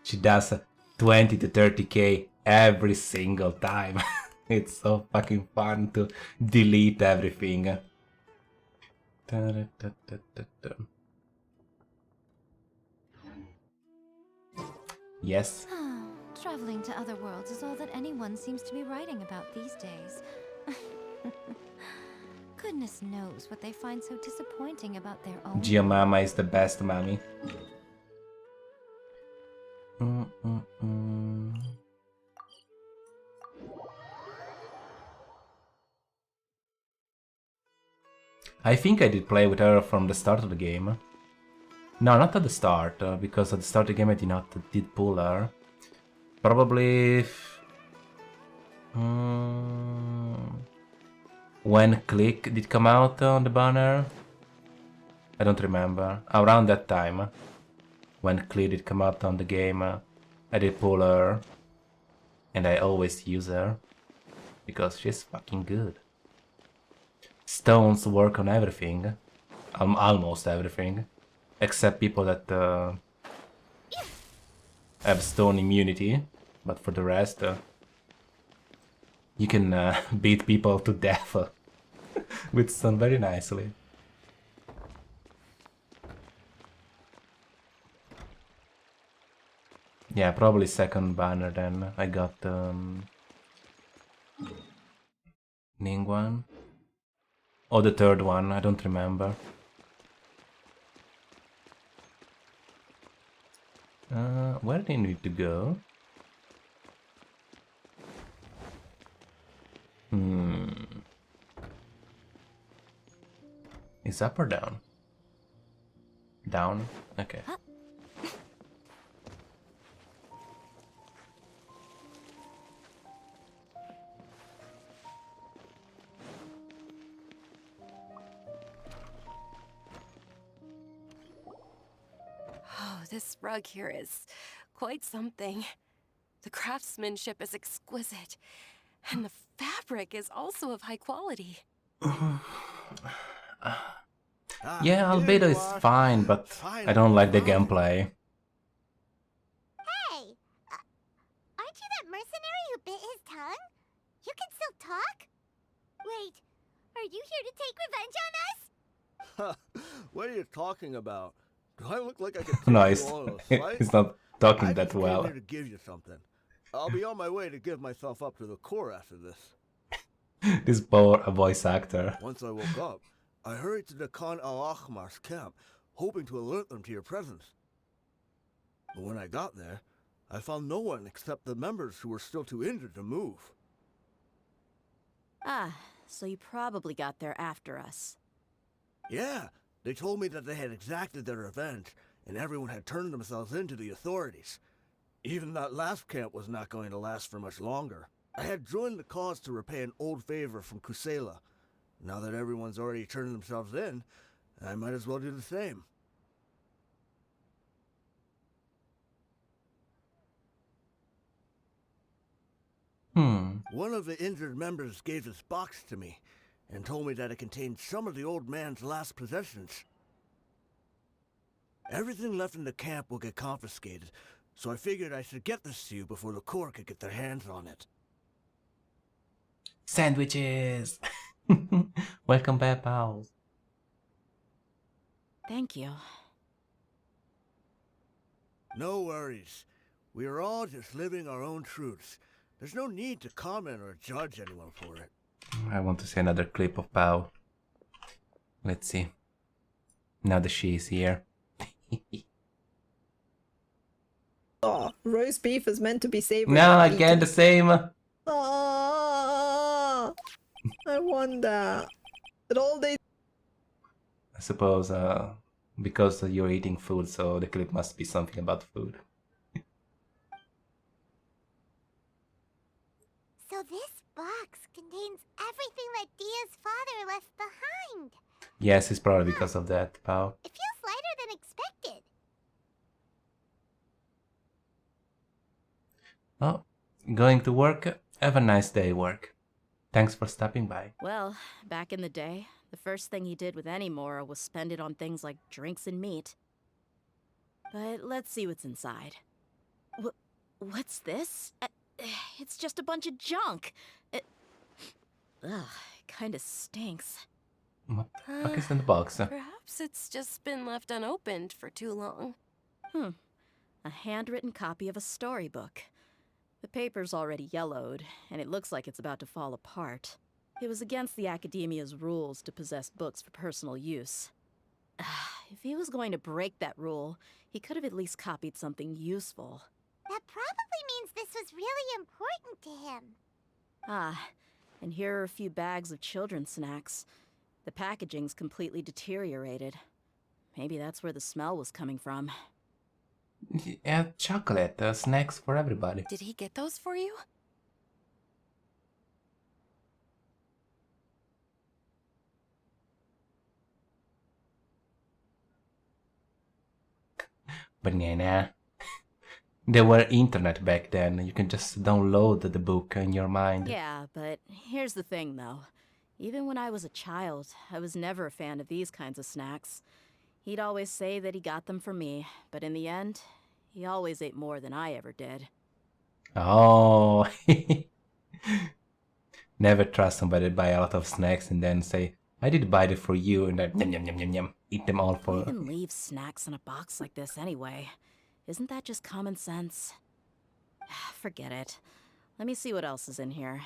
She does 20 to 30k every single time. It's so fucking fun to delete everything. Yes. Traveling to other worlds is all that anyone seems to be writing about these days. Goodness knows what they find so disappointing about their own. Geomama is the best mommy. I think I did play with her from the start of the game. No, not at the start, because at the start of the game I did pull her. Probably when Click did come out on the banner. I don't remember. Around that time, when Click did come out on the game, I did pull her, and I always use her because she's fucking good. Stones work on everything, almost everything, except people that have stone immunity, but for the rest, you can beat people to death with stone very nicely. Yeah, probably second banner then. I got Ningguang. Or the third one, I don't remember. Where do you need to go? Is up or down? Down? Okay. Oh, this rug here is quite something. The craftsmanship is exquisite, and the fabric is also of high quality. Yeah, Albedo is fine, but I don't like the gameplay. Hey! Aren't you that mercenary who bit his tongue? You can still talk? Wait, are you here to take revenge on us? What are you talking about? Do I look like I could take Nice. you on a fight? He's not talking that well. I just came here to give you something. I'll be on my way to give myself up to the Corps after this. This poor voice actor. Once I woke up, I hurried to the Khan al-Ahmar's camp, hoping to alert them to your presence. But when I got there, I found no one except the members who were still too injured to move. Ah, so you probably got there after us. Yeah, they told me that they had exacted their revenge, and everyone had turned themselves in to the authorities. Even that last camp was not going to last for much longer. I had joined the cause to repay an old favor from Kusela. Now that everyone's already turned themselves in, I might as well do the same. One of the injured members gave this box to me, and told me that it contained some of the old man's last possessions. Everything left in the camp will get confiscated, so I figured I should get this to you before the Corps could get their hands on it. Sandwiches! Welcome back, pals. Thank you. No worries. We are all just living our own truths. There's no need to comment or judge anyone for it. I want to see another clip of Pao. Let's see. Now that she is here. Oh, roast beef is meant to be savory. No, again the same. Oh, I wonder. But all they. I suppose because you're eating food, so the clip must be something about food. So this box contains everything that Dia's father left behind. Yes, it's probably because of that, Pao. It feels lighter than expected. Oh, going to work? Have a nice day, work. Thanks for stopping by. Well, back in the day, the first thing he did with any Mora was spend it on things like drinks and meat. But let's see what's inside. What's this? It's just a bunch of junk. Ugh, it kinda stinks. What the fuck is in the box? Perhaps it's just been left unopened for too long. A handwritten copy of a storybook. The paper's already yellowed, and it looks like it's about to fall apart. It was against the Academia's rules to possess books for personal use. If he was going to break that rule, he could have at least copied something useful. That probably means this was really important to him. And here are a few bags of children's snacks. The packaging's completely deteriorated. Maybe that's where the smell was coming from. Yeah, chocolate, snacks for everybody. Did he get those for you? Banana. There were internet back then. You can just download the book in your mind. Yeah, but here's the thing, though. Even when I was a child, I was never a fan of these kinds of snacks. He'd always say that he got them for me, but in the end, he always ate more than I ever did. Oh. Never trust somebody to buy a lot of snacks and then say, I did buy it for you, and then yum, yum, yum, yum, yum, eat them all for... Who even leave snacks in a box like this anyway? Isn't that just common sense? Forget it. Let me see what else is in here.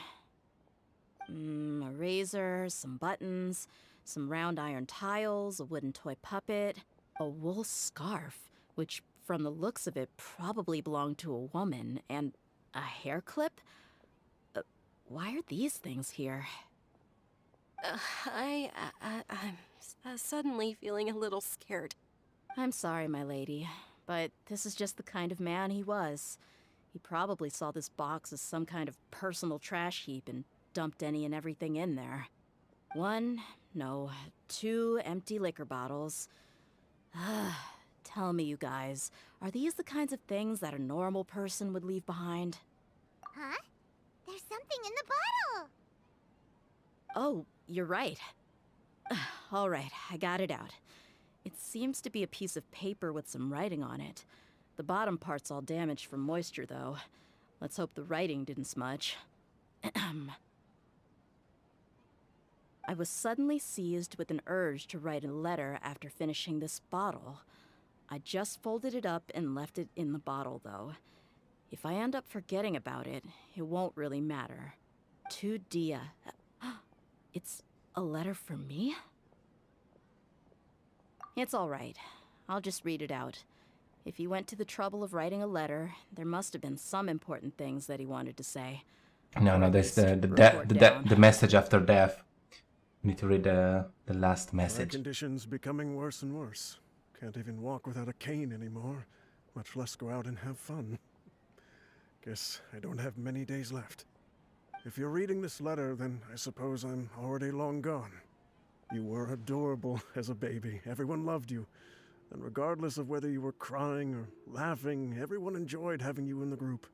A razor, some buttons, some round iron tiles, a wooden toy puppet, a wool scarf, which from the looks of it probably belonged to a woman, and a hair clip? Why are these things here? I'm suddenly feeling a little scared. I'm sorry, my lady, but this is just the kind of man he was. He probably saw this box as some kind of personal trash heap and dumped any and everything in there. 2 empty liquor bottles. Tell me, you guys, are these the kinds of things that a normal person would leave behind? Huh? There's something in the bottle! Oh, you're right. All right, I got it out. It seems to be a piece of paper with some writing on it. The bottom part's all damaged from moisture, though. Let's hope the writing didn't smudge. I was suddenly seized with an urge to write a letter after finishing this bottle. I just folded it up and left it in the bottle, though. If I end up forgetting about it, it won't really matter. To Dia. It's a letter for me? It's all right. I'll just read it out. If he went to the trouble of writing a letter, there must have been some important things that he wanted to say. No, there's the message after death. You need to read the last My message. condition's becoming worse and worse. Can't even walk without a cane anymore, much less go out and have fun. Guess I don't have many days left. If you're reading this letter, then I suppose I'm already long gone. You were adorable as a baby. Everyone loved you. And regardless of whether you were crying or laughing, everyone enjoyed having you in the group.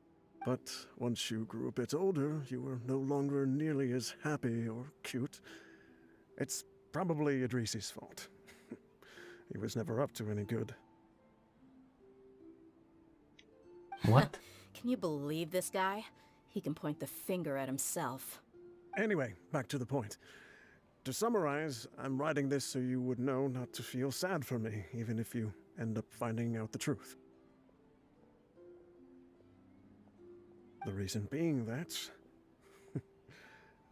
But once you grew a bit older, you were no longer nearly as happy or cute. It's probably Idrisi's fault. He was never up to any good. What? Can you believe this guy? He can point the finger at himself. Anyway, back to the point. To summarize, I'm writing this so you would know not to feel sad for me, even if you end up finding out the truth. The reason being that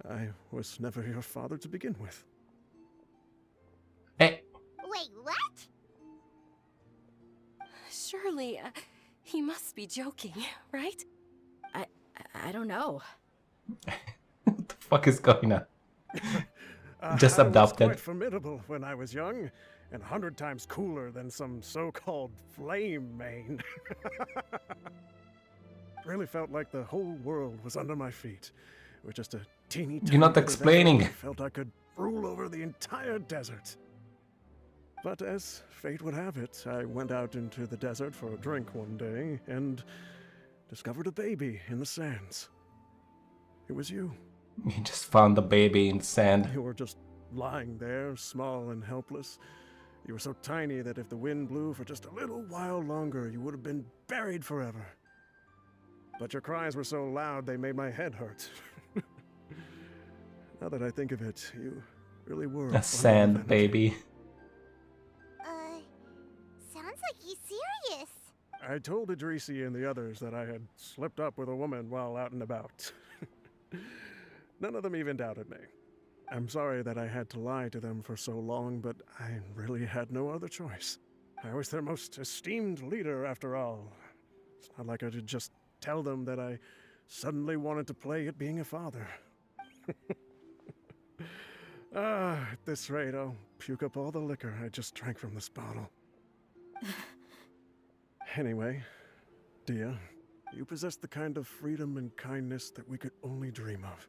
I was never your father to begin with. Hey. Wait, what? Surely, he must be joking, right? I don't know. What the fuck is going on? Just adopted. I was quite formidable when I was young, and 100 times cooler than some so-called flame main. Really felt like the whole world was under my feet. With just a teeny tiny You're not bit of explaining. effort, I felt I could rule over the entire desert. But as fate would have it, I went out into the desert for a drink one day and discovered a baby in the sands. It was you. You just found the baby in sand. You were just lying there, small and helpless. You were so tiny that if the wind blew for just a little while longer, you would have been buried forever. But your cries were so loud they made my head hurt. Now that I think of it, you really were A sand baby. Sounds like he's serious. I told Idrisi and the others that I had slipped up with a woman while out and about. None of them even doubted me. I'm sorry that I had to lie to them for so long, but I really had no other choice. I was their most esteemed leader, after all. It's not like I could just tell them that I suddenly wanted to play at being a father. At this rate, I'll puke up all the liquor I just drank from this bottle. Anyway, Dia, you possess the kind of freedom and kindness that we could only dream of.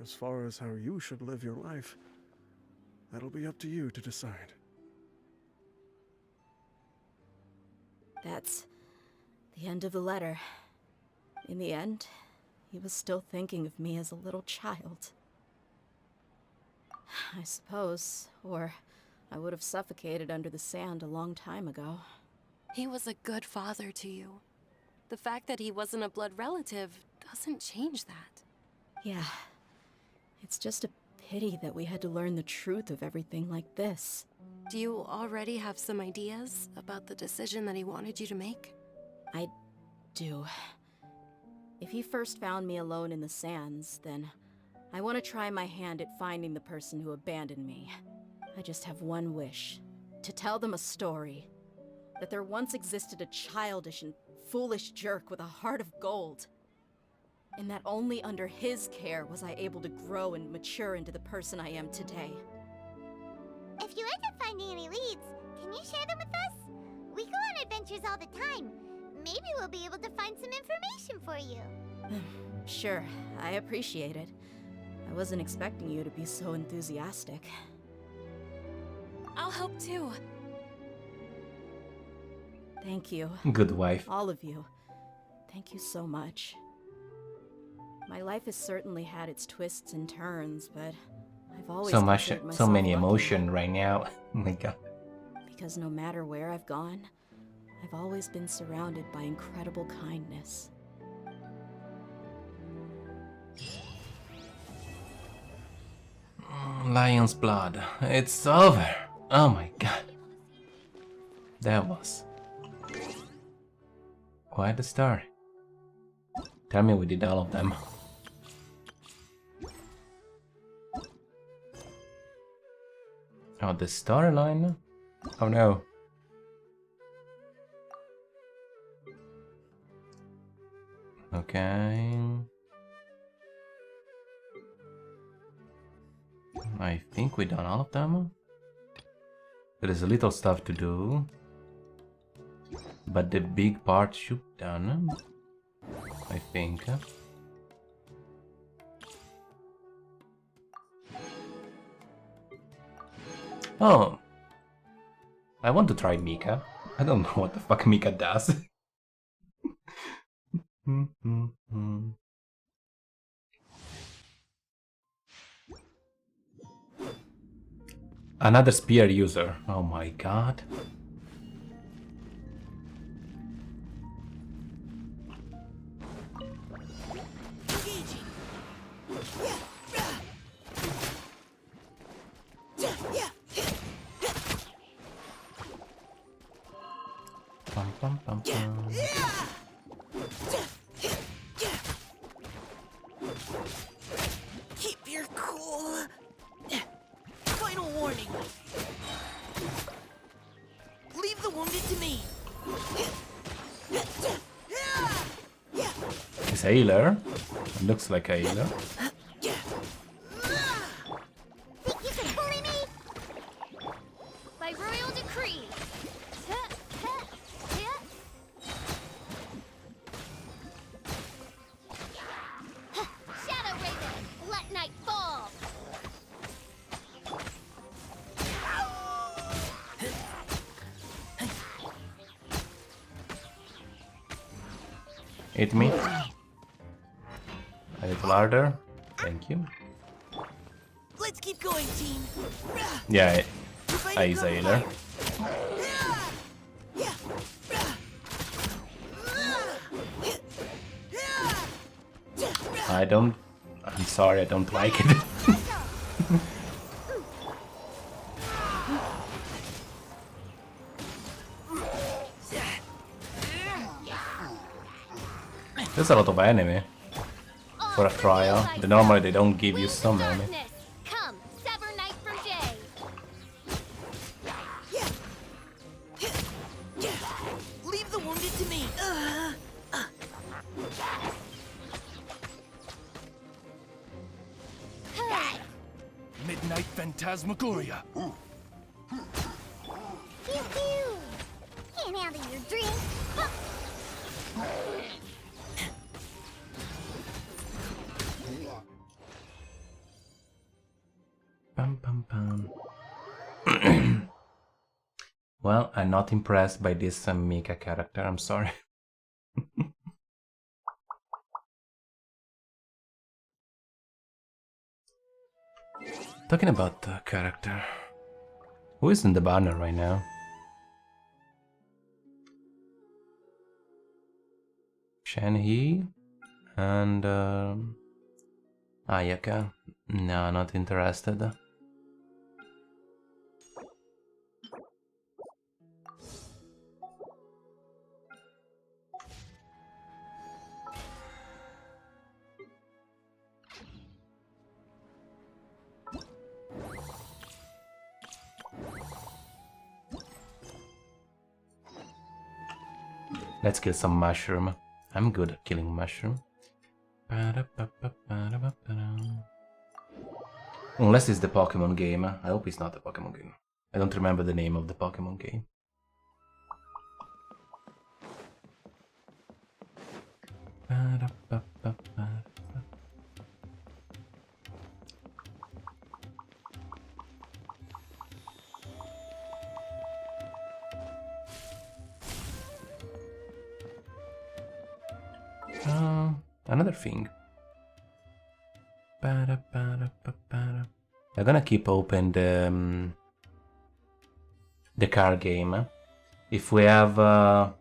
As far as how you should live your life, that'll be up to you to decide. That's the end of the letter. In the end, he was still thinking of me as a little child. I suppose, or I would have suffocated under the sand a long time ago. He was a good father to you. The fact that he wasn't a blood relative doesn't change that. Yeah. It's just a pity that we had to learn the truth of everything like this. Do you already have some ideas about the decision that he wanted you to make? I do. If he first found me alone in the sands, then I want to try my hand at finding the person who abandoned me. I just have one wish. To tell them a story. That there once existed a childish and foolish jerk with a heart of gold. And that only under his care was I able to grow and mature into the person I am today. If you end up finding any leads, can you share them with us? We go on adventures all the time. Maybe we'll be able to find some information for you. Sure, I appreciate it. I wasn't expecting you to be so enthusiastic. I'll help too. Thank you. Good wife. All of you. Thank you so much. My life has certainly had its twists and turns, but I've always so much, considered so many myself lucky. emotion right now. Oh my god. Because no matter where I've gone, I've always been surrounded by incredible kindness. Lion's blood. It's over. Oh my god. That was quite a story. Tell me we did all of them. Oh, the storyline? Oh no. Okay. I think we done all of them. There is a little stuff to do. But the big part should be done. I think. Oh. I want to try Mika. I don't know what the fuck Mika does. Another spear user. Oh my god. Pum, pum, pum, pum. Keep your cool. Final warning. Leave the wounded to me. It's a healer. It looks like a healer. Think you can bully me? By royal decree. Shadow Raven, let night fall. Hit me. A little harder. Thank you. Let's keep going, team. Yeah, he's a healer. I'm sorry, I don't like it. There's a lot of enemy for a trial. Normally they don't give you so many. Come, sever night from day. Leave the wounded to me. Midnight Phantasmagoria. Pew pew. Can't handle your drink. Pum, pum, pum. Well, I'm not impressed by this Mika character, I'm sorry. Talking about the character, who is in the banner right now? Shen-He and Ayaka. No, not interested. Let's kill some mushroom. I'm good at killing mushroom. Unless it's the Pokemon game. I hope it's not the Pokemon game. I don't remember the name of the Pokemon game. Another thing. I'm gonna keep open the card game. If we have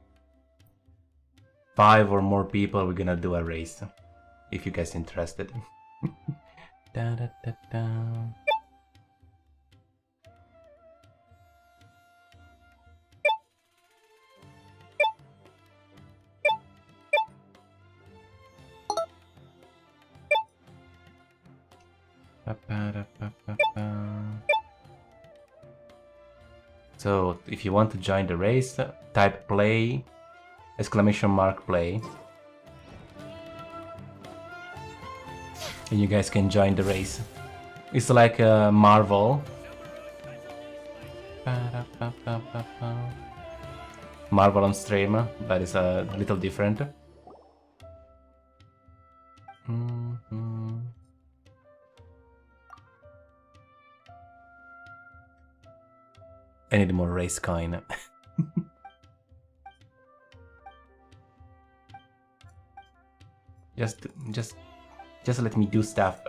5 or more people, we're gonna do a race. If you guys interested. Da, da, da, da. So if you want to join the race, type play, !play, and you guys can join the race. It's like Marvel. Marvel on stream, but it's a little different. I need more race coin. Just let me do stuff.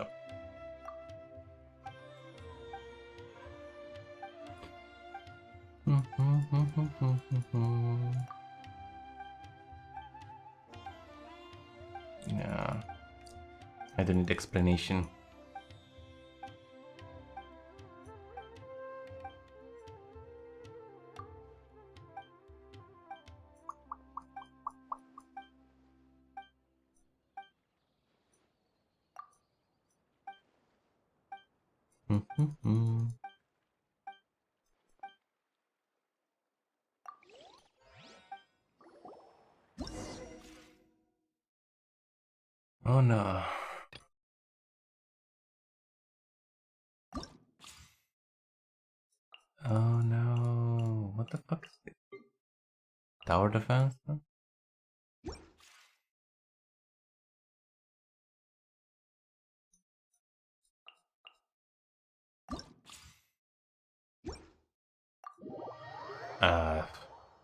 Yeah. I don't need explanation. Oh no. Oh no. What the fuck is this? Tower defense? Huh?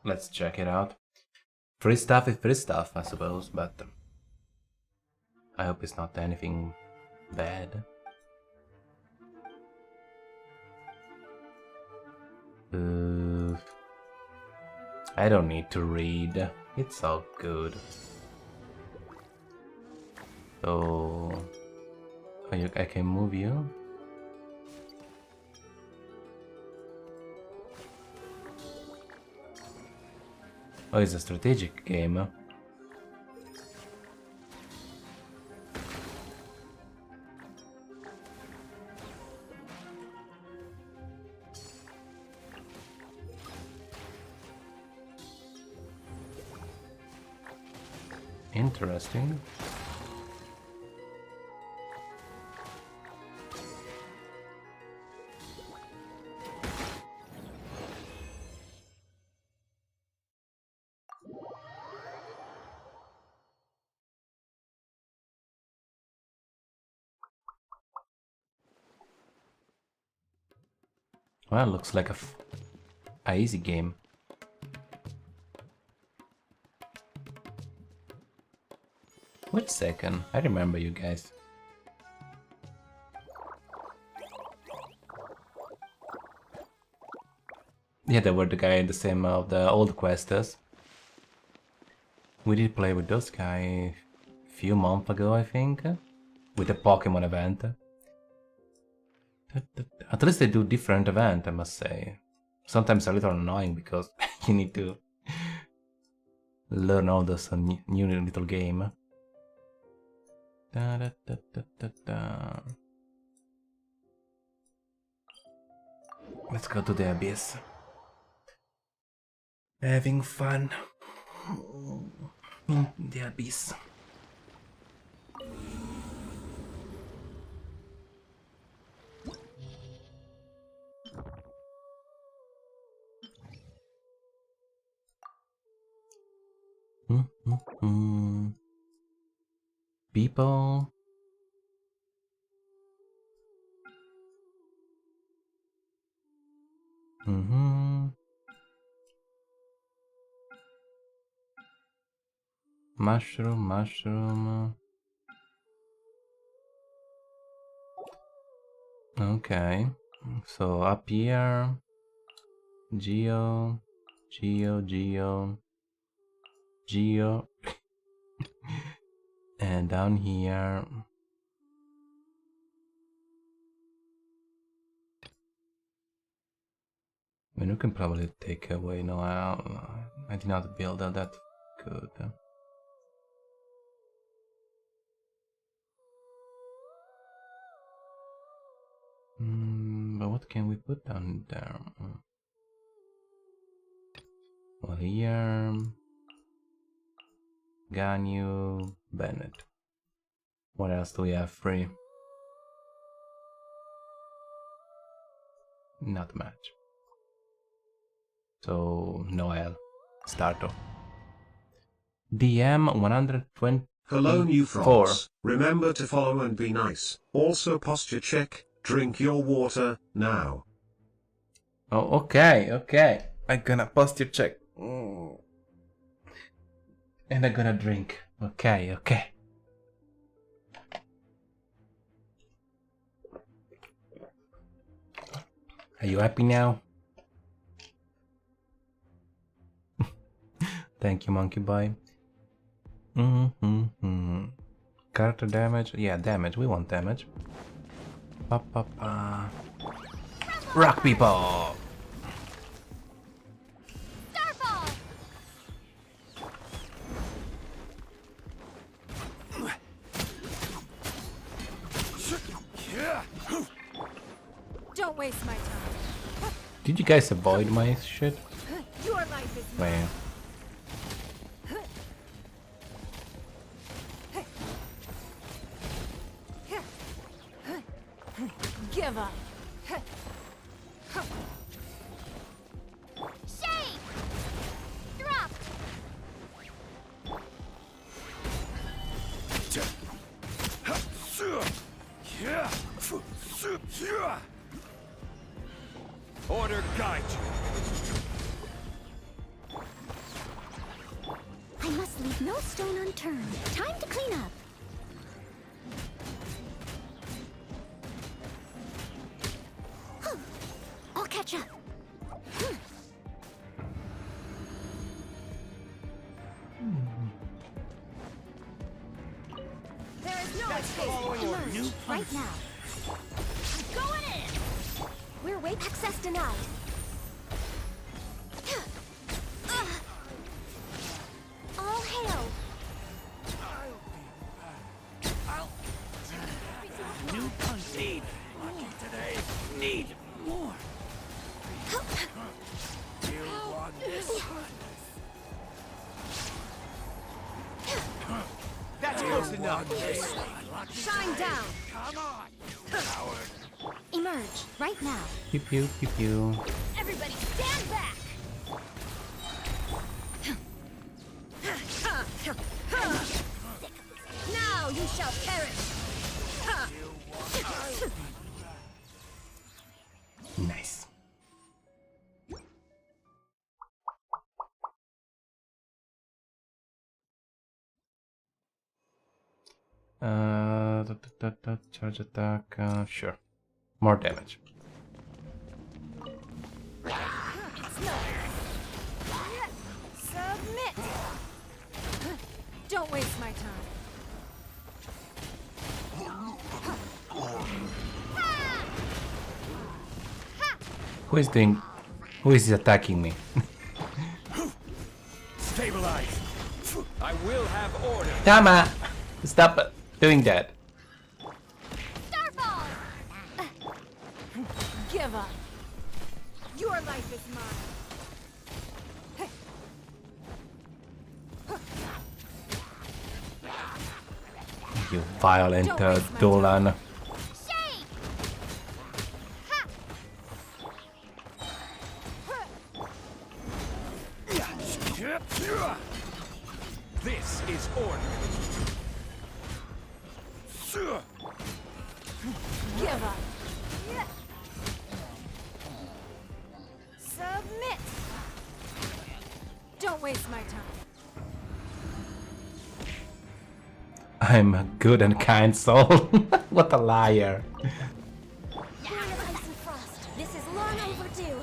Let's check it out. Free stuff is free stuff, I suppose, but I hope it's not anything bad. I don't need to read. It's all good. So I can move you. Oh, it's a strategic game. Huh? Interesting. Well, looks like a easy game. Wait a second, I remember you guys. Yeah, they were the guy in the same of the old questers. We did play with those guys a few months ago, I think, with the Pokemon event. At least they do different event, I must say. Sometimes a little annoying because you need to learn all those new little game. Let's go to the abyss. Having fun in the abyss. People. Mushroom. Okay. So up here, Geo. And down here. I mean, we can probably take away. No, I did not build that good. But what can we put down there? Well, here, Ganyu, Bennett. What else do we have free? Not much. So Noel, Starto. DM 124. Hello, new frogs. Remember to follow and be nice. Also, posture check. Drink your water now. Oh, okay. I'm gonna posture check. And I'm gonna drink. Okay. Are you happy now? Thank you, Monkey Boy. Character damage? Yeah, damage. We want damage. Rock people! Don't waste my time. Did you guys avoid my shit? Your life is Man. Give up. Shake! Drop! Order guide you. I must leave no stone unturned. Time to clean up. I'll catch up. There is no escape. Emerge right now. Going in. We're way access denied. All hail. New concede. Lucky today. Need more. You want this one? That's close enough. Shine down. Come on, coward. Emerge right now. Pew pew pew pew. Everybody stand back. Now you shall perish. Nice. Charge attack, sure. More damage. Submit. Don't waste my time. Who is attacking me? Stabilize. I will have order. Tama! Stop doing that. Starfall. Give up. Your life is mine. You violent Dolan. This is order. Give up. Submit. Don't waste my time. I'm a good and kind soul. What a liar. This is long overdue.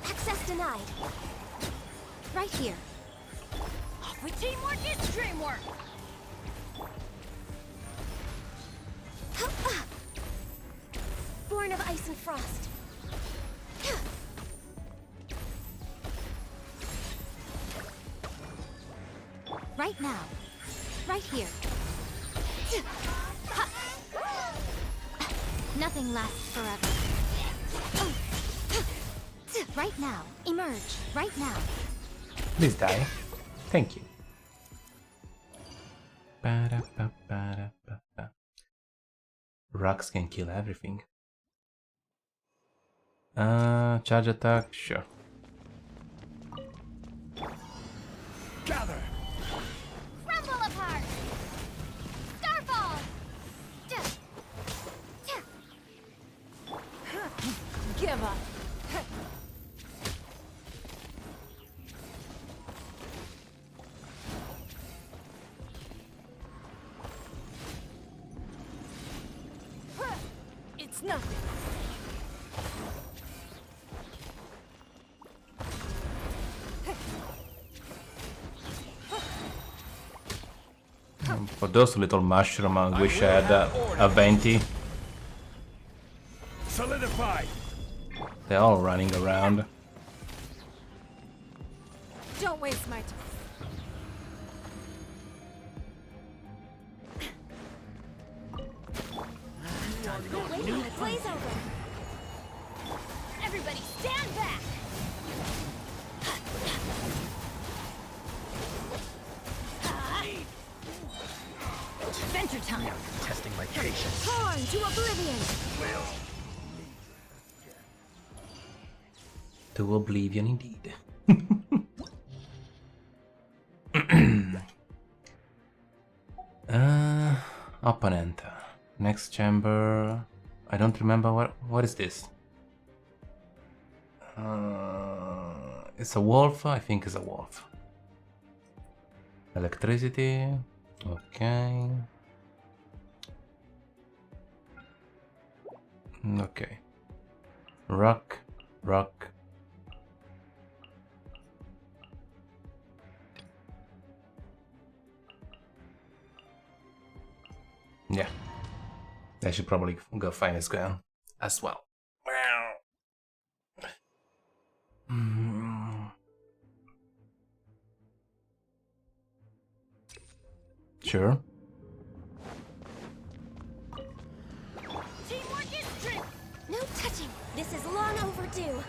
Access denied. Right here. Off with teamwork is dreamwork. Born of ice and frost. Right now. Right here. Nothing lasts forever. Right now. Emerge. Right now. Please die. Thank you. Ba-da-ba-ba-da-ba-ba. Rocks can kill everything. Charge attack, sure. Gather. Crumble apart. Starfall. Give up. It's nothing. For those little mushroom, I wish I had a venti. Solidify. They're all running around. Don't waste my time. Wait, play's over. Everybody stand back. Adventure time. Testing my patience. Torn to oblivion. To oblivion, indeed. Opponent. Next chamber. I don't remember what is this. It's a wolf. I think it's a wolf. Electricity. Okay. Okay. Rock. Rock. Yeah. I should probably go find this girl as well. Sure. Teamwork is strength. No touching. This is long overdue.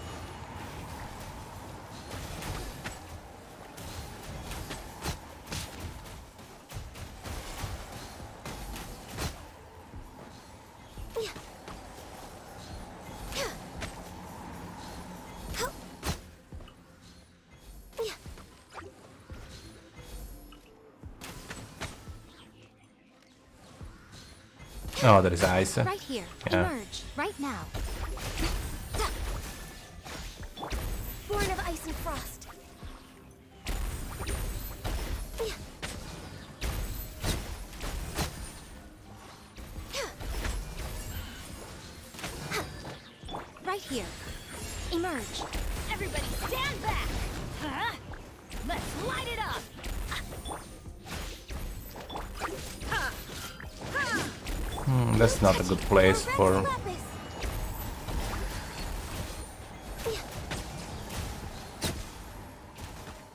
Oh, there is ice. Right here. Yeah. Emerge. Right now. Born of ice and frost. Right here. Emerge. Everybody stand back. Huh? Let's light it up. That's not a good place for...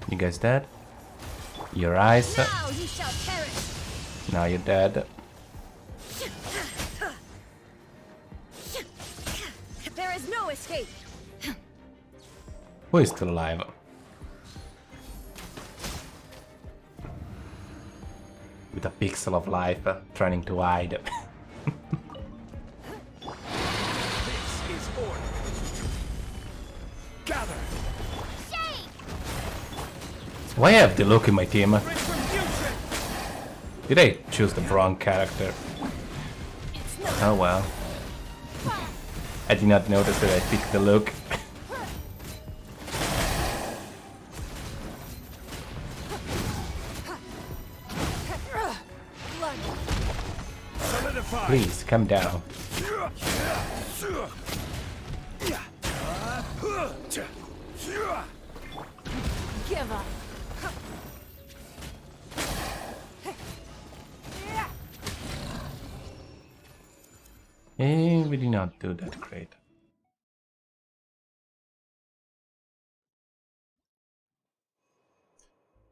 You guys dead? Your eyes. Now you shall perish. Now you're dead. There is no escape. Who is still alive? With a pixel of life, trying to hide. This is order. Gather. Why have the look in my team? Did I choose the wrong character? Oh well. I did not notice that I picked the look. Please, come down. Give up. We did not do that great.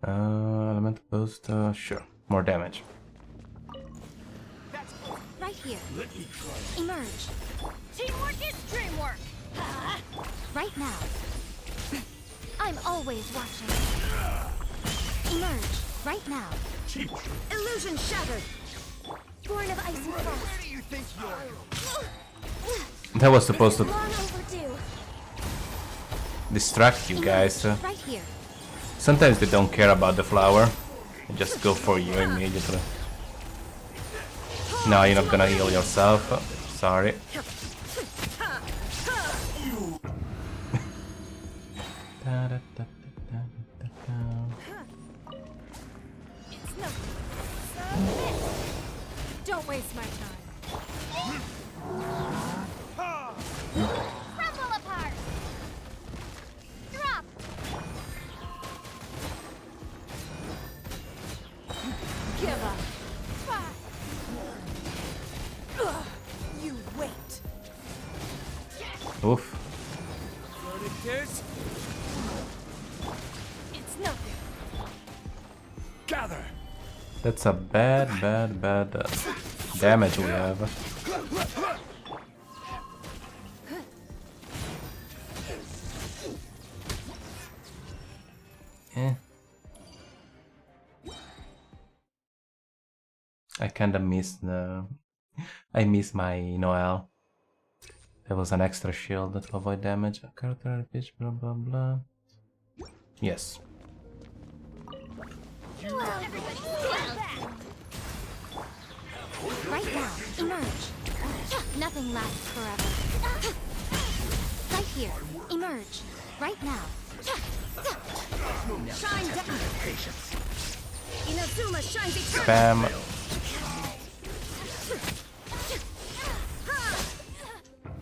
Element boost, sure. More damage. Right here. Emerge. Teamwork is dreamwork. Right now. I'm always watching. Emerge. Right now. Illusion shattered. Born of ice and frost. Where do you think you're? That was supposed to Long overdue. distract you guys. Right here. Sometimes they don't care about the flower. They just go for you immediately. No, you're not gonna heal yourself. Sorry. It's no. Don't waste my time. Crumble apart. Drop. Give up. Oof. It's nothing. Gather. That's a bad damage we have. Eh. I kinda missed the... I missed my Noel. There was an extra shield that will avoid damage. Character pitch, blah blah blah. Yes. Right now, emerge. Nothing lasts forever. Right here, emerge. Right now. Shine down. Inazuma shines eternal. Spam.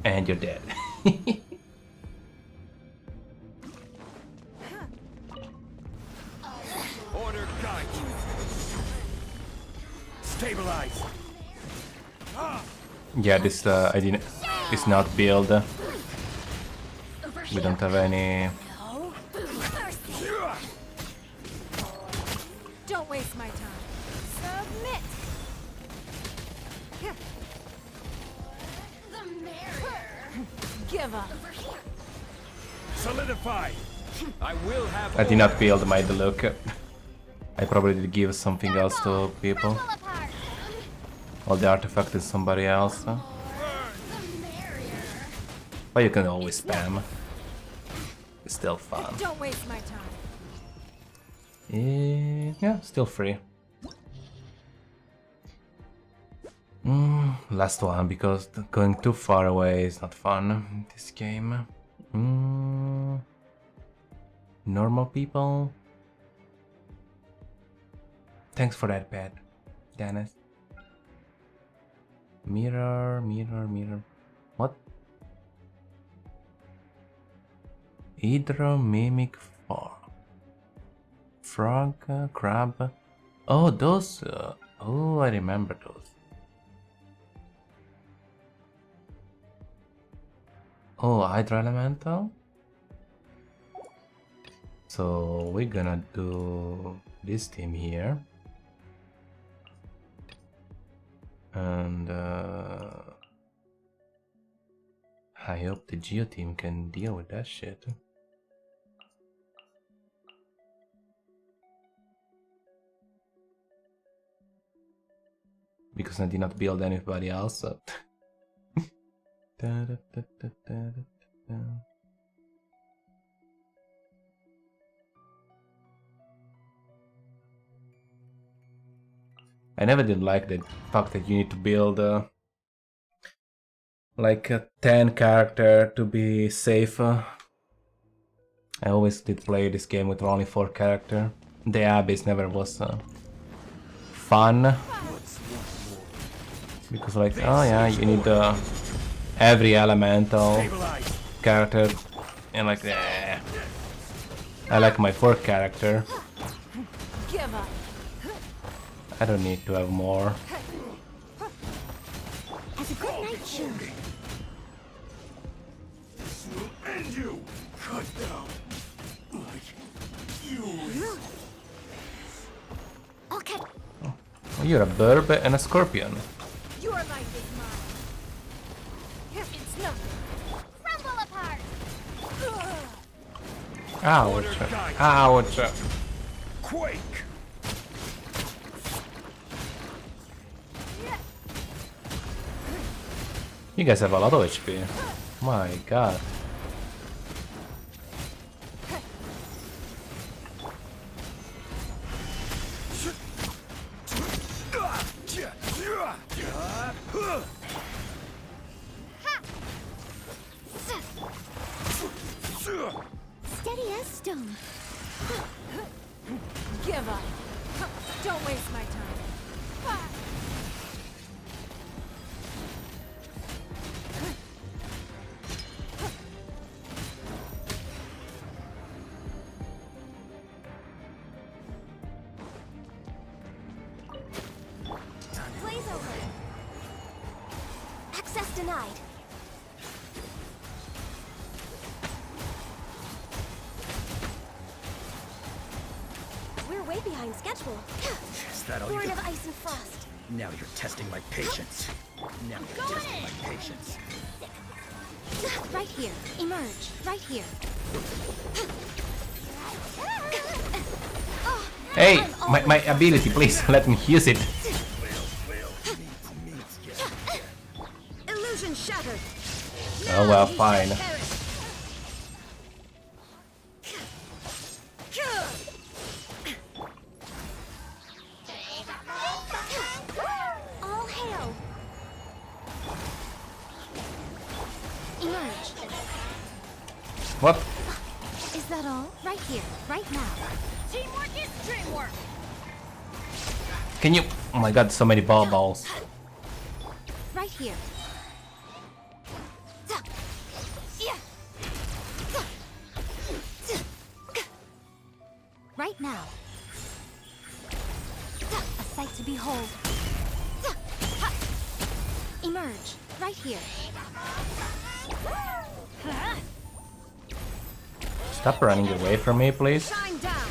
And you're dead. Order guide you. Stabilize. Yeah, this I didn't. It's not build. We don't have any. Don't waste my time. Submit. Give up. Solidify. I will have. I did not build my Deluxe. I probably did give something else to people. All the artifact is somebody else. But you can always spam. It's still fun. Don't waste my time. Yeah, still free. Last one, because going too far away is not fun in this game. Normal people. Thanks for that pet, Dennis. Mirror. What? Hydro Mimic Frog, crab. Oh, those. Oh, I remember those. Oh, Hydro Elemental. So we're gonna do this team here. And I hope the Geo team can deal with that shit. Because I did not build anybody else. So. I never did like the fact that you need to build like a 10 character to be safe. I always did play this game with only 4 character. The Abyss never was fun. Because like, oh yeah, you need every elemental character. And like, I like my 4 character. Give up. I don't need to have more. As a good night show. This will end you. Cut down. Like you. Okay. Oh, you're a burb and a scorpion. Your life is mine. It's nothing. Crumble apart. Ouch. Ouch. Quake. You guys have a lot of HP. My god. Steady as stone. Give up. Don't waste my time. Blaze over. Access denied. behind schedule. Is that all you Lord got? of Ice and Frost. Now you're testing my patience. Now you're testing my patience. Right here. Emerge. Right here. Hey, my ability, please let me use it. Illusion shattered. Oh well, fine. All hail. Emerge. What? Is that all? Right here. Right now. Teamwork is dreamwork. Can you? Oh my god, so many balls. Right here. Right now. A sight to behold. Emerge. Right here. Stop running away from me, please. Shine down.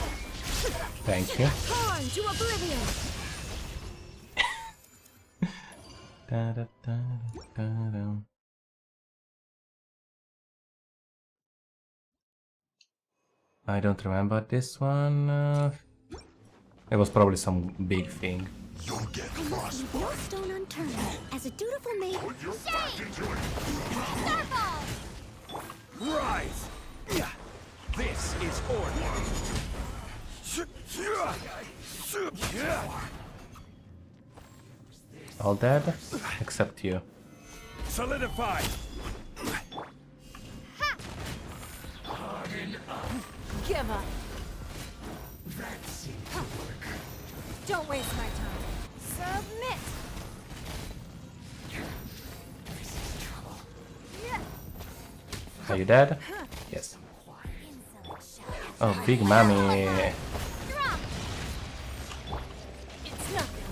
Thank you. Torn to oblivion. Da, da, da, da, da. I don't remember this one. It was probably some big thing. I must leave no stone unturned. As a dutiful maid. Starfall! Rise! This is order. All dead? Except you. Solidify! Give up. Don't waste my time. Submit. Are you dead? Yes. Oh, big mommy. It's nothing.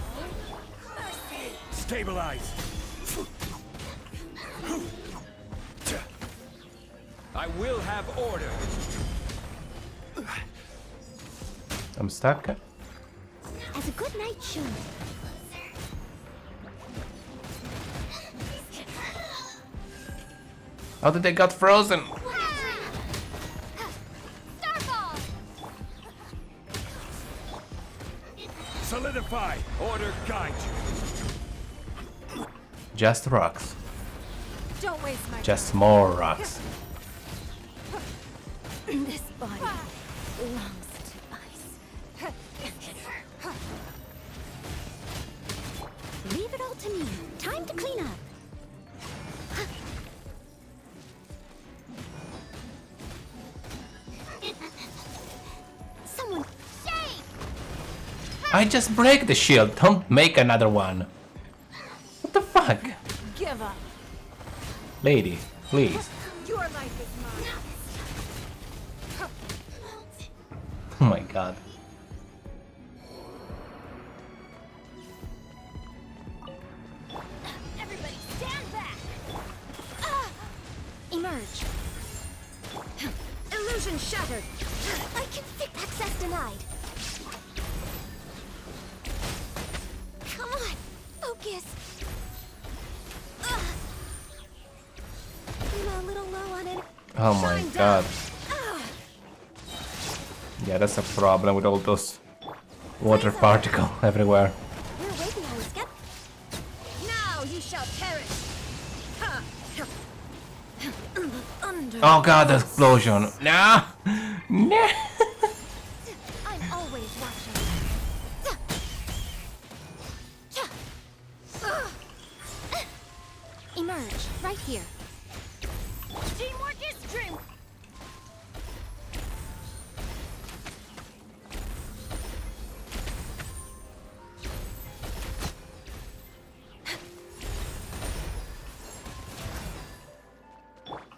Stabilize! I will have order. I'm stuck. As a good night should. How did they got frozen? Starfall! Solidify! Order guide you. Just rocks. Don't waste my Just more rocks. This body belongs to ice. Leave it all to me. Time to clean up. Someone Shake! I just break the shield. Don't make another one. What the fuck? Give up. Lady, please. Your life is mine. Oh my god. Everybody stand back! emerge. Illusion shattered. I can fix access denied. Come on, focus. I'm a little low on it. Oh my god. Yeah, that's a problem with all those water particles everywhere. We're way behind schedule. Now you shall perish. Oh god, the explosion. No! No! I'm always watching. Emerge, right here. Teamwork is dream.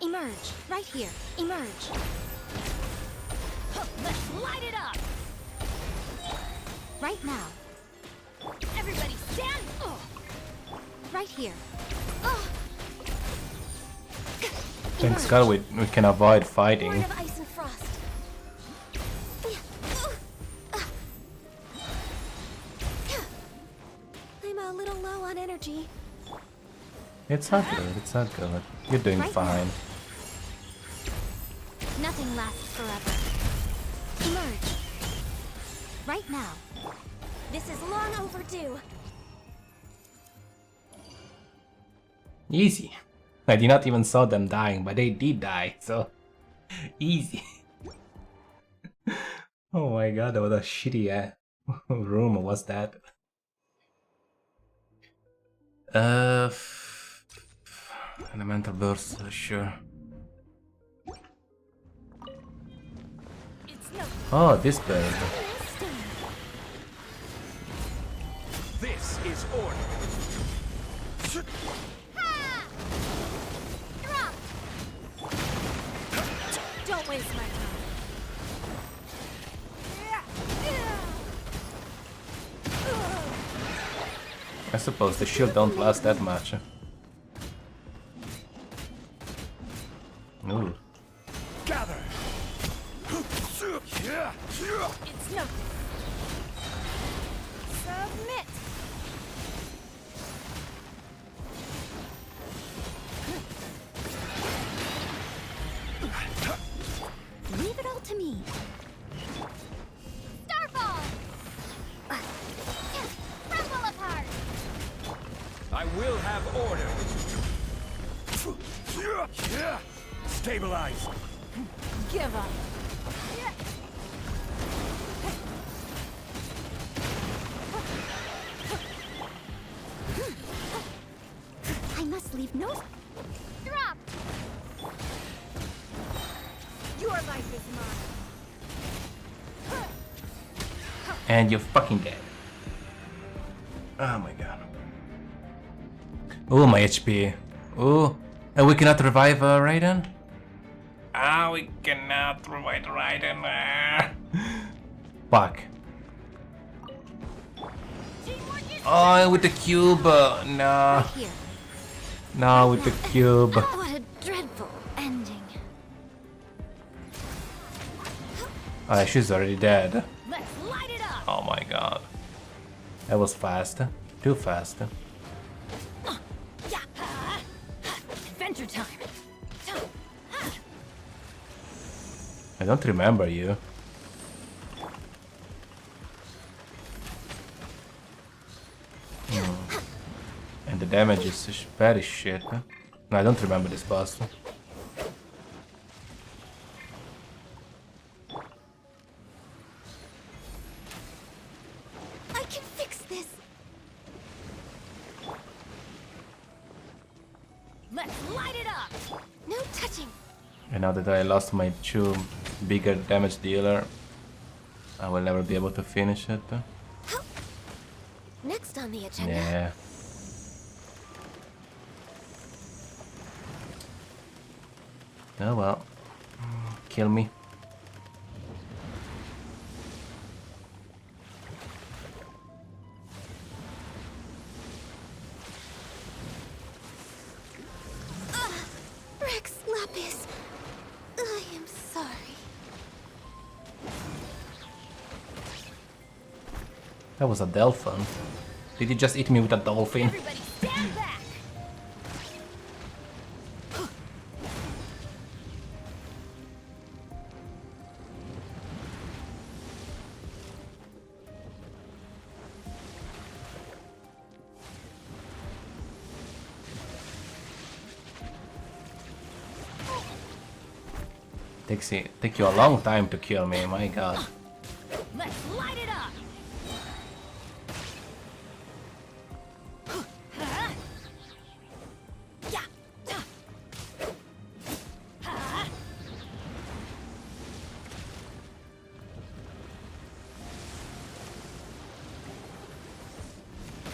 Emerge, right here. Emerge. Let's light it up. Right now. Everybody stand. Right here. Thanks god we can avoid fighting. Lord of Ice and Frost. It's all good, it's all good. You're doing fine. Nothing lasts forever. Emerge. Right now. This is long overdue. Easy. I did not even saw them dying, but they did die, so easy. Oh my god, that was a shitty room. What's that? Elemental burst, sure. Oh, this bird. This is order. Don't waste my time. I suppose the shield don't last that much. Ooh. Gather. It's nothing. Submit. Leave it all to me. Starfall! Crumble apart! I will have order. Stabilize. Give up. I must leave no... Drop! Your life is mine. And you're fucking dead. Oh my god. Oh, my HP. Oh, and we cannot revive Raiden? Ah, we cannot revive Raiden. Fuck. Oh, with the cube. No. No, with the cube. What a dreadful ending. Oh, she's already dead. Let's light it up. Oh my god. That was fast. Too fast. Adventure time. I don't remember you. And the damage is very shit. No, I don't remember this boss. I can fix this. Let's light it up. No touching. And now that I lost my two bigger damage dealer, I will never be able to finish it. Next on the agenda. Yeah. Oh well. Kill me. Rex Lapis. I am sorry. That was a dolphin. Did you just eat me with a dolphin? Everybody stand back. Take you a long time to kill me, my god. Let's light it up.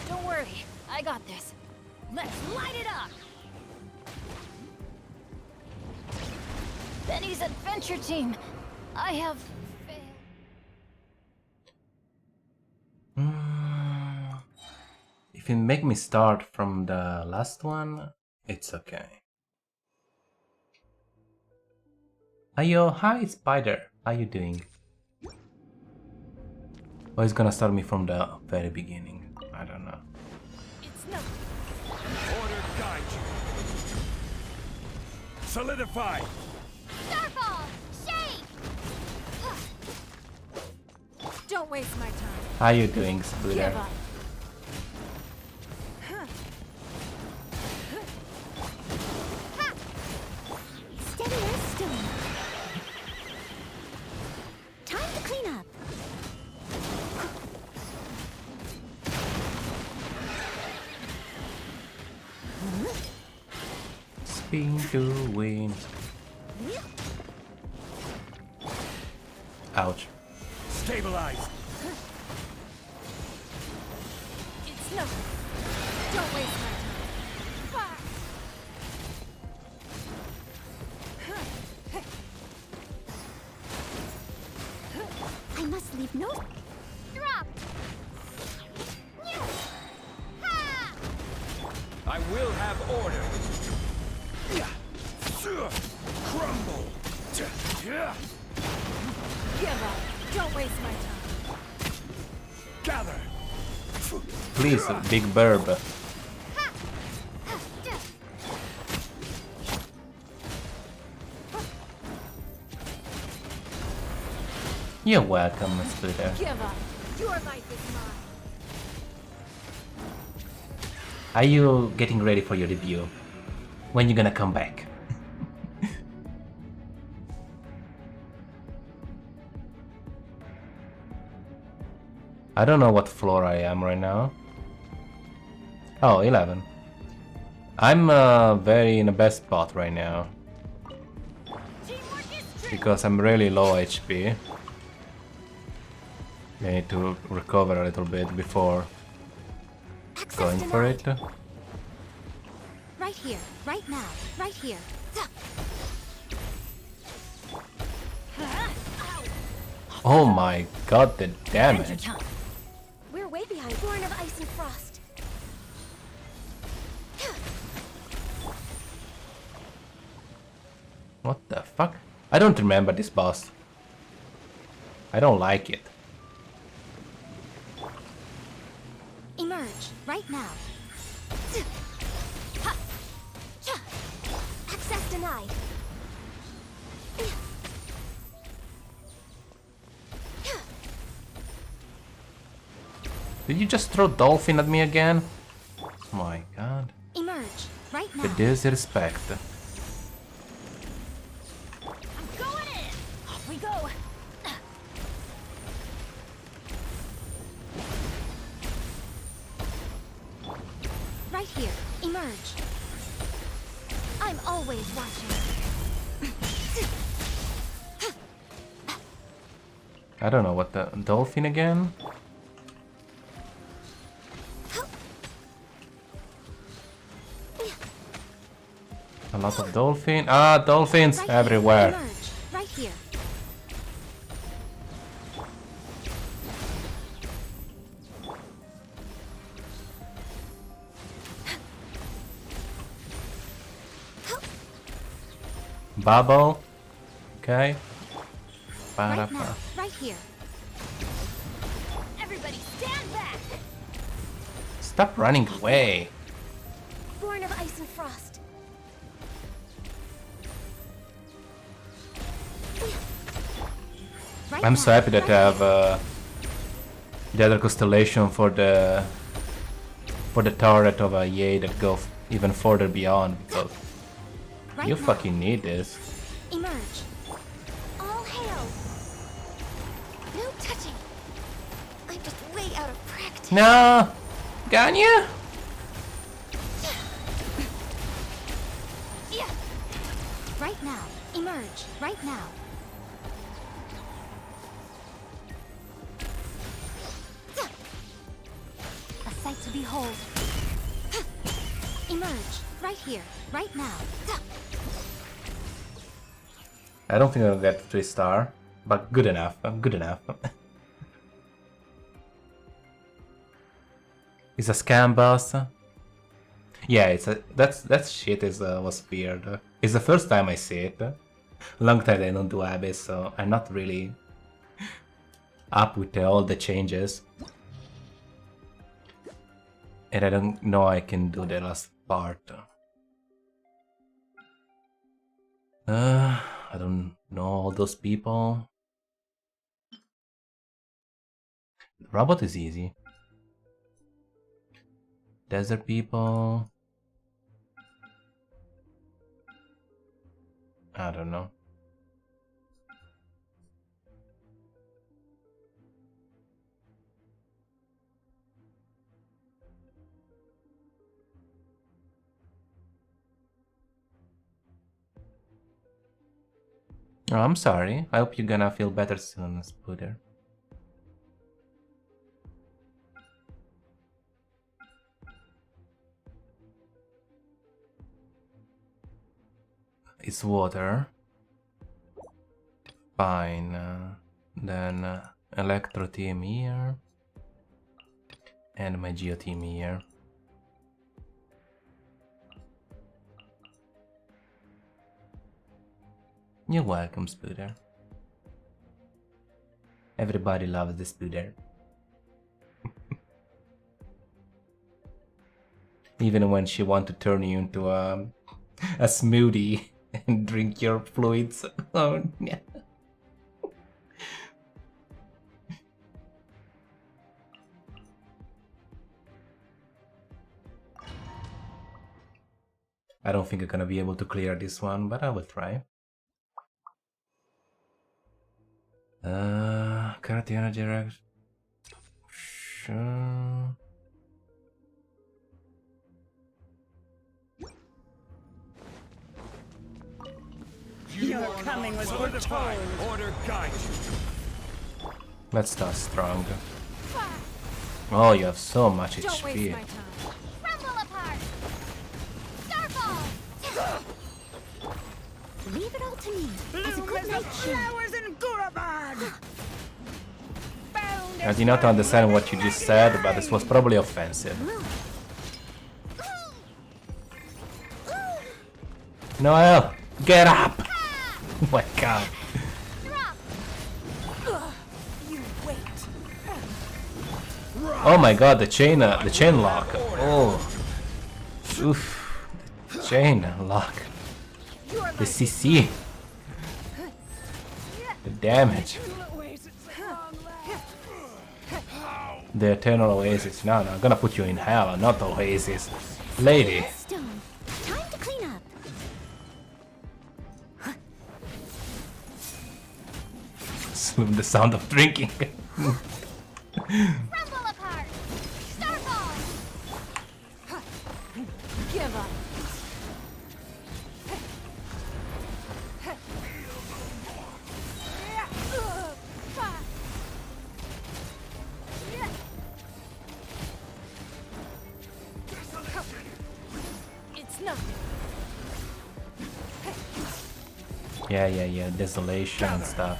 Don't worry, I got this. Let's light it up. Benny's adventure team. I have failed. If you make me start from the last one, it's okay. Ayo, hi Spider. How you doing? Or he's gonna start me from the very beginning. I don't know. It's no. Order guide you. Solidify. Starfall! Shade! Don't waste my time. How you doing, Splitter? Give up. Steady as stone. Time to clean up. Spin to win. Ouch. Stabilize. It's no. Don't waste my time. I must leave no. Drop. I will have order. Crumble. Give up. Don't waste my time. Gather. Please, big burb. You're welcome, Splitter. Give up. Your life is mine. Are you getting ready for your debut? When you gonna come back? I don't know what floor I am right now. Oh, 11. I'm very in the best spot right now. Because I'm really low HP. I need to recover a little bit before going for it. Right here, right now, right here. Oh my god, the damage. We're way behind. Born of ice and frost. What the fuck? I don't remember this boss. I don't like it. Emerge, right now. Access denied. Did you just throw dolphin at me again? Oh my god. Emerge, right now. The disrespect. I'm going in. Off we go. Right here, emerge. I'm always watching. I don't know what the dolphin again? A lot of dolphin. Ah, dolphins Right everywhere. Here, emerge, right here. Bubble. Okay. Right now, right here. Everybody stand back. Stop running away. Born of ice and frost. Right I'm now, so happy that right I have the other constellation for the turret of a Yay that go even further beyond, because right you now. fucking need this. Emerge. All hail. No touching. I'm just way out of practice. No! Ganya? Yeah. Right now. Emerge. Right now. A sight to behold. Emerge. Right here. Right now. I don't think I'll get 3-star, but good enough. Good enough. It's a scam boss. Yeah, it's a that shit is was weird. It's the first time I see it. Long time I don't do Abyss, so I'm not really up with all the changes. And I don't know I can do the last part. I don't know all those people. Robot is easy. Desert people. I don't know. Oh, I'm sorry. I hope you're gonna feel better soon, Spooder. It's water. Fine. Then Electro team here. And my Geo team here. You're welcome, Spooder. Everybody loves the Spooder. Even when she wants to turn you into a smoothie and drink your fluids. Oh, yeah. I don't think I'm gonna be able to clear this one, but I will try. Karate energy reaction. Sure. Your coming was foretold. Order guide you. Let's start strong. Oh, you have so much Don't HP. waste my time. Crumble apart. Starfall. Leave it all to me. As a good night flowers in Gurabad. I did not understand what you just said, but this was probably offensive. Noel, get up! Oh my god. Oh my god, the chain lock. Oh. Oof. The chain lock. The CC. The damage. The Eternal Oasis. No, I'm gonna put you in hell, not Oasis. Lady. Time to clean up. Assume the sound of drinking. Crumble apart. Starfall. Give up. It's nothing. Yeah, desolation and stuff.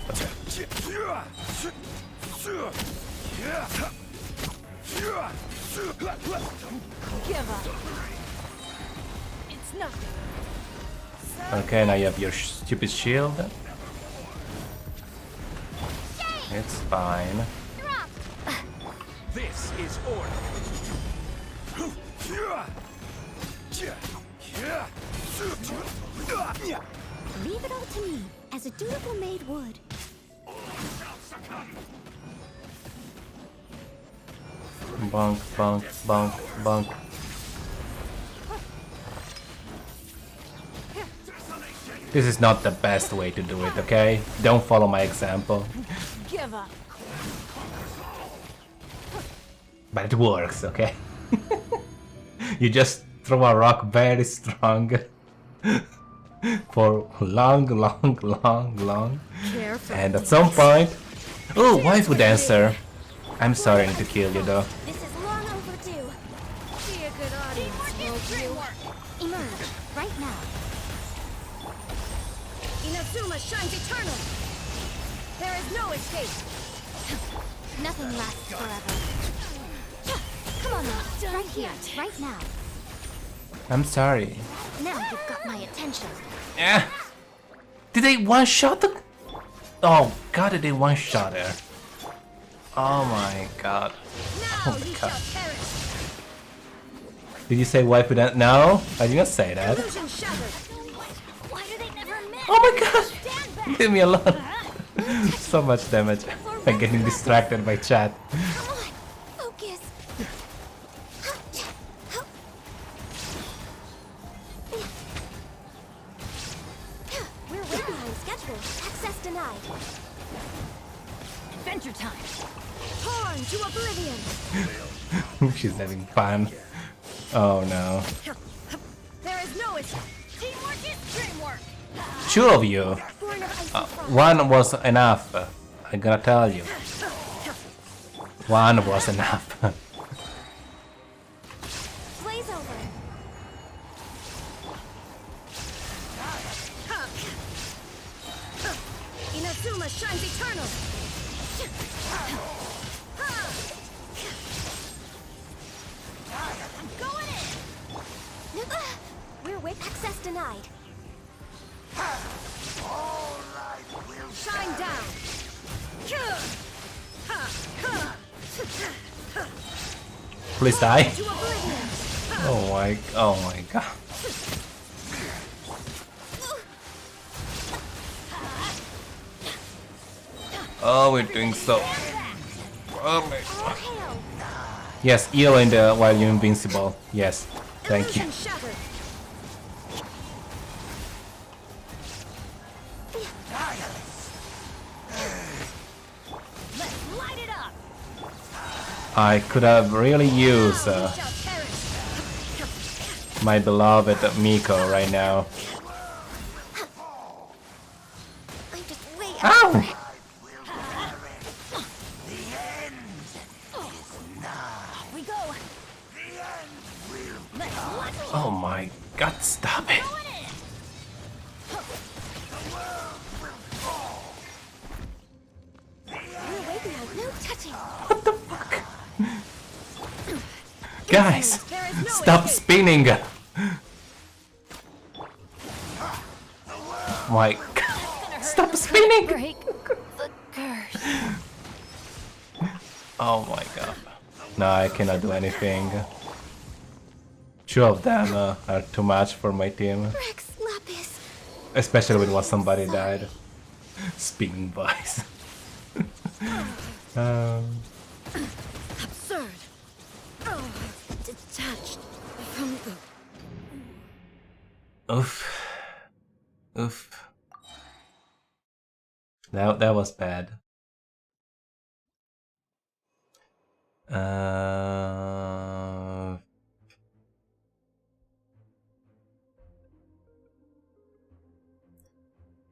Give up. It's nothing. Okay, now you have your stupid shield. It's fine. This is order. Leave it all to me, as a dutiful maid would. Bonk, bonk, bonk, bonk. This is not the best way to do it, okay? Don't follow my example. Give up. But it works, okay? You just throw a rock very strong. For long. And at some point... Oh, waifu dancer! I'm sorry to kill you though. This is long overdue. Be a good audience, won't you? Emerge, right now. Inazuma shines eternal. There is no escape. Nothing lasts forever. Come on now, right here, right now. I'm sorry. Now you've got my attention. Yeah. Did they one-shot the... Oh god, did they one-shot her? Oh my god. Oh my god. Did you say waifu dance? No, I did not say that. Oh my god! Leave me alone. So much damage. I'm getting distracted by chat. Focus. We're way behind schedule. Access denied. Adventure time. Torn to oblivion. She's having fun. Oh no. There is no escape. Teamwork is dreamwork. Two of you. One was enough. I gotta tell you. One was enough. Blaze over. Inazuma shines eternal. I'm going in. We're with access denied. Shine down. Please die. Oh my god. Oh, we're doing so. Oh my god. Yes, heal in the while you're invincible. Yes, thank you. I could have really used my beloved Miko right now. Ow! Oh my god, stop it! What the fuck? Guys, stop spinning! My god, stop spinning! Break the curse. Oh my god. No, I cannot do anything. Two of them are too much for my team. Especially when somebody died. Spinning voice. Absurd. Detached from the. Oof. Oof. That was bad.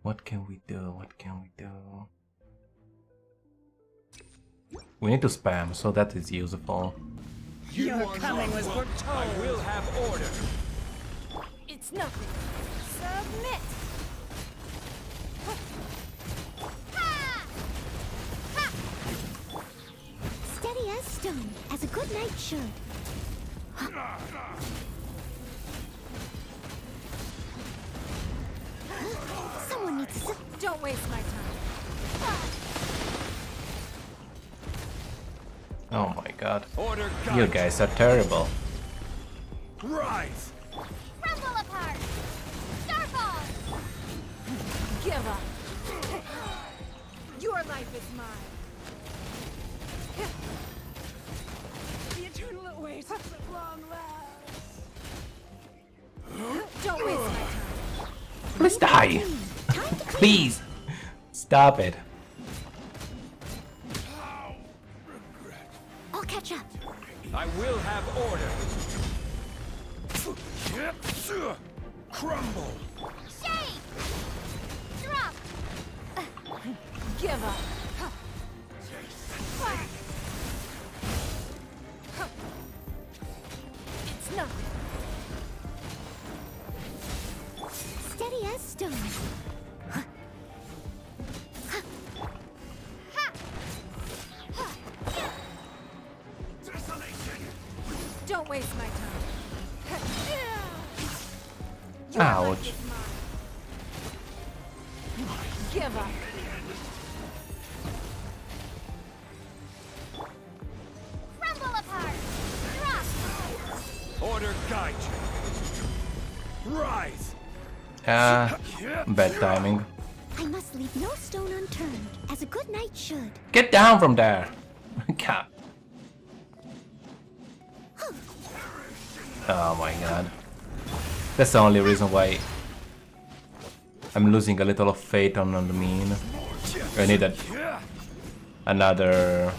What can we do? What can we do? We need to spam, so that is useful. Your coming was foretold. I will have order. It's nothing. Submit. Steady as stone, as a good knight should. Someone needs to. Don't waste my time. Oh my god. Order You guys are terrible. Rise. Crumble apart. Starfall. Give up. Your life is mine. The eternal awaits at long last. Don't waste my time. Please die. Please. Stop it. I'll catch up. I will have order. Crumble. Shake. Drop. Give up. It's nothing. Steady as stone. Don't waste my time. Ouch. Give up. Crumble apart. Drop. Order guide you. Rise. Bad timing. I must leave no stone unturned, as a good knight should. Get down from there! God. Oh my god. That's the only reason why I'm losing a little of faith on the mean. I need another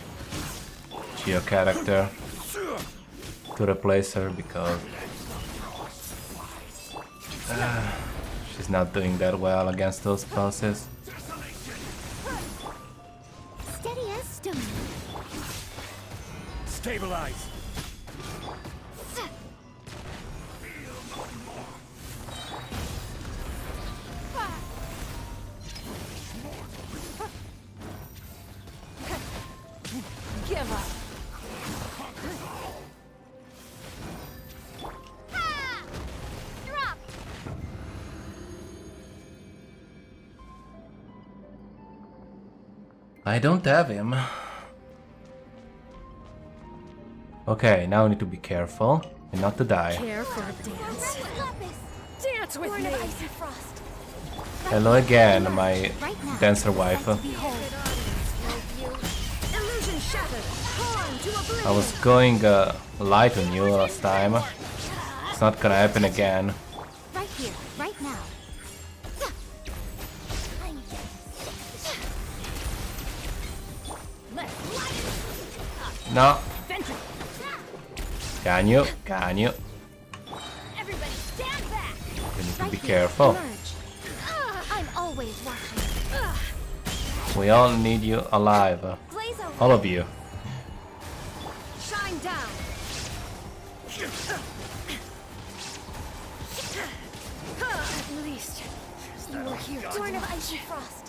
Geo character to replace her because she's not doing that well against those bosses. Steady as stone. Stabilize. Give up. I don't have him. Okay, now I need to be careful and not to die. Care for a dance. Dance with me. Hello again, my dancer wife. I was going light on you last time. It's not gonna happen again. Right here, right now. No. Can you? Can you? Everybody stand back. You need to be careful. I'm always watching. We all need you alive. All of you. Shine down. At least you were here. Born of ice and frost.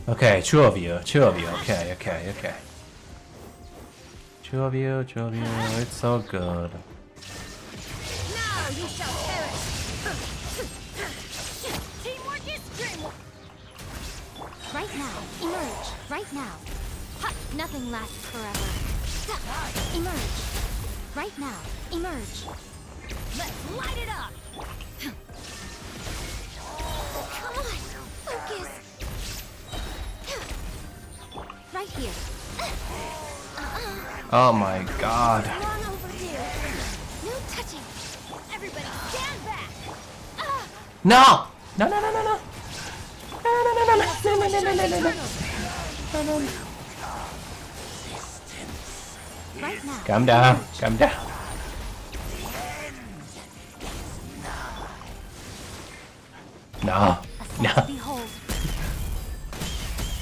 Okay, two of you. Okay, okay, okay. Two of you. It's so good. Now you shall perish. Teamwork is dreamwork. Right now, emerge. Right now. Ha! Nothing lasts forever. Emerge. Right now, emerge. Let's light it up. Come on, focus. Right here. Oh my god. Long overdue. No touching. Everybody stand back. No! No, no, no, no, no. No, no, no, no, no, no, no, no, no, no, no. Right now. Calm down, calm down. No, no. Behold.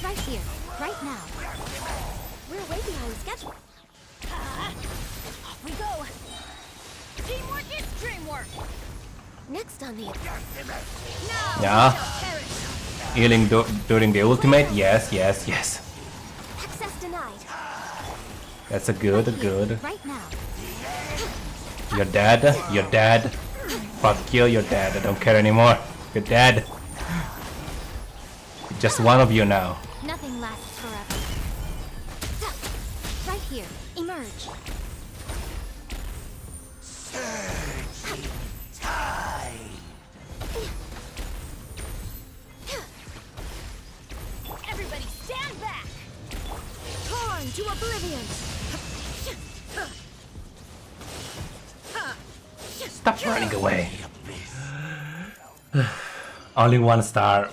Right here, right now. We're way behind schedule. Off we go. Teamwork is dreamwork. Next on the Yeah. Healing during the ultimate? Yes, yes, yes. Access denied. That's a good. Right now. You're dead. You're dead. Fuck you, you're dead. I don't care anymore. You're dead. Just one of you now. Nothing lasts forever. Right here. Emerge. Everybody stand back. Torn to oblivion. Stop running away. Only one star.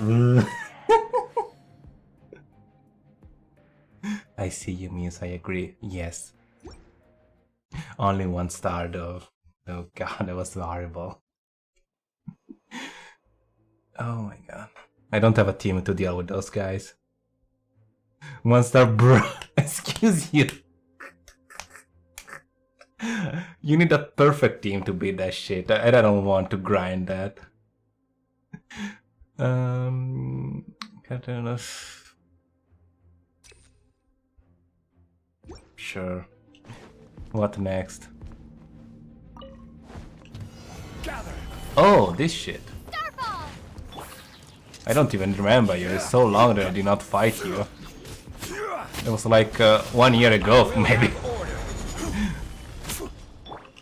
I see you, Muse. I agree. Yes. Only one star though. Oh god, that was horrible. Oh my god. I don't have a team to deal with those guys. One star, bro. Excuse you. You need a perfect team to beat that shit. I don't want to grind that. Sure. What next? Oh, this shit. I don't even remember you. It's so long that I did not fight you. It was like 1 year ago, maybe.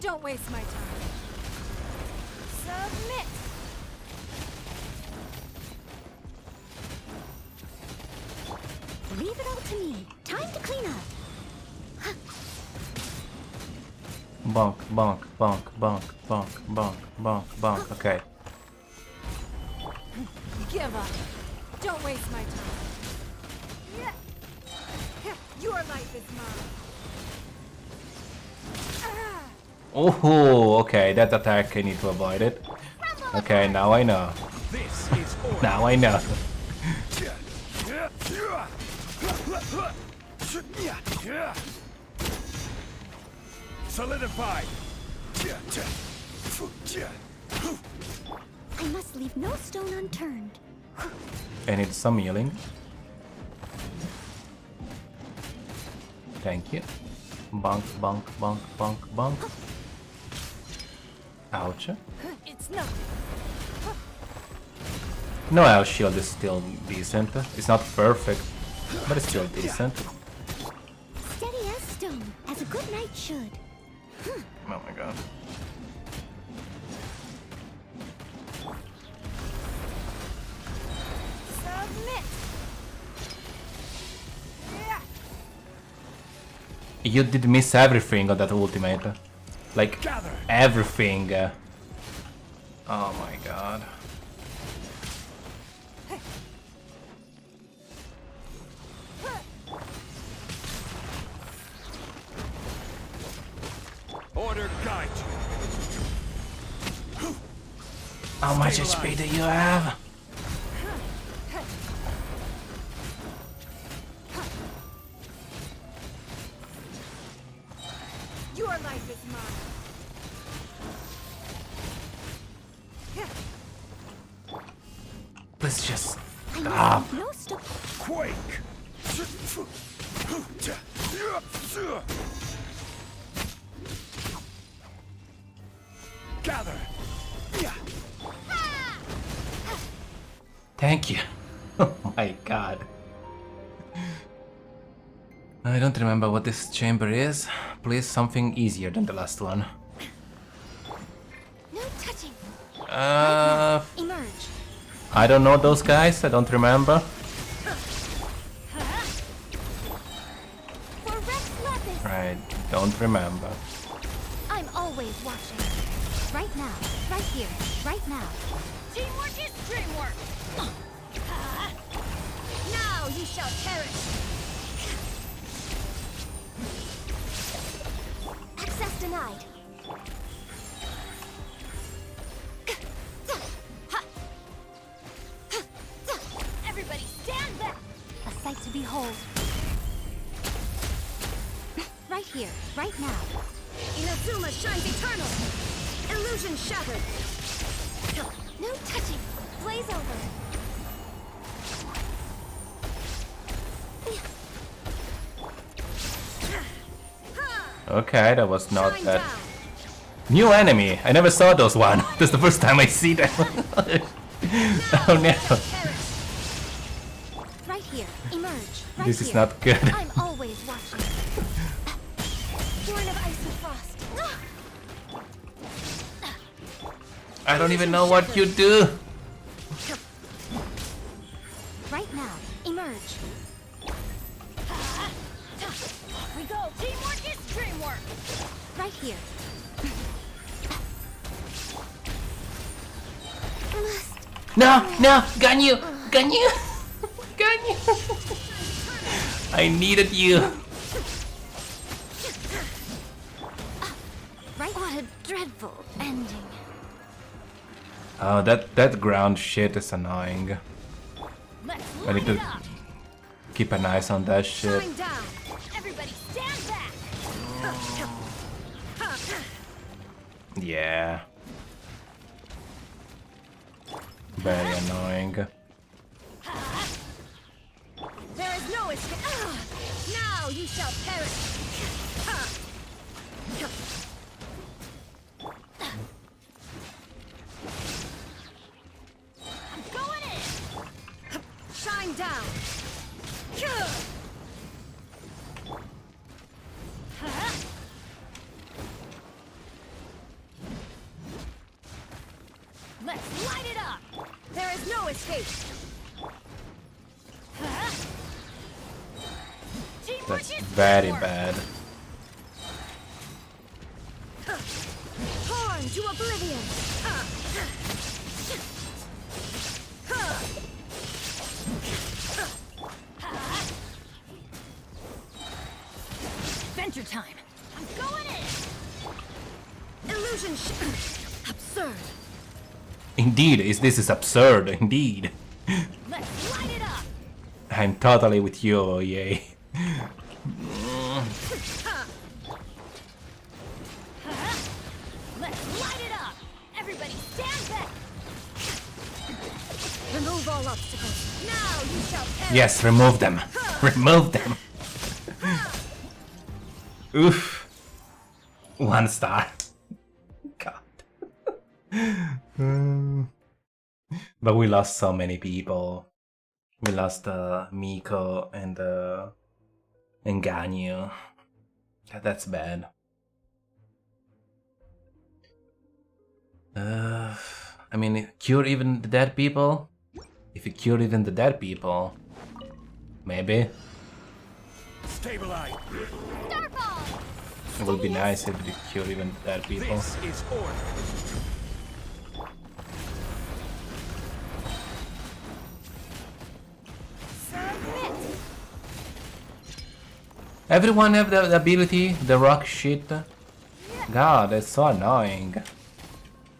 Don't bonk, bonk, bonk, bonk, bonk, bonk, bonk, bonk. Okay. Give up. Don't waste my time. Your life is mine. Oh, okay, that attack I need to avoid it. Okay, now I know. Now I know. Solidify. I must leave no stone unturned. I need some healing. Thank you. Bonk, bonk, bonk, bonk, bonk. Ouch. It's not. No, our shield is still decent. It's not perfect, but it's still decent. Steady as stone, as a good knight should. Oh my god. Submit. You did miss everything on that ultimate. Like, everything. Oh my god. Order guide you. How much HP do you have? Your life is mine. Please just stop. No stop. Quake. Gather. Thank you. Oh my god. I don't remember what this chamber is. Please, something easier than the last one. No touching. Emerge. I don't know those guys. I don't remember. Right, don't remember. I'm always watching. Right now, right here, right now. Teamwork is dreamwork. Now you shall perish. Access denied. Everybody stand back. A sight to behold. Right here, right now. Inazuma shines eternal. Illusion shattered. No touching. Blaze over. Okay, that was not that. New enemy! I never saw those one. This is the first time I see them. Oh no. Right here, emerge. Right This is here. not good. I'm always watching. Born of icy frost. I don't even know what you do. Right now, emerge. We go. Teamwork is dreamwork. Right here. No, no, Ganyu! Ganyu! Ganyu! I needed you. Right. What a dreadful ending. Oh, that ground shit is annoying. I need to keep an eye on that shit. Shine down. Everybody stand back. Yeah. Very annoying. There is no escape. Now you shall perish. I'm going in. Shine down. Let's light it up. There is no escape. That's very bad. into oblivion. Adventure time. I'm going in. Illusion absurd. Indeed, this is absurd. Indeed. Let's light it up. I'm totally with you, yay. Let's light it up. Everybody stand back. Remove all obstacles. Now you shall perish. Yes, remove them. Remove them. Oof. 1 star. God. But we lost so many people. We lost Miko and Ganyu. That's bad. I mean, cure even the dead people? If you cure even the dead people, maybe. Stabilize. It would be nice if you cure even the dead people. This is order. Everyone have the ability, the rock shit. God, that's so annoying.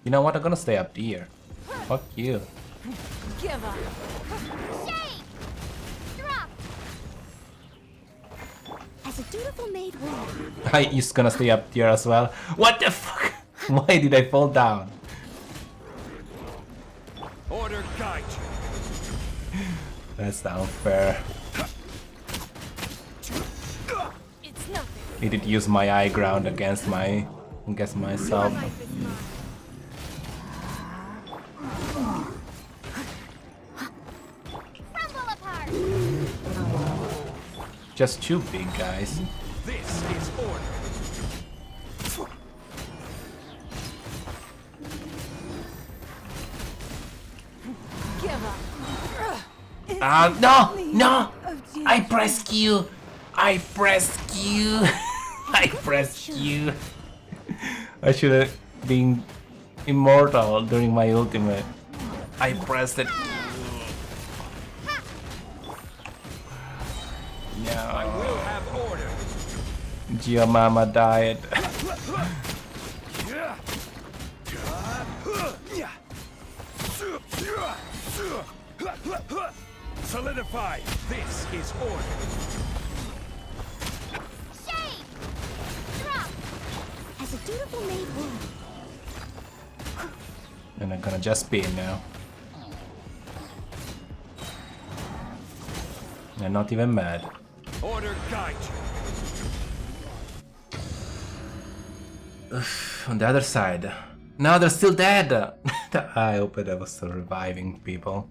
You know what? I'm gonna stay up here. Fuck you. Give up. Shake. Drop. As a dutiful maid would. I just gonna stay up here as well. What the fuck? Why did I fall down? Order guide you. That's unfair. It's nothing. Needed to use my high ground against myself. Just 2 big guys. This is order. Give up. No! No! I press Q! I press Q! I press Q! I should have been immortal during my ultimate. I pressed it. No. I will have order. Geo Mama died. Solidify. This is order. Shame. Drop. As a dutiful maid would. And I'm gonna just spin now. I'm not even mad. Order guide you. On the other side. No, they're still dead! I hope that I was still reviving people.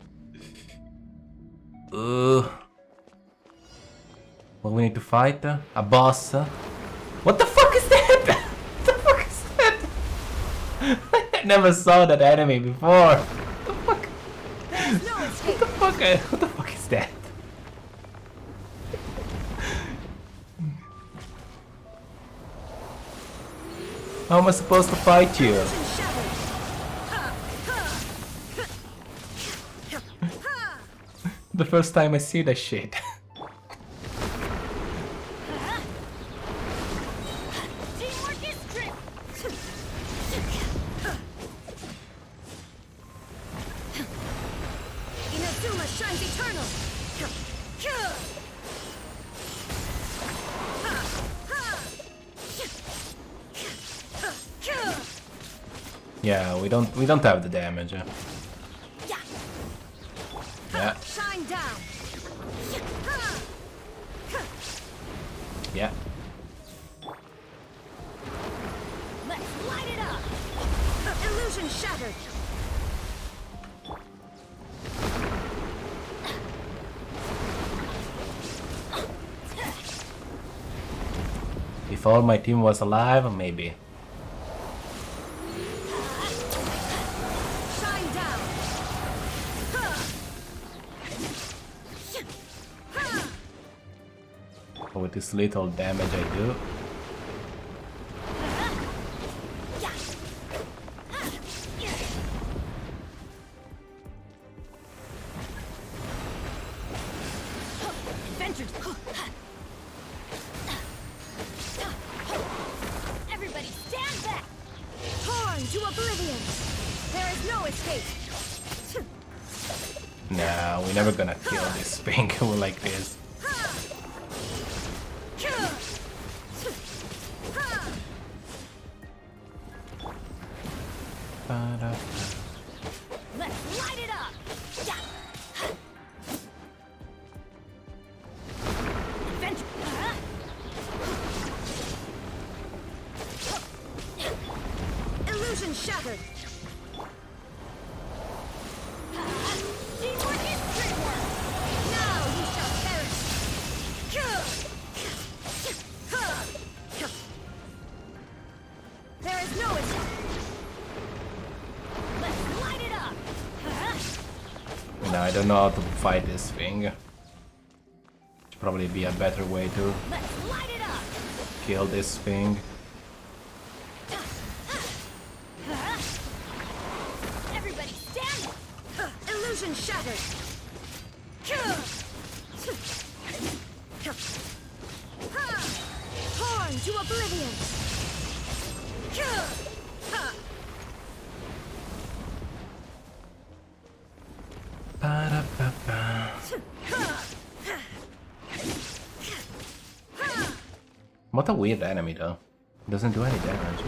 What we need to fight? A boss? What the fuck is that? What the fuck is that? I never saw that enemy before. What the fuck? What the fuck? What the fuck is that? How am I supposed to fight you? The first time I see that shit. Yeah, we don't have the damage. Yeah. Shine down. Yeah. Let's light it up. Illusion shattered. If all my team was alive, maybe. With this little damage I do. no escape. Nah, we're never gonna kill this thing like this. Let's light it up. Adventure. Illusion shattered. Teamwork is teamwork. Now you shall perish. There is no escape. Let's light it up. No, I don't know how to fight this thing. Should probably be a better way to Let's light it up. kill this thing. Everybody stand. Illusion shattered. Torn to oblivion. Ba-da-ba-ba. What a weird enemy though. Doesn't do any damage.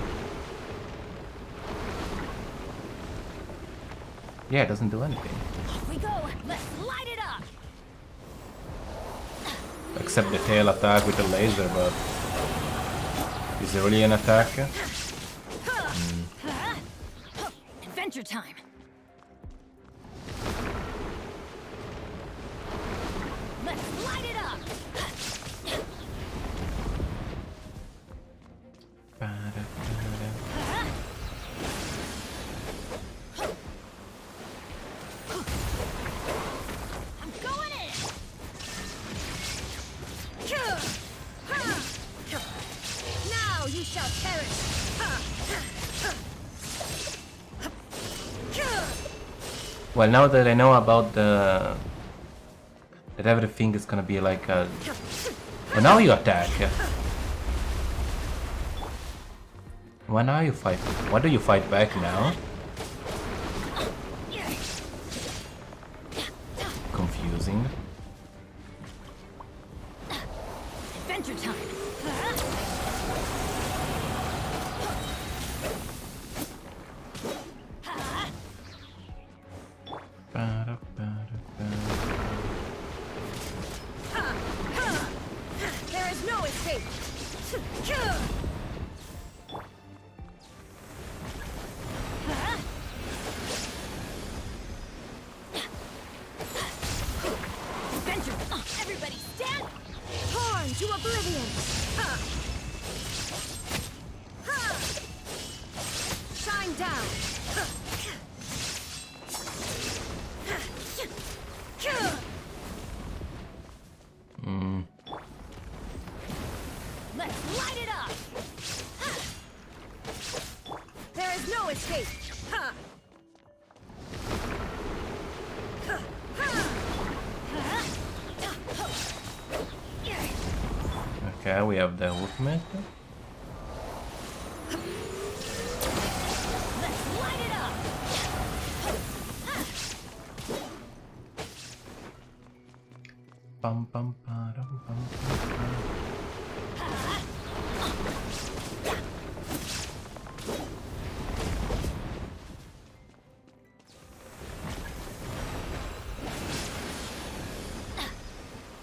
Yeah, it doesn't do anything. Off we go. Let's light it up. Except the tail attack with the laser, but is it really an attack? Adventure time. Let's light it up. I'm going in. Now you shall perish. Well, now that I know about the that everything is gonna be like a... Well, now you attack. When are you fight? Why do you fight back now? Confusing. Adventure time. There is no escape. Adventure. Everybody stand. Torn to oblivion. Shine down. Let's light it up. There is no escape. Okay, we have the ultimate. Let's light it up. Bum bum ba dum bum bum.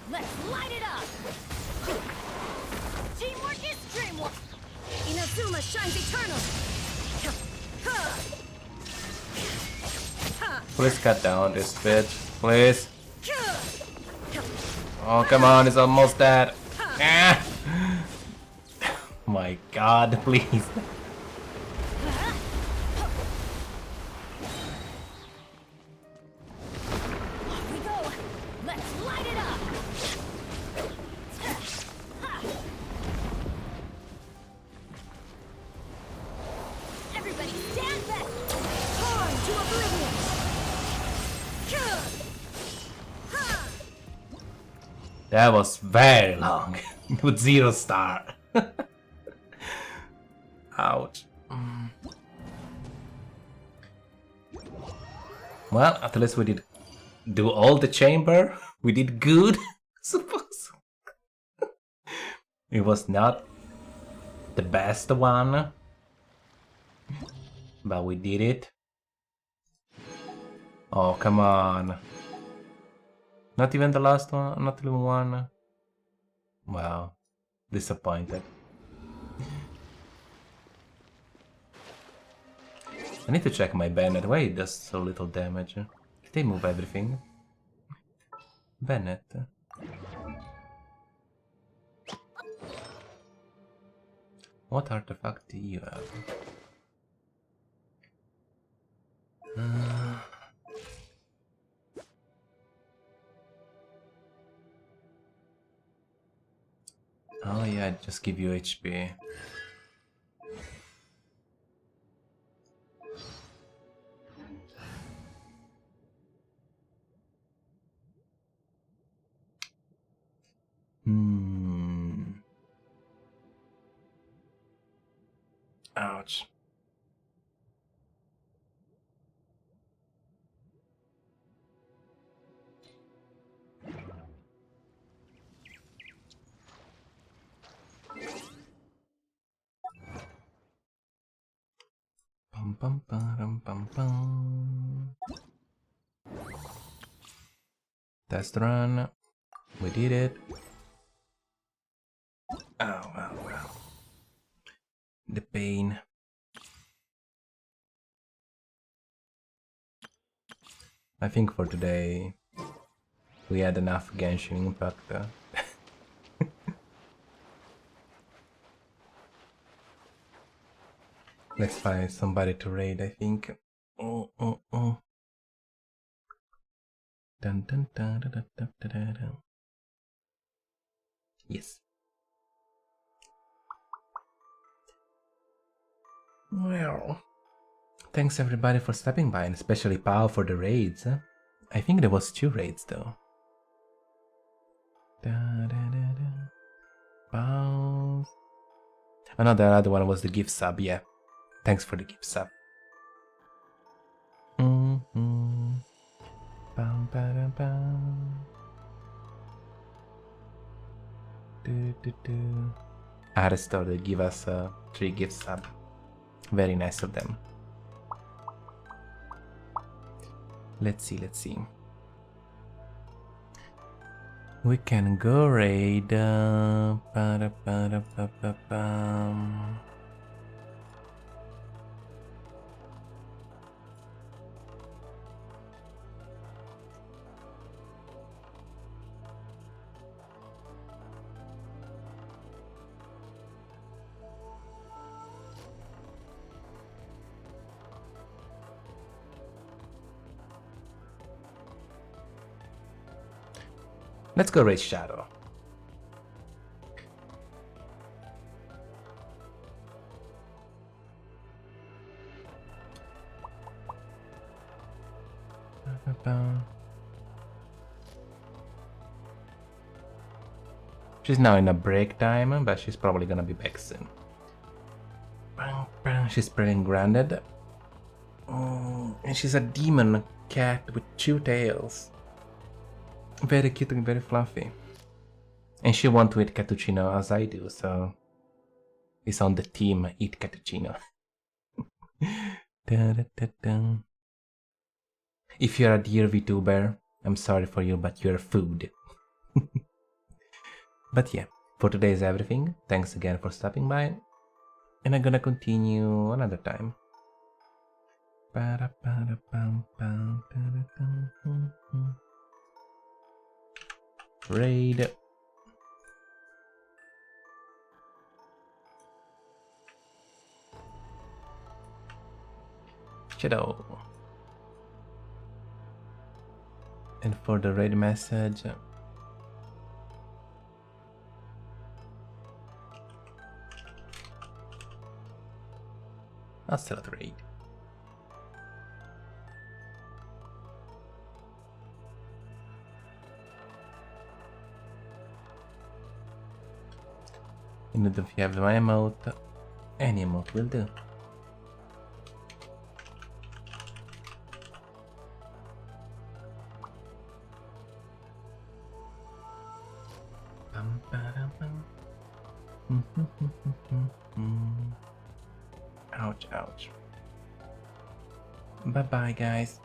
Let's light it up. Teamwork is dreamwork. Inazuma shines eternal. Please cut down this bitch, please. Oh, come on, it's almost dead. Ah. My god, please. Off we go. Let's light it up. Everybody stand back. Torn to oblivion. That was very long. With 0 star. Ouch. Well, at least we did do all the chamber. We did good, I suppose. It was not the best one, but we did it. Oh, come on. Not even the last one? Not even one? Wow. Disappointed. I need to check my Bennett. Why it does so little damage? Did they move everything? Bennett. What artifact do you have? Oh yeah, just give you HP. Ouch. Pum pum pum pum pum. Test run. We did it. Oh well. The pain. I think for today we had enough Genshin Impact. Let's find somebody to raid, I think. Dun, dun, dun, dun, dun, dun, dun, dun. Yes. Well, thanks everybody for stopping by, and especially Pao for the raids. I think there was 2 raids though. Pao. Oh no, the other one was the gift sub, yeah. Thanks for the gift sub. Bam, bam, bam. Aristor, they give us 3 gift sub. Very nice of them. Let's see. We can go raid. Let's go raid Shadow. She's now in a break time, but she's probably gonna be back soon. She's pretty grounded. And she's a demon cat with 2 tails. Very cute and very fluffy. And she wants to eat cappuccino as I do, so it's on the team eat cappuccino. If you're a dear VTuber, I'm sorry for you, but you're food. But yeah, for today is everything. Thanks again for stopping by. And I'm gonna continue another time. Raid. Shadow. And for the raid message, I'll still raid. And if you have my emote, any emote will do. Ouch, ouch. Bye bye, guys.